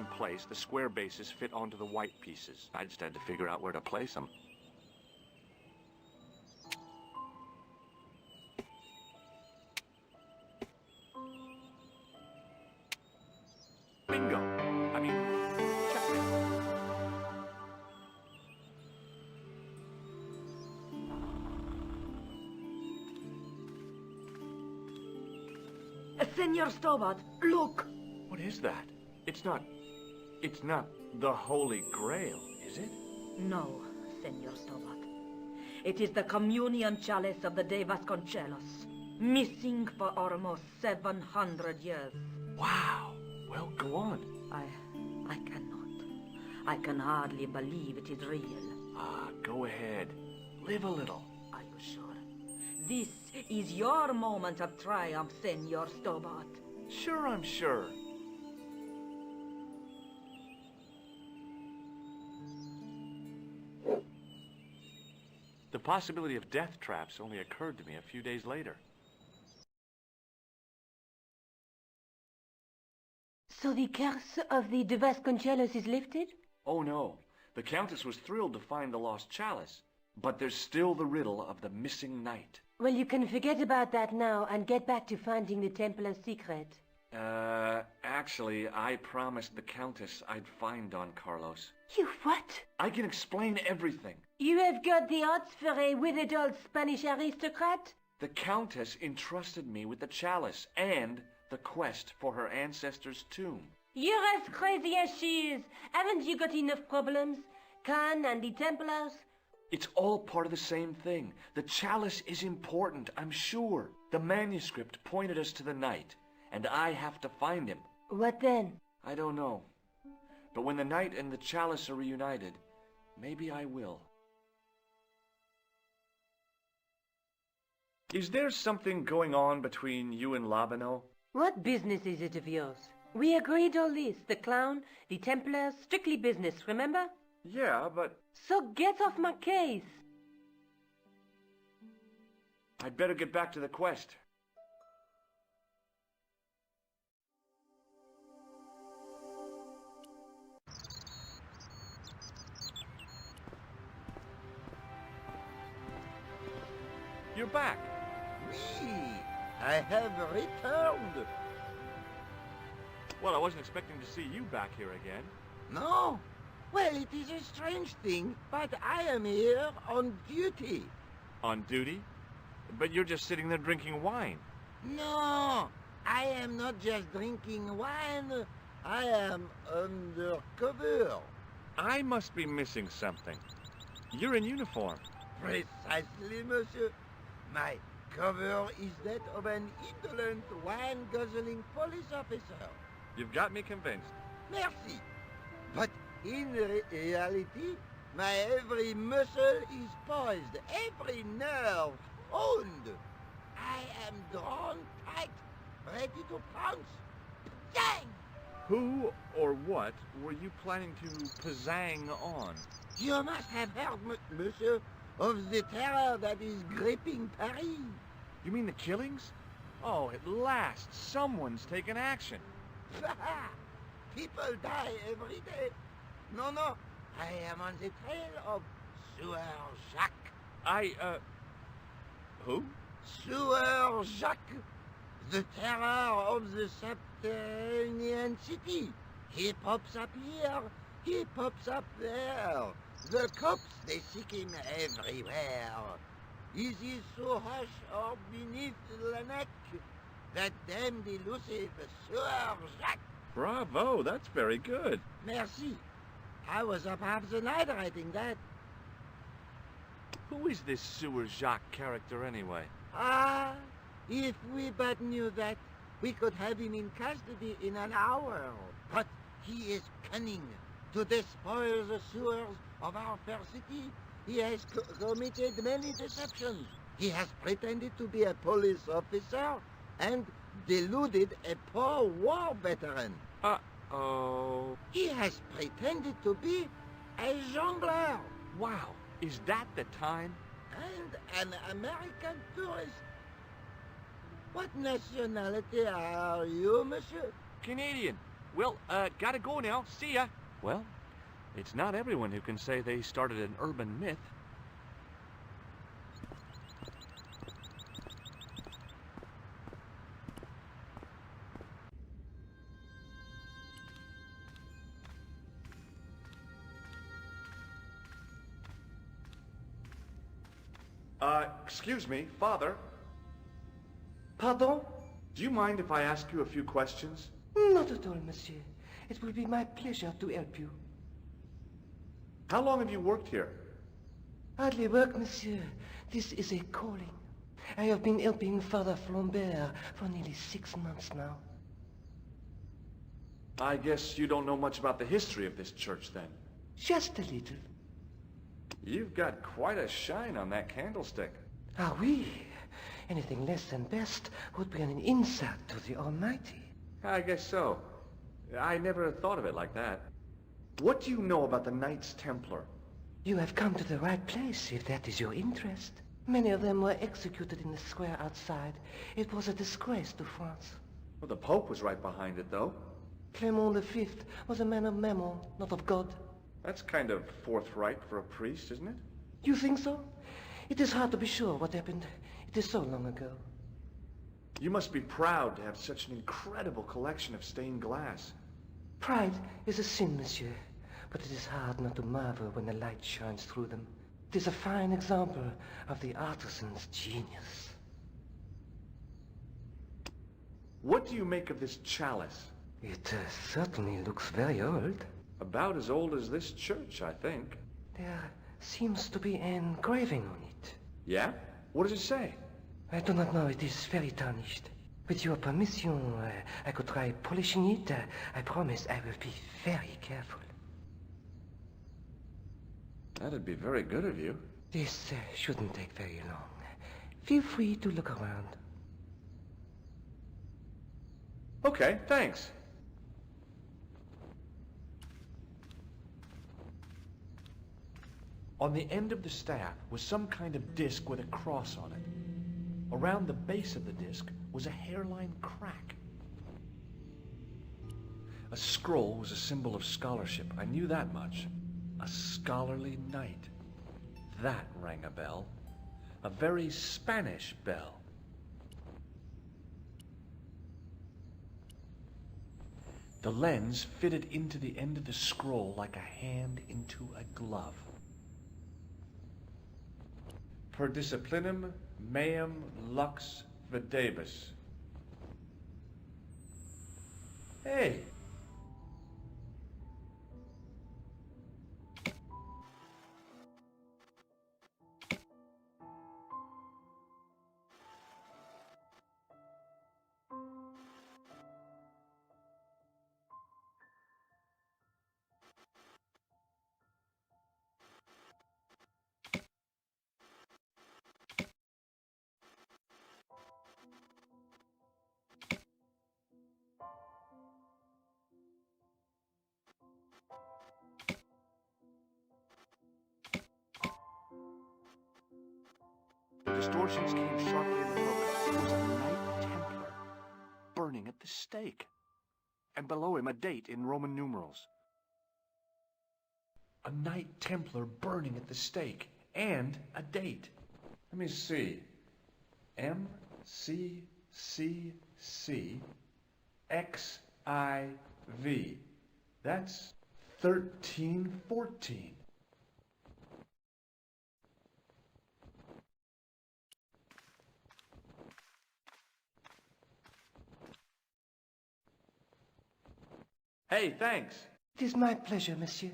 [SPEAKER 7] place, the square bases fit onto the white pieces. I just had to figure out where to place them. Bingo! I mean, checkmate.
[SPEAKER 2] Senor Stobbart, look!
[SPEAKER 7] What is that? It's not the Holy Grail, is it?
[SPEAKER 2] No, Senor Stobbart. It is the communion chalice of the De Vasconcelos, missing for almost 700 years.
[SPEAKER 7] Wow. Well, go on.
[SPEAKER 2] I cannot. I can hardly believe it is real.
[SPEAKER 7] Go ahead. Live a little.
[SPEAKER 2] Are you sure? This is your moment of triumph, Senor Stobbart.
[SPEAKER 7] Sure, I'm sure. The possibility of death traps only occurred to me a few days later.
[SPEAKER 6] So the curse of the De Vasconcelos is lifted?
[SPEAKER 7] Oh no, the Countess was thrilled to find the lost chalice, but there's still the riddle of the missing knight.
[SPEAKER 6] Well, you can forget about that now and get back to finding the Templar's secret.
[SPEAKER 7] Actually, I promised the Countess I'd find Don Carlos.
[SPEAKER 6] You what?
[SPEAKER 7] I can explain everything.
[SPEAKER 6] You have got the odds for a withered old Spanish aristocrat?
[SPEAKER 7] The Countess entrusted me with the chalice and the quest for her ancestor's tomb.
[SPEAKER 6] You're as crazy as she is. Haven't you got enough problems? Khan and the Templars?
[SPEAKER 7] It's all part of the same thing. The chalice is important, I'm sure. The manuscript pointed us to the knight, and I have to find him.
[SPEAKER 6] What then?
[SPEAKER 7] I don't know. But when the knight and the chalice are reunited, maybe I will. Is there something going on between you and Labano?
[SPEAKER 6] What business is it of yours? We agreed all this. The clown, the Templars, strictly business, remember?
[SPEAKER 7] Yeah, but...
[SPEAKER 6] So get off my case.
[SPEAKER 7] I'd better get back to the quest. You're back.
[SPEAKER 14] Me, I have returned.
[SPEAKER 7] Well, I wasn't expecting to see you back here again.
[SPEAKER 14] No? Well, it is a strange thing, but I am here on duty.
[SPEAKER 7] On duty? But you're just sitting there drinking wine.
[SPEAKER 14] No, I am not just drinking wine. I am undercover.
[SPEAKER 7] I must be missing something. You're in uniform.
[SPEAKER 14] Precisely, monsieur. My cover is that of an indolent, wine-guzzling police officer.
[SPEAKER 7] You've got me convinced.
[SPEAKER 14] Merci. But in reality, my every muscle is poised, every nerve honed. I am drawn tight, ready to pounce. Bang!
[SPEAKER 7] Who or what were you planning to pizzang on?
[SPEAKER 14] You must have heard, monsieur, of the terror that is gripping Paris.
[SPEAKER 7] You mean the killings? Oh, at last, someone's taken action.
[SPEAKER 14] People die every day. No, I am on the trail of Sewer Jacques.
[SPEAKER 7] Who?
[SPEAKER 14] Sewer Jacques, the terror of the subterranean city. He pops up here, he pops up there. The cops, they seek him everywhere. Is he so hush or beneath the neck? That damned elusive Sewer Jacques.
[SPEAKER 7] Bravo, that's very good.
[SPEAKER 14] Merci. I was up half the night writing that.
[SPEAKER 7] Who is this Sewer Jacques character anyway?
[SPEAKER 14] Ah, if we but knew that, we could have him in custody in an hour. But he is cunning. To despoil the sewers of our fair city, he has committed many deceptions. He has pretended to be a police officer and deluded a poor war veteran.
[SPEAKER 7] Uh-oh.
[SPEAKER 14] He has pretended to be a jongleur.
[SPEAKER 7] Wow, is that the time?
[SPEAKER 14] And an American tourist. What nationality are you, monsieur?
[SPEAKER 7] Canadian. Well, gotta go now. See ya. Well, it's not everyone who can say they started an urban myth. Excuse me, Father.
[SPEAKER 9] Pardon?
[SPEAKER 7] Do you mind if I ask you a few questions?
[SPEAKER 9] Not at all, monsieur. It will be my pleasure to help you.
[SPEAKER 7] How long have you worked here?
[SPEAKER 9] Hardly work, monsieur. This is a calling. I have been helping Father Flambert for nearly 6 months now.
[SPEAKER 7] I guess you don't know much about the history of this church, then.
[SPEAKER 9] Just a little.
[SPEAKER 7] You've got quite a shine on that candlestick.
[SPEAKER 9] Ah, oui. Anything less than best would be an insult to the Almighty.
[SPEAKER 7] I guess so. I never thought of it like that. What do you know about the Knights Templar?
[SPEAKER 9] You have come to the right place, if that is your interest. Many of them were executed in the square outside. It was a disgrace to France.
[SPEAKER 7] Well, the Pope was right behind it, though.
[SPEAKER 9] Clement V was a man of mammon, not of God.
[SPEAKER 7] That's kind of forthright for a priest, isn't it?
[SPEAKER 9] You think so? It is hard to be sure what happened. It is so long ago.
[SPEAKER 7] You must be proud to have such an incredible collection of stained glass.
[SPEAKER 9] Pride is a sin, monsieur, but it is hard not to marvel when the light shines through them. It is a fine example of the artisan's genius.
[SPEAKER 7] What do you make of this chalice?
[SPEAKER 9] It certainly looks very old.
[SPEAKER 7] About as old as this church, I think.
[SPEAKER 9] There seems to be an engraving on it.
[SPEAKER 7] Yeah? What does it say?
[SPEAKER 9] I do not know. It is very tarnished. With your permission, I could try polishing it. I promise I will be very careful.
[SPEAKER 7] That'd be very good of you.
[SPEAKER 9] This shouldn't take very long. Feel free to look around.
[SPEAKER 7] Okay, thanks. On the end of the staff was some kind of disc with a cross on it. Around the base of the disc was a hairline crack. A scroll was a symbol of scholarship. I knew that much. A scholarly knight. That rang a bell. A very Spanish bell. The lens fitted into the end of the scroll like a hand into a glove. Per disciplinum meum lux videbus. Hey! The distortions came sharply in the focus. It was a Knight Templar, burning at the stake. And below him a date in Roman numerals. A Knight Templar burning at the stake, and a date. Let me see. MCCCXIV. That's 1314. Hey, thanks.
[SPEAKER 9] It is my pleasure, monsieur.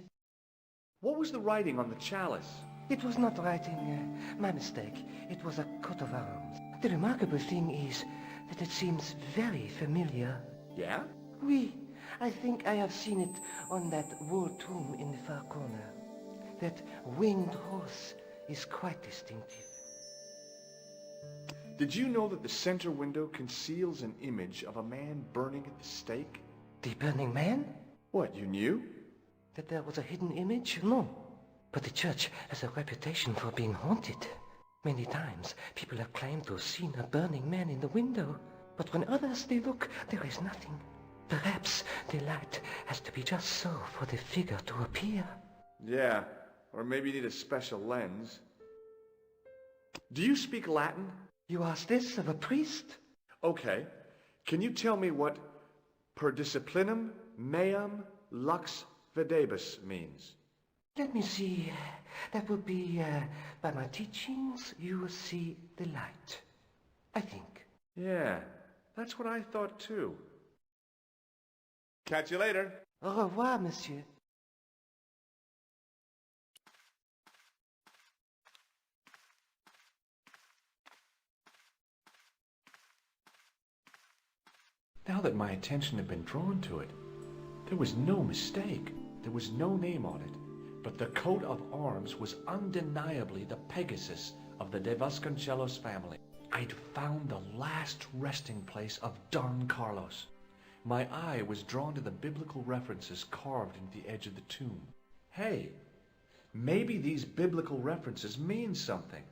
[SPEAKER 7] What was the writing on the chalice?
[SPEAKER 9] It was not writing, my mistake. It was a coat of arms. The remarkable thing is that it seems very familiar.
[SPEAKER 7] Yeah?
[SPEAKER 9] Oui, I think I have seen it on that wall tomb in the far corner. That winged horse is quite distinctive.
[SPEAKER 7] Did you know that the center window conceals an image of a man burning at the stake?
[SPEAKER 9] The burning man?
[SPEAKER 7] What, you knew?
[SPEAKER 9] That there was a hidden image? No. But the church has a reputation for being haunted. Many times, people have claimed to have seen a burning man in the window. But when others they look, there is nothing.
[SPEAKER 20] Perhaps the light has to be just so for the figure to appear.
[SPEAKER 7] Yeah, or maybe you need a special lens. Do you speak Latin?
[SPEAKER 20] You ask this of a priest?
[SPEAKER 7] Okay. Can you tell me what per disciplinum meam lux videbus means?
[SPEAKER 20] Let me see. That would be, by my teachings, you will see the light. I think.
[SPEAKER 7] Yeah, that's what I thought too. Catch you later.
[SPEAKER 20] Au revoir, monsieur.
[SPEAKER 8] Now that my attention had been drawn to it, there was no mistake. There was no name on it, but the coat of arms was undeniably the Pegasus of the De Vasconcelos family. I'd found the last resting place of Don Carlos. My eye was drawn to the biblical references carved into the edge of the tomb. Hey, maybe these biblical references mean something.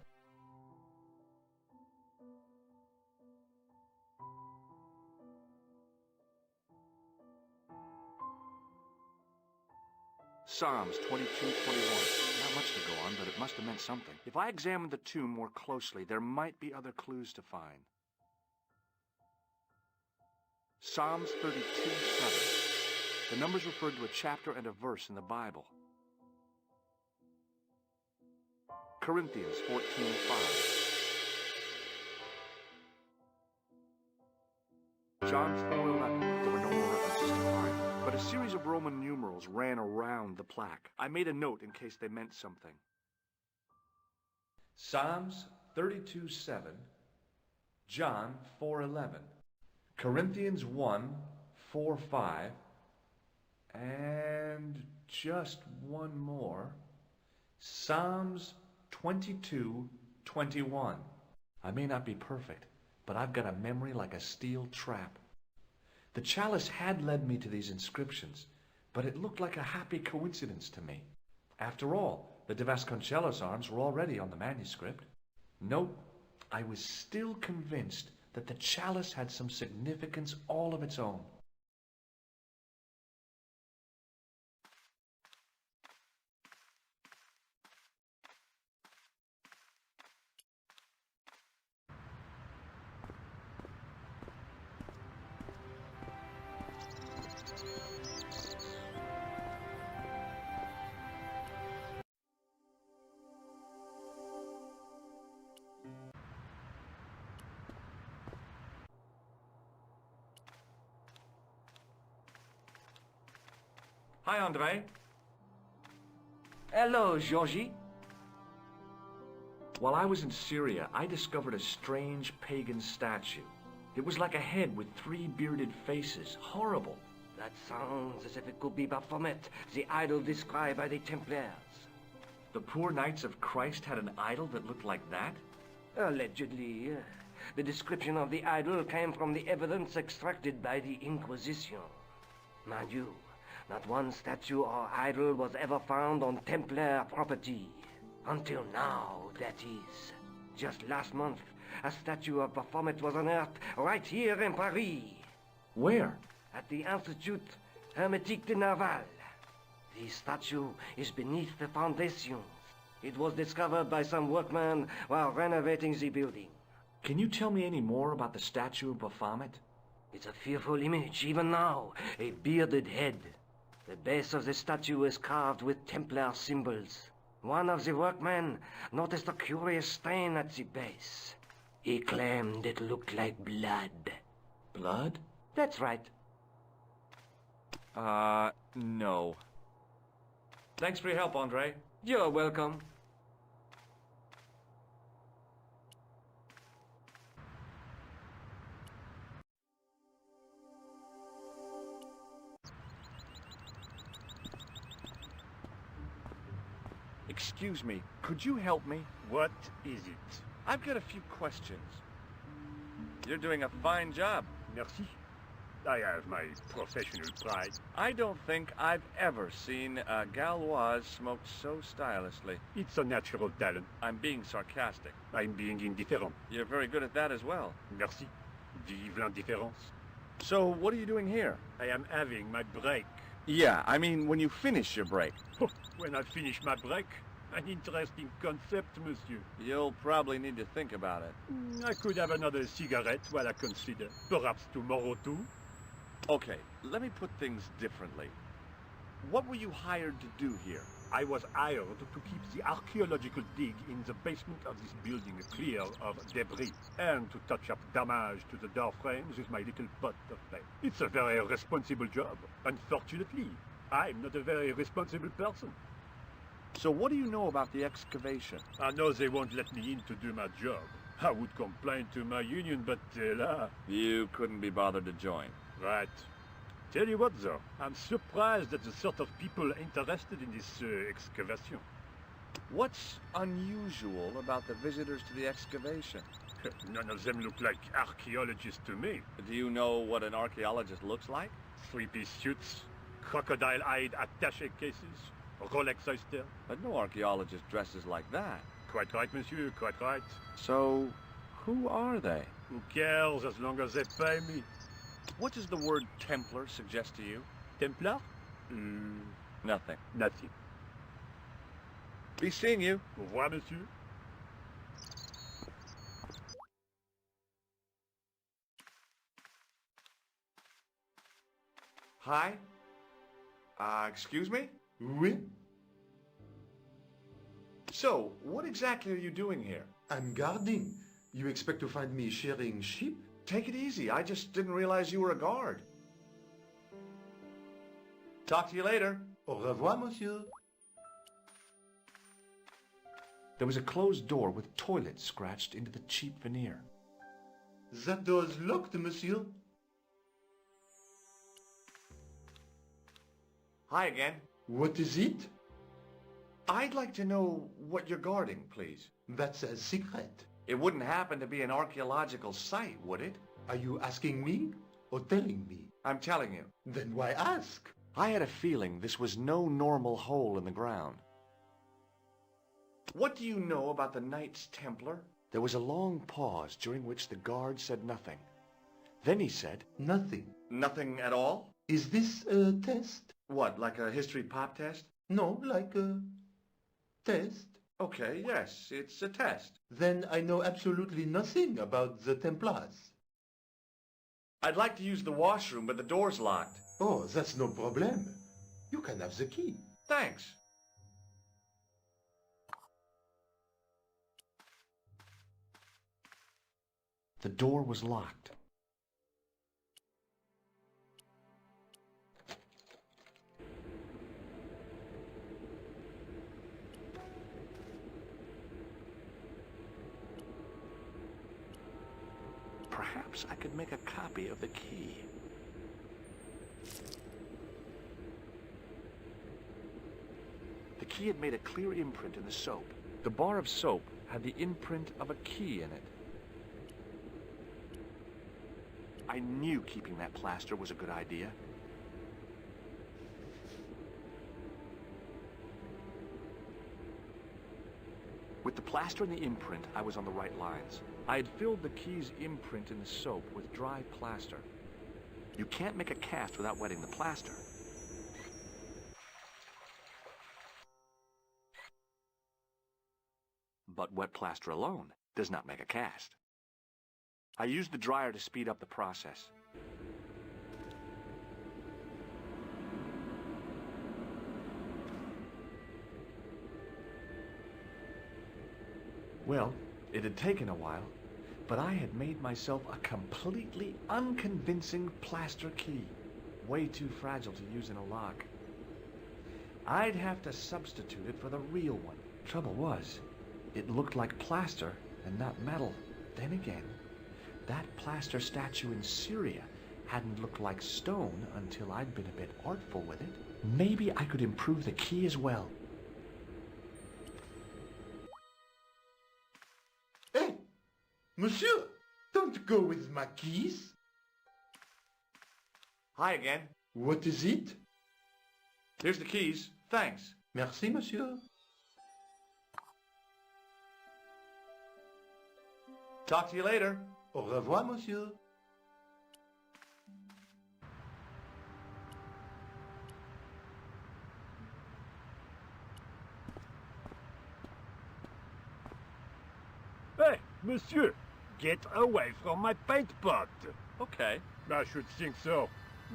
[SPEAKER 7] Psalms 22:21. Not much to go on, but it must have meant something. If I examined the tomb more closely, there might be other clues to find. Psalms 32:7. The numbers referred to a chapter and a verse in the Bible. Corinthians 14:5. John 4:11. There were no more references to find, but a series of Roman numerals ran around the plaque. I made a note in case they meant something.
[SPEAKER 8] Psalms 32:7, John 4:11, Corinthians 1:4-5, and just one more, Psalms 22:21. I may not be perfect, but I've got a memory like a steel trap. The chalice had led me to these inscriptions, but it looked like a happy coincidence to me. After all, the De Vasconcelos arms were already on the manuscript. Nope, I was still convinced that the chalice had some significance all of its own. Hi, Andre.
[SPEAKER 15] Hello, Georgie.
[SPEAKER 8] While I was in Syria, I discovered a strange pagan statue. It was like a head with 3 bearded faces. Horrible.
[SPEAKER 15] That sounds as if it could be Baphomet, the idol described by the Templars.
[SPEAKER 8] The poor Knights of Christ had an idol that looked like that?
[SPEAKER 15] Allegedly. The description of the idol came from the evidence extracted by the Inquisition. Mind you, not one statue or idol was ever found on Templar property. Until now, that is. Just last month, a statue of Baphomet was unearthed right here in Paris.
[SPEAKER 8] Where?
[SPEAKER 15] At the Institut Hermétique de Naval. The statue is beneath the foundations. It was discovered by some workmen while renovating the building.
[SPEAKER 8] Can you tell me any more about the statue of Baphomet?
[SPEAKER 15] It's a fearful image, even now. A bearded head. The base of the statue is carved with Templar symbols. One of the workmen noticed a curious stain at the base. He claimed it looked like blood.
[SPEAKER 8] Blood?
[SPEAKER 15] That's right.
[SPEAKER 8] No. Thanks for your help, Andre.
[SPEAKER 15] You're welcome.
[SPEAKER 7] Excuse me, could you help me?
[SPEAKER 11] What is it?
[SPEAKER 7] I've got a few questions. You're doing a fine job.
[SPEAKER 11] Merci. I have my professional pride.
[SPEAKER 7] I don't think I've ever seen a Gauloise smoked so stylishly.
[SPEAKER 11] It's a natural talent.
[SPEAKER 7] I'm being sarcastic.
[SPEAKER 11] I'm being indifferent.
[SPEAKER 7] You're very good at that as well.
[SPEAKER 11] Merci. Vive l'indifférence.
[SPEAKER 8] So, what are you doing here?
[SPEAKER 11] I am having my break.
[SPEAKER 8] Yeah, I mean, when you finish your break.
[SPEAKER 11] When I finish my break, an interesting concept, monsieur.
[SPEAKER 8] You'll probably need to think about it.
[SPEAKER 11] I could have another cigarette while I consider. Perhaps tomorrow too.
[SPEAKER 8] Okay, let me put things differently. What were you hired to do here?
[SPEAKER 11] I was hired to keep the archaeological dig in the basement of this building clear of debris, and to touch up damage to the door frames with my little pot of paint. It's a very responsible job. Unfortunately, I'm not a very responsible person.
[SPEAKER 8] So what do you know about the excavation?
[SPEAKER 11] I know they won't let me in to do my job. I would complain to my union, but
[SPEAKER 8] You couldn't be bothered to join.
[SPEAKER 11] Right. Tell you what, though, I'm surprised at the sort of people interested in this excavation.
[SPEAKER 8] What's unusual about the visitors to the excavation?
[SPEAKER 11] None of them look like archaeologists to me.
[SPEAKER 8] Do you know what an archaeologist looks like?
[SPEAKER 11] Three-piece suits, crocodile-eyed attaché cases, Rolex oyster.
[SPEAKER 8] But no archaeologist dresses like that.
[SPEAKER 11] Quite right, monsieur, quite right.
[SPEAKER 8] So, who are they?
[SPEAKER 11] Who cares as long as they pay me?
[SPEAKER 8] What does the word Templar suggest to you?
[SPEAKER 11] Templar?
[SPEAKER 8] Nothing.
[SPEAKER 11] Nothing.
[SPEAKER 8] Be seeing you.
[SPEAKER 11] Au revoir, monsieur.
[SPEAKER 8] Hi? Excuse me?
[SPEAKER 3] Oui?
[SPEAKER 8] So, what exactly are you doing here?
[SPEAKER 3] I'm guarding. You expect to find me shearing sheep?
[SPEAKER 8] Take it easy. I just didn't realize you were a guard. Talk to you later.
[SPEAKER 3] Au revoir, monsieur.
[SPEAKER 7] There was a closed door with toilet scratched into the cheap veneer.
[SPEAKER 3] That door's locked, monsieur.
[SPEAKER 8] Hi again.
[SPEAKER 3] What is it?
[SPEAKER 8] I'd like to know what you're guarding, please.
[SPEAKER 3] That's a secret.
[SPEAKER 7] It wouldn't happen to be an archaeological site, would it?
[SPEAKER 3] Are you asking me or telling me?
[SPEAKER 7] I'm telling you.
[SPEAKER 3] Then why ask?
[SPEAKER 7] I had a feeling this was no normal hole in the ground.
[SPEAKER 8] What do you know about the Knights Templar?
[SPEAKER 7] There was a long pause during which the guard said nothing. Then he said,
[SPEAKER 3] Nothing.
[SPEAKER 8] Nothing at all?
[SPEAKER 3] Is this a test?
[SPEAKER 8] What, like a history pop test?
[SPEAKER 3] No, like a test.
[SPEAKER 8] Okay, yes, it's a test.
[SPEAKER 3] Then I know absolutely nothing about the Templars.
[SPEAKER 8] I'd like to use the washroom, but the door's locked.
[SPEAKER 3] Oh, that's no problem. You can have the key.
[SPEAKER 8] Thanks.
[SPEAKER 7] The door was locked. Perhaps I could make a copy of the key. The key had made a clear imprint in the soap.
[SPEAKER 8] The bar of soap had the imprint of a key in it.
[SPEAKER 7] I knew keeping that plaster was a good idea. With the plaster and the imprint, I was on the right lines.
[SPEAKER 8] I had filled the key's imprint in the soap with dry plaster.
[SPEAKER 7] You can't make a cast without wetting the plaster. But wet plaster alone does not make a cast. I used the dryer to speed up the process. Well, it had taken a while, but I had made myself a completely unconvincing plaster key. Way too fragile to use in a lock. I'd have to substitute it for the real one. Trouble was, it looked like plaster and not metal. Then again, that plaster statue in Syria hadn't looked like stone until I'd been a bit artful with it. Maybe I could improve the key as well.
[SPEAKER 3] Hey, monsieur, don't go with my keys.
[SPEAKER 8] Hi again.
[SPEAKER 3] What is it?
[SPEAKER 8] Here's the keys. Thanks.
[SPEAKER 3] Merci, monsieur.
[SPEAKER 8] Talk to you later.
[SPEAKER 3] Au revoir, monsieur.
[SPEAKER 11] Monsieur, get away from my paint pot.
[SPEAKER 8] Okay.
[SPEAKER 11] I should think so.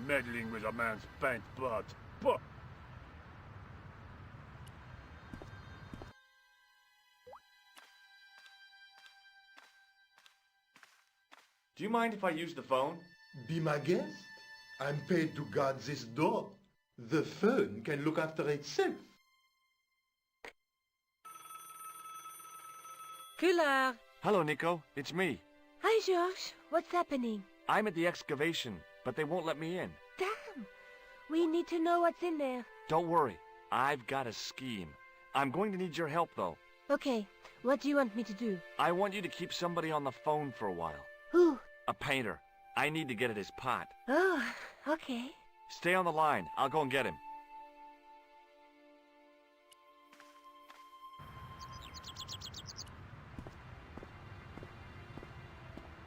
[SPEAKER 11] Meddling with a man's paint pot. Pah.
[SPEAKER 7] Do you mind if I use the phone?
[SPEAKER 3] Be my guest. I'm paid to guard this door. The phone can look after itself.
[SPEAKER 6] Couleur.
[SPEAKER 7] Hello, Nico. It's me.
[SPEAKER 6] Hi, Georges. What's happening?
[SPEAKER 7] I'm at the excavation, but they won't let me in.
[SPEAKER 6] Damn. We need to know what's in there.
[SPEAKER 7] Don't worry. I've got a scheme. I'm going to need your help, though.
[SPEAKER 6] Okay. What do you want me to do?
[SPEAKER 7] I want you to keep somebody on the phone for a while.
[SPEAKER 6] Who?
[SPEAKER 7] A painter. I need to get at his pot.
[SPEAKER 6] Oh, okay.
[SPEAKER 7] Stay on the line. I'll go and get him.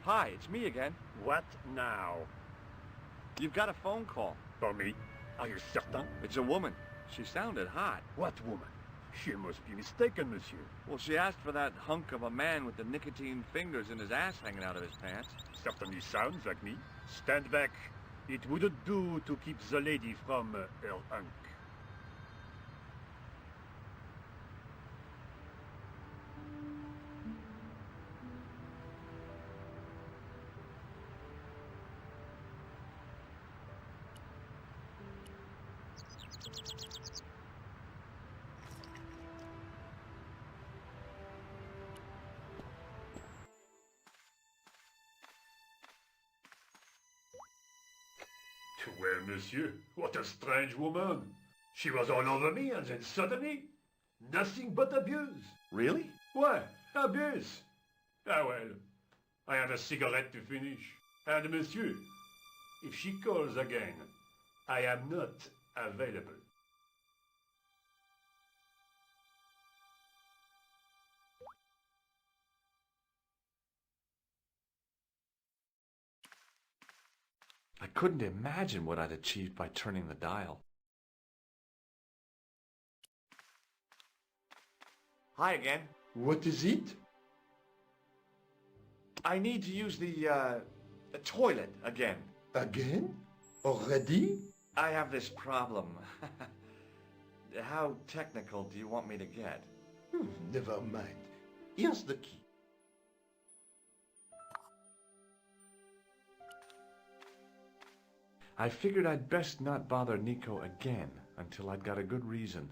[SPEAKER 7] Hi, it's me again.
[SPEAKER 11] What now?
[SPEAKER 7] You've got a phone call.
[SPEAKER 11] For me? Are you certain?
[SPEAKER 7] It's a woman. She sounded hot.
[SPEAKER 11] What woman? She must be mistaken, monsieur.
[SPEAKER 7] Well, she asked for that hunk of a man with the nicotine fingers and his ass hanging out of his pants.
[SPEAKER 11] Certainly sounds like me. Stand back. It wouldn't do to keep the lady from her hunk. Well, monsieur, what a strange woman. She was all over me and then suddenly, nothing but abuse.
[SPEAKER 7] Really?
[SPEAKER 11] Why, abuse? Ah well, I had a cigarette to finish. And monsieur, if she calls again, I am not available.
[SPEAKER 7] I couldn't imagine what I'd achieved by turning the dial. Hi again.
[SPEAKER 3] What is it?
[SPEAKER 7] I need to use the toilet again.
[SPEAKER 3] Again? Already?
[SPEAKER 7] I have this problem. How technical do you want me to get?
[SPEAKER 3] Never mind. Here's the key.
[SPEAKER 7] I figured I'd best not bother Nico again until I'd got a good reason.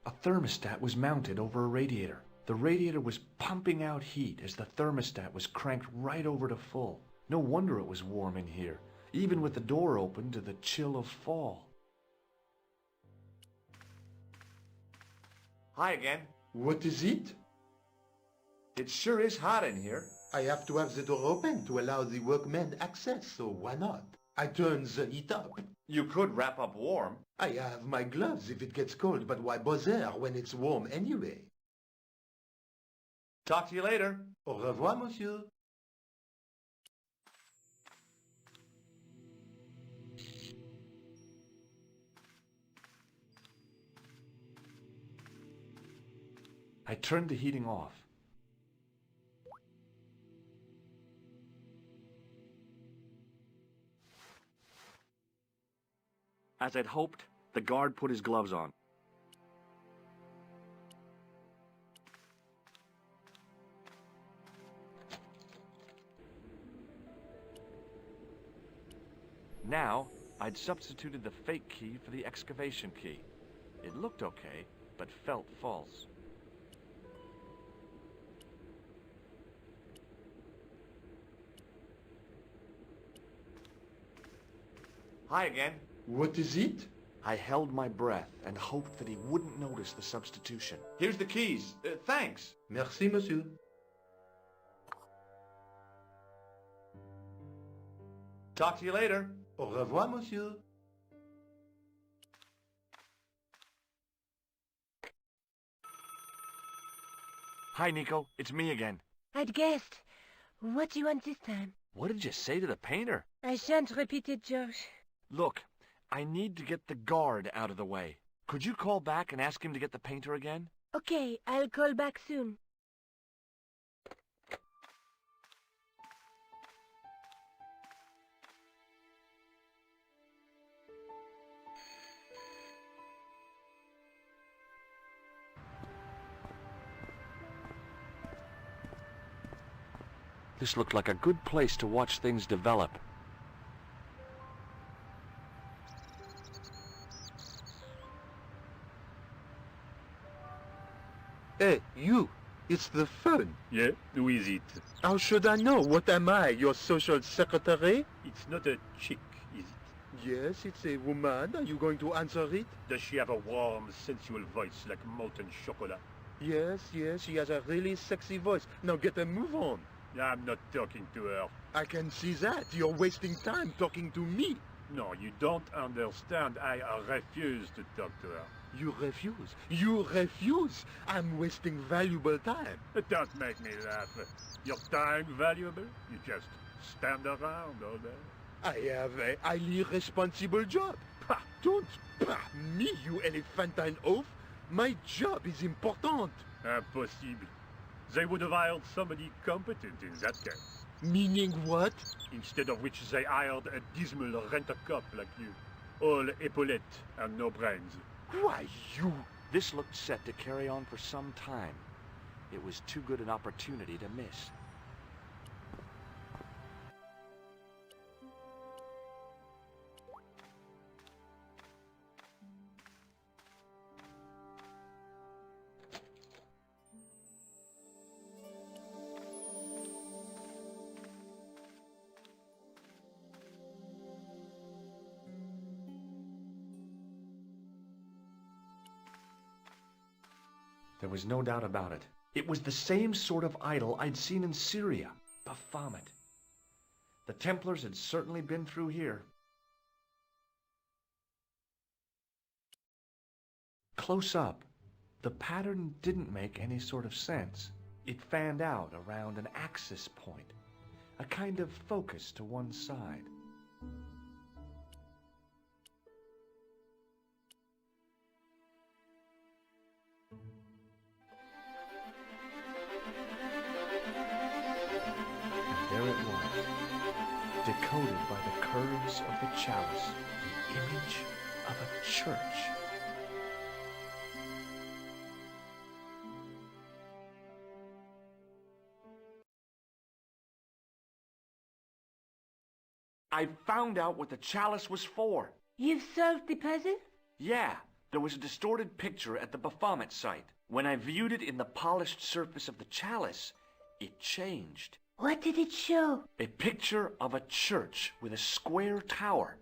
[SPEAKER 7] A thermostat was mounted over a radiator. The radiator was pumping out heat as the thermostat was cranked right over to full. No wonder it was warm in here, even with the door open to the chill of fall. Hi again.
[SPEAKER 3] What is it?
[SPEAKER 7] It sure is hot in here.
[SPEAKER 3] I have to have the door open to allow the workmen access, so why not? I turn the heat up.
[SPEAKER 7] You could wrap up warm.
[SPEAKER 3] I have my gloves if it gets cold, but why bother when it's warm anyway?
[SPEAKER 7] Talk to you later.
[SPEAKER 3] Au revoir, monsieur.
[SPEAKER 7] I turned the heating off. As I'd hoped, the guard put his gloves on. Now, I'd substituted the fake key for the excavation key. It looked okay, but felt false. Hi again.
[SPEAKER 3] What is it?
[SPEAKER 7] I held my breath and hoped that he wouldn't notice the substitution. Here's the keys. Thanks.
[SPEAKER 3] Merci, monsieur.
[SPEAKER 7] Talk to you later.
[SPEAKER 3] Au revoir, monsieur.
[SPEAKER 7] Hi, Nico. It's me again.
[SPEAKER 6] I'd guessed. What do you want this time?
[SPEAKER 7] What did you say to the painter?
[SPEAKER 6] I shan't repeat it, George.
[SPEAKER 7] Look, I need to get the guard out of the way. Could you call back and ask him to get the painter again?
[SPEAKER 6] Okay, I'll call back soon.
[SPEAKER 7] This looked like a good place to watch things develop.
[SPEAKER 3] Hey, you! It's the phone.
[SPEAKER 11] Yeah, who is it?
[SPEAKER 3] How should I know? What am I, your social secretary?
[SPEAKER 11] It's not a chick, is it?
[SPEAKER 3] Yes, it's a woman. Are you going to answer it?
[SPEAKER 11] Does she have a warm, sensual voice like molten chocolate?
[SPEAKER 3] Yes, she has a really sexy voice. Now get a move on.
[SPEAKER 11] I'm not talking to her.
[SPEAKER 3] I can see that. You're wasting time talking to me.
[SPEAKER 11] No, you don't understand. I refuse to talk to her.
[SPEAKER 3] You refuse? You refuse? I'm wasting valuable time.
[SPEAKER 11] Don't make me laugh. Your time valuable? You just stand around all day.
[SPEAKER 3] I have a highly responsible job. Pah, don't pah me, you elephantine oaf. My job is important.
[SPEAKER 11] Impossible. They would have hired somebody competent in that case.
[SPEAKER 3] Meaning what?
[SPEAKER 11] Instead of which they hired a dismal rent-a-cop like you. All epaulettes and no brains.
[SPEAKER 3] Why, you...
[SPEAKER 7] This looked set to carry on for some time. It was too good an opportunity to miss. There was no doubt about it. It was the same sort of idol I'd seen in Syria, Baphomet. The Templars had certainly been through here. Close up, the pattern didn't make any sort of sense. It fanned out around an axis point, a kind of focus to one side. There it was, decoded by the curves of the chalice, the image of a church. I found out what the chalice was for.
[SPEAKER 6] You've solved the puzzle?
[SPEAKER 7] Yeah, there was a distorted picture at the Baphomet site. When I viewed it in the polished surface of the chalice, it changed.
[SPEAKER 6] What did it show?
[SPEAKER 7] A picture of a church with a square tower.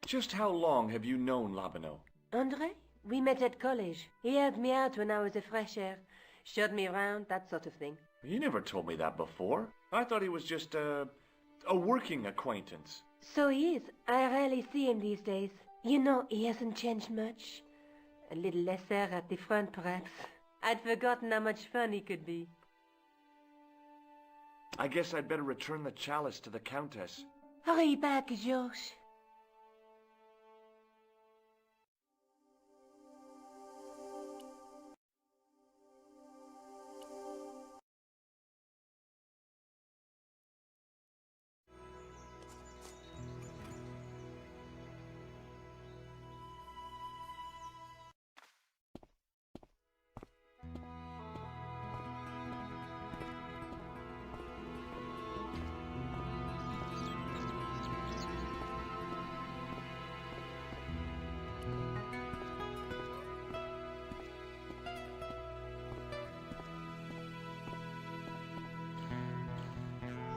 [SPEAKER 7] Just how long have you known Labino?
[SPEAKER 6] André? We met at college. He helped me out when I was a fresher. Showed me around, that sort of thing.
[SPEAKER 7] You never told me that before. I thought he was just a working acquaintance.
[SPEAKER 6] So he is. I rarely see him these days. You know, he hasn't changed much. A little lesser at the front, perhaps. I'd forgotten how much fun he could be.
[SPEAKER 7] I guess I'd better return the chalice to the Countess.
[SPEAKER 6] Hurry back, Georges.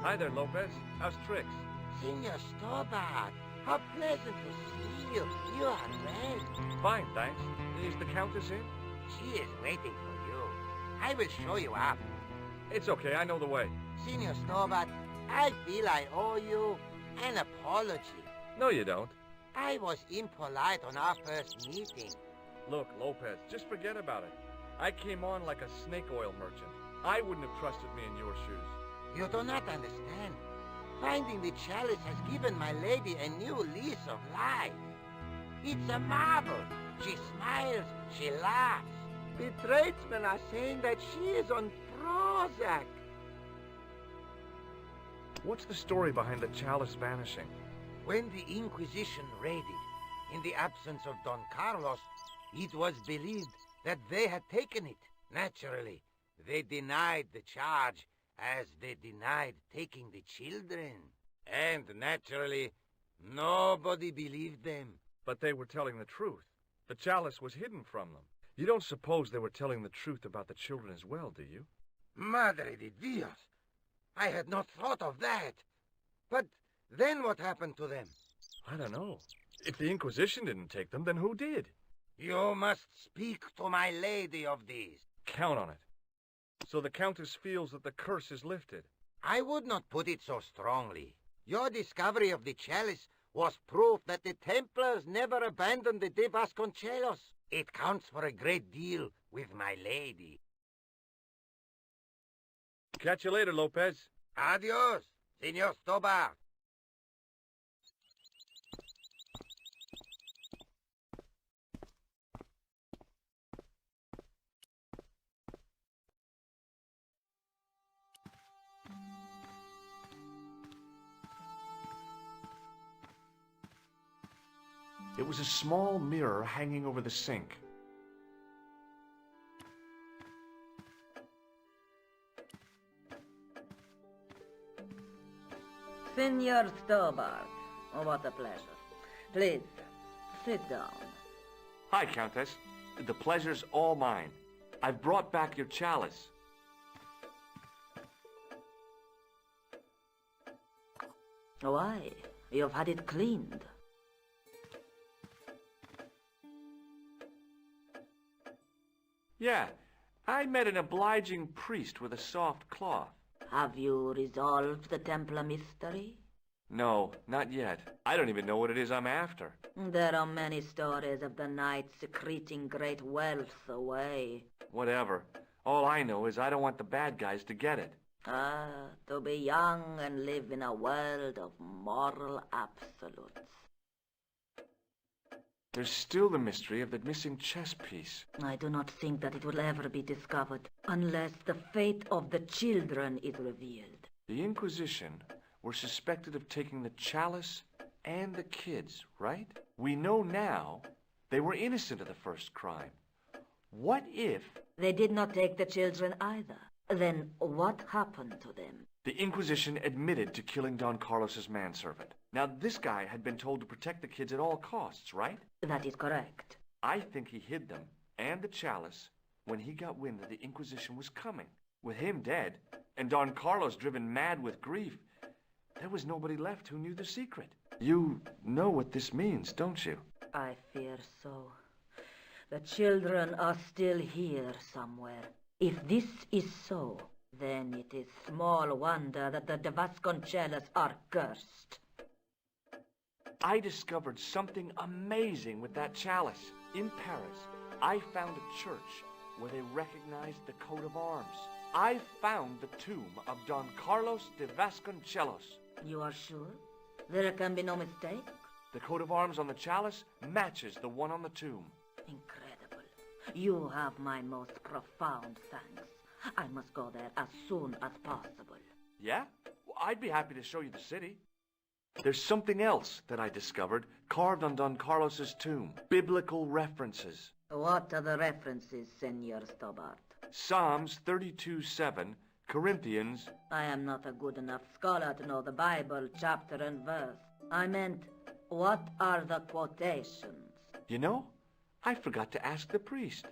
[SPEAKER 8] Hi there, Lopez. How's tricks?
[SPEAKER 14] Senor Stobbart, how pleasant to see you. You are well.
[SPEAKER 8] Fine, thanks. Is the Countess in?
[SPEAKER 14] She is waiting for you. I will show you up.
[SPEAKER 8] It's okay, I know the way.
[SPEAKER 14] Senor Stobbart, I feel I owe you an apology.
[SPEAKER 8] No, you don't.
[SPEAKER 14] I was impolite on our first meeting.
[SPEAKER 8] Look, Lopez, just forget about it. I came on like a snake oil merchant. I wouldn't have trusted me in your shoes.
[SPEAKER 14] You do not understand. Finding the chalice has given my lady a new lease of life. It's a marvel. She smiles, she laughs. The tradesmen are saying that she is on Prozac.
[SPEAKER 8] What's the story behind the chalice vanishing?
[SPEAKER 14] When the Inquisition raided, in the absence of Don Carlos, it was believed that they had taken it. Naturally, they denied the charge, as they denied taking the children. And naturally, nobody believed them.
[SPEAKER 8] But they were telling the truth. The chalice was hidden from them. You don't suppose they were telling the truth about the children as well, do you?
[SPEAKER 14] Madre de Dios! I had not thought of that. But then what happened to them?
[SPEAKER 8] I don't know. If the Inquisition didn't take them, then who did?
[SPEAKER 14] You must speak to my lady of these.
[SPEAKER 8] Count on it. So the Countess feels that the curse is lifted.
[SPEAKER 14] I would not put it so strongly. Your discovery of the chalice was proof that the Templars never abandoned the de Vasconcelos. It counts for a great deal with my lady.
[SPEAKER 8] Catch you later, Lopez.
[SPEAKER 14] Adios, Senor Stobbart.
[SPEAKER 7] It was a small mirror hanging over the sink.
[SPEAKER 2] Senor Stobbart, oh, what a pleasure. Please, sit down.
[SPEAKER 7] Hi, Countess. The pleasure's all mine. I've brought back your chalice.
[SPEAKER 2] Why? You've had it cleaned.
[SPEAKER 7] Yeah, I met an obliging priest with a soft cloth.
[SPEAKER 2] Have you resolved the Templar mystery?
[SPEAKER 7] No, not yet. I don't even know what it is I'm after.
[SPEAKER 2] There are many stories of the knight secreting great wealth away.
[SPEAKER 7] Whatever. All I know is I don't want the bad guys to get it.
[SPEAKER 2] Ah, to be young and live in a world of moral absolutes.
[SPEAKER 7] There's still the mystery of the missing chess piece.
[SPEAKER 2] I do not think that it will ever be discovered unless the fate of the children is revealed.
[SPEAKER 7] The Inquisition were suspected of taking the chalice and the kids, right? We know now they were innocent of the first crime. What if...
[SPEAKER 2] They did not take the children either. Then what happened to them?
[SPEAKER 7] The Inquisition admitted to killing Don Carlos's manservant. Now, this guy had been told to protect the kids at all costs, right?
[SPEAKER 2] That is correct.
[SPEAKER 7] I think he hid them and the chalice when he got wind that the Inquisition was coming. With him dead, and Don Carlos driven mad with grief, there was nobody left who knew the secret. You know what this means, don't you?
[SPEAKER 2] I fear so. The children are still here somewhere. If this is so, then it is small wonder that the de Vasconcelos are cursed.
[SPEAKER 7] I discovered something amazing with that chalice. In Paris, I found a church where they recognized the coat of arms. I found the tomb of Don Carlos de Vasconcelos.
[SPEAKER 2] You are sure? There can be no mistake?
[SPEAKER 7] The coat of arms on the chalice matches the one on the tomb.
[SPEAKER 2] Incredible. You have my most profound thanks. I must go there as soon as possible.
[SPEAKER 7] Yeah? Well, I'd be happy to show you the city. There's something else that I discovered carved on Don Carlos's tomb. Biblical references.
[SPEAKER 2] What are the references, Senor Stobbart?
[SPEAKER 7] Psalms 32:7, Corinthians...
[SPEAKER 2] I am not a good enough scholar to know the Bible chapter and verse. I meant, what are the quotations?
[SPEAKER 7] You know, I forgot to ask the priest.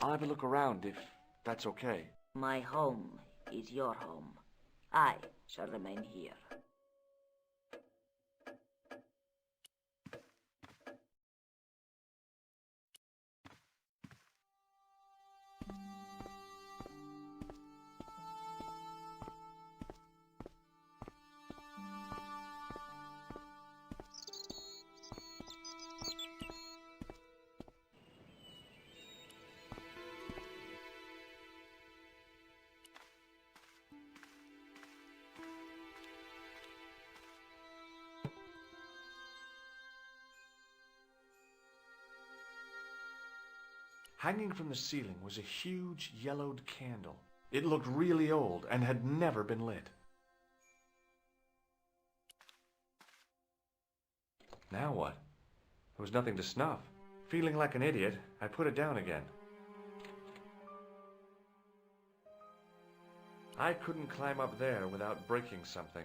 [SPEAKER 7] I'll have a look around if that's okay.
[SPEAKER 2] My home is your home. I shall remain here.
[SPEAKER 7] Hanging from the ceiling was a huge yellowed candle. It looked really old and had never been lit. Now what? There was nothing to snuff. Feeling like an idiot, I put it down again. I couldn't climb up there without breaking something.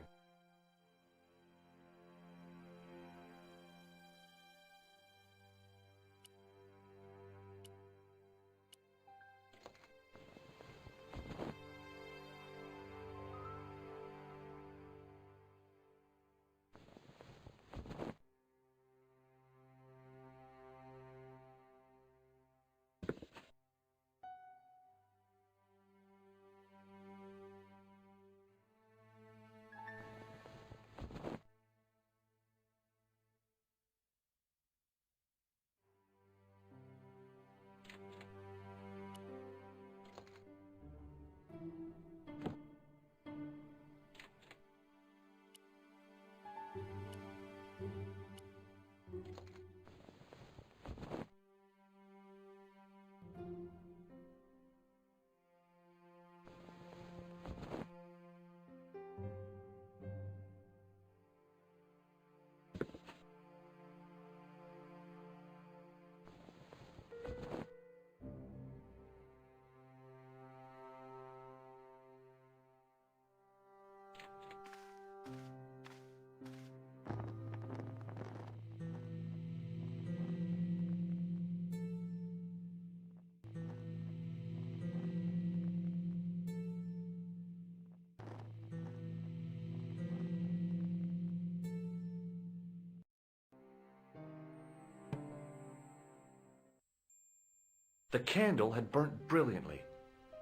[SPEAKER 7] The candle had burnt brilliantly,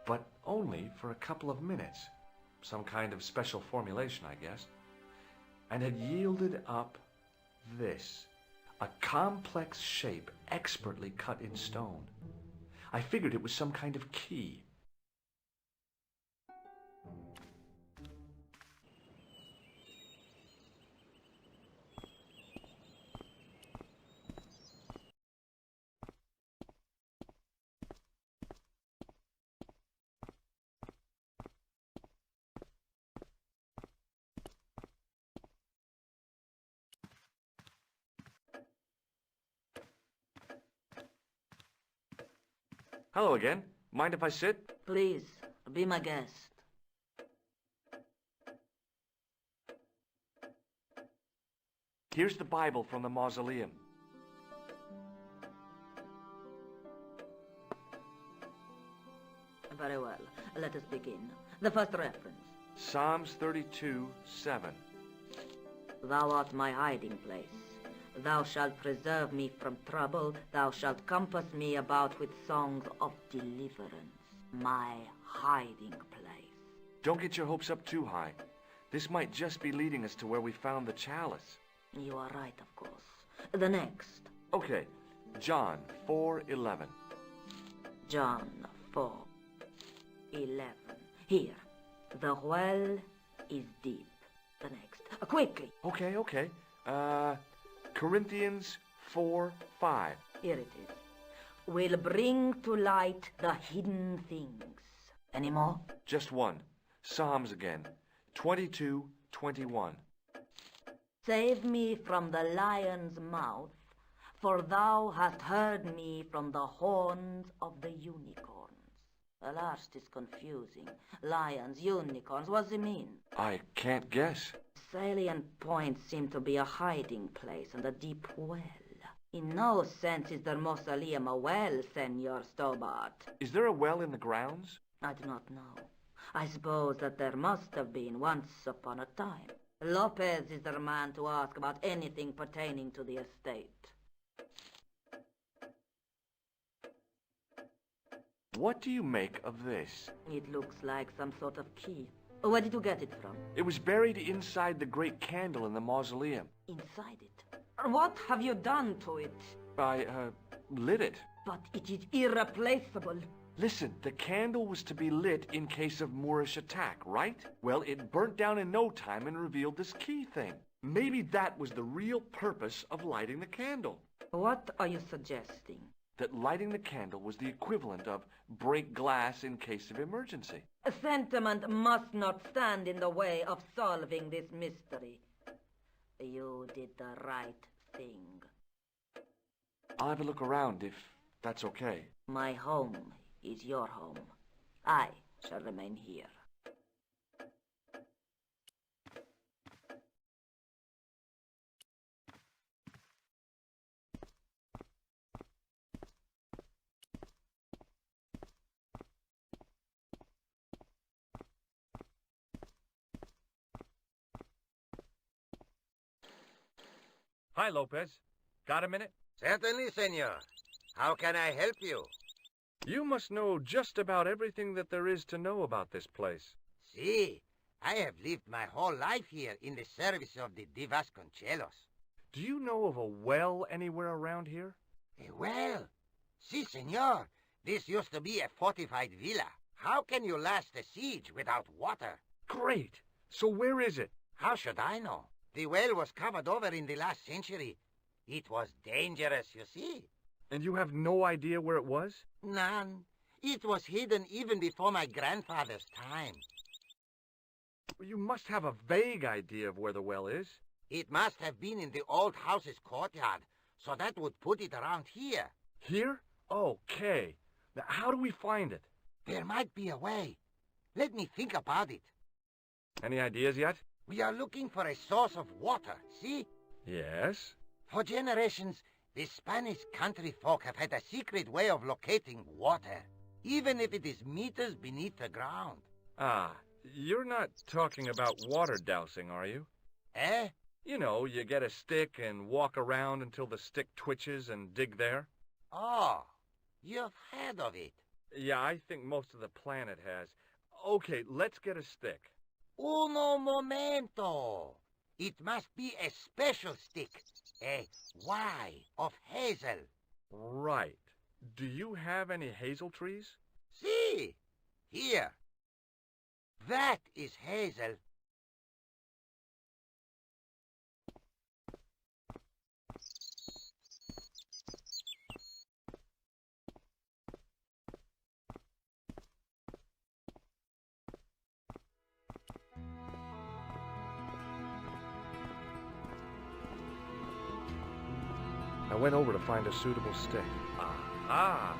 [SPEAKER 7] but only for a couple of minutes. Some kind of special formulation, I guess. And had yielded up this. A complex shape expertly cut in stone. I figured it was some kind of key. Hello again. Mind if I sit?
[SPEAKER 2] Please, be my guest.
[SPEAKER 7] Here's the Bible from the mausoleum.
[SPEAKER 2] Very well. Let us begin. The first reference.
[SPEAKER 7] Psalms 32:7.
[SPEAKER 2] Thou art my hiding place. Thou shalt preserve me from trouble. Thou shalt compass me about with songs of deliverance. My hiding place.
[SPEAKER 7] Don't get your hopes up too high. This might just be leading us to where we found the chalice.
[SPEAKER 2] You are right, of course. The next.
[SPEAKER 7] Okay, John 4:11.
[SPEAKER 2] John 4:11. Here. The well is deep. The next. Quickly.
[SPEAKER 7] Okay. Corinthians 4:5.
[SPEAKER 2] Here it is. Will bring to light the hidden things. Any more?
[SPEAKER 7] Just one. Psalms again. 22:21.
[SPEAKER 2] Save me from the lion's mouth, for thou hast heard me from the horns of the unicorns. The last is confusing. Lions, unicorns, what does it mean?
[SPEAKER 7] I can't guess.
[SPEAKER 2] Salient points seem to be a hiding place and a deep well. In no sense is the mausoleum a well, Senor Stobbart.
[SPEAKER 7] Is there a well in the grounds?
[SPEAKER 2] I do not know. I suppose that there must have been once upon a time. Lopez is the man to ask about anything pertaining to the estate.
[SPEAKER 7] What do you make of this?
[SPEAKER 2] It looks like some sort of key. Where did you get it from?
[SPEAKER 7] It was buried inside the great candle in the mausoleum.
[SPEAKER 2] Inside it? What have you done to it?
[SPEAKER 7] I, lit it.
[SPEAKER 2] But it is irreplaceable.
[SPEAKER 7] Listen, the candle was to be lit in case of Moorish attack, right? Well, it burnt down in no time and revealed this key thing. Maybe that was the real purpose of lighting the candle.
[SPEAKER 2] What are you suggesting?
[SPEAKER 8] that lighting the candle was the equivalent of break glass in case of emergency.
[SPEAKER 2] Sentiment must not stand in the way of solving this mystery. You did the right thing.
[SPEAKER 8] I'll have a look around if that's okay.
[SPEAKER 2] My home is your home. I shall remain here.
[SPEAKER 8] Hi, Lopez. Got a minute?
[SPEAKER 10] Certainly, senor. How can I help you?
[SPEAKER 8] You must know just about everything that there is to know about this place.
[SPEAKER 10] See, I have lived my whole life here in the service of the De Vasconcelos.
[SPEAKER 8] Do you know of a well anywhere around here?
[SPEAKER 10] A well? Si, senor. This used to be a fortified villa. How can you last a siege without water?
[SPEAKER 8] Great. So where is it?
[SPEAKER 10] How should I know? The well was covered over in the last century. It was dangerous, you see.
[SPEAKER 8] And you have no idea where it was?
[SPEAKER 10] None. It was hidden even before my grandfather's time.
[SPEAKER 8] You must have a vague idea of where the well is.
[SPEAKER 10] It must have been in the old house's courtyard, so that would put it around here.
[SPEAKER 8] Here? Okay. Now, how do we find it?
[SPEAKER 10] There might be a way. Let me think about it.
[SPEAKER 8] Any ideas yet?
[SPEAKER 10] We are looking for a source of water, see?
[SPEAKER 8] Yes?
[SPEAKER 10] For generations, the Spanish country folk have had a secret way of locating water, even if it is meters beneath the ground.
[SPEAKER 8] Ah, you're not talking about water dousing, are you?
[SPEAKER 10] Eh?
[SPEAKER 8] You know, you get a stick and walk around until the stick twitches and dig there.
[SPEAKER 10] Oh, you've heard of it.
[SPEAKER 8] Yeah, I think most of the planet has. Okay, let's get a stick.
[SPEAKER 10] Uno momento. It must be a special stick. A Y of hazel.
[SPEAKER 8] Right. Do you have any hazel trees?
[SPEAKER 10] See, here. That is hazel.
[SPEAKER 8] I went over to find a suitable stick. Aha!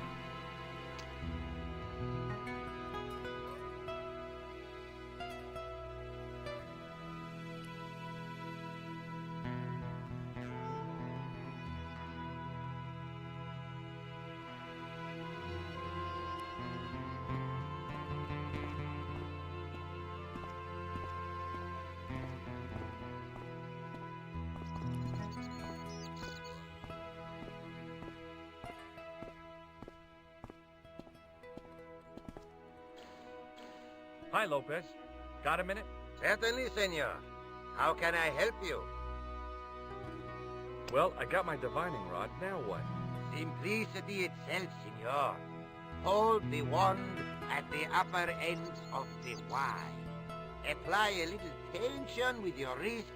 [SPEAKER 8] Hi, Lopez. Got a minute?
[SPEAKER 10] Certainly, senor. How can I help you?
[SPEAKER 8] Well, I got my divining rod. Now what?
[SPEAKER 10] Simplicity itself, senor. Hold the wand at the upper ends of the Y. Apply a little tension with your wrists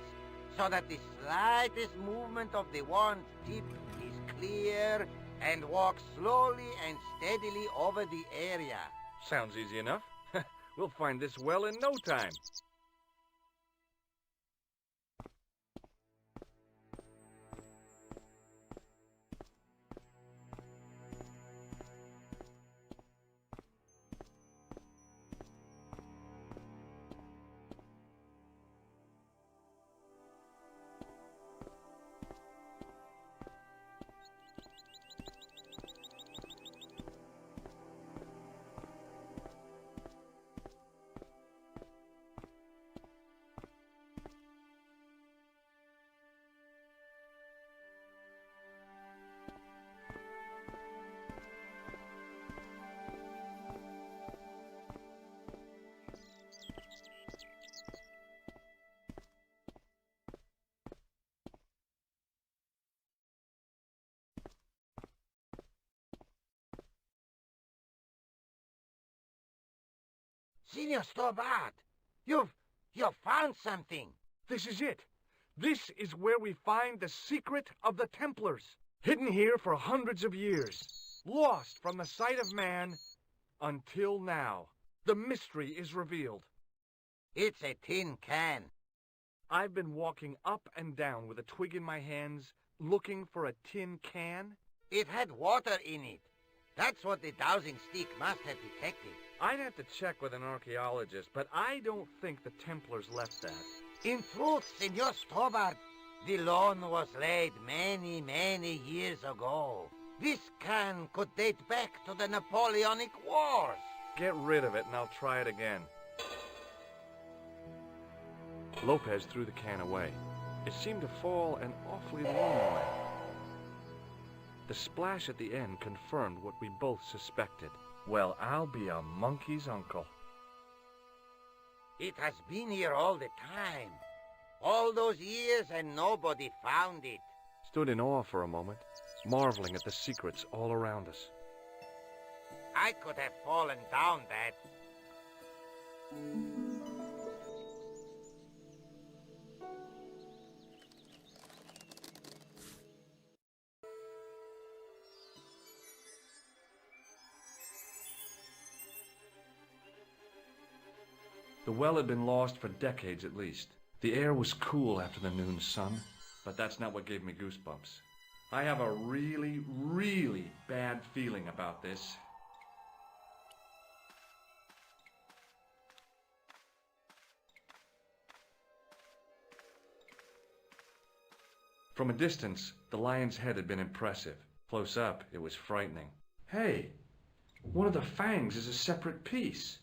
[SPEAKER 10] so that the slightest movement of the wand tip is clear, and walk slowly and steadily over the area.
[SPEAKER 8] Sounds easy enough. We'll find this well in no time.
[SPEAKER 10] Senor Stobbart, you've found something.
[SPEAKER 8] This is it. This is where we find the secret of the Templars.
[SPEAKER 7] Hidden here for hundreds of years. Lost from the sight of man until now. The mystery is revealed.
[SPEAKER 14] It's a tin can.
[SPEAKER 7] I've been walking up and down with a twig in my hands, looking for a tin can.
[SPEAKER 14] It had water in it. That's what the dowsing stick must have detected.
[SPEAKER 7] I'd have to check with an archaeologist, but I don't think the Templars left that.
[SPEAKER 14] In truth, Senor Stobbart, the loan was laid many, many years ago. This can could date back to the Napoleonic Wars.
[SPEAKER 7] Get rid of it and I'll try it again. Lopez threw the can away. It seemed to fall an awfully long way. The splash at the end confirmed what we both suspected. Well, I'll be a monkey's uncle.
[SPEAKER 14] It has been here all the time. All those years and nobody found it.
[SPEAKER 7] Stood in awe for a moment, marveling at the secrets all around us.
[SPEAKER 14] I could have fallen down that.
[SPEAKER 7] The well had been lost for decades at least. The air was cool after the noon sun, but that's not what gave me goosebumps. I have a really, really bad feeling about this. From a distance, the lion's head had been impressive. Close up, it was frightening. Hey, one of the fangs is a separate piece.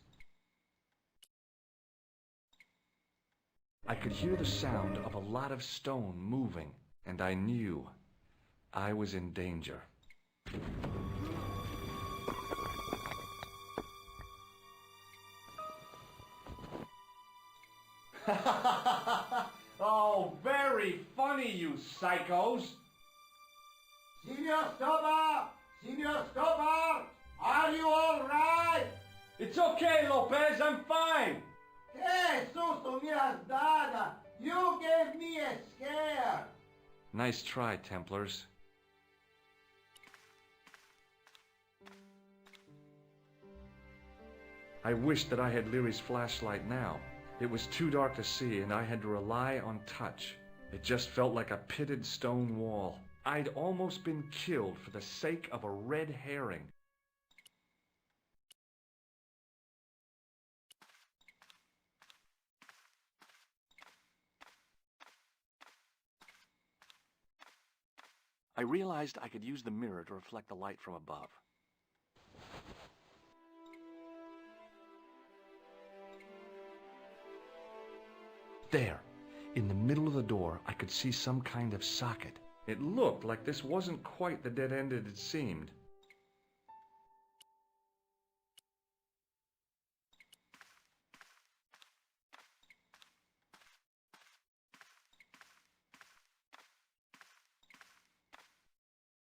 [SPEAKER 7] I could hear the sound of a lot of stone moving, and I knew I was in danger. Oh, very funny, you psychos!
[SPEAKER 14] Senor Stobbart! Senor Stobbart! Are you all right?
[SPEAKER 7] It's okay, Lopez, I'm fine!
[SPEAKER 14] Hey, susto me has dado! You gave me a scare!
[SPEAKER 7] Nice try, Templars. I wished that I had Leary's flashlight now. It was too dark to see, and I had to rely on touch. It just felt like a pitted stone wall. I'd almost been killed for the sake of a red herring. I realized I could use the mirror to reflect the light from above. There, in the middle of the door, I could see some kind of socket. It looked like this wasn't quite the dead end it had seemed.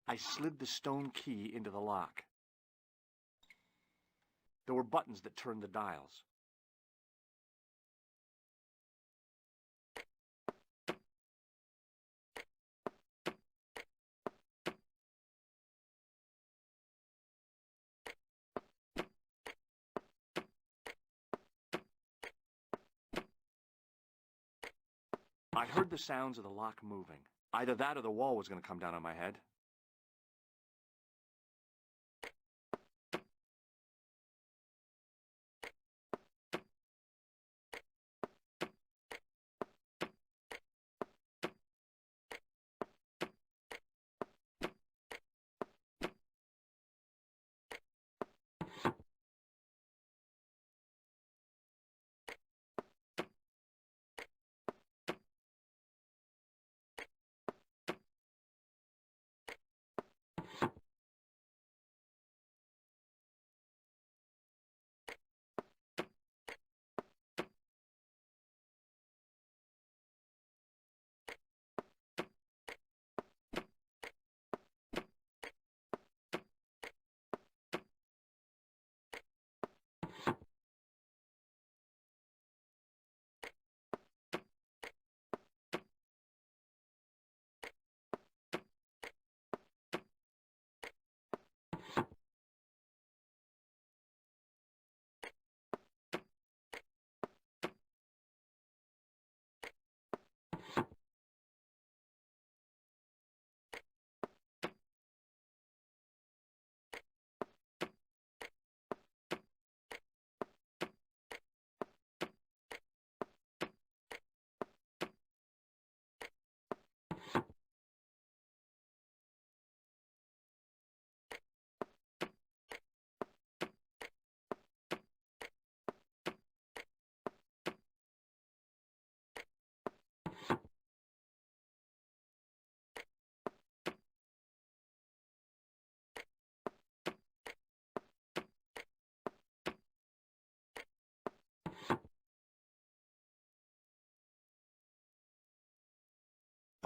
[SPEAKER 7] I slid the stone key into the lock. There were buttons that turned the dials. I heard the sounds of the lock moving. Either that or the wall was going to come down on my head.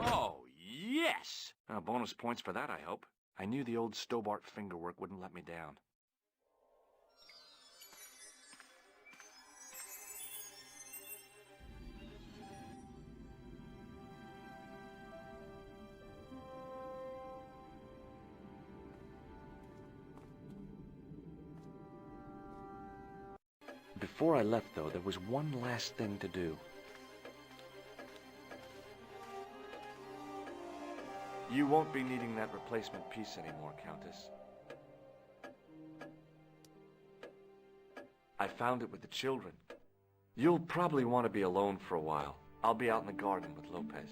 [SPEAKER 7] Oh, yes! Bonus points for that, I hope. I knew the old Stobbart fingerwork wouldn't let me down. Before I left, though, there was one last thing to do. You won't be needing that replacement piece anymore, Countess. I found it with the children. You'll probably want to be alone for a while. I'll be out in the garden with Lopez.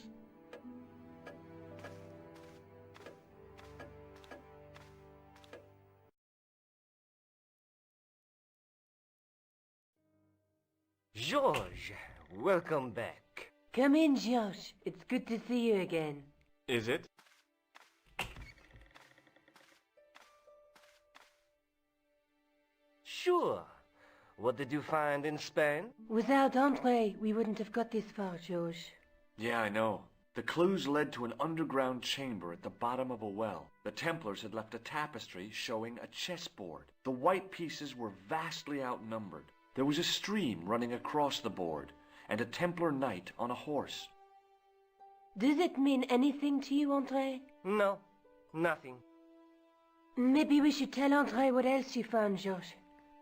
[SPEAKER 20] George, welcome back.
[SPEAKER 6] Come in, Josh. It's good to see you again.
[SPEAKER 7] Is it?
[SPEAKER 20] Sure. What did you find in Spain?
[SPEAKER 6] Without Andre, we wouldn't have got this far, Josh.
[SPEAKER 7] Yeah, I know. The clues led to an underground chamber at the bottom of a well. The Templars had left a tapestry showing a chessboard. The white pieces were vastly outnumbered. There was a stream running across the board, and a Templar knight on a horse.
[SPEAKER 6] Does it mean anything to you, Andre?
[SPEAKER 20] No, nothing.
[SPEAKER 6] Maybe we should tell Andre what else you found, Josh.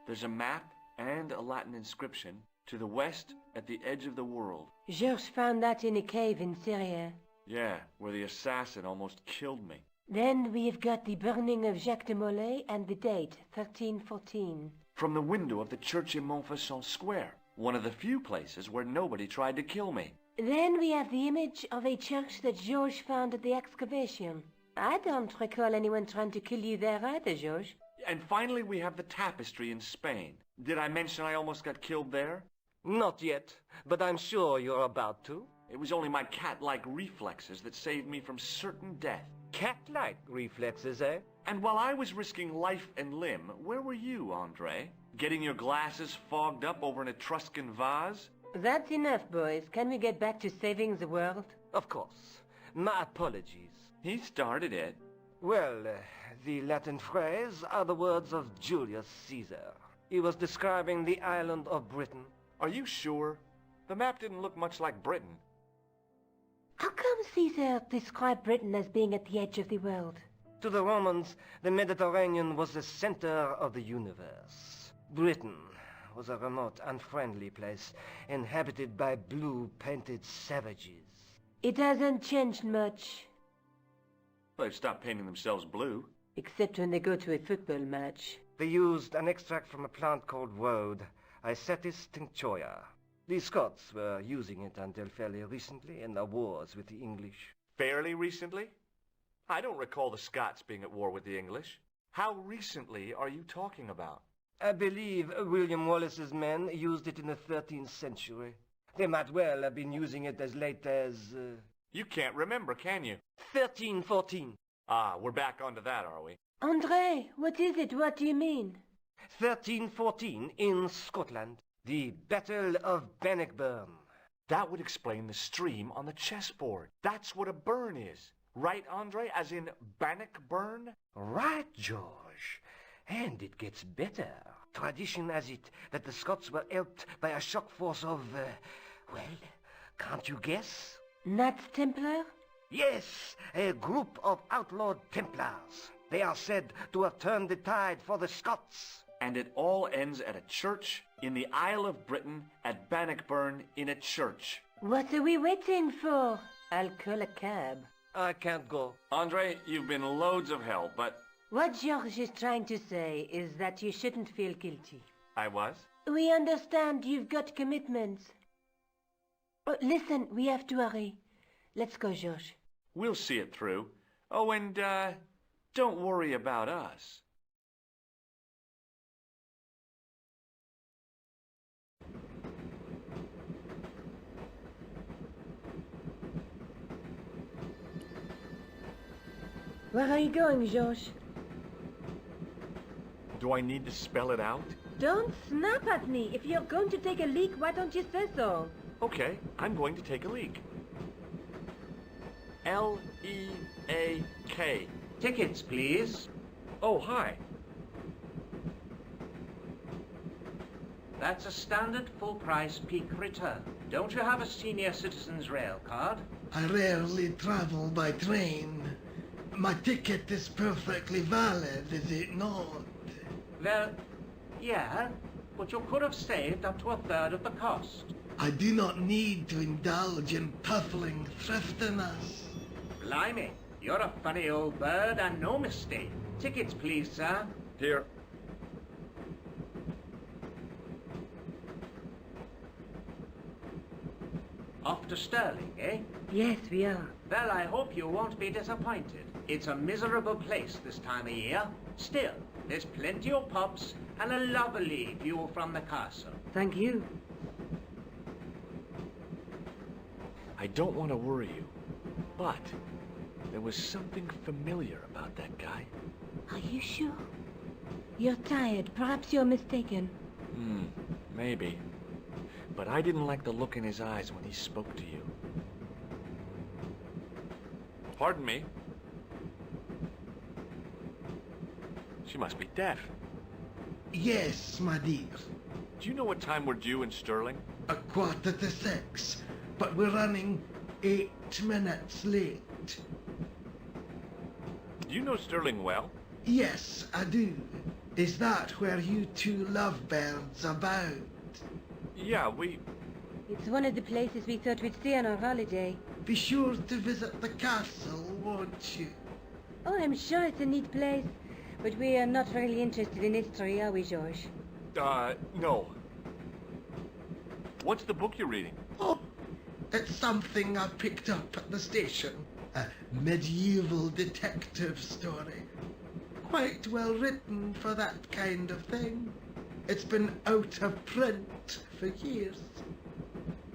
[SPEAKER 7] There's a map and a Latin inscription to the west at the edge of the world.
[SPEAKER 6] Georges found that in a cave in Syria.
[SPEAKER 7] Yeah, where the assassin almost killed me.
[SPEAKER 6] Then we've got the burning of Jacques de Molay and the date, 1314.
[SPEAKER 7] From the window of the church in Montfaucon Square, one of the few places where nobody tried to kill me.
[SPEAKER 6] Then we have the image of a church that Georges found at the excavation. I don't recall anyone trying to kill you there either, Georges.
[SPEAKER 7] And finally we have the tapestry in Spain. Did I mention I almost got killed there?
[SPEAKER 20] Not yet, but I'm sure you're about to.
[SPEAKER 7] It was only my cat-like reflexes that saved me from certain death.
[SPEAKER 20] Cat-like reflexes, eh?
[SPEAKER 7] And while I was risking life and limb, where were you, Andre? Getting your glasses fogged up over an Etruscan vase?
[SPEAKER 6] That's enough, boys. Can we get back to saving the world?
[SPEAKER 20] Of course. My apologies.
[SPEAKER 7] He started it.
[SPEAKER 20] Well, the Latin phrase are the words of Julius Caesar. He was describing the island of Britain.
[SPEAKER 7] Are you sure? The map didn't look much like Britain.
[SPEAKER 6] How come Caesar described Britain as being at the edge of the world?
[SPEAKER 20] To the Romans, the Mediterranean was the center of the universe. Britain was a remote, unfriendly place, inhabited by blue-painted savages.
[SPEAKER 6] It hasn't changed much.
[SPEAKER 7] They've stopped painting themselves blue.
[SPEAKER 6] Except when they go to a football match.
[SPEAKER 20] They used an extract from a plant called woad, Icetis tinctoria. The Scots were using it until fairly recently in their wars with the English.
[SPEAKER 7] Fairly recently? I don't recall the Scots being at war with the English. How recently are you talking about?
[SPEAKER 20] I believe William Wallace's men used it in the 13th century. They might well have been using it as late as...
[SPEAKER 7] You can't remember, can you?
[SPEAKER 20] 1314.
[SPEAKER 7] Ah, we're back onto that, are we?
[SPEAKER 6] Andre, what is it? What do you mean?
[SPEAKER 20] 1314 in Scotland. The Battle of Bannockburn.
[SPEAKER 7] That would explain the stream on the chessboard. That's what a burn is. Right, Andre? As in Bannockburn?
[SPEAKER 20] Right, George. And it gets better. Tradition has it that the Scots were helped by a shock force of, well, can't you guess?
[SPEAKER 6] Knights Templar?
[SPEAKER 20] Yes, a group of outlawed Templars. They are said to have turned the tide for the Scots.
[SPEAKER 7] And it all ends at a church in the Isle of Britain at Bannockburn in a church.
[SPEAKER 6] What are we waiting for? I'll call a cab.
[SPEAKER 20] I can't go.
[SPEAKER 7] Andre, you've been loads of help, but...
[SPEAKER 6] What George is trying to say is that you shouldn't feel guilty.
[SPEAKER 7] I was?
[SPEAKER 6] We understand you've got commitments. Oh, listen, we have to hurry. Let's go, George.
[SPEAKER 7] We'll see it through. Oh, and, don't worry about us.
[SPEAKER 6] Where are you going, George?
[SPEAKER 7] Do I need to spell it out?
[SPEAKER 6] Don't snap at me. If you're going to take a leak, why don't you say so?
[SPEAKER 7] Okay, I'm going to take a leak. L-E-A-K.
[SPEAKER 5] Tickets, please.
[SPEAKER 7] Oh, hi.
[SPEAKER 5] That's a standard full-price peak return. Don't you have a senior citizen's rail card?
[SPEAKER 9] I rarely travel by train. My ticket is perfectly valid, is it not?
[SPEAKER 5] Well, yeah, but you could have saved up to a third of the cost.
[SPEAKER 9] I do not need to indulge in puffling thriftiness.
[SPEAKER 5] Blimey, you're a funny old bird and no mistake. Tickets, please, sir.
[SPEAKER 7] Here.
[SPEAKER 5] Off to Stirling, eh?
[SPEAKER 6] Yes, we are.
[SPEAKER 5] Well, I hope you won't be disappointed. It's a miserable place this time of year. Still, there's plenty of pubs and a lovely view from the castle.
[SPEAKER 6] Thank you.
[SPEAKER 7] I don't want to worry you, but there was something familiar about that guy.
[SPEAKER 6] Are you sure? You're tired. Perhaps you're mistaken.
[SPEAKER 7] Maybe. But I didn't like the look in his eyes when he spoke to you. Pardon me. She must be deaf.
[SPEAKER 9] Yes, my dear.
[SPEAKER 7] Do you know what time we're due in Stirling?
[SPEAKER 9] 6:15, but we're running 8 minutes late.
[SPEAKER 7] Do you know Stirling well?
[SPEAKER 9] Yes, I do. Is that where you two lovebirds abound?
[SPEAKER 7] Yeah,
[SPEAKER 6] It's one of the places we thought we'd stay on our holiday.
[SPEAKER 9] Be sure to visit the castle, won't you?
[SPEAKER 6] Oh, I'm sure it's a neat place. But we are not really interested in history, are we, George?
[SPEAKER 7] No. What's the book you're reading?
[SPEAKER 9] Oh, it's something I picked up at the station. A medieval detective story. Quite well written for that kind of thing. It's been out of print for years.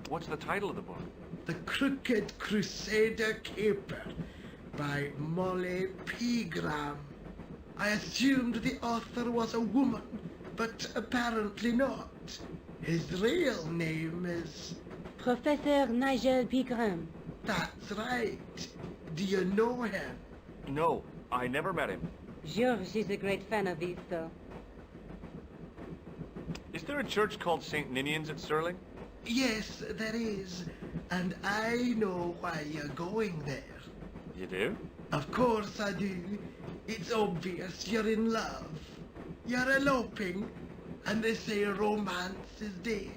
[SPEAKER 7] What's the title of the book?
[SPEAKER 9] The Crooked Crusader Caper by Molly Pegram. I assumed the author was a woman, but apparently not. His real name is...
[SPEAKER 6] Professor Nigel Pegram.
[SPEAKER 9] That's right. Do you know him?
[SPEAKER 7] No, I never met him.
[SPEAKER 6] George is a great fan of his, though.
[SPEAKER 7] Is there a church called St. Ninian's at Stirling?
[SPEAKER 9] Yes, there is. And I know why you're going there.
[SPEAKER 7] You do?
[SPEAKER 9] Of course I do. It's obvious you're in love. You're eloping, and they say romance is dead.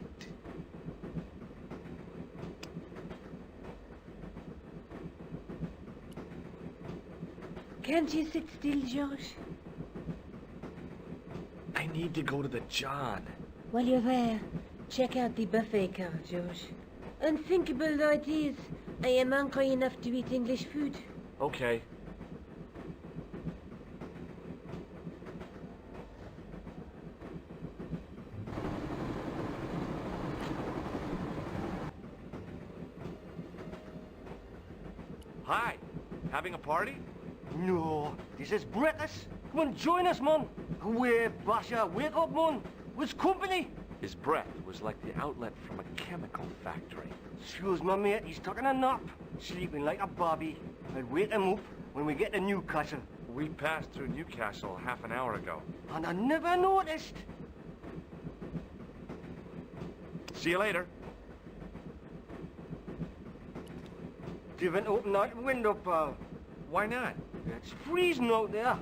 [SPEAKER 6] Can't you sit still, George?
[SPEAKER 7] I need to go to the John.
[SPEAKER 6] While you're there, check out the buffet car, George. Unthinkable though it is, I am hungry enough to eat English food.
[SPEAKER 7] Okay. Hi. Having a party?
[SPEAKER 20] No, this is breakfast. Come on, join us, man. Away, Basha, wake up, man. What's company?
[SPEAKER 7] His breath was like the outlet from a chemical factory.
[SPEAKER 20] Excuse me, mate, he's taking a nap. Sleeping like a bobby. I'll wake him up when we get to Newcastle.
[SPEAKER 7] We passed through Newcastle half an hour ago.
[SPEAKER 20] And I never noticed.
[SPEAKER 7] See you later.
[SPEAKER 20] Didn't open that window, pal.
[SPEAKER 7] Why not?
[SPEAKER 20] It's freezing out there.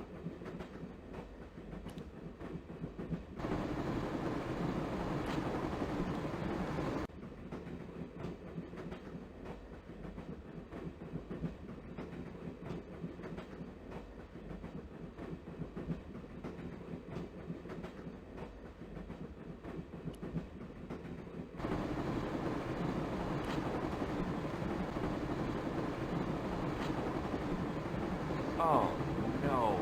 [SPEAKER 7] Oh, no.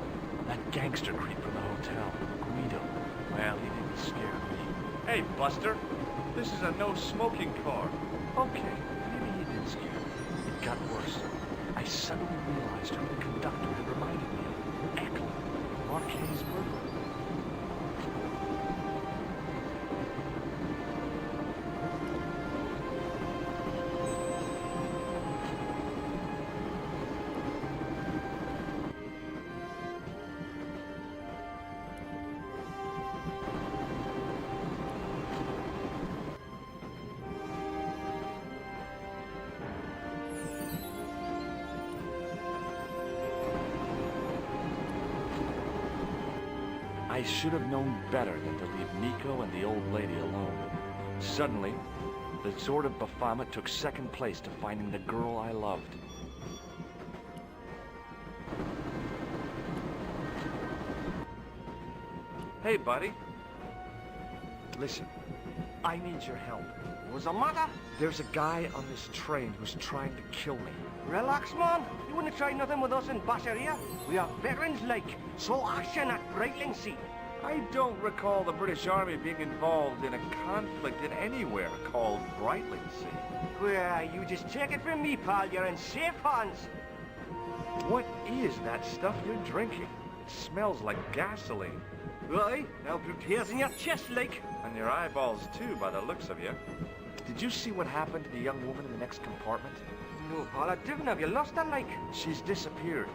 [SPEAKER 7] That gangster creep from the hotel. Guido. Well, he didn't scare me. Hey, Buster. This is a no-smoking car. Okay, maybe he did scare me. It got worse. I suddenly realized who the conductor had reminded me of. Eckler, Marquet's murderer.
[SPEAKER 8] I should have known better than to leave Nico and the old lady alone. Suddenly, the Sword of Baphomet took second place to finding the girl I loved. Hey, buddy. Listen, I need your help.
[SPEAKER 20] What's the matter?
[SPEAKER 8] There's a guy on this train who's trying to kill me.
[SPEAKER 20] Relax, man. You wouldn't try nothing with us in Basharia. We are veterans like, so action at Breitling Sea.
[SPEAKER 8] I don't recall the British Army being involved in a conflict in anywhere called Breitling Sea.
[SPEAKER 20] Well, you just take it from me, pal. You're in safe hands.
[SPEAKER 8] What is that stuff you're drinking? It smells like gasoline.
[SPEAKER 20] Right, now prepares in your chest, like.
[SPEAKER 8] And your eyeballs, too, by the looks of you. Did you see what happened to the young woman in the next compartment?
[SPEAKER 20] No, pal, I didn't. Have you lost her, like?
[SPEAKER 8] She's disappeared.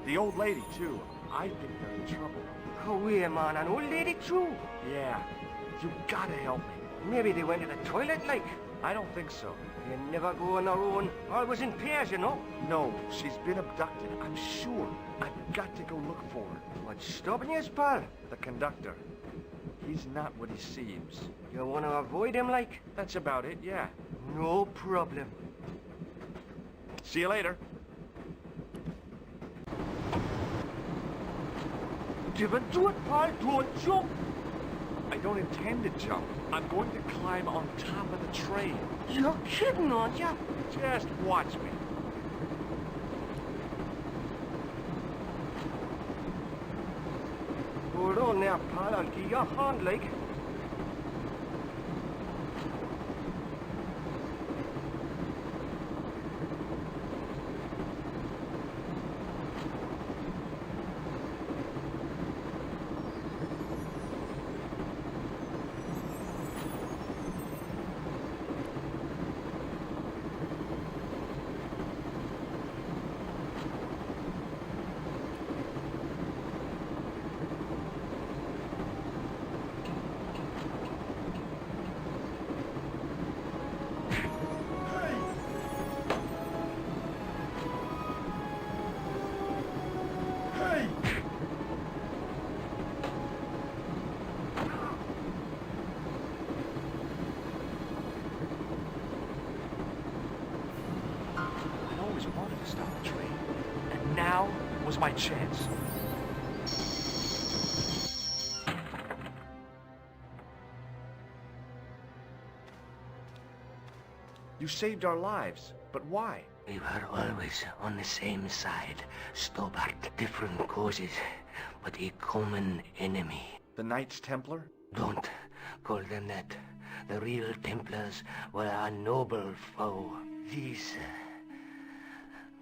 [SPEAKER 8] The old lady, too. I think they're in trouble.
[SPEAKER 20] Oh, yeah, man, an old lady, too?
[SPEAKER 8] Yeah. You gotta help me.
[SPEAKER 20] Maybe they went to the toilet, like.
[SPEAKER 8] I don't think so.
[SPEAKER 20] They never go on their own. Always in pairs, you know.
[SPEAKER 8] No, she's been abducted. I'm sure. I've got to go look for her.
[SPEAKER 20] What's stopping you, pal?
[SPEAKER 8] The conductor. He's not what he seems.
[SPEAKER 20] You want to avoid him, like?
[SPEAKER 8] That's about it, yeah.
[SPEAKER 20] No problem.
[SPEAKER 8] See you later.
[SPEAKER 20] Don't do it, pal. Don't jump.
[SPEAKER 8] I don't intend to jump. I'm going to climb on top of the train.
[SPEAKER 20] You're kidding, aren't you?
[SPEAKER 8] Just watch me.
[SPEAKER 20] Hold on there, pal. I'll give you a hand, like.
[SPEAKER 8] Stop the train. And now was my chance. You saved our lives, but why?
[SPEAKER 15] We were always on the same side. Stobbart, different causes, but a common enemy.
[SPEAKER 8] The Knights Templar?
[SPEAKER 15] Don't call them that. The real Templars were a noble foe. These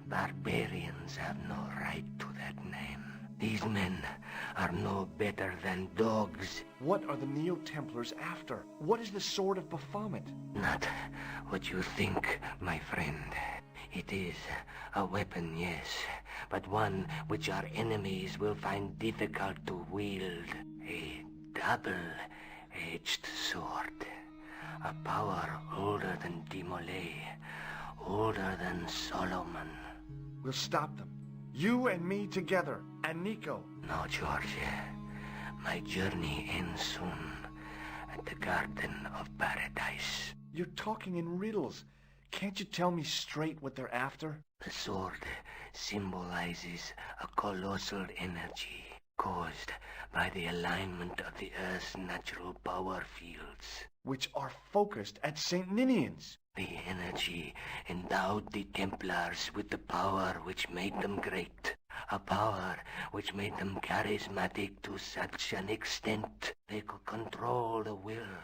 [SPEAKER 15] barbarians have no right to that name. These men are no better than dogs.
[SPEAKER 8] What are the Neo-Templars after? What is the Sword of Baphomet?
[SPEAKER 15] Not what you think, my friend. It is a weapon, yes, but one which our enemies will find difficult to wield. A double-edged sword. A power older than Dimolay, older than Solomon.
[SPEAKER 8] We'll stop them. You and me together, and Nico.
[SPEAKER 15] No, George. My journey ends soon at the Garden of Paradise.
[SPEAKER 8] You're talking in riddles. Can't you tell me straight what they're after?
[SPEAKER 15] The sword symbolizes a colossal energy caused by the alignment of the Earth's natural power fields,
[SPEAKER 8] which are focused at St. Ninian's.
[SPEAKER 15] The energy endowed the Templars with the power which made them great. A power which made them charismatic to such an extent they could control the will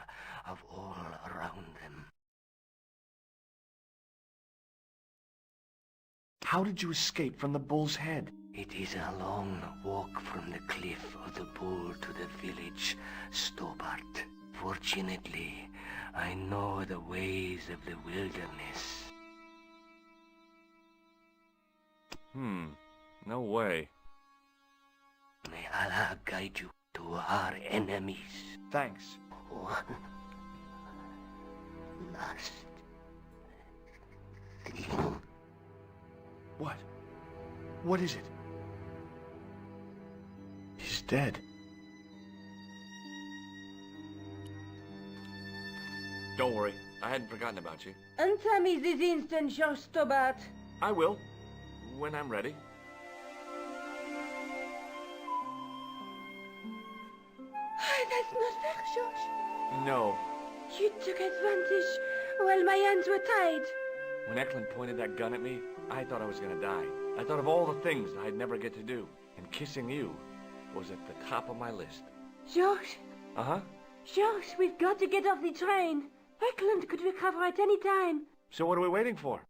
[SPEAKER 15] of all around them.
[SPEAKER 8] How did you escape from the Bull's Head?
[SPEAKER 15] It is a long walk from the cliff of the Bull to the village Stobbart. Fortunately, I know the ways of the wilderness.
[SPEAKER 8] No way.
[SPEAKER 15] May Allah guide you to our enemies.
[SPEAKER 8] Thanks.
[SPEAKER 15] One last thing.
[SPEAKER 8] What? What is it? He's dead.
[SPEAKER 7] Don't worry. I hadn't forgotten about you.
[SPEAKER 6] Answer me this instant, George Stobbart.
[SPEAKER 7] I will. When I'm ready.
[SPEAKER 6] That's not fair, George.
[SPEAKER 7] No.
[SPEAKER 6] You took advantage while my hands were tied.
[SPEAKER 7] When Eklund pointed that gun at me, I thought I was gonna die. I thought of all the things I'd never get to do. And kissing you was at the top of my list.
[SPEAKER 6] George.
[SPEAKER 7] Uh-huh.
[SPEAKER 6] George, we've got to get off the train. Eklund could recover at any time.
[SPEAKER 7] So what are we waiting for?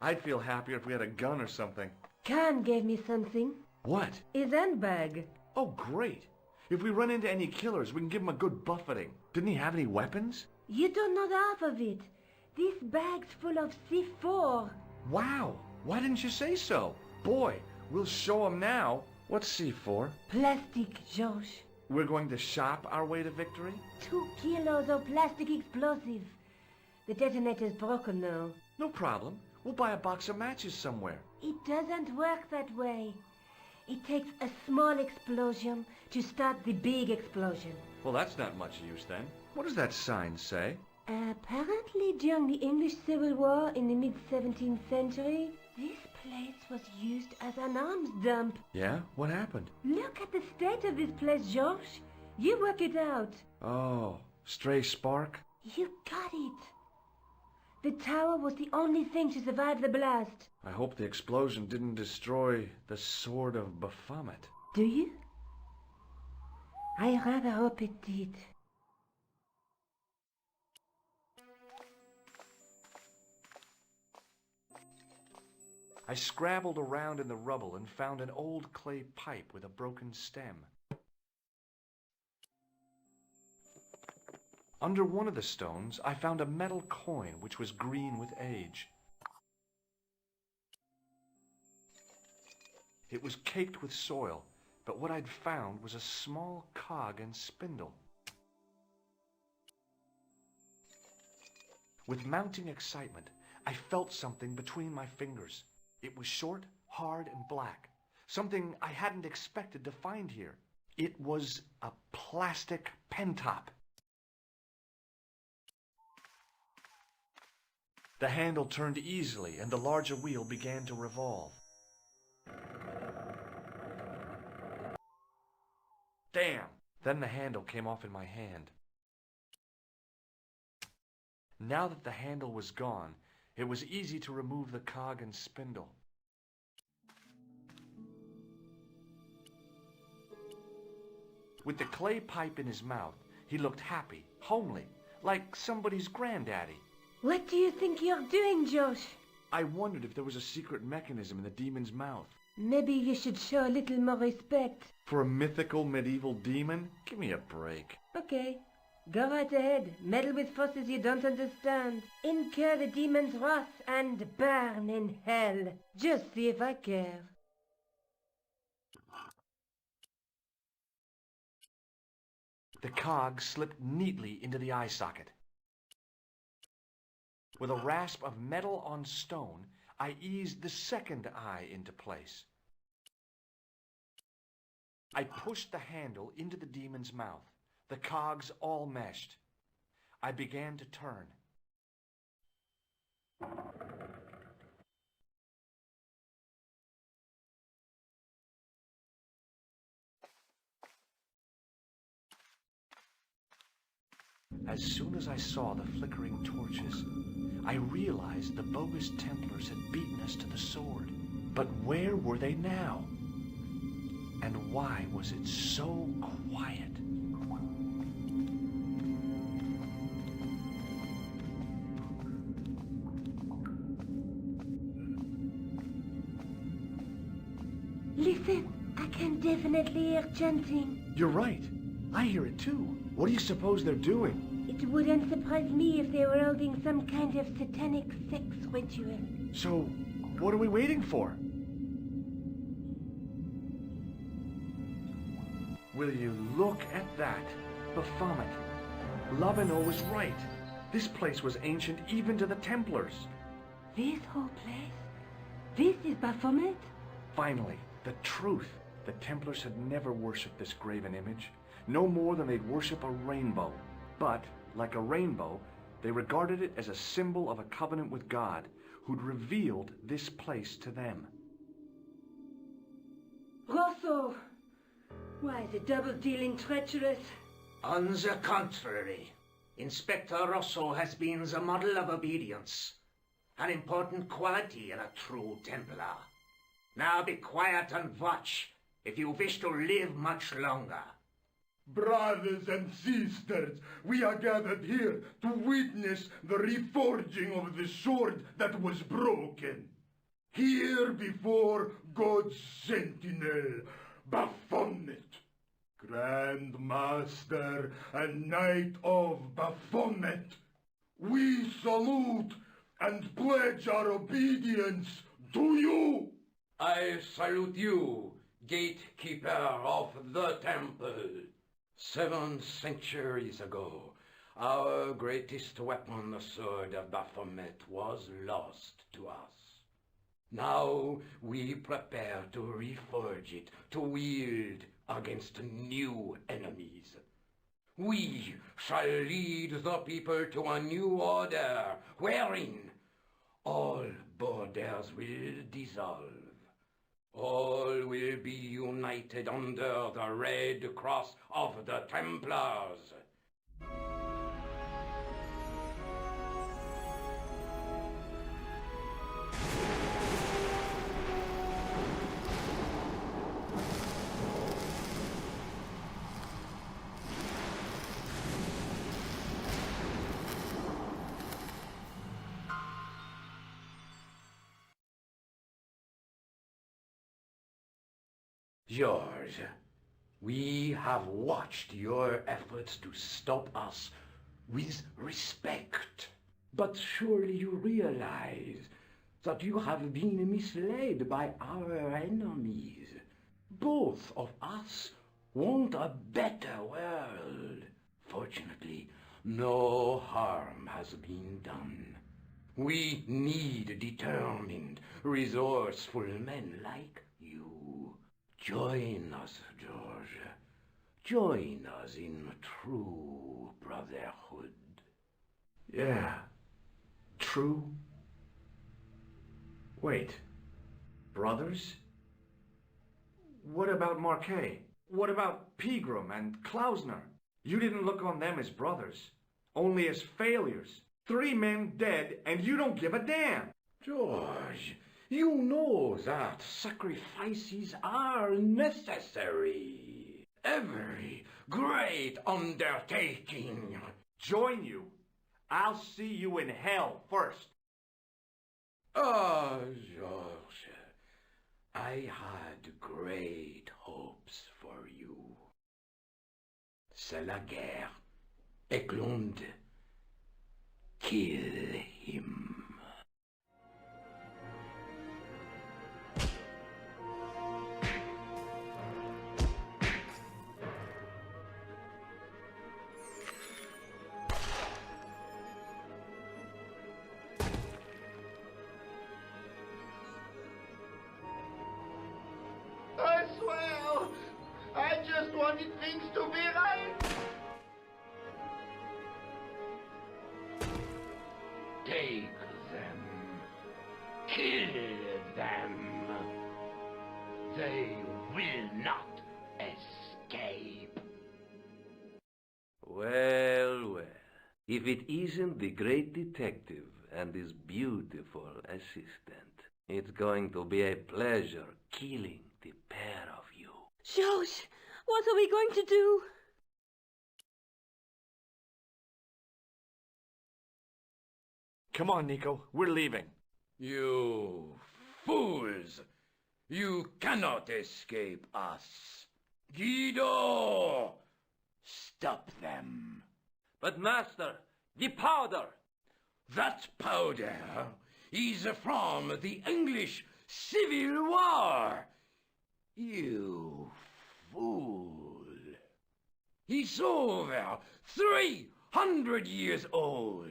[SPEAKER 7] I'd feel happier if we had a gun or something.
[SPEAKER 6] Khan gave me something.
[SPEAKER 7] What?
[SPEAKER 6] His handbag.
[SPEAKER 7] Oh, great. If we run into any killers, we can give them a good buffeting. Didn't he have any weapons?
[SPEAKER 6] You don't know half of it. This bag's full of C4.
[SPEAKER 7] Wow. Why didn't you say so? Boy, we'll show them now. What's C4?
[SPEAKER 6] Plastic, George.
[SPEAKER 7] We're going to shop our way to victory?
[SPEAKER 6] 2 kilos of plastic explosive. The detonator's broken now.
[SPEAKER 7] No problem. We'll buy a box of matches somewhere.
[SPEAKER 6] It doesn't work that way. It takes a small explosion to start the big explosion.
[SPEAKER 7] Well, that's not much use then. What does that sign say?
[SPEAKER 6] Apparently during the English Civil War in the mid-17th century, this place was used as an arms dump.
[SPEAKER 7] Yeah? What happened?
[SPEAKER 6] Look at the state of this place, George. You work it out.
[SPEAKER 7] Oh, stray spark?
[SPEAKER 6] You got it. The tower was the only thing to survive the blast.
[SPEAKER 7] I hope the explosion didn't destroy the Sword of Baphomet.
[SPEAKER 6] Do you? I rather hope it did.
[SPEAKER 7] I scrabbled around in the rubble and found an old clay pipe with a broken stem. Under one of the stones, I found a metal coin which was green with age. It was caked with soil, but what I'd found was a small cog and spindle. With mounting excitement, I felt something between my fingers. It was short, hard, and black, something I hadn't expected to find here. It was a plastic pen top. The handle turned easily, and the larger wheel began to revolve. Damn! Then the handle came off in my hand. Now that the handle was gone, it was easy to remove the cog and spindle. With the clay pipe in his mouth, he looked happy, homely, like somebody's granddaddy.
[SPEAKER 6] What do you think you're doing, Josh?
[SPEAKER 7] I wondered if there was a secret mechanism in the demon's mouth.
[SPEAKER 6] Maybe you should show a little more respect.
[SPEAKER 7] For a mythical medieval demon? Give me a break.
[SPEAKER 6] Okay. Go right ahead. Meddle with forces you don't understand. Incur the demon's wrath and burn in hell. Just see if I care.
[SPEAKER 7] The cog slipped neatly into the eye socket. With a rasp of metal on stone, I eased the second eye into place. I pushed the handle into the demon's mouth. The cogs all meshed. I began to turn. As soon as I saw the flickering torches, I realized the bogus Templars had beaten us to the sword. But where were they now? And why was it so quiet?
[SPEAKER 6] Listen, I can definitely hear chanting.
[SPEAKER 7] You're right. I hear it too. What do you suppose they're doing?
[SPEAKER 6] It wouldn't surprise me if they were holding some kind of satanic sex ritual.
[SPEAKER 7] So, what are we waiting for? Will you look at that? Baphomet. Lovino was right. This place was ancient even to the Templars.
[SPEAKER 6] This whole place? This is Baphomet?
[SPEAKER 7] Finally, the truth. The Templars had never worshipped this graven image, no more than they'd worship a rainbow. But, like a rainbow, they regarded it as a symbol of a covenant with God, who'd revealed this place to them.
[SPEAKER 6] Rosso! Why, the double-dealing treacherous?
[SPEAKER 5] On the contrary, Inspector Rosso has been the model of obedience, an important quality in a true Templar. Now be quiet and watch, if you wish to live much longer.
[SPEAKER 11] Brothers and sisters, we are gathered here to witness the reforging of the sword that was broken. Here before God's sentinel, Baphomet, Grand Master and Knight of Baphomet, we salute and pledge our obedience to you.
[SPEAKER 13] I salute you, gatekeeper of the temple. 7 centuries ago, our greatest weapon, the sword of Baphomet, was lost to us. Now we prepare to reforge it, to wield against new enemies. We shall lead the people to a new order, wherein all borders will dissolve. All will be united under the red cross of the Templars. George, we have watched your efforts to stop us with respect. But surely you realize that you have been misled by our enemies. Both of us want a better world. Fortunately, no harm has been done. We need determined, resourceful men like you. Join us, George. Join us in true brotherhood.
[SPEAKER 7] Yeah. True? Wait. Brothers? What about Marquet? What about Pegram and Klausner? You didn't look on them as brothers, only as failures. 3 men dead, and you don't give a damn.
[SPEAKER 13] George, you know that sacrifices are necessary. Every great undertaking.
[SPEAKER 7] Join you. I'll see you in hell first.
[SPEAKER 13] Ah, George, I had great hopes for you. C'est la guerre. Eklund, kill him.
[SPEAKER 14] I swear, I just wanted things to be right.
[SPEAKER 13] Take them. Kill them. They will not escape.
[SPEAKER 21] Well, well. If it isn't the great detective and his beautiful assistant, it's going to be a pleasure killing the pair of you.
[SPEAKER 6] George, what are we going to do?
[SPEAKER 7] Come on, Nico. We're leaving.
[SPEAKER 13] You fools! You cannot escape us. Guido! Stop them.
[SPEAKER 21] But master, the powder!
[SPEAKER 13] That powder is from the English Civil War. You fool.
[SPEAKER 12] It's over. 300 years old.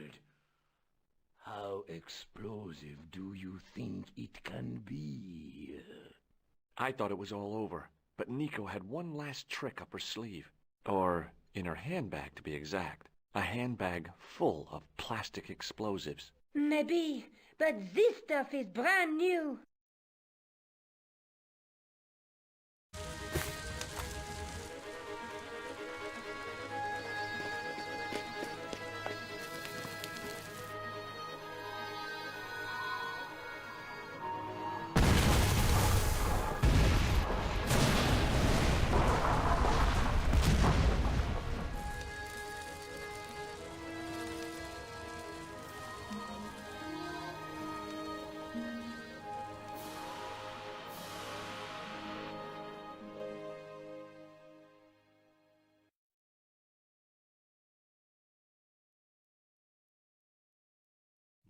[SPEAKER 12] How explosive do you think it can be?
[SPEAKER 7] I thought it was all over, but Nico had one last trick up her sleeve. Or in her handbag, to be exact. A handbag full of plastic explosives.
[SPEAKER 6] Maybe, but this stuff is brand new.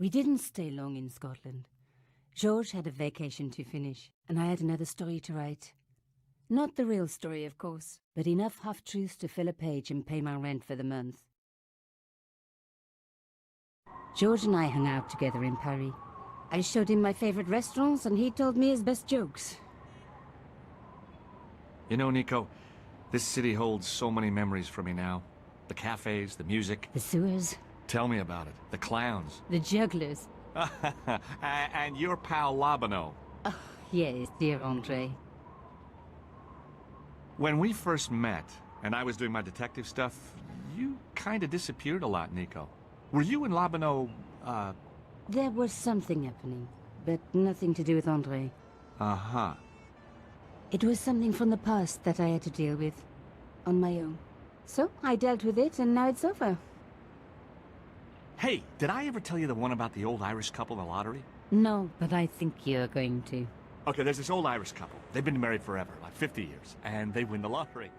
[SPEAKER 1] We didn't stay long in Scotland. George had a vacation to finish, and I had another story to write. Not the real story, of course, but enough half-truths to fill a page and pay my rent for the month. George and I hung out together in Paris. I showed him my favorite restaurants, and he told me his best jokes.
[SPEAKER 7] You know, Nico, this city holds so many memories for me now. The cafes, the music.
[SPEAKER 1] The sewers.
[SPEAKER 7] Tell me about it. The clowns.
[SPEAKER 1] The jugglers.
[SPEAKER 7] And your pal Labano.
[SPEAKER 1] Oh, yes, dear Andre.
[SPEAKER 7] When we first met, and I was doing my detective stuff, you kind of disappeared a lot, Nico. Were you and Labano,
[SPEAKER 1] There was something happening, but nothing to do with Andre.
[SPEAKER 7] Uh-huh.
[SPEAKER 1] It was something from the past that I had to deal with, on my own. So, I dealt with it, and now it's over.
[SPEAKER 7] Hey, did I ever tell you the one about the old Irish couple in the lottery?
[SPEAKER 1] No, but I think you're going to.
[SPEAKER 7] Okay, there's this old Irish couple. They've been married forever, like 50 years, and they win the lottery.